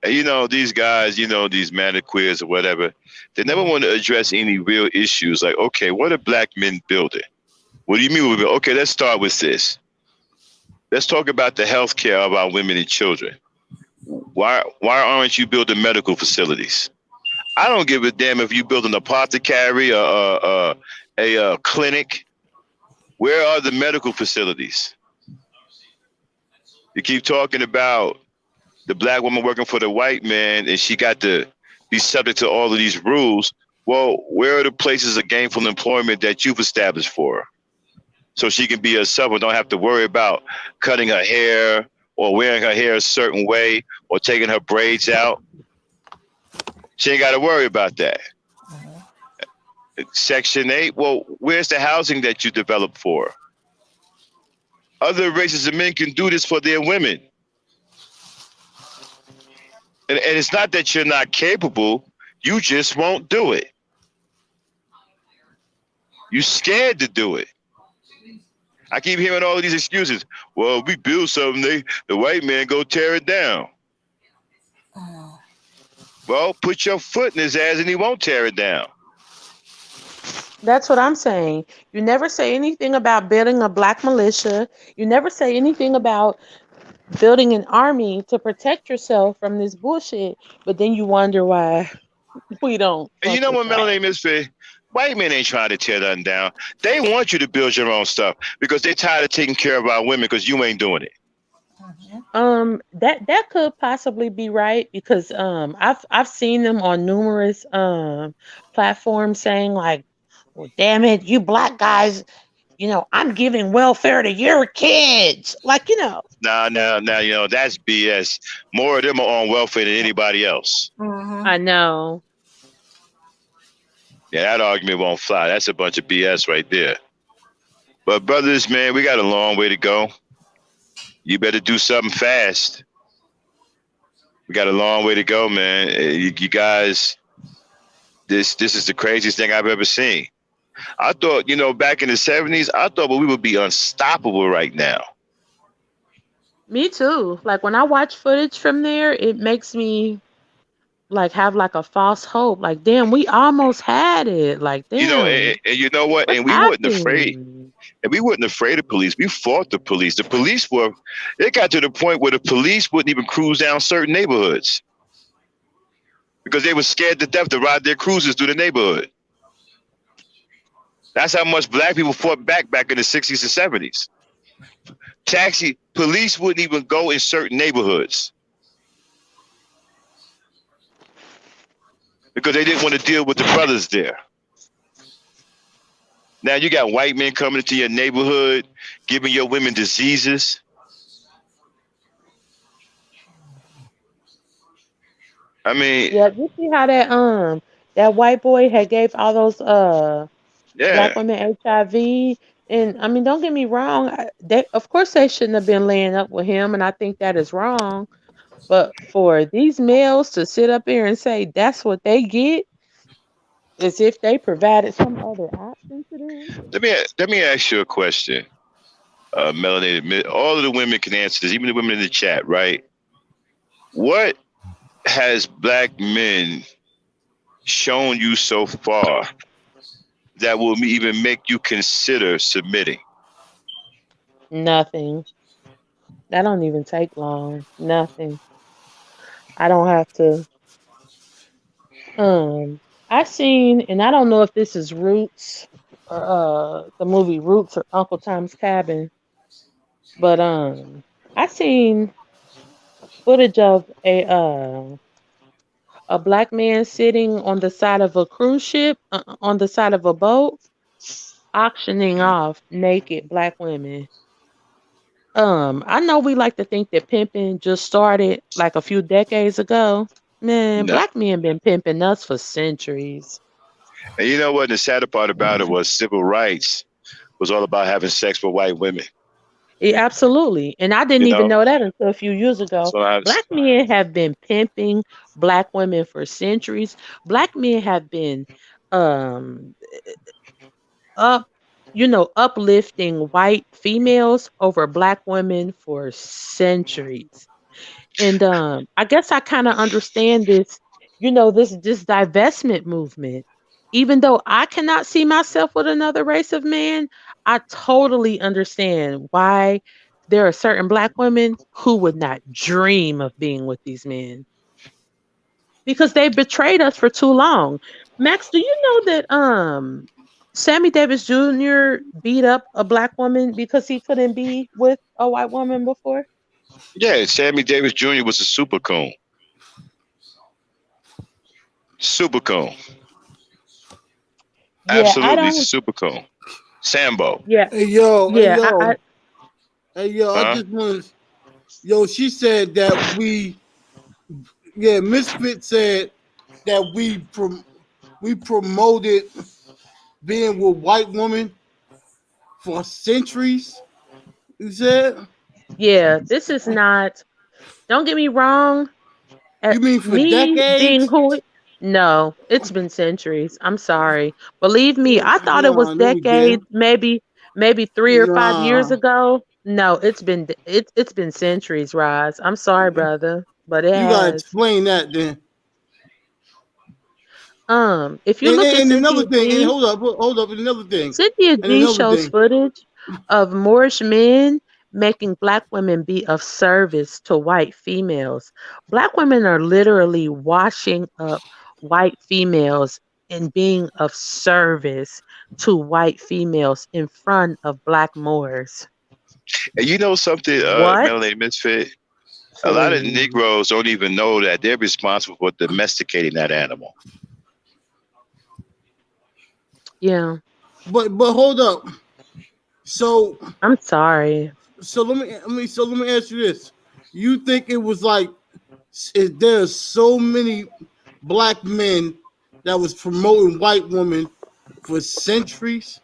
And these guys, these maniqueers or whatever, they never want to address any real issues. Like, okay, what are black men building? What do you mean? Okay, let's start with this. Let's talk about the health care of our women and children. Why aren't you building medical facilities? I don't give a damn if you build an apothecary, a clinic? Where are the medical facilities? You keep talking about the black woman working for the white man and she got to be subject to all of these rules. Well, where are the places of gainful employment that you've established for her? So she can be herself and don't have to worry about cutting her hair or wearing her hair a certain way or taking her braids out. She ain't got to worry about that. Section 8, well, where's the housing that you developed for? Other races of men can do this for their women. And it's not that you're not capable, you just won't do it. You're scared to do it. I keep hearing all of these excuses. Well, if we build something, the white man go tear it down. Well, put your foot in his ass and he won't tear it down. That's what I'm saying. You never say anything about building a black militia. You never say anything about building an army to protect yourself from this bullshit. But then you wonder why we don't And you fuck know with what, that. Melanie Misfit? White men ain't trying to tear nothing down. They want you to build your own stuff because they're tired of taking care of our women because you ain't doing it. That could possibly be right because I've seen them on numerous platforms saying like, well, damn it, you black guys, I'm giving welfare to your kids. Like, Now, that's BS. More of them are on welfare than anybody else. I know. Yeah, that argument won't fly. That's a bunch of BS right there. But brothers, man, we got a long way to go. You better do something fast. We got a long way to go, man. You guys, this is the craziest thing I've ever seen. I thought, back in the 70s, I thought we would be unstoppable right now. Me too. Like when I watch footage from there, it makes me like have like a false hope. Like, damn, we almost had it. Like, damn, And you know what? what's And we wasn't afraid. happening? And we wasn't afraid of police. We fought the police. The police it got to the point where the police wouldn't even cruise down certain neighborhoods because they were scared to death to ride their cruisers through the neighborhood. That's how much black people fought back in the 60s and 70s. Police wouldn't even go in certain neighborhoods because they didn't want to deal with the brothers there. Now you got white men coming into your neighborhood, giving your women diseases. I mean, Yeah, you see how that white boy had gave all those black yeah. women HIV. And I mean, don't get me wrong. They, of course, they shouldn't have been laying up with him, and I think that is wrong. But for these males to sit up here and say that's what they get, as if they provided some other option to them. Let me ask you a question, Melanie. All of the women can answer this, even the women in the chat, right? What has black men shown you so far that will even make you consider submitting? Nothing. That don't even take long. Nothing. I don't have to. I seen, and I don't know if this is Roots or the movie Roots or Uncle Tom's Cabin, but I seen footage of a black man sitting on the side of a cruise ship, on the side of a boat, auctioning off naked black women. I know we like to think that pimping just started like a few decades ago. Man, No. black men been pimping us for centuries. And you know what? The sadder part about it was civil rights was all about having sex with white women. Yeah, absolutely. And I didn't You even know, know that until a few years ago. so I was, Black men have been pimping black women for centuries. Black men have been um up uplifting white females over black women for centuries. And I guess I kind of understand this, this divestment movement. Even though I cannot see myself with another race of man, I totally understand why there are certain black women who would not dream of being with these men because they betrayed us for too long. Max, do you know that Sammy Davis Jr. beat up a black woman because he couldn't be with a white woman before? Yeah, Sammy Davis Jr. was a super coon. Super coon. Yeah, I Absolutely, he's a don't. super coon. Sambo. Yeah, Hey yo, hey yeah. yo, hey yo. I Huh? just want. Yo, she said that we. Yeah, Misfit said that we promoted being with white women for centuries. You said. Yeah. This is not. Don't get me wrong. You mean for Me being decades? who? No, it's been centuries. I'm sorry. Believe me, I thought it was Nah, no, we decades, didn't. maybe 3 or 5 years Nah, ago. No, it's been centuries, Roz. I'm sorry, brother, but it you gotta has. explain that then. If you look at And another Cynthia thing, and G, hold up, and another thing, Cynthia and G another shows thing. footage of Moorish men making black women be of service to white females. Black women are literally washing up white females and being of service to white females in front of black Moors. And you know something, What? Melanie Misfit? A lot of So, Negroes don't even know that they're responsible for domesticating that animal. Yeah. but hold up. So I'm sorry. let me ask you this: you think it was like there's so many black men that was promoting white women for centuries?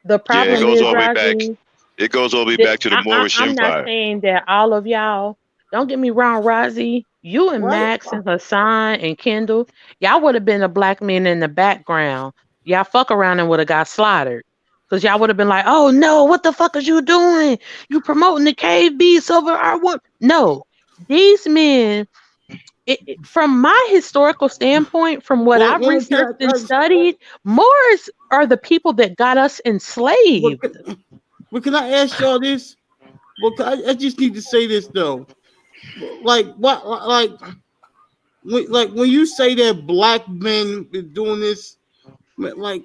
The Yeah, it problem goes is, all the way back. Razi, It goes all the way that back to the Moorish I'm not Empire. saying that all of y'all, don't get me wrong, Rozzy, you and Right? Max and Hassan and Kendall, y'all would have been a black man in the background. Y'all fuck around and would have got slaughtered. Because y'all would have been like, oh no, what the fuck is you doing? You promoting the cave beasts over our one. No, these men, from my historical standpoint, from what I've Well, can researched and studied, Moors are the people that got us but, enslaved. but can I ask y'all this? Well, I just need to say this though. Like what? Like when you say that black men is doing this, like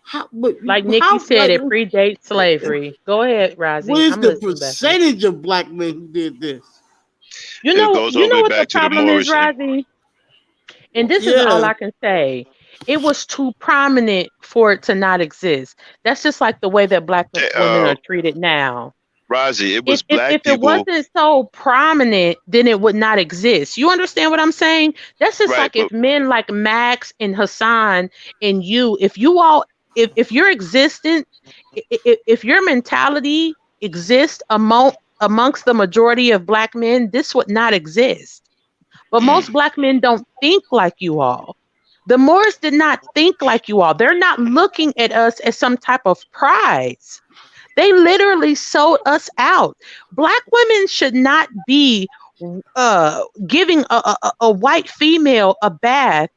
how? But Like Nikki how? said, it predates slavery. Go ahead, What Rozzy. is I'm the listening, Bessie. percentage of black men who did this? It goes You all the know way what the back to the problem is, Moorish. Rozzy? And this is all Yeah, I can say. It was too prominent for it to not exist. That's just like the way that black women Uh, are treated now. Razi, it If was black it people, wasn't so prominent, then it would not exist. You understand what I'm saying? That's just right? like But if men like Max and Hassan and you, if your existence, if your mentality exists amongst the majority of black men, this would not exist. But mm, most black men don't think like you all. The Moors did not think like you all. They're not looking at us as some type of prize. They literally sold us out. Black women should not be giving a white female a bath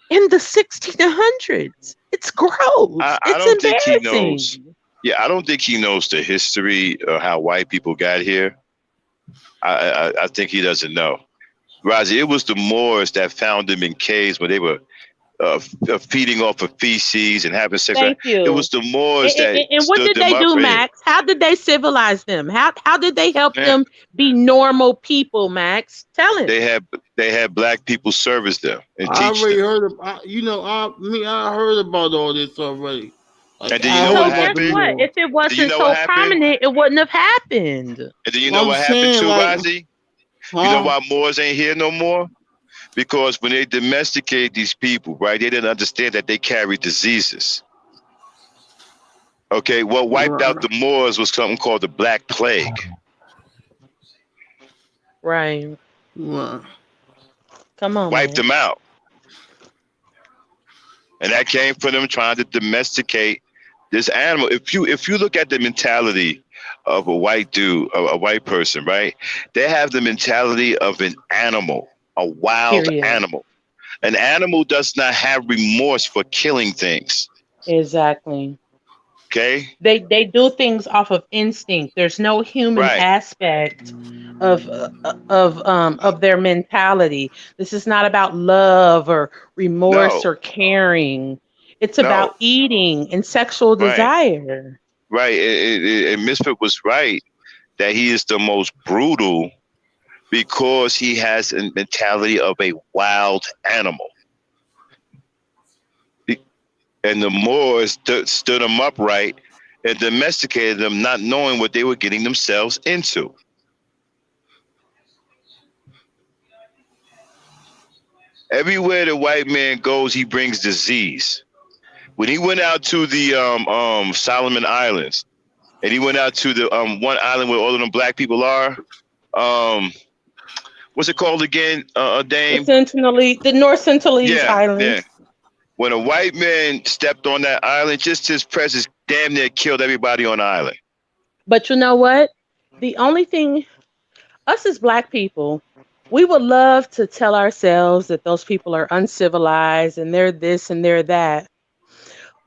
in the 1600s. It's gross. I It's don't think he knows. embarrassing. Yeah, I don't think he knows the history of how white people got here. I think he doesn't know. Razi, it was the Moors that found them in caves when they were feeding off of feces and having sex. Thank It you. was the Moors that And what stood did them they up. do, Hey, Max? How did they civilize them? How did they help man, them be normal people, Max? Tell him. they had they had black people service them and I teach already them. heard of. I heard about all this already. Like And then you I know heard what So about guess the happened? what? more. If it And then you wasn't know what so happened? prominent, it wouldn't have happened. And then you know I'm what happened saying too, like, Razi? You know huh? why Moors ain't here no more? Because when they domesticate these people, right, they didn't understand that they carry diseases. Okay, what wiped out Right. the Moors was something called the Black Plague. Right. Right. Come on, Wiped man. them out. And that came from them trying to domesticate this animal. If you look at the mentality of a white dude, a white person, right? They have the mentality of an animal, a wild Period. animal. An animal does not have remorse for killing things. Exactly. Okay? They do things off of instinct. There's no human Right. aspect of their mentality. This is not about love or remorse No. or caring. It's No, about eating and sexual right, desire. right. And Misfit was right that he is the most brutal because he has a mentality of a wild animal. And the Moors stood him upright and domesticated them, not knowing what they were getting themselves into. Everywhere the white man goes, he brings disease. When he went out to the Solomon Islands, and he went out to the one island where all of them black people are, um, what's it called again, Dame? The North Sentinelese Yeah, yeah. Islands. When a white man stepped on that island, just his presence damn near killed everybody on the island. But you know what? The only thing, us as black people, we would love to tell ourselves that those people are uncivilized and they're this and they're that.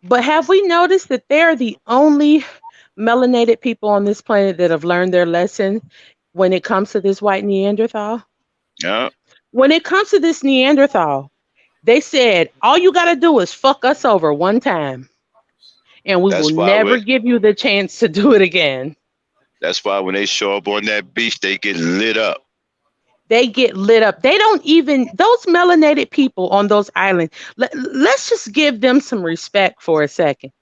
But have we noticed that they're the only melanated people on this planet that have learned their lesson when it comes to this white Neanderthal? Yeah, When it comes to this Neanderthal, they said, all you got to do is fuck us over one time, and we will that's why never give you the chance to do it again. that's why when they show up on that beach, they get lit up. They get lit up. They don't even, those melanated people on those islands, let's just give them some respect for a second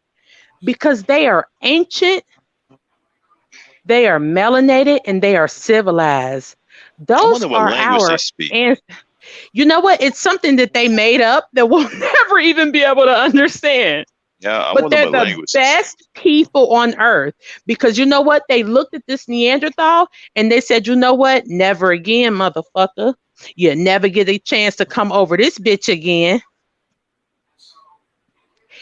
because they are ancient, they are melanated, and they are civilized. I Those wonder what are language they our, speak. and you know what? It's something that they made up that we'll never even be able to understand. Yeah, I But wonder they're what the language they speak. best people on earth because you know what? They looked at this Neanderthal and they said, you know what? Never again, motherfucker. You never get a chance to come over this bitch again.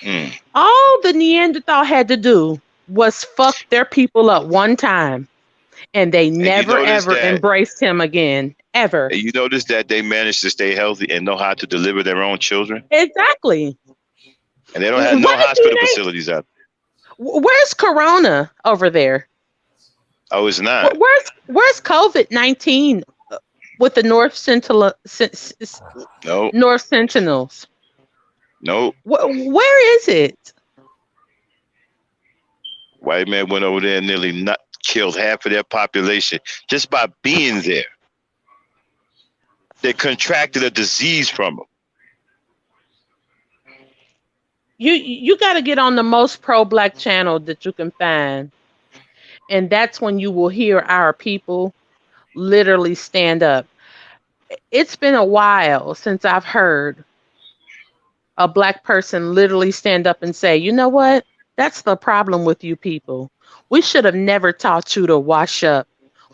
Mm. All the Neanderthal had to do was fuck their people up one time and they And never ever embraced him again. Ever. you notice that they managed to stay healthy and know how to deliver their own children, Exactly. and they don't have Run no it, hospital DNA. facilities out. Where's Corona over there? Oh, it's not. Where's COVID-19 with the No, North Sentinels? no. Where is it? White man went over there and nearly not killed half of their population just by being there. They contracted a disease from them. You got to get on the most pro-black channel that you can find, and that's when you will hear our people literally stand up. It's been a while since I've heard a black person literally stand up and say, you know what? That's the problem with you people. We should have never taught you to wash up.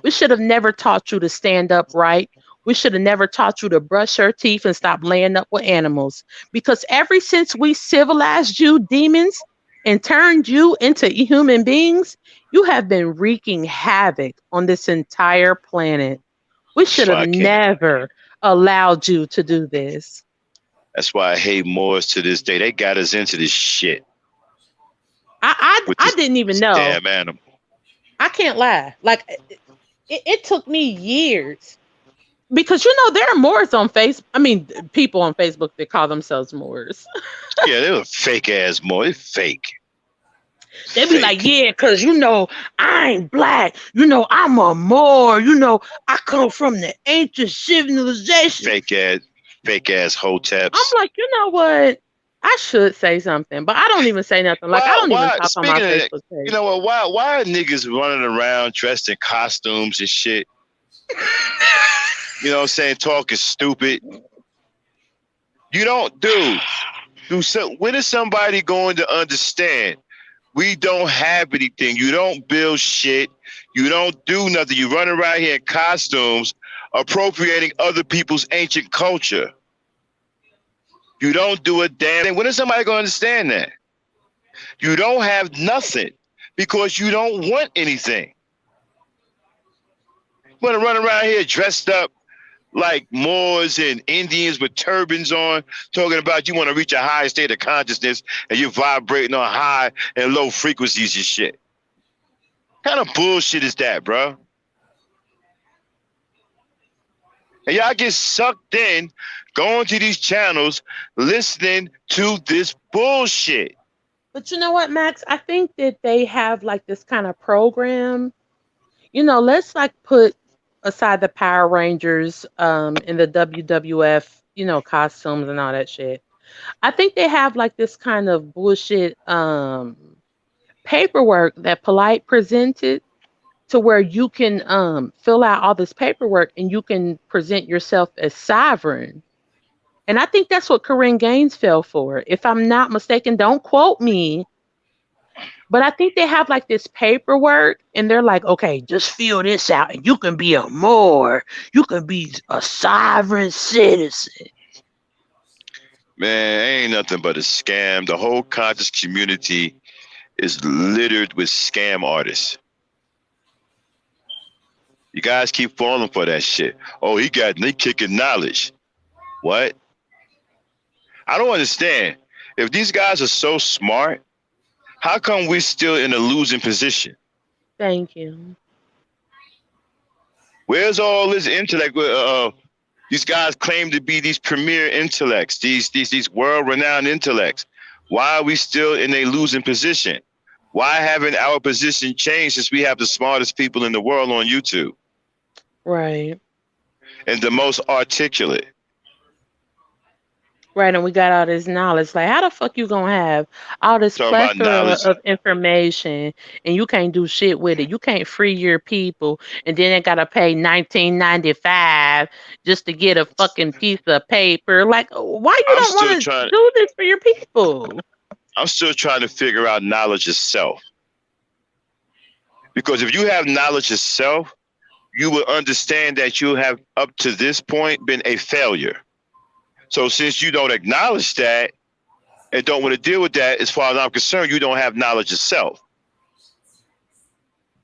We should have never taught you to stand up right. We should have never taught you to brush your teeth and stop laying up with animals. Because ever since we civilized you demons and turned you into human beings, you have been wreaking havoc on this entire planet. We should have never allowed you to do this. That's why I hate Moors to this day. They got us into this shit. I didn't even know. Damn animal. I can't lie. Like it took me years because you know there are Moors on Facebook. I mean, people on Facebook that call themselves Moors. Yeah, they were fake ass Moors. They're fake. They be like, yeah, because you know I ain't black. You know I'm a Moor. You know I come from the ancient civilization. Fake ass hoteps. I'm like, you know what? I should say something, but I don't even say nothing. Like I don't even talk on my Facebook page. You know what? Why are niggas running around dressed in costumes and shit? You know what I'm saying? Talking stupid. You don't when is somebody going to understand? We don't have anything. You don't build shit. You don't do nothing. You run around here in costumes, appropriating other people's ancient culture. You don't do a damn thing. When is somebody going to understand that? You don't have nothing because you don't want anything. You want to run around here dressed up like Moors and Indians with turbans on, talking about you want to reach a higher state of consciousness and you're vibrating on high and low frequencies and shit. What kind of bullshit is that, bro? And y'all get sucked in, going to these channels, listening to this bullshit. But you know what, Max? I think that they have like this kind of program. Let's like put aside the Power Rangers in the WWF, costumes and all that shit. I think they have like this kind of bullshit paperwork that Polite presented to where you can fill out all this paperwork and you can present yourself as sovereign. And I think that's what Corinne Gaines fell for. If I'm not mistaken, don't quote me, but I think they have like this paperwork and they're like, okay, just fill this out and you can be a Moor. You can be a sovereign citizen. Man, ain't nothing but a scam. The whole conscious community is littered with scam artists. You guys keep falling for that shit. Oh, they kicking knowledge. What? I don't understand. If these guys are so smart, how come we're still in a losing position? Thank you. Where's all this intellect? These guys claim to be these premier intellects, these world-renowned intellects. Why are we still in a losing position? Why haven't our position changed since we have the smartest people in the world on YouTube? Right. And the most articulate. Right, and we got all this knowledge. Like, how the fuck you gonna have all this Talking about plethora knowledge. of information and you can't do shit with it? You can't free your people, and then they gotta pay $19.95 just to get a fucking piece of paper. Like, why you I'm don't still want to trying. do this for your people? I'm still trying to figure out knowledge itself. Because if you have knowledge itself, you will understand that you have up to this point been a failure. So since you don't acknowledge that and don't want to deal with that, as far as I'm concerned, you don't have knowledge yourself.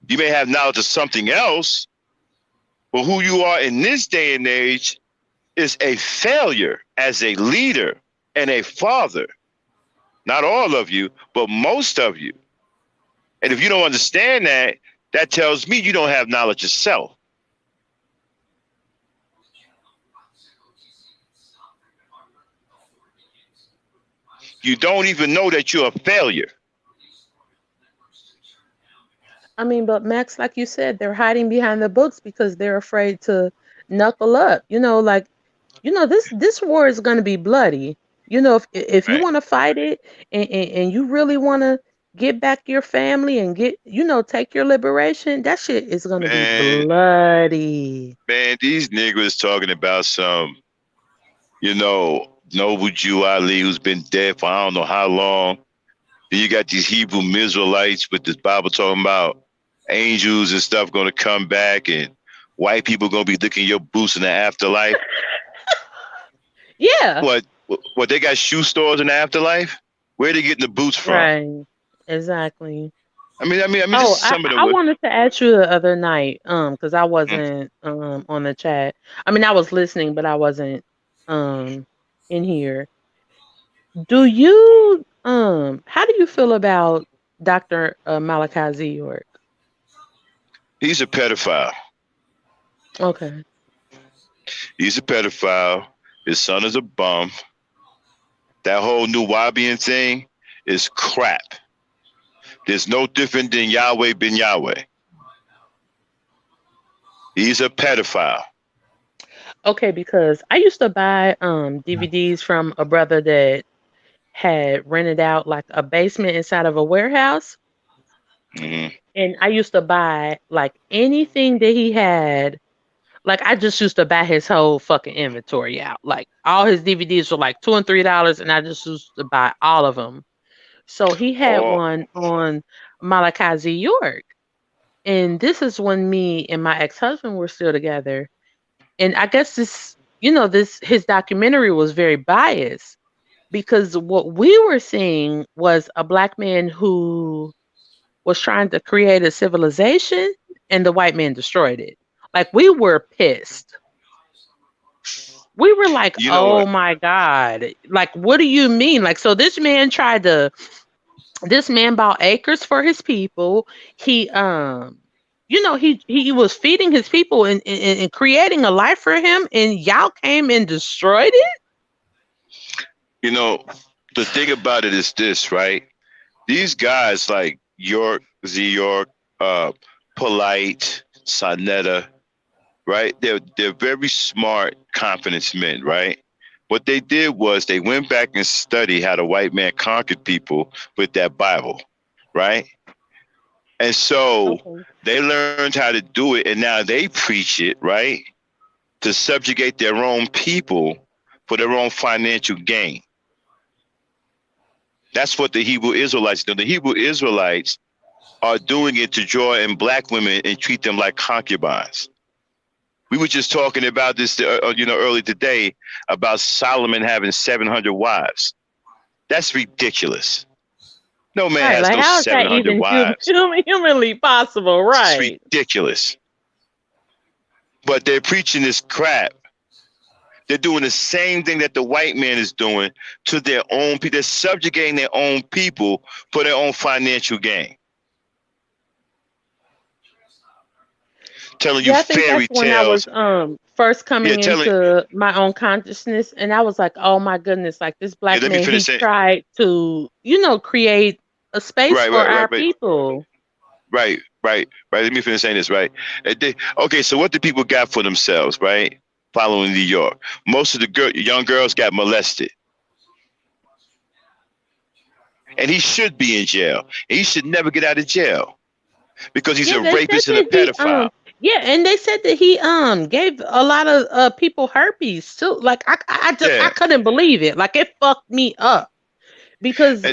You may have knowledge of something else, but who you are in this day and age is a failure as a leader and a father. Not all of you, but most of you. And if you don't understand that, that tells me you don't have knowledge yourself. You don't even know that you're a failure. I mean, but Max, like you said, they're hiding behind the books because they're afraid to knuckle up. This war is going to be bloody. If you Right. want to fight it and you really want to get back your family and take your liberation, that shit is going to be Man, bloody. these niggas talking about some, Noble Jew Ali who's been dead for I don't know how long. Then you got these Hebrew Israelites with this Bible talking about angels and stuff going to come back and white people going to be licking your boots in the afterlife. Yeah. What, they got shoe stores in the afterlife? Where are they getting the boots from? Right. Exactly. I mean, Oh, just some of I the. wanted to ask you the other night, because I wasn't on the chat. I mean, I was listening, but I wasn't in here. Do you how do you feel about Dr. Malachi Z. York? He's a pedophile. Okay. He's a pedophile. His son is a bum. That whole new Wabian thing is crap. There's no different than Yahweh ben Yahweh. He's a pedophile. Okay, because I used to buy DVDs from a brother that had rented out like a basement inside of a warehouse. Mm-hmm. And I used to buy like anything that he had. Like I just used to buy his whole fucking inventory out. Like all his DVDs were like $2 and $3, and I just used to buy all of them. So he had one on Malachi Z. York. And this is when me and my ex-husband were still together. And I guess his documentary was very biased because what we were seeing was a black man who was trying to create a civilization and the white man destroyed it. Like we were pissed. We were like, oh my God. Like, what do you mean? Like, so this man bought acres for his people. He he was feeding his people and creating a life for him, and y'all came and destroyed it. You know, the thing about it is this, right? These guys like York, Z York, uh, Polite, Sonetta, right? They're very smart, confidence men, right? What they did was they went back and studied how the white man conquered people with that Bible, right? And so Okay. they learned how to do it, and now they preach it, right? To subjugate their own people for their own financial gain. That's what the Hebrew Israelites do. The Hebrew Israelites are doing it to draw in black women and treat them like concubines. We were just talking about this, early today about Solomon having 700 wives. That's ridiculous. No man Right. has Like, no how is that 700 even wives. humanly possible? It's Right. ridiculous. But they're preaching this crap. They're doing the same thing that the white man is doing to their own people. They're subjugating their own people for their own financial gain. Telling you Yeah, I think that's fairy when I was tales. first Yeah, coming into my own consciousness, and I was like, oh my goodness, like this yeah, black let me man, he finish it. tried to, create a space Right, for right, our right, right. people. Right. Let me finish saying this, right? Okay, so what the people got for themselves, right? Following New York. Most of the young girls got molested. And he should be in jail. And he should never get out of jail because he's Yeah, a they said rapist and a that he pedophile. yeah, and they said that he gave a lot of people herpes too. Like I Yeah. couldn't believe it. Like it fucked me up because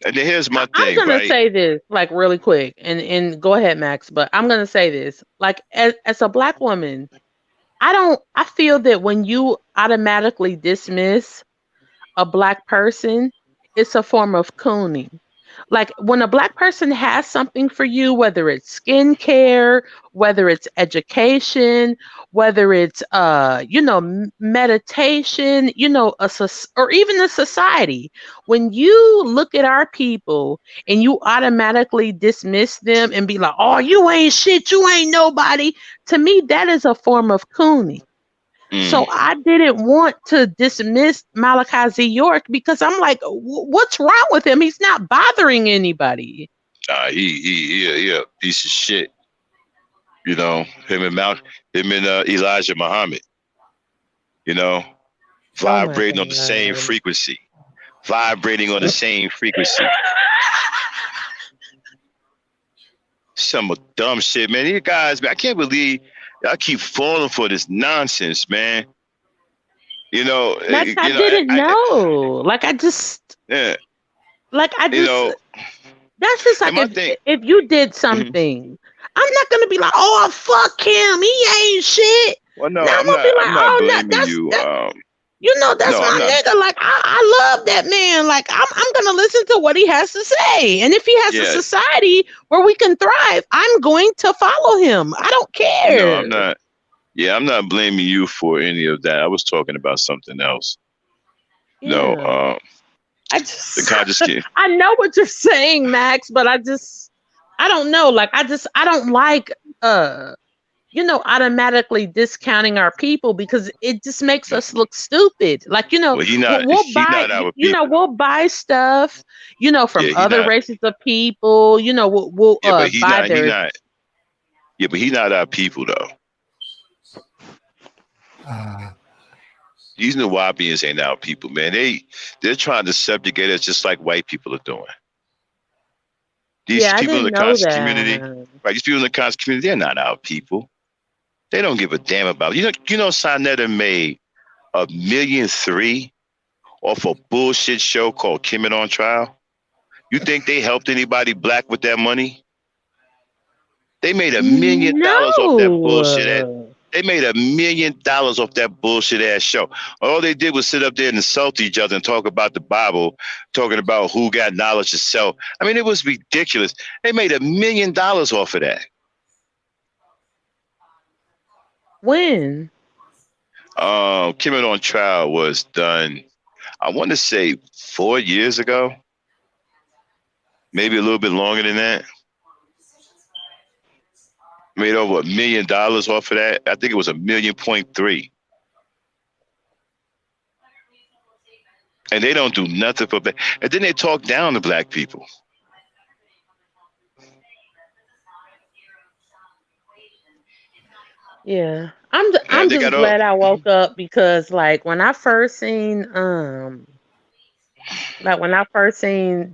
And then here's my I'm thing, gonna right? say this like really quick, and go ahead, Max. But I'm gonna say this like as a black woman, I feel that when you automatically dismiss a black person, it's a form of cooning. Like when a black person has something for you, whether it's skincare, whether it's education, whether it's meditation, or even a society. When you look at our people and you automatically dismiss them and be like, "Oh, you ain't shit, you ain't nobody," to me that is a form of cooning. So Mm. I didn't want to dismiss Malachi Z. York because I'm like, what's wrong with him? He's not bothering anybody. He a piece of shit. You know, him and Elijah Muhammad, you know, Oh my vibrating on the same God. frequency. Vibrating on the same frequency. Some dumb shit, man. These guys, man, I can't believe I keep falling for this nonsense, man. Max, I didn't know. Yeah, Like I you just know, that's just and like my thing, if you did mhm. something, I'm not gonna be like, oh fuck him, he ain't shit. Well, no, Now I'm gonna be like, I'm not oh no, blaming you. that's No, I'm my not. nigga. Like I love that man. Like I'm gonna listen to what he has to say. And if he has a Yeah, society where we can thrive, I'm going to follow him. I don't no, I'm care. not. Yeah, I'm not blaming you for any of that. I was talking about something else. No, Yeah. I the just conscious kid. I know what you're saying, Max, but I don't know. Like I don't like automatically discounting our people because it just makes us look stupid. Like, Well, we'll he buy, not our people. we'll buy stuff, from Yeah, he other not. races of people, we'll Yeah, but buy he their. not. Yeah, but he not our people though. These Nuwapians ain't our people, man. They're trying to subjugate us just like white people are doing. These Yeah, I people in didn't the know conscious community, that. right? These people in the conscious community, they're not our people. They don't give a damn about it. Sonetta made $1.3 million off a bullshit show called Kim and on Trial. You think they helped anybody black with that money? They made $1 million off that bullshit. No. They made $1 million off that bullshit ass show. All they did was sit up there and insult each other and talk about the Bible, talking about who got knowledge to sell. I mean, it was ridiculous. They made $1 million off of that. When? Kim and on Trial was done, I want to say 4 years ago, maybe a little bit longer than that. Made over $1 million off of that. I think it was $1.3 million. And they don't do nothing for black. And then they talk down to black people. Yeah. And I'm they just got all. glad I woke up because when I first seen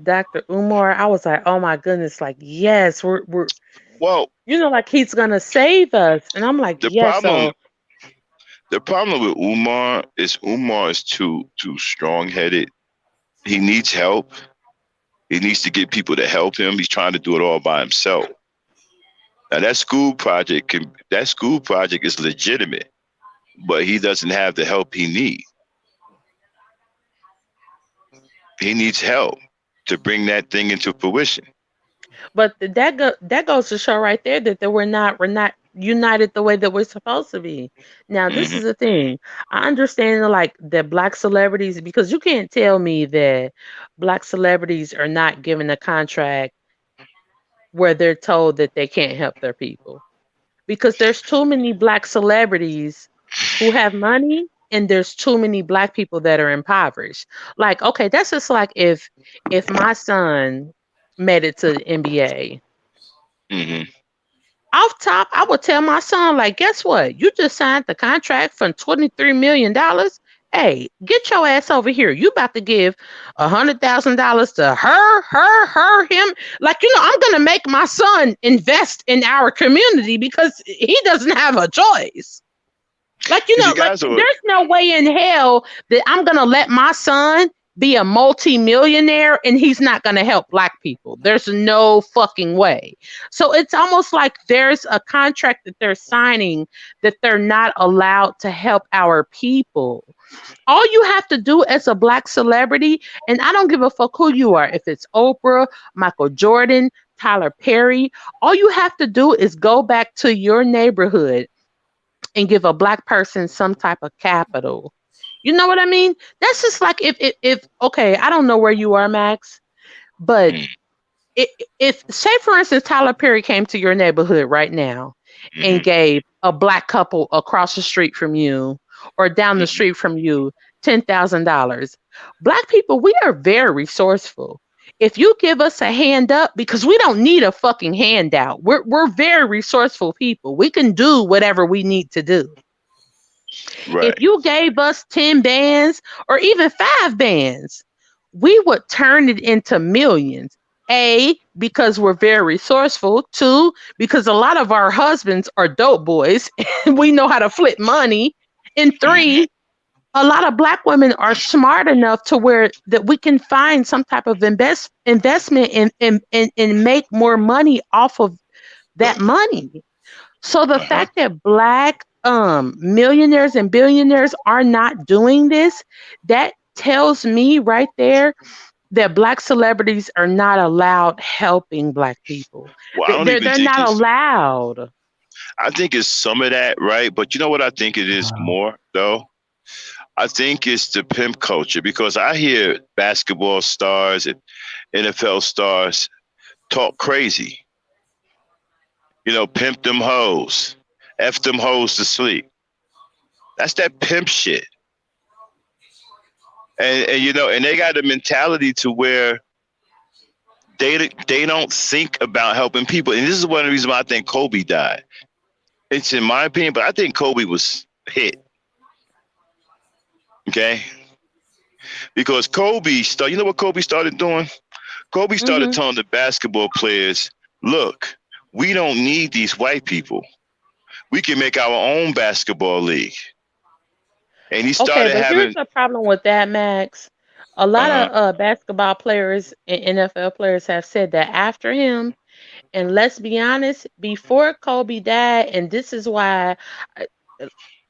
Dr. Umar, I was like, oh my goodness, like yes, we're Well, like he's gonna save us. And I'm like, the yes, problem so the problem with Umar is too strong headed. He needs help. He needs to get people to help him. He's trying to do it all by himself. Now that school project is legitimate, but he doesn't have the help he needs. He needs help to bring that thing into fruition. but that goes to show right there that we're not united the way that we're supposed to be. Now, this Hmm. is the thing. I understand like that black celebrities, because you can't tell me that black celebrities are not given a contract where they're told that they can't help their people. Because there's too many black celebrities who have money and there's too many black people that are impoverished. Like, okay, that's just like if my son made it to the NBA. Hmm. Off top, I would tell my son, like, guess what? You just signed the contract for $23 million. Hey, get your ass over here. You about to give $100,000 to him. Like, I'm gonna make my son invest in our community because he doesn't have a choice. Like, You see, like guys are. there's no way in hell that I'm gonna let my son be a multi-millionaire and he's not gonna help black people. There's no fucking way. So it's almost like there's a contract that they're signing that they're not allowed to help our people. All you have to do as a black celebrity, and I don't give a fuck who you are, if it's Oprah, Michael Jordan, Tyler Perry, all you have to do is go back to your neighborhood and give a black person some type of capital. You know what I mean? That's just like if okay, I don't know where you are, Max, but i- if say for instance Tyler Perry came to your neighborhood right now and Hmm. gave a black couple across the street from you or down the Hmm. street from you $10,000. Black people, we are very resourceful. If you give us a hand up, because we don't need a fucking handout. We're very resourceful people. We can do whatever we need to do. If Right. you gave us 10 bands or even 5 bands, we would turn it into millions. A, because we're very resourceful. Two, because a lot of our husbands are dope boys and we know how to flip money. And Hmm. three, a lot of black women are smart enough to where that we can find some type of investment and make more money off of that money. So the Uh-huh. fact that black millionaires and billionaires are not doing this, that tells me right there that black celebrities are not allowed helping black people. Well, I don't even They're think not it's. allowed. I think it's some of that, right? But you know what I think it is more though. I think it's the pimp culture because I hear basketball stars and NFL stars talk crazy. Pimp them hoes, f them hoes to sleep. That's that pimp shit. And they got a mentality to where they don't think about helping people. And this is one of the reasons why I think Kobe died. It's in my opinion, but I think Kobe was hit. Okay, because Kobe started. You know what Kobe started doing? Kobe started Hmm. telling the basketball players, "Look, we don't need these white people. We can make our own basketball league." And he Okay, started but here's having. the problem with that, Max. A lot Uh of basketball players and NFL players have said that after him. And let's be honest, before Kobe died, and this is why, I-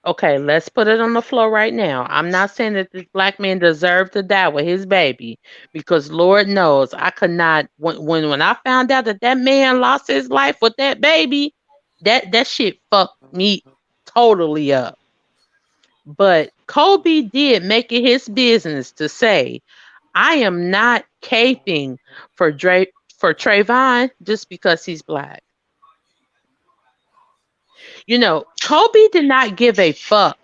okay, let's put it on the floor right now. I'm not saying that this black man deserved to die with his baby, because Lord knows I could not. When I found out that that man lost his life with that baby, that shit fucked me totally up. But Kobe did make it his business to say, I am not caping for Trayvon just because he's black. Kobe did not give a fuck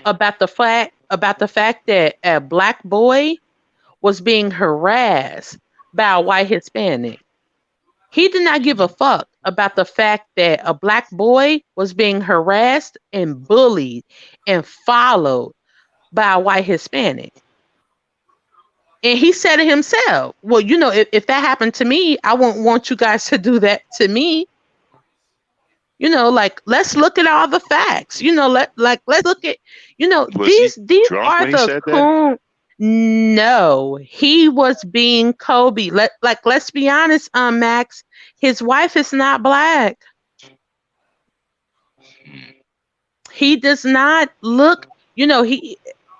about the fact that a black boy was being harassed by a white Hispanic. He did not give a fuck about the fact that a black boy was being harassed and bullied and followed by a white Hispanic. And he said it himself. Well, if that happened to me, I wouldn't want you guys to do that to me. Let's look at all the facts. Let's look at, Was he these drunk are when he the said that? No, he was being Kobe. Let's be honest, Max. His wife is not black. He does not look,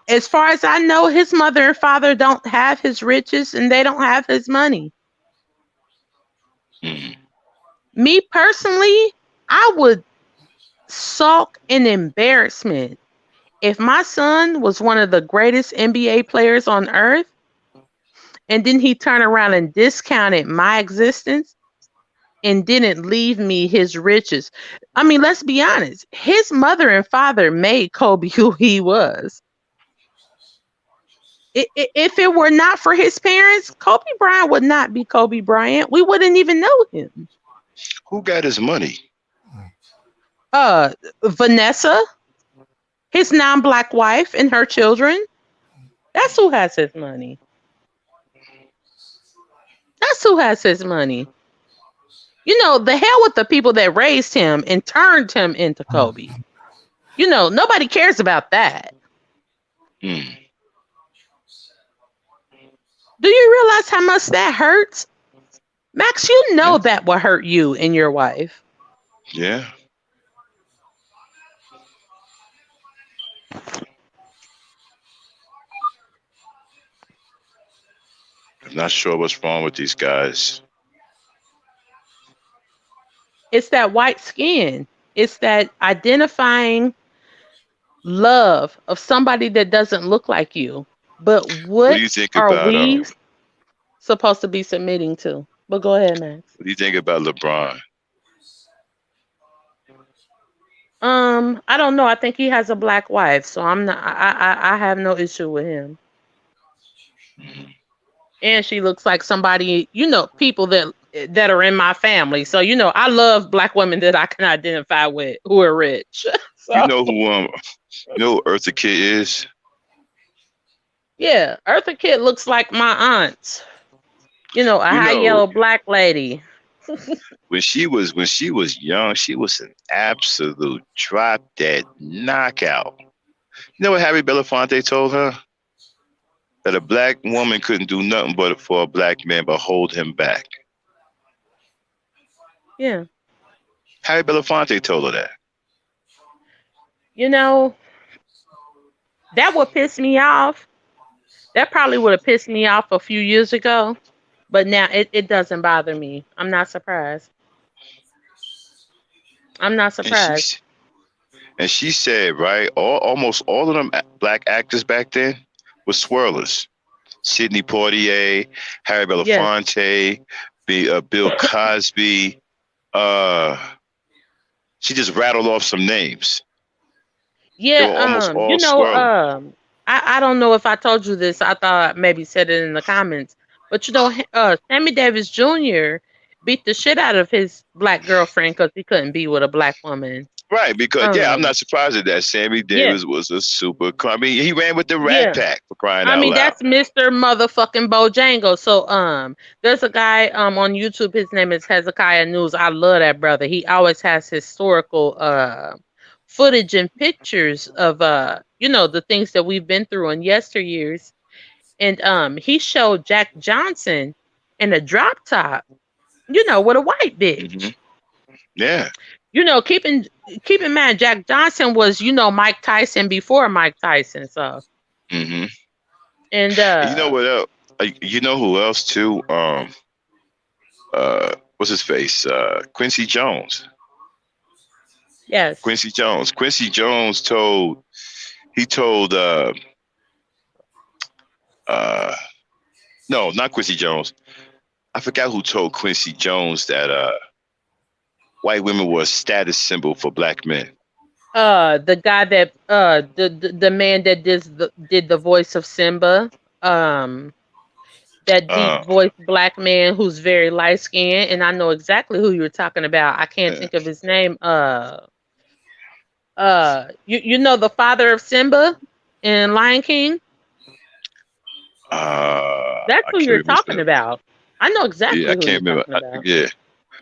as far as I know, his mother and father don't have his riches and they don't have his money. Me personally, I would sulk in embarrassment if my son was one of the greatest NBA players on earth and then he turned around and discounted my existence and didn't leave me his riches. I mean, let's be honest. His mother and father made Kobe who he was. If it were not for his parents, Kobe Bryant would not be Kobe Bryant. We wouldn't even know him. Who got his money? Vanessa, his non-black wife, and her children. That's who has his money. That's who has his money. The hell with the people that raised him and turned him into Kobe. Nobody cares about that. Do you realize how much that hurts? Max, that will hurt you and your wife. Yeah. I'm not sure what's wrong with these guys. It's that white skin. It's that identifying love of somebody that doesn't look like you. But what do you think are about we supposed to be submitting to? But go ahead, Max. What do you think about LeBron? I don't know. I think he has a black wife, so I'm not. I have no issue with him. And she looks like somebody, people that are in my family. So I love black women that I can identify with who are rich. So, you know who Eartha Kitt is? Yeah, Eartha Kitt looks like my aunt. A high yellow black lady. When she was young, she was an absolute drop dead knockout. You know what Harry Belafonte told her? That a black woman couldn't do nothing but for a black man but hold him back. Yeah. Harry Belafonte told her that. That would piss me off. That probably would have pissed me off a few years ago. But now it doesn't bother me. I'm not surprised. And she said, right, almost all of them black actors back then were swirlers. Sidney Poitier, Harry Belafonte, Bill Cosby. She just rattled off some names. Yeah, I don't know if I told you this. I thought I maybe said it in the comments. But Sammy Davis Jr. beat the shit out of his black girlfriend because he couldn't be with a black woman. Right, because I'm not surprised at that. Sammy Davis was a super. I mean, he ran with the Rat Pack for crying out loud. That's Mr. Motherfucking Bojangle. So there's a guy on YouTube. His name is Hezekiah News. I love that brother. He always has historical footage and pictures of the things that we've been through in yesteryears. And he showed Jack Johnson in a drop top, with a white bitch. Mm-hmm. Yeah. Keep in mind, Jack Johnson was, Mike Tyson before Mike Tyson. So. Mm-hmm. And you know what else? You know who else too? What's his face? Quincy Jones. Yes. Quincy Jones. Quincy Jones told. No, not Quincy Jones. I forgot who told Quincy Jones that white women were a status symbol for black men. The guy that the man that did the voice of Simba, that deep Uh, voiced black man who's very light skinned, and I know exactly who you're talking about. I can't think of his name. You know the father of Simba in Lion King? That's I who can't you're remember. talking about. I know Yeah, I exactly who you're can't remember. talking about. Yeah,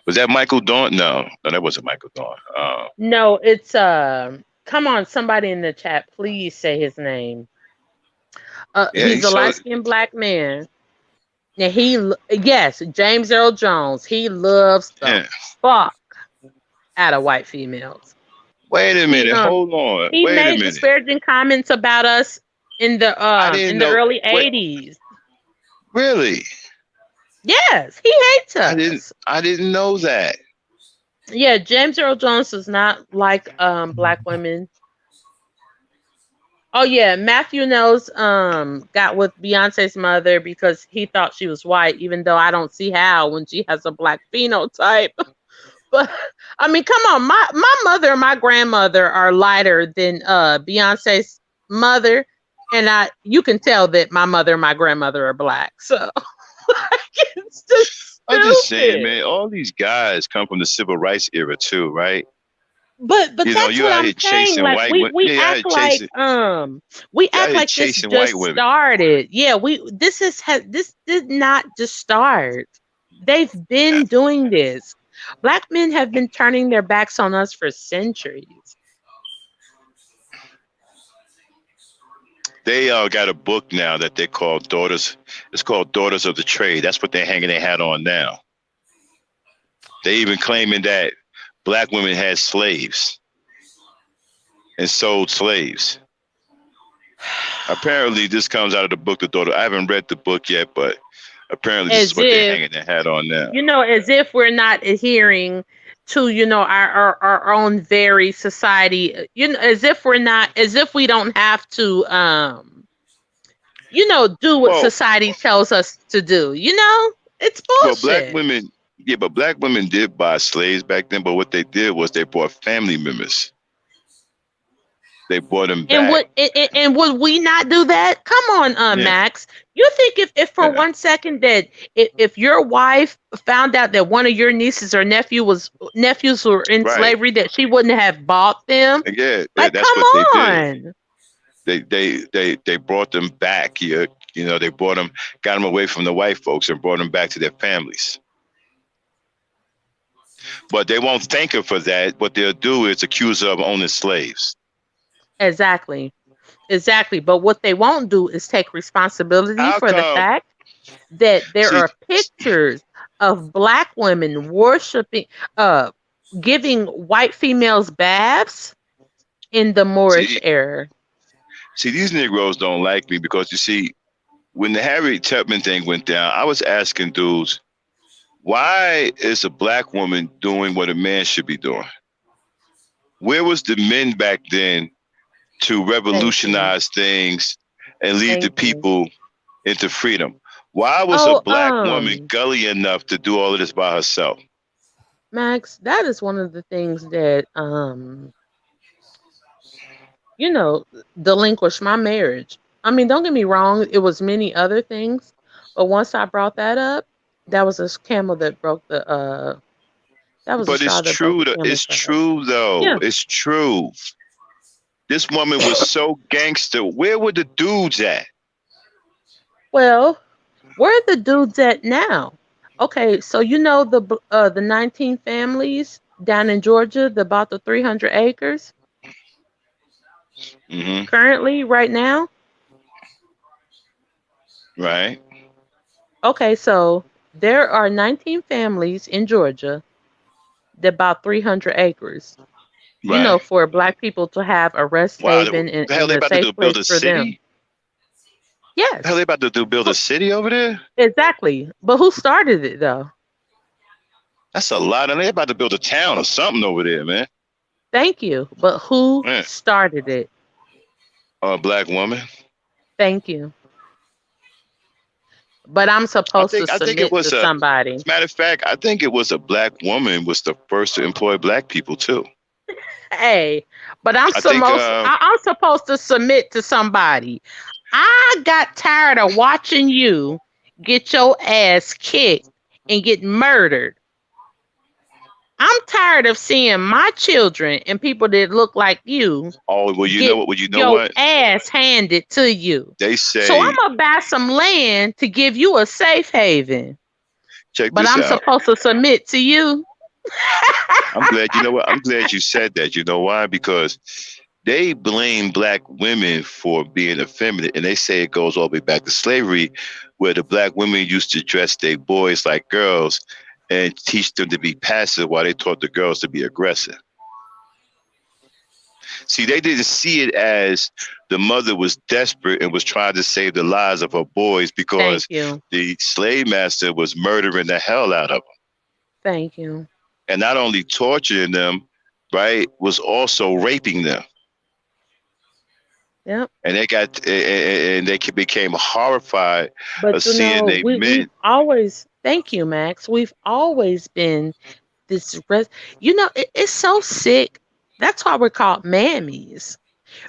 was that Michael Dawn? No, no, that wasn't Michael Dawn. No, it's come on, somebody in the chat, please say his name. Yeah, He's a light skinned black man. And yes, James Earl Jones, he loves the yeah. fuck out of white females. Wait a He minute. Hold on. he Wait a made minute. disparaging comments about us I didn't in the know. early Wait, 80s. really? Yes, he hates us. I didn't know that. Yeah, James Earl Jones does not like black women. Oh yeah, Matthew Knowles got with Beyonce's mother because he thought she was white, even though I don't see how when she has a black phenotype. But I mean, come on, my mother and my grandmother are lighter than Beyonce's mother, and you can tell that my mother and my grandmother are black. So like, it's just I'm just saying, stupid. man. All these guys come from the civil rights era too, right? But You know, that's you what out I'm here saying. chasing Like white women. we Yeah, you out here act like chasing. we You out act here like this chasing white just women. started. Yeah, this did not just start. They've been doing this. Black men have been turning their backs on us for centuries. They got a book now that they call Daughters. It's called Daughters of the Trade. That's what they're hanging their hat on now. They even claiming that black women had slaves and sold slaves. Apparently, this comes out of the book, The Daughter. I haven't read the book yet, but apparently, this is As what they're if, hanging their hat on now. as if we're not adhering to, our own very society, as if we don't have to, do what Well, society tells us to do. It's black bullshit. women, yeah, but black women did buy slaves back then. But what they did was they bought family members. They bought them And back. would we not do that? Come on, Yeah, Max. You think if for yeah, 1 second that if your wife found out that one of your nieces or nephews were in right. slavery, that she wouldn't have bought them? Yeah, Like, that's come what they did. on. They brought them back here. You know, they brought them, got them away from the white folks and brought them back to their families. But they won't thank her for that. What they'll do is accuse her of owning slaves. Exactly. But what they won't do is take responsibility How for the come? fact that there See, are pictures of black women worshiping, giving white females baths in the Moorish see, era. see, these Negroes don't like me because you see, when the Harriet Tubman thing went down, I was asking dudes, why is a black woman doing what a man should be doing? Where was the men back then to revolutionize things and lead the Thank you. people into freedom? Why was a black woman gully enough to do all of this by herself? Max, that is one of the things that delinquished my marriage. I mean, don't get me wrong, it was many other things, but once I brought that up, that was a camel that broke the that was a But it's straw that broke true. the camel's It's back. true, though. Yeah. It's true. This woman was so gangster. Where were the dudes at? Well, where are the dudes at now? Okay, so the 19 families down in Georgia that bought the 300 acres currently, right now? Right. Okay, so there are 19 families in Georgia that bought 300 acres. Right. For black people to have a rest haven The hell and they a about to safe do? place Build a for them. city? Yes. The hell they about to do? Build a city over there? Exactly. But who started it, though? That's a lot. And they about to build a town or something over there, man. Thank you. But who started it? A black woman. Thank you. But I'm supposed to submit to somebody. As a matter of fact, I think it was a black woman was the first to employ black people too. Hey, but I think I'm supposed to submit to somebody. I got tired of watching you get your ass kicked and get murdered. I'm tired of seeing my children and people that look like you oh well, you know get what? Well, you know your what? ass handed to you. They So I'm say, gonna buy some land to give you a safe haven, check but this I'm out. supposed to submit to you. I'm glad. You know what? I'm glad you said that. You know why? Because they blame black women for being effeminate, and they say it goes all the way back to slavery, where the black women used to dress their boys like girls and teach them to be passive while they taught the girls to be aggressive. See, they didn't see it as the mother was desperate and was trying to save the lives of her boys Thank because you. the slave master was murdering the hell out of them. Thank you. And not only torturing them, right, was also raping them. Yep. And they became horrified But of seeing they we've men. always, thank you, Max. We've always been this it's so sick. That's why we're called mammies,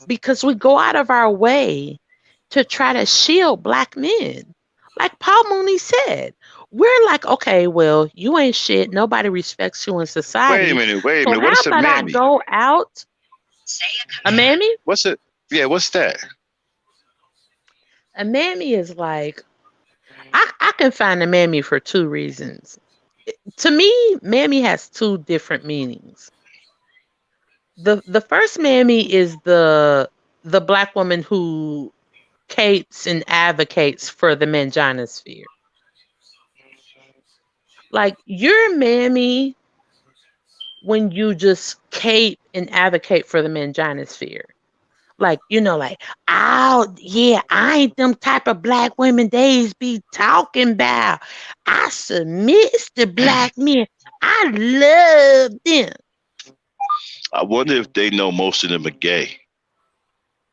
because we go out of our way to try to shield black men. Like Paul Mooney said, we're like, okay, well, you ain't shit. Nobody respects you in Wait a society. minute, wait a So minute. What how is a about I mammy? go out? A mammy? What's it? Yeah, what's that? A mammy is like, I can find a mammy for two reasons. To me, mammy has two different meanings. The first mammy is the black woman who capes and advocates for the manginosphere. Like you're a mammy when you just cape and advocate for the manginosphere. Like, like, oh yeah, I ain't them type of black women days be talking about. I submit to black men. I love them. I wonder if they know most of them are gay.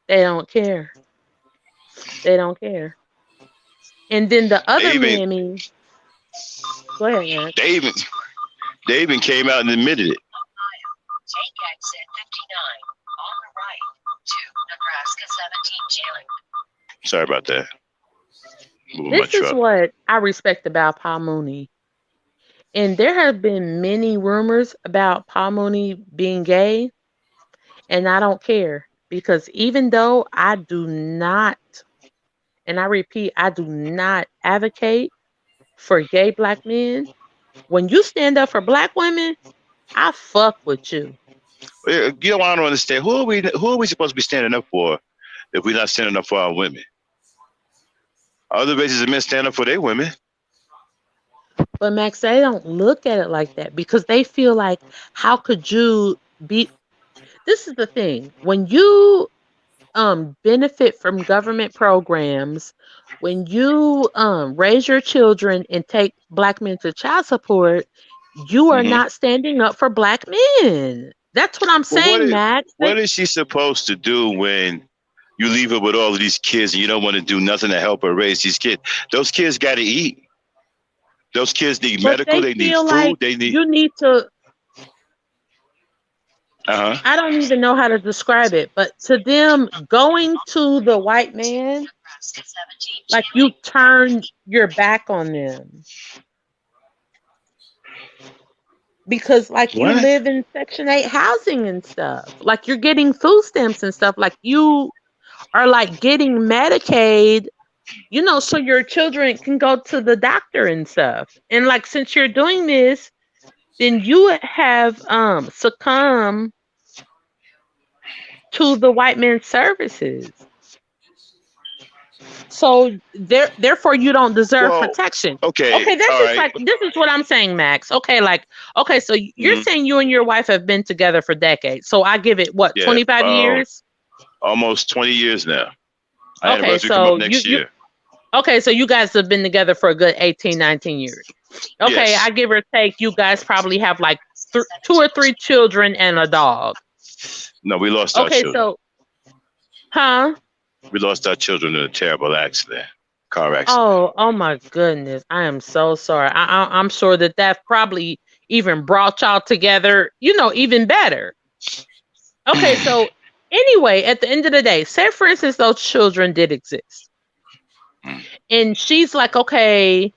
They don't care. They don't care. And then the They other even mammy, go ahead, Max. they even they even came out and admitted it. Take exit 59 on the right to Nebraska 17 Jalen. Sorry about that. Moving my This is truck. what I respect about Paul Mooney. And there have been many rumors about Paul Mooney being gay, and I don't care because even though I do not, and I repeat, I do not advocate for gay black men, when you stand up for black women, I fuck with you. You know, I don't understand. Who are we supposed to be standing up for if we're not standing up for our women? Other races of men stand up for their women. But Max, they don't look at it like that because they feel like, how could you be? This is the thing. When you benefit from government programs, when you raise your children and take black men to child support, you are Mm-hmm. not standing up for black men. That's what I'm But saying, Max. what is she supposed to do when you leave her with all of these kids and you don't want to do nothing to help her raise these kids? Those kids got to eat. Those kids need But medical. they They need feel like food. They need. you need to, Uh huh. I don't even know how to describe it, but to them, going to the white man, like you turn your back on them. Because like you What? live in Section 8 housing and stuff. Like you're getting food stamps and stuff. Like you are like getting Medicaid, so your children can go to the doctor and stuff. And like since you're doing this, then you have succumbed to the white man's services. So therefore you don't deserve Well, protection. okay. Okay, that's All just right. like this is what I'm saying, Max. Okay, so you're Mm-hmm. saying you and your wife have been together for decades. So I give it what, Yeah. 25 years? Almost 20 years now. Our Okay, anniversary come up so next you year. okay, so you guys have been together for a good 18, 19 years. Okay, Yes. I give or take you guys probably have like two or three children and a dog. No, we lost our Okay, children. so huh? We lost our children in a terrible accident, car accident. Oh my goodness. I am so sorry. I'm sure that probably even brought y'all together, even better. Okay, so anyway, at the end of the day, say for instance those children did exist. And she's like, okay,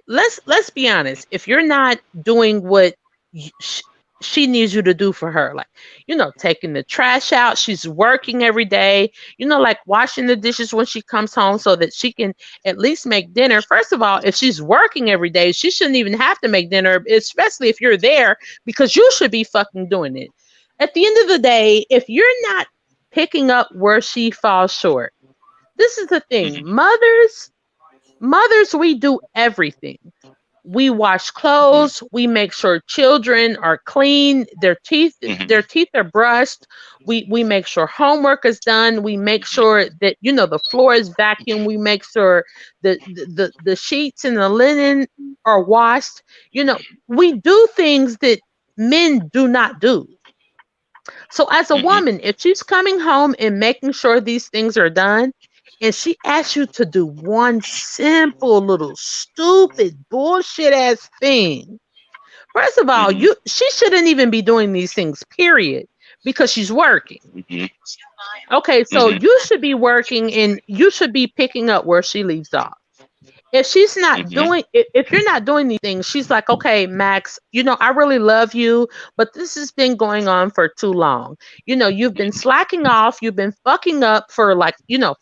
let's be honest. If you're not doing what she needs you to do for her, like, taking the trash out, she's working every day, like washing the dishes when she comes home so that she can at least make dinner. First of all, if she's working every day, she shouldn't even have to make dinner, especially if you're there, because you should be fucking doing it. At the end of the day, if you're not picking up where she falls short, this is the thing. Mothers, we do everything. We wash clothes, we make sure children are clean, their teeth are brushed, we make sure homework is done, we make sure that the floor is vacuumed, we make sure the sheets and the linen are washed. We do things that men do not do. So as a woman, if she's coming home and making sure these things are done, and she asks you to do one simple little stupid bullshit ass thing, first of all, she shouldn't even be doing these things, period, because she's working. Okay, so you should be working and you should be picking up where she leaves off. If she's not doing, if you're not doing these things, she's like, okay, Max, I really love you, but this has been going on for too long. You've been slacking off, you've been fucking up for like,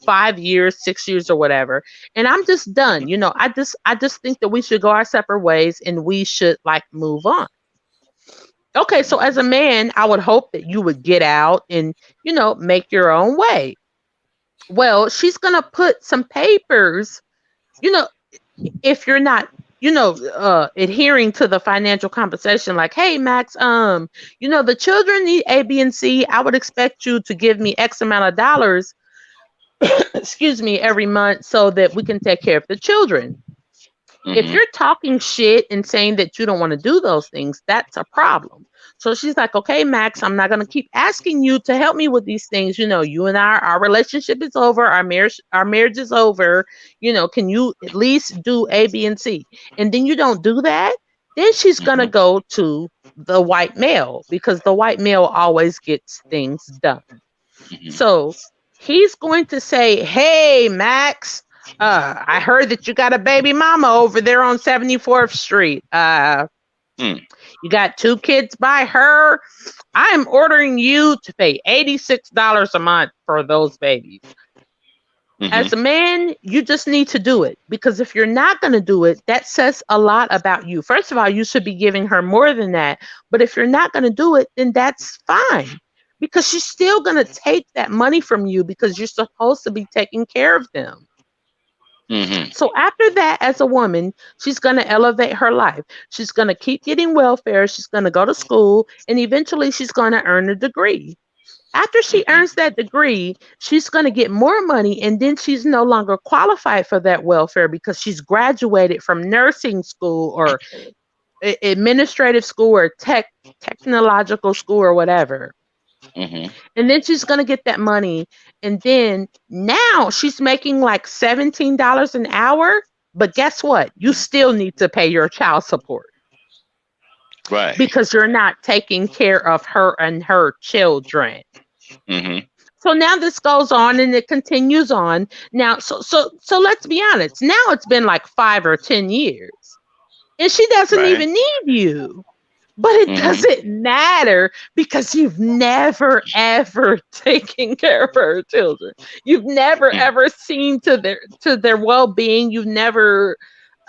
5 years, 6 years or whatever. And I'm just done. I just think that we should go our separate ways and we should like move on. Okay, so as a man, I would hope that you would get out and, make your own way. Well, she's going to put some papers, if you're not, adhering to the financial compensation, like, hey, Max, the children need A, B, and C. I would expect you to give me X amount of dollars, excuse me, every month so that we can take care of the children. If you're talking shit and saying that you don't want to do those things, that's a problem. So she's like, okay, Max, I'm not going to keep asking you to help me with these things. You and our relationship is over. Our marriage is over. Can you at least do A, B, and C? And then you don't do that. Then she's going to go to the white male, because the white male always gets things done. So he's going to say, hey, Max, I heard that you got a baby mama over there on 74th Street. You got 2 kids by her. I'm ordering you to pay $86 a month for those babies. As a man, you just need to do it, because if you're not going to do it, that says a lot about you. First of all, you should be giving her more than that. But if you're not going to do it, then that's fine, because she's still going to take that money from you, because you're supposed to be taking care of them. So after that, as a woman, she's going to elevate her life. She's going to keep getting welfare. She's going to go to school, and eventually she's going to earn a degree. After she earns that degree, she's going to get more money, and then she's no longer qualified for that welfare because she's graduated from nursing school or administrative school or technological school or whatever. And then she's going to get that money. And then now she's making like $17 an hour. But guess what? You still need to pay your child support. Right. Because you're not taking care of her and her children. So now this goes on and it continues on. Now, so let's be honest. Now it's been like 5 or 10 years. And she doesn't even need you. But it doesn't matter, because you've never, ever taken care of her children. You've never, ever seen to their well-being. You've never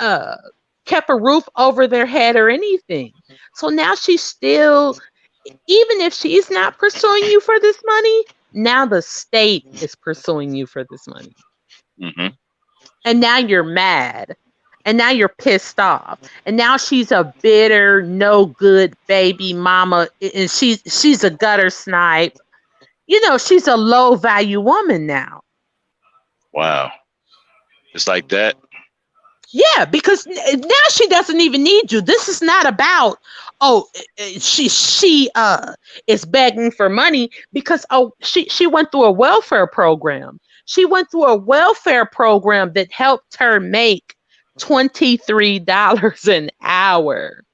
kept a roof over their head or anything. So now she's still, even if she's not pursuing you for this money, now the state is pursuing you for this money. And now you're mad. And now you're pissed off. And now she's a bitter, no good baby mama. And she's a gutter snipe. She's a low value woman now. Wow. It's like that. Yeah, because now she doesn't even need you. This is not about, she is begging for money because she went through a welfare program. She went through a welfare program that helped her make $23 an hour.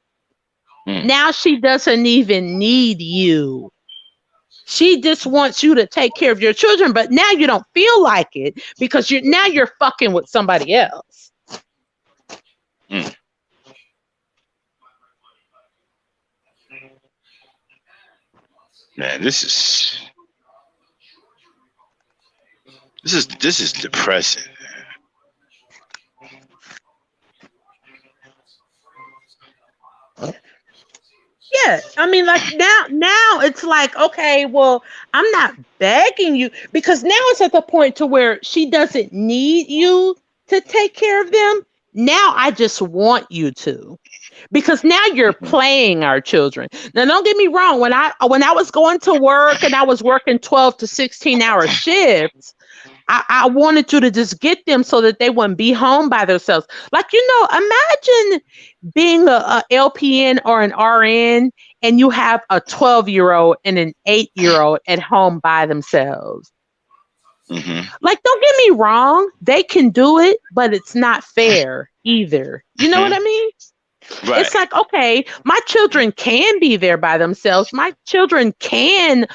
Now she doesn't even need you. She just wants you to take care of your children, but now you don't feel like it because you're fucking with somebody else. Mm. Man, this is depressing. Yeah, I mean, like now it's like, okay, well, I'm not begging you because now it's at the point to where she doesn't need you to take care of them. Now I just want you to. Because now you're playing our children. Now don't get me wrong, when I was going to work and I was working 12 to 16-hour shifts, I wanted you to just get them so that they wouldn't be home by themselves. Like, imagine being a LPN or an RN and you have a 12-year-old and an 8-year-old at home by themselves. Mm-hmm. Like, don't get me wrong, they can do it, but it's not fair either. You know what I mean? Right. It's like, okay, my children can be there by themselves. My children can,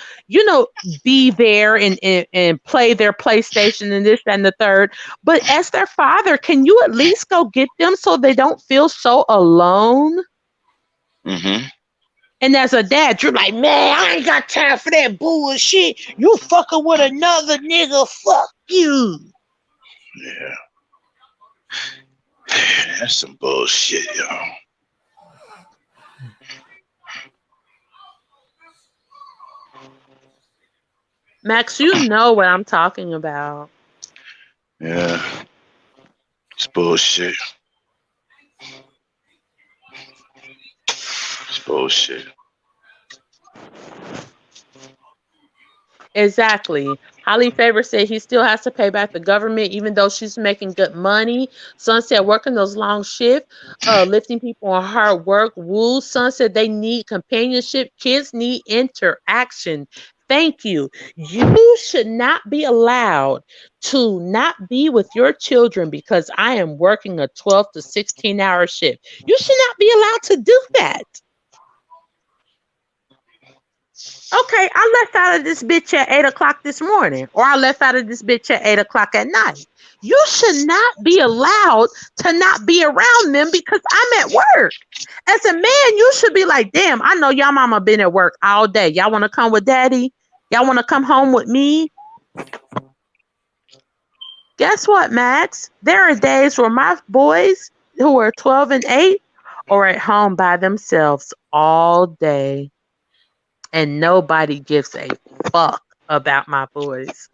be there and play their PlayStation and this and the third. But as their father, can you at least go get them so they don't feel so alone? Mm-hmm. And as a dad, you're like, man, I ain't got time for that bullshit. You fucking with another nigga, fuck you. Yeah. That's some bullshit, yo. Max, you know what I'm talking about. Yeah. It's bullshit. It's bullshit. Exactly. Holly Favor said he still has to pay back the government even though she's making good money. Son said working those long shifts, lifting people on hard work. Woo. Son said they need companionship. Kids need interaction. Thank you. You should not be allowed to not be with your children because I am working a 12 to 16-hour shift. You should not be allowed to do that. Okay, I left out of this bitch at 8 o'clock this morning, or I left out of this bitch at 8 o'clock at night. You should not be allowed to not be around them because I'm at work. As a man, you should be like, damn, I know y'all mama been at work all day. Y'all want to come with daddy? Y'all want to come home with me? Guess what, Max? There are days where my boys who are 12 and 8 are at home by themselves all day. And nobody gives a fuck about my boys.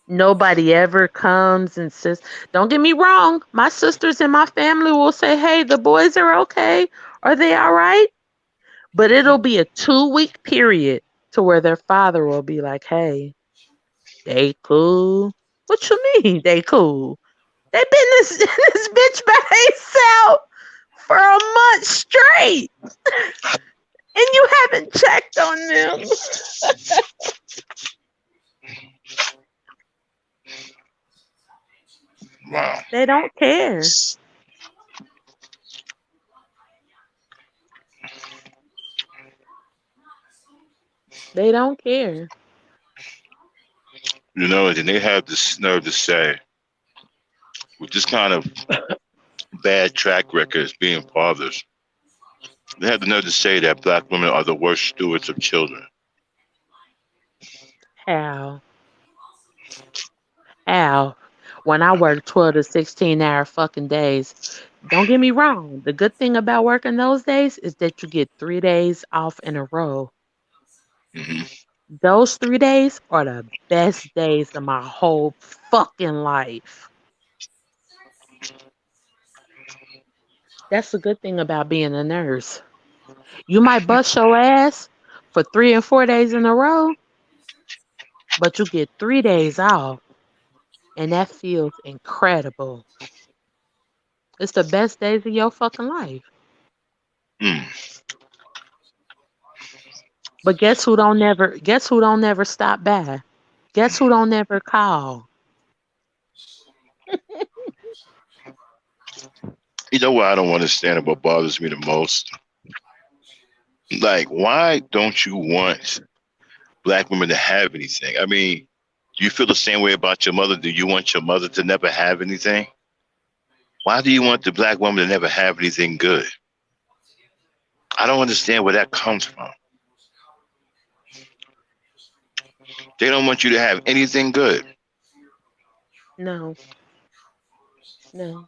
Nobody ever comes and says, don't get me wrong, my sisters and my family will say, hey, the boys are okay. Are they all right? But it'll be a 2-week period to where their father will be like, hey, they cool. What you mean they cool? They been this bitch by themselves for a month straight. And you haven't checked on them. Wow. They don't care. They don't care. And they have this nerve to say, with this kind of bad track record as being fathers, they have the nerve to say that black women are the worst stewards of children. How? When I work 12 to 16-hour fucking days, don't get me wrong. The good thing about working those days is that you get 3 days off in a row. Mm-hmm. Those 3 days are the best days of my whole fucking life. That's the good thing about being a nurse. You might bust your ass for 3 and 4 days in a row, but you get 3 days off, and that feels incredible. It's the best days of your fucking life. Mm. But guess who don't never stop by? Guess who don't never call? You know what I don't understand and what bothers me the most? Like, why don't you want black women to have anything? I mean, do you feel the same way about your mother? Do you want your mother to never have anything? Why do you want the black woman to never have anything good? I don't understand where that comes from. They don't want you to have anything good. No, no.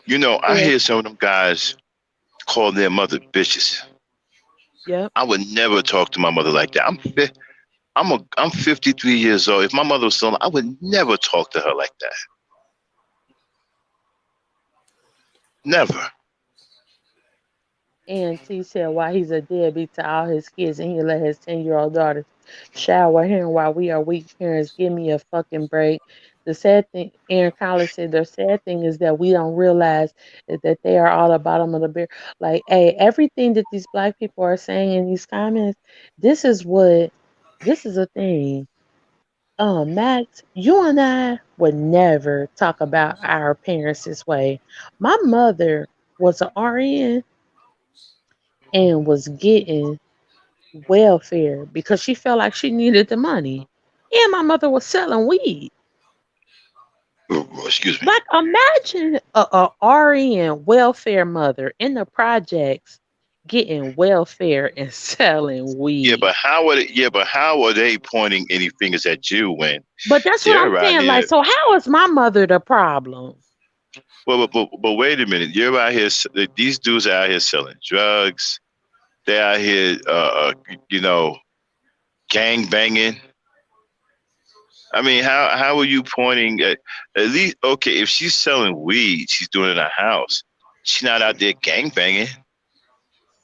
You know, I Yeah, hear some of them guys call their mother bitches. yep. I would never talk to my mother like that. I'm 53 years old. If my mother was still alive, I would never talk to her like that. Never. And T said why he's a deadbeat to all his kids and he let his 10-year-old daughter shower him while we are weak parents. Give me a fucking break. The sad thing, Aaron Collins said, the sad thing is that we don't realize that they are all the bottom of the bear. Like, hey, everything that these black people are saying in these comments, this is what, this is a thing. Max, you and I would never talk about our parents this way. My mother was an RN and was getting welfare because she felt like she needed the money. And my mother was selling weed. Excuse me. Like imagine a RN welfare mother in the projects getting welfare and selling Yeah, weed. but how are they, yeah, but how are they pointing any fingers at you when But that's what I'm you're out saying. Like, here? so how is my mother the problem? But wait a minute. You're out here. These dudes are out here selling drugs. They're out here, you know, gang banging. I mean, how are you pointing at least? Okay, if she's selling weed, she's doing it in her house. She's not out there gang banging.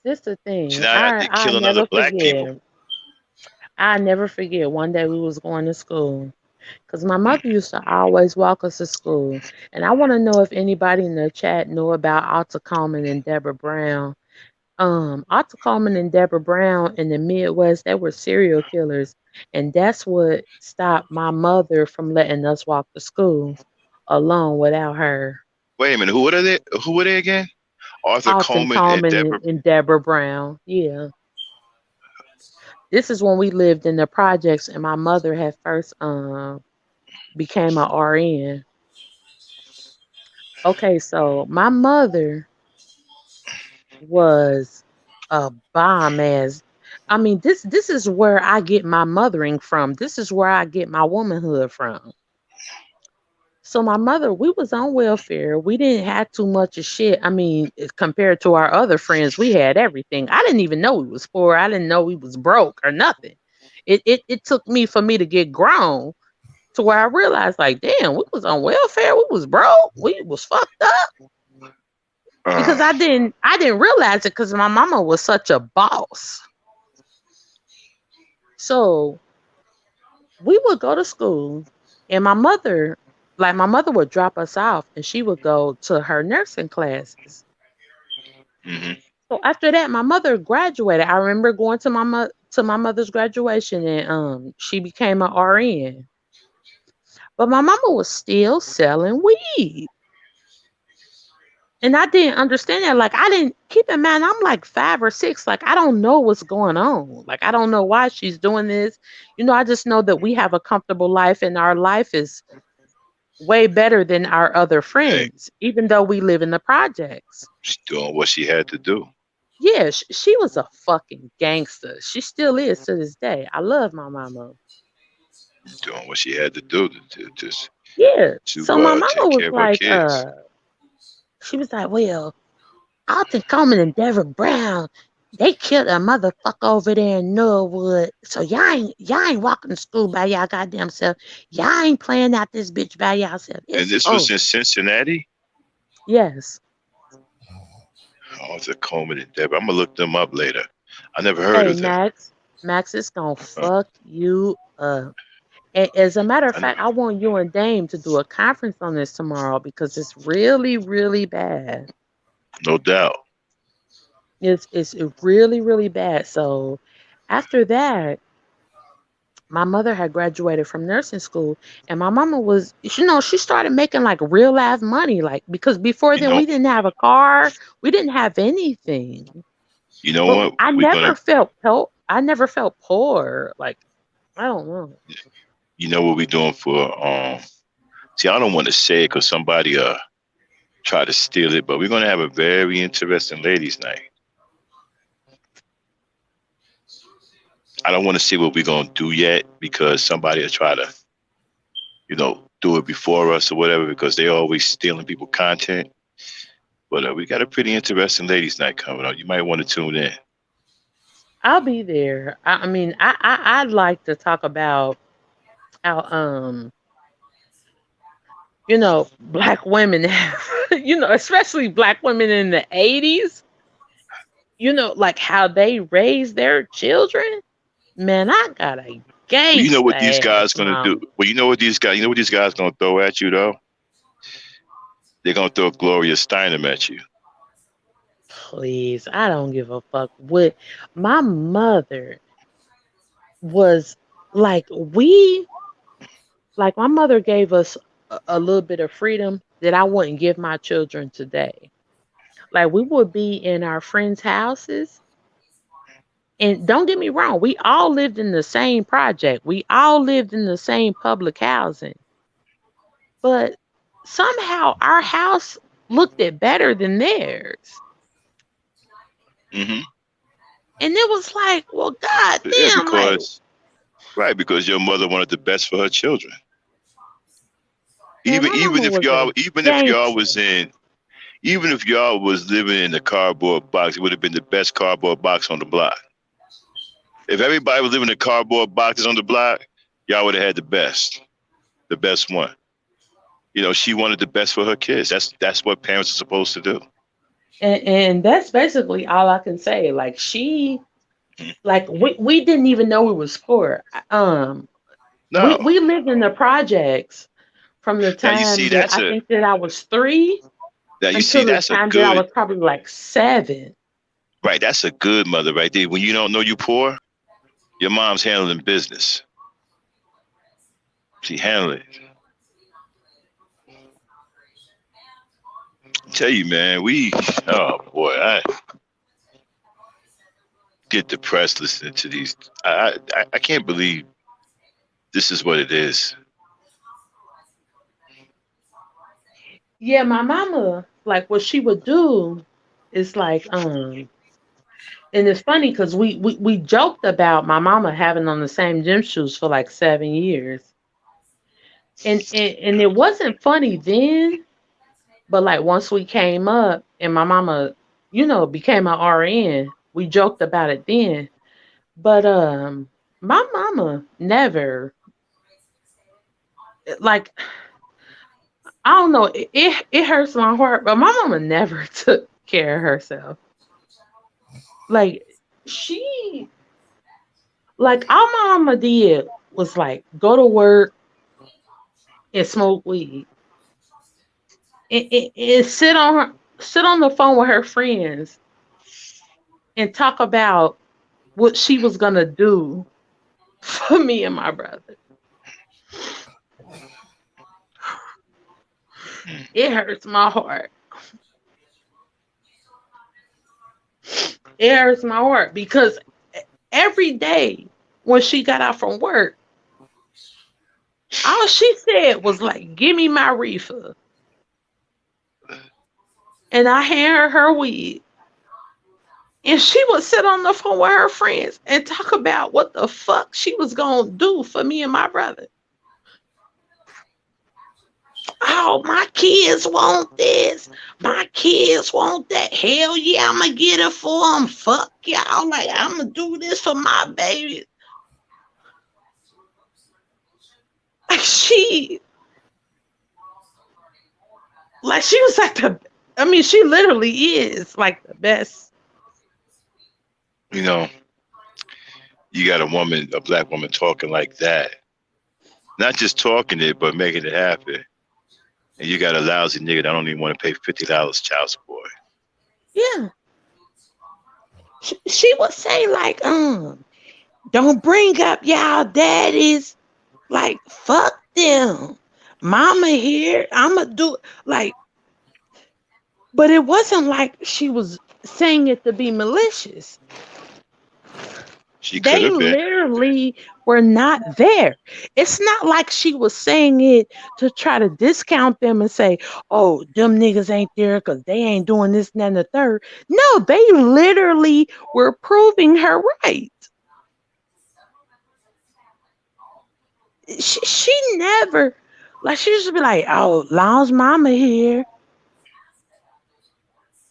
This the She's thing. not out there I killing other never black people. forget. I never forget. One day we was going to school because my mother used to always walk us to school. And I want to know if anybody in the chat knew about Alta Coleman and Deborah Brown. Alta Coleman and Deborah Brown in the Midwest, they were serial killers. And that's what stopped my mother from letting us walk to school alone without her. Wait a minute. Who are they? Who were they again? Arthur Alton Coleman and Coleman Deborah. and Deborah Brown. Yeah. This is when we lived in the projects and my mother had first became a RN. Okay, so my mother was a bomb ass. I mean, this is where I get my mothering from. This is where I get my womanhood from. So my mother, we was on welfare. We didn't have too much of shit. I mean, compared to our other friends, we had everything. I didn't even know we was poor. I didn't know we was broke or nothing. It took me for me to get grown to where I realized, like, damn, we was on welfare. We was broke. We was fucked up because Uh, I didn't realize it because my mama was such a boss. So we would go to school, and my mother would drop us off, and she would go to her nursing classes. hmm So after that, my mother graduated. I remember going to my mother's graduation, and she became an RN. But my mama was still selling weed. And I didn't understand that. Like, I didn't keep in mind, I'm like 5 or 6. Like, I don't know what's going on. Like, I don't know why she's doing this. I just know that we have a comfortable life and our life is way better than our other Hey, friends, even though we live in the projects. she's doing what she had to do. Yeah, she was a fucking gangster. She still is to this day. I love my mama. Doing what she had to do Yeah. So my to mama take was care of her like, kids. she was like, well, Alton Coleman and Deborah Brown, they killed a motherfucker over there in Norwood. So y'all ain't walking to school by y'all goddamn self. Y'all ain't playing out this bitch by yourself. And It's this was over. in Cincinnati. Yes. Arthur Coleman and Deborah. I'm gonna look them up later. I never heard Hey of them. Max. Max, it's gonna Uh, fuck you up. As a matter of I, fact, I want you and Dame to do a conference on this tomorrow because it's really, really bad. no doubt. It's really, really bad. So after that, my mother had graduated from nursing school, and my mama was, she started making like real life money, like because before You then know, we didn't have a car, we didn't have anything. you know But what? I We're gonna, never felt I never felt poor. Like I don't know. you know what we're doing for. See, I don't want to say it because somebody try to steal it, but we're gonna have a very interesting ladies' night. I don't want to say what we're gonna do yet because somebody will try to, do it before us or whatever because they always stealing people content. But we got a pretty interesting ladies' night coming up. You might want to tune in. I'll be there. I mean, I'd like to talk about how black women have, especially black women in the 80s, like how they raise their children. Man, I got a Well, you know what these gangsta ass guys gonna do. mom. Well, you know what these guys gonna throw at you though. They're gonna throw Gloria Steinem at you. Please, I don't give a fuck what my mother was like. My mother gave us a little bit of freedom that I wouldn't give my children today. Like we would be in our friends' houses. And don't get me wrong, we all lived in the same project. We all lived in the same public housing. But somehow our house looked it better than theirs. Hmm. And it was like, well, god Yeah, damn, like, because your mother wanted the best for her children. man, Even my even mama if was a y'all gangster. even if y'all was living in a cardboard box, it would have been the best cardboard box on the block. If everybody was living in cardboard boxes on the block, y'all would have had the best one. She wanted the best for her kids. That's what parents are supposed to do. And that's basically all I can say. Like we didn't even know we was poor. No. We lived in the projects from the Now you see time that I think that I was 3 until the that's a time that I good was probably like 7. right. That's a good mother right there. When you don't know you poor, your mom's handling business. She handling it. I tell you, man, oh boy, I get depressed listening to these. I can't believe this is what it is. Yeah, my mama, like what she would do is like, and it's funny because we joked about my mama having on the same gym shoes for like 7 years. And it wasn't funny then, but like once we came up and my mama, became an RN, we joked about it then. But my mama never, like, I don't know, it hurts my heart, but my mama never took care of herself. Like she like all my mama did was like go to work and smoke weed and sit on the phone with her friends and talk about what she was gonna do for me and my brother. It hurts my heart. It hurts my heart because every day when she got out from work, all she said was like, "Give me my reefer," and I hand her weed. And she would sit on the phone with her friends and talk about what the fuck she was gonna do for me and my brother. Oh, my kids want this. My kids want that. Hell yeah, I'm gonna get it for them. Fuck y'all. Like, I'm gonna do this for my baby. Like, she was like she literally is like the best. You know, you got a black woman talking like that. Not just talking it, but making it happen. And you got a lousy nigga that don't even want to pay $50 child support. Yeah. She would say like, Don't bring up y'all daddies. Like, fuck them. Mama here. I'ma do like, but it wasn't like she was saying it to be malicious. She could They have been. literally were not there. It's not like she was saying it to try to discount them and say, oh, them niggas ain't there because they ain't doing this, and that, and the third. No, they literally were proving her right. She never, like, she used to be like, oh, Long's mama here.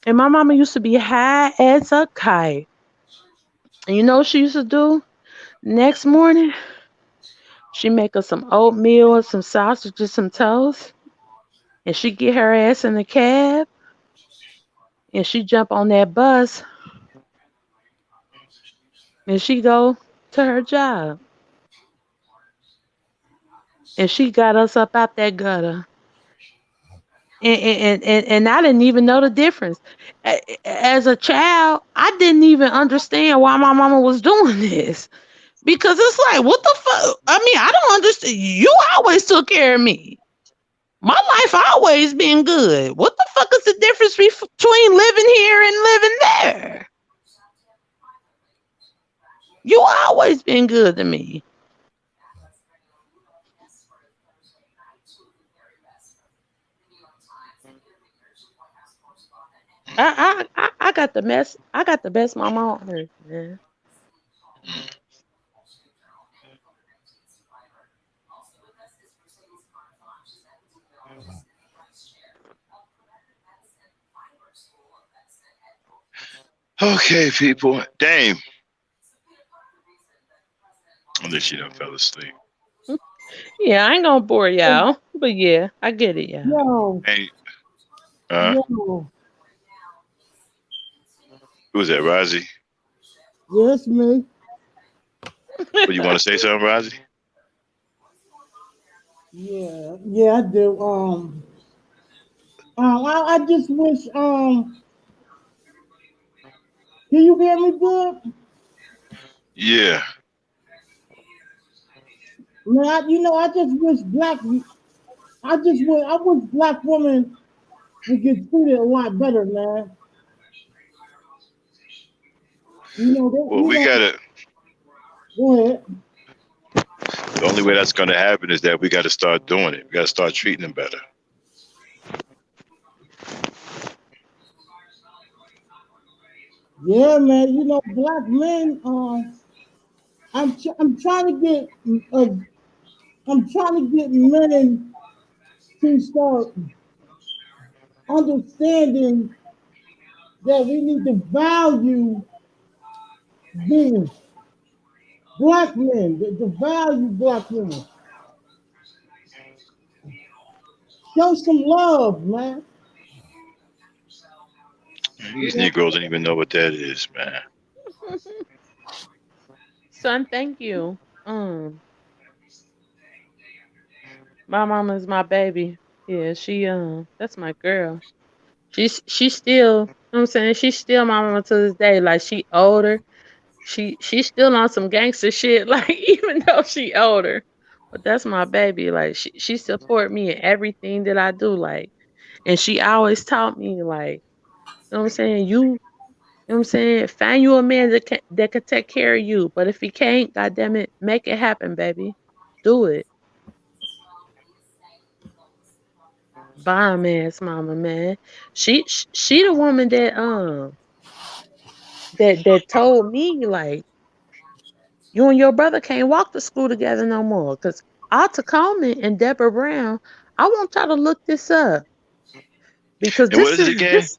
And my mama used to be high as a kite. And you know what she used to do? Next morning, she make us some oatmeal and some sausages, some toast. And she get her ass in the cab and she jump on that bus and she go to her job. And she got us up out that gutter. And I didn't even know the difference. As a child, I didn't even understand why my mama was doing this. Because it's like, what the fuck? I mean, I don't understand. You always took care of me. My life always been good. What the fuck is the difference between living here and living there? You always been good to me. I got the mess. I got the best mama on earth, man. Okay, people. Dame. Unless she done fell asleep. Yeah, I ain't gonna bore y'all, but yeah, I get it, y'all. Yo, Hey, yo, who was that, Rozzy? yes, me. What you want to say something, Rozzy? Yeah, I do. I just wish, can you hear me good? Yeah. Man, I just wish I wish black women would get treated a lot better, man. Well, we gotta. Go ahead. The only way that's gonna happen is that we got to start doing it. We got to start treating them better. Yeah, man. Black men. I'm trying to get men to start understanding that we need to value women, black men, to value black women. Show some love, man. These Negroes don't even know what that is, man. Son, thank you. My mama's my baby. Yeah, that's my girl. She's still, you know what I'm saying, she's still my mama to this day. Like, she older. She's still on some gangster shit, like, even though she older. But that's my baby. Like, she support me in everything that I do. Like, and she always taught me, like, you know what I'm saying, you know what I'm saying, find you a man that can take care of you. But if he can't, goddamn it, make it happen, baby. Do it. Bomb ass mama, man. She the woman that told me, like, you and your brother can't walk to school together no more. Cause Alta Coleman and Deborah Brown, I want y'all to look this up because And what this is it is again? this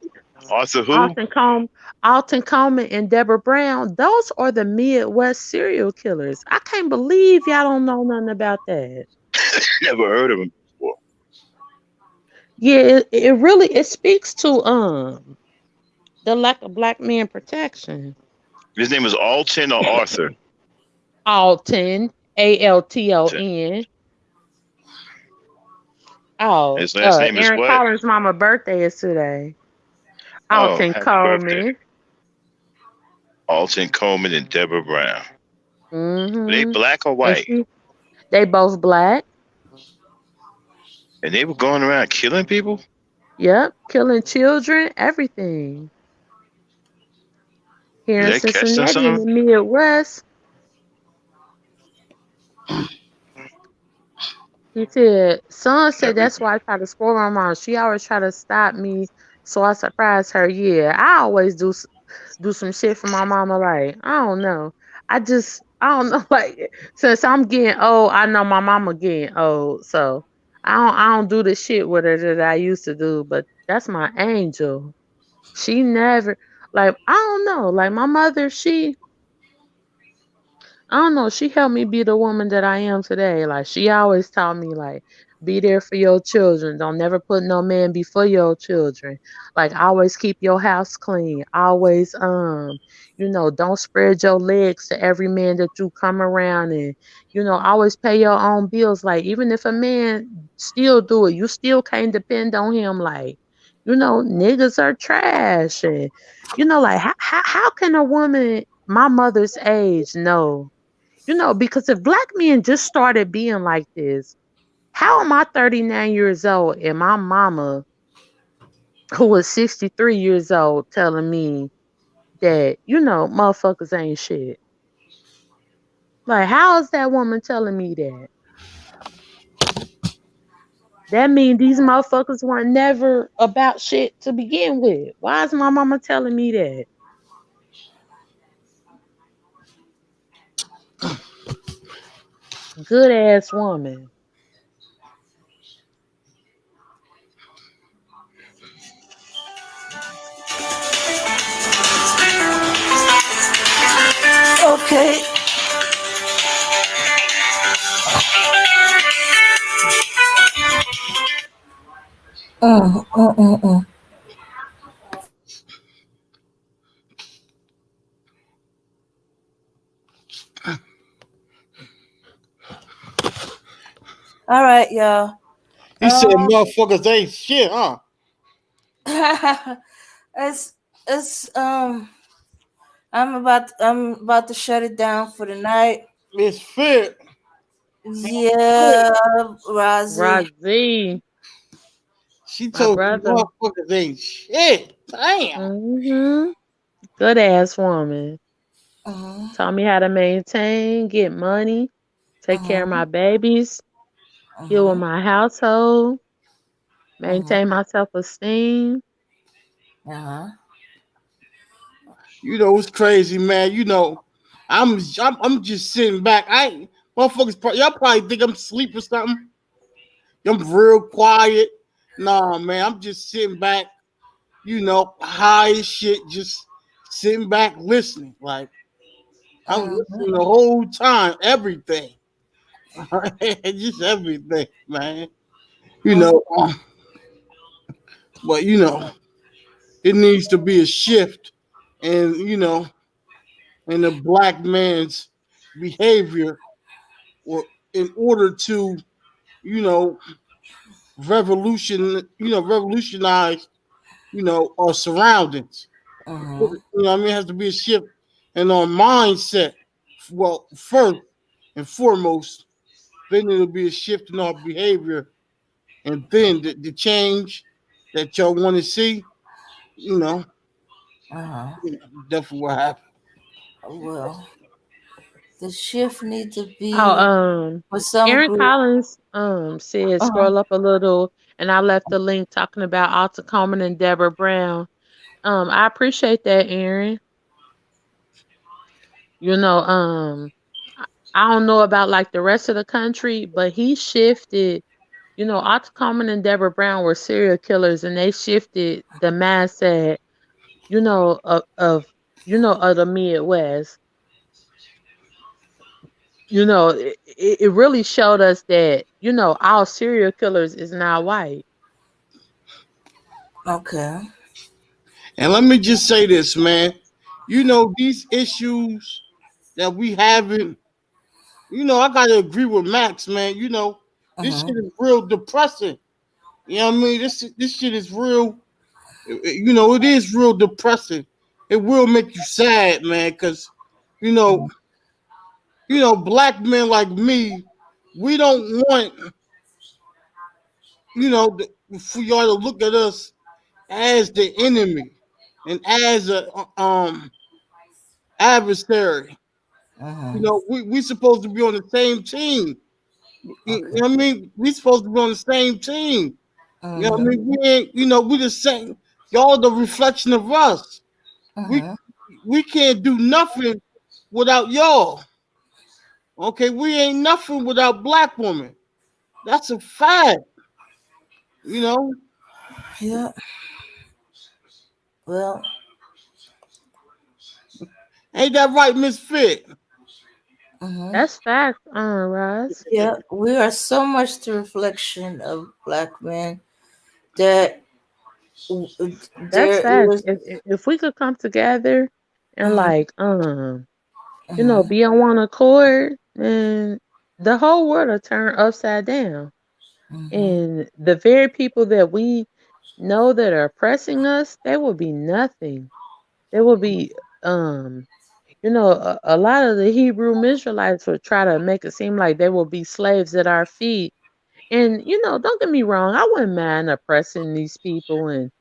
Arthur who? Alton Coleman, Alton Coleman and Deborah Brown. Those are the Midwest serial killers. I can't believe y'all don't know nothing about that. Never heard of him before. Yeah, it really it speaks to the lack of black man protection. His name is Alton or Arthur. Alton, Alton. Oh, His last name is Aaron what? Collins' mama birthday is today. Oh, Alton happy birthday. Coleman. Alton Coleman and Deborah Brown. Were they Mm-hmm. black or And white? they both black. And they were going around killing people? Yep, killing children, everything. Here Did in they catch them Cincinnati, in the some? Midwest, he said, son said Every that's why I try to spoil my mom. She always try to stop me, so I surprise her. Yeah, I always do some shit for my mama. Like, I don't know. I don't know. Like, since I'm getting old, I know my mama getting old, so I don't do the shit with her that I used to do. But that's my angel. She never, like, I don't know. Like my mother, I don't know. She helped me be the woman that I am today. Like she always taught me, like, be there for your children. Don't never put no man before your children. Like always keep your house clean. Always don't spread your legs to every man that you come around, and always pay your own bills. Like even if a man still do it, you still can't depend on him. Like, niggas are trash, and like how can a woman my mother's age know? Because if black men just started being like this, how am I 39 years old and my mama, who was 63 years old, telling me that, motherfuckers ain't shit? Like, how is that woman telling me that? That means these motherfuckers weren't never about shit to begin with. Why is my mama telling me that? Good ass woman. Okay. Mm, mm, mm, mm. All right, y'all. He said motherfuckers ain't shit, huh? it's it's I'm about to shut it down for the night. It's fit. Yeah, Rozzy. Rozzy, She my told you brother. motherfuckers ain't shit. Damn. Good ass woman. Uh-huh. Taught me how to maintain, get money, take care of Uh-huh. my babies, heal with Uh-huh. my household, Uh-huh. maintain my self esteem. Uh-huh. It's crazy, man. I'm just sitting back. Y'all probably think I'm asleep or something. I'm real quiet. Nah, man, I'm just sitting back, high as shit, just sitting back listening. Like I'm Uh-huh. listening the whole time, everything. Just everything, man. You Uh-huh. know, but it needs to be a shift and in the black man's behavior or in order to, you know, revolutionize, our surroundings. Uh-huh. It has to be a shift in our mindset. Well, first and foremost, then it'll be a shift in our behavior, and then the change that y'all want to see, you know, Uh-huh. definitely will happen. Well, the shift needs to Oh, be for some Aaron group. Collins said Uh-huh. scroll up a little, and I left the link talking about Alta Coleman and Deborah Brown. I appreciate that, Aaron. You know, I don't know about like the rest of the country, but he shifted. Alta Coleman and Deborah Brown were serial killers, and they shifted the mindset, of the Midwest. It really showed us that, all serial killers is not white. Okay. And let me just say this, man. These issues that we having, I gotta agree with Max, man. This Uh-huh. shit is real depressing. You know what I mean? This shit is real. It is real depressing. It will make you sad, man, because you know black men like me, we don't want, for y'all to look at us as the enemy and as a adversary. Uh-huh. We supposed to be on the same team. You Okay. know what I mean? We supposed to be on the same team. You know what I Uh-huh. mean? We ain't, we the same. Y'all the reflection of us. We Uh-huh. we can't do nothing without y'all. Okay, we ain't nothing without black women. That's a fact. You know, Yeah. Well, ain't that right, Miss Fit? uh-huh. That's fact, Roz. Yeah, we are so much the reflection of black men that That's there fact. is. If we could come together and Uh-huh. like Uh-huh. be on one accord, and the whole world will turn upside down. Uh-huh. And the very people that we know that are oppressing us, they will be nothing. They will be a lot of the Hebrew Israelites would try to make it seem like they will be slaves at our feet. And don't get me wrong, I wouldn't mind oppressing these people and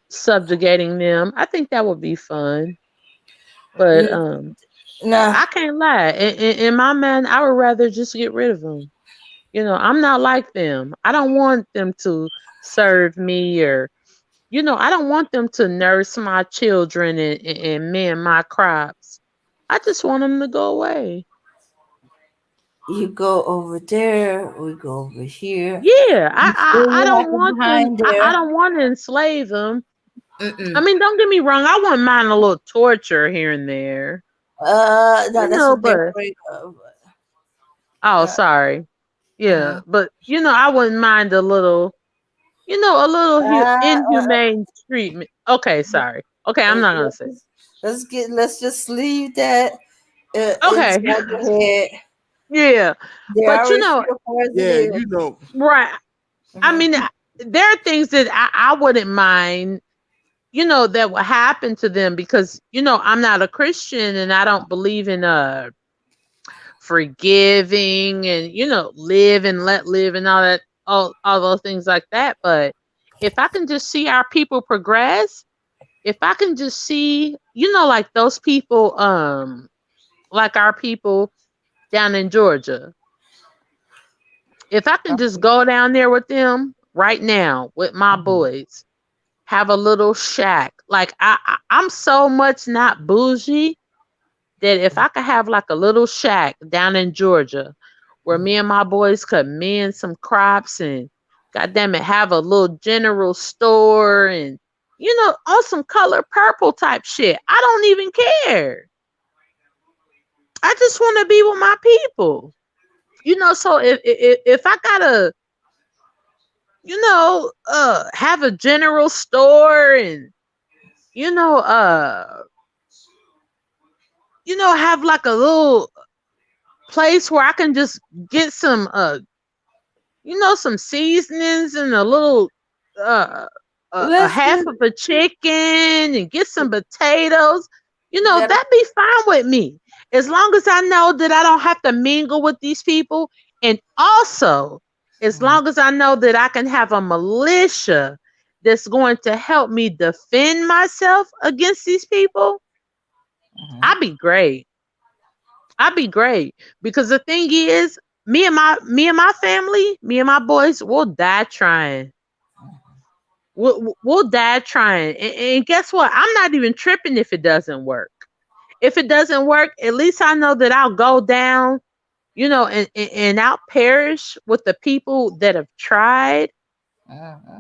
subjugating them. I think that would be fun. But Nah, I can't lie. In my mind, I would rather just get rid of them. I'm not like them. I don't want them to serve me, or I don't want them to nurse my children and mend my crops. I just want them to go away. you go over there, we go over here. Yeah, You throw I your don't happy want them. behind I there. don't want to enslave them. I Mm-mm. mean, don't get me wrong. I wouldn't mind a little torture here and there, No, that's what they're but afraid of. oh, Uh, sorry. Yeah, uh-huh. but I wouldn't mind a little Uh, uh, inhumane treatment. Okay, sorry. Okay, I'm not gonna say. let's, let's just leave that Okay, inside your head. yeah, They but already feel Yeah, positive. right. I Uh-huh. mean, there are things that I wouldn't mind, that would happen to them because I'm not a Christian and I don't believe in forgiving and live and let live and all that, all those things like that. But if I can just see our people progress, if I can just see, like those people, like our people down in Georgia, if I can just go down there with them right now with my boys, have a little shack. Like I'm so much not bougie that if I could have like a little shack down in Georgia where me and my boys could mend some crops and goddamn it have a little general store and on some color purple type shit. I don't even care. I just want to be with my people. So if I gotta, have a general store and you know, uh, have like a little place where I can just get some some seasonings and a little uh a Let's half just of a chicken and get some potatoes. get That'd be fine with me. As long as I know that I don't have to mingle with these people, and also as long as I know that I can have a militia that's going to help me defend myself against these people, I'd be great. I'd be great because the thing is, me and my family, me and my boys, we'll die trying. We'll die trying. And guess what? I'm not even tripping if it doesn't work. If it doesn't work, at least I know that I'll go down, and I'll perish with the people that have tried. uh-huh.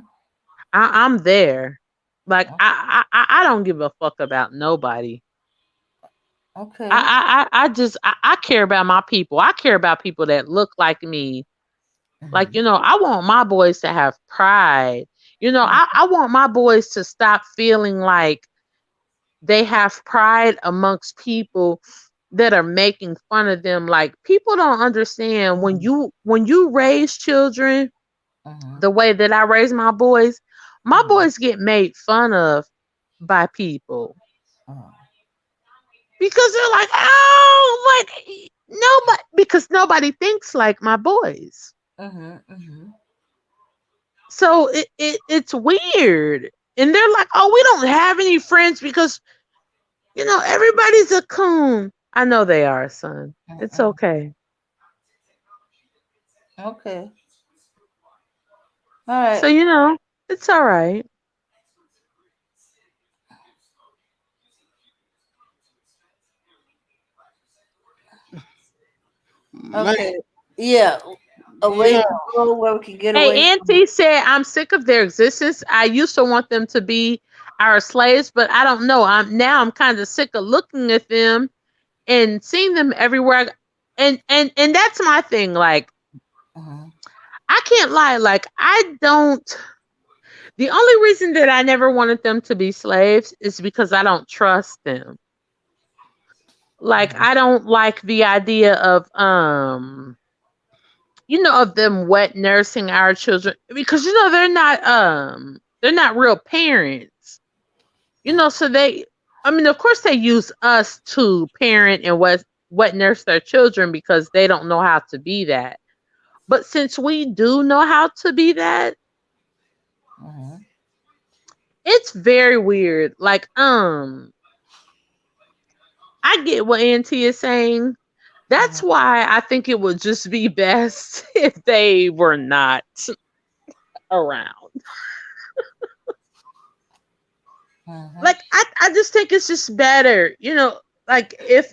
I'm there. Like I don't give a fuck about nobody. Okay. I care about my people. I care about people that look like me. Like, I want my boys to have pride. I want my boys to stop feeling like they have pride amongst people that are making fun of them. Like, people don't understand when you raise children Uh-huh. the way that I raise my boys get made fun of by people. Uh-huh. because they're like, oh, like nobody, because nobody thinks like my boys. So it's weird, and they're like, oh, we don't have any friends because everybody's a coon. I know they are, son. It's okay. Okay. All right. So it's all right. Okay. Yeah. A way Yeah. to go where we can get away Hey, from. Auntie said, I'm sick of their existence. I used to want them to be our slaves, but I don't know. I'm kind of sick of looking at them and seeing them everywhere. And that's my thing. Like, I can't lie. Like, I don't. The only reason that I never wanted them to be slaves is because I don't trust them. Like, I don't like the idea of of them wet nursing our children because they're not real parents. So of course they use us to parent and wet nurse their children because they don't know how to be that. But since we do know how to be that, it's very weird. Like, I get what Auntie is saying. That's why I think it would just be best if they were not around. Like, I just think it's just better, like if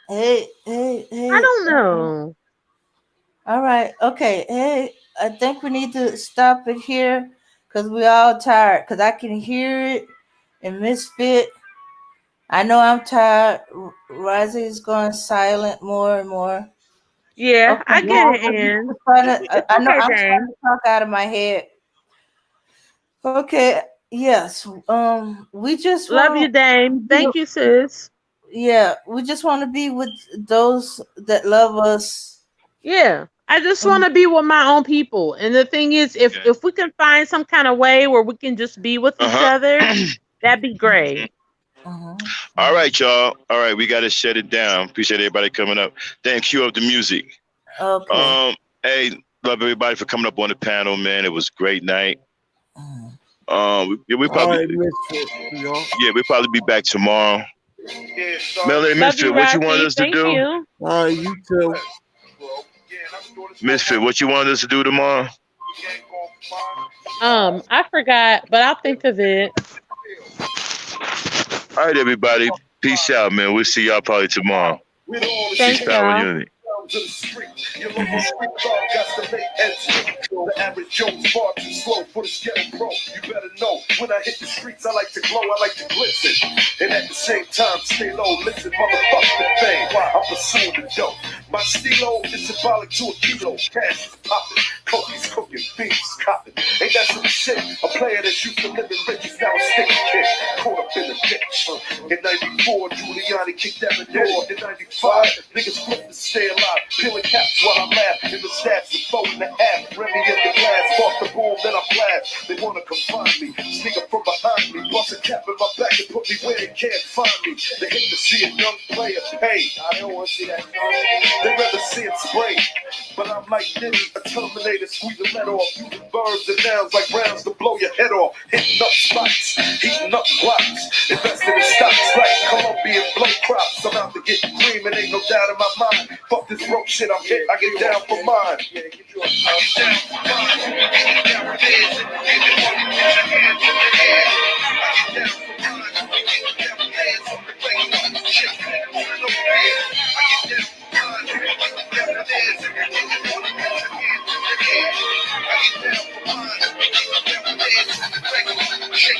Hey, I don't know. All right. Okay. Hey, I think we need to stop it here because we all tired. Because I can hear it and Misfit. I know I'm tired. Rising is going silent more and more. Yeah, Okay. I get it, and it's I know okay, I'm trying Dane. to talk out of my head. Okay. Yes. We just Love you, want. Dame. Thank you, sis. Yeah. We just want to be with those that love us. Yeah. I just want to be with my own people. And the thing is, if we can find some kind of way where we can just be with each other, that'd be great. All right, y'all. All right, we got to shut it down. Appreciate everybody coming up. Then cue up the music. Okay. Hey, love everybody for coming up on the panel, man. It was a great night. We All probably right, Misfit, y'all. yeah, we'll probably be back tomorrow. Melody Love you, Misfit, what you want Rocky. us to Thank do? you. All right, you too. Misfit, what you want us to do tomorrow? I forgot, but I'll think of it. All right, everybody. Peace out, man. We'll see y'all probably tomorrow. Thanks, Peace, power, y'all. unity. To the street, your local street dog got to make ends meet. The average Joe's far too slow for the ghetto pro. You better know when I hit the streets, I like to glow, I like to glisten, and at the same time stay low. Listen, motherfucker, the fame. I'm pursuing the dope. My stilo is symbolic to a kilo. Cash is popping, cookies cooking, beans copping. Ain't that some shit? A player that used to live in riches now a sticky kid, caught up in a ditch. In '94, Giuliani kicked down the door. In '95, niggas flipped to stay alive. Peeling caps while I laugh. In the stats, the 4.5. Remy in the glass. Off the boom, then I blast. They wanna confine me. Sneak up from behind me. Bust a cap in my back and put me where they can't find me. They hate to see a young player pay. I don't wanna see that. They rather see it spray. But I'm like Diddy, a Terminator, squeeze the lead off. Using verbs and nouns like rounds to blow your head off. Hitting up spots, heating up blocks. Investing in stocks like Colombian blow crops. I'm out to get cream and ain't no doubt in my mind. Fuck this broke shit, I'm hit, I get down for mine. I get down for mine. I get down for this. Get the money, put your hands in the air. I get down for mine. I get down for hands on the regular. Shit, no fear. I get down for mine. I get down for this. Get the money, put your hands in the air. I get down for mine. I get down for this. Regular. Shit,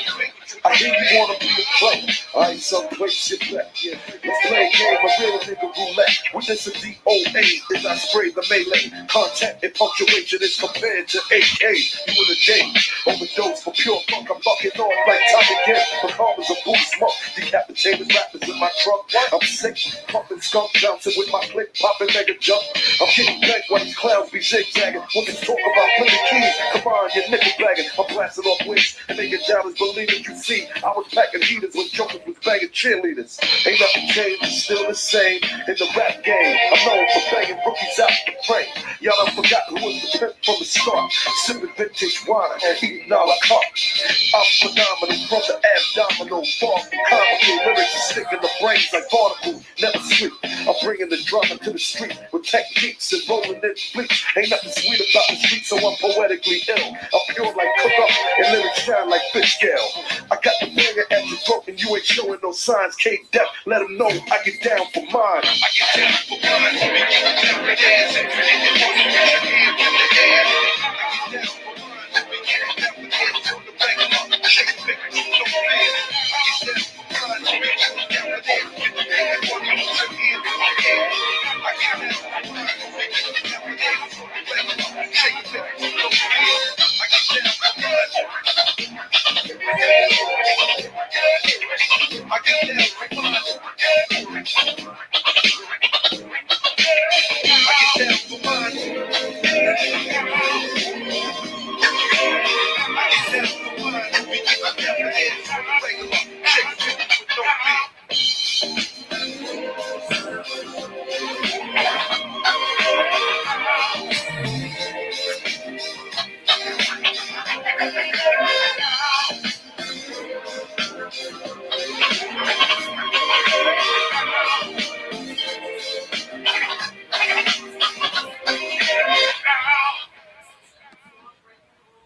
I hear you wanna be a player. I ain't some great shit back. Yeah. Let's play a game of real nigga roulette. We With this a DOA as I spray the melee. Content and punctuation is compared to AK. You in a daze, overdose for pure funk. I'm bucking off like Tommy again. For karma's a booty smoke. Decapitated rappers in my truck. I'm sick, pumping skunk, bouncing with my click, popping mega jump. I'm getting back while these clowns be zigzagging. When they talk about plenty keys, come on, you're nickel bagging. I'm blasting off wings and making dollars believe it. You see, I was packing heaters when jokers was banging cheerleaders. Ain't nothing changed, it's still the same in the rap game. I'm known for banging rookies out the frame. Y'all done forgot who was the pimp from the start. Sipping vintage wine and eating a la carte. I'm phenomenal from the abdominal. Far from comical lyrics and sticking the brains like barnacles. Never sleep. I'm bringing the drama to the street with techniques and rolling in bleach. Ain't nothing sweet about the street, so I'm poetically ill. I'm pure like cook up and lyrics shine like fish scale. I got the finger at your throat and you ain't showing no signs. K-Dep, let them know I get down for mine. I get down for mine.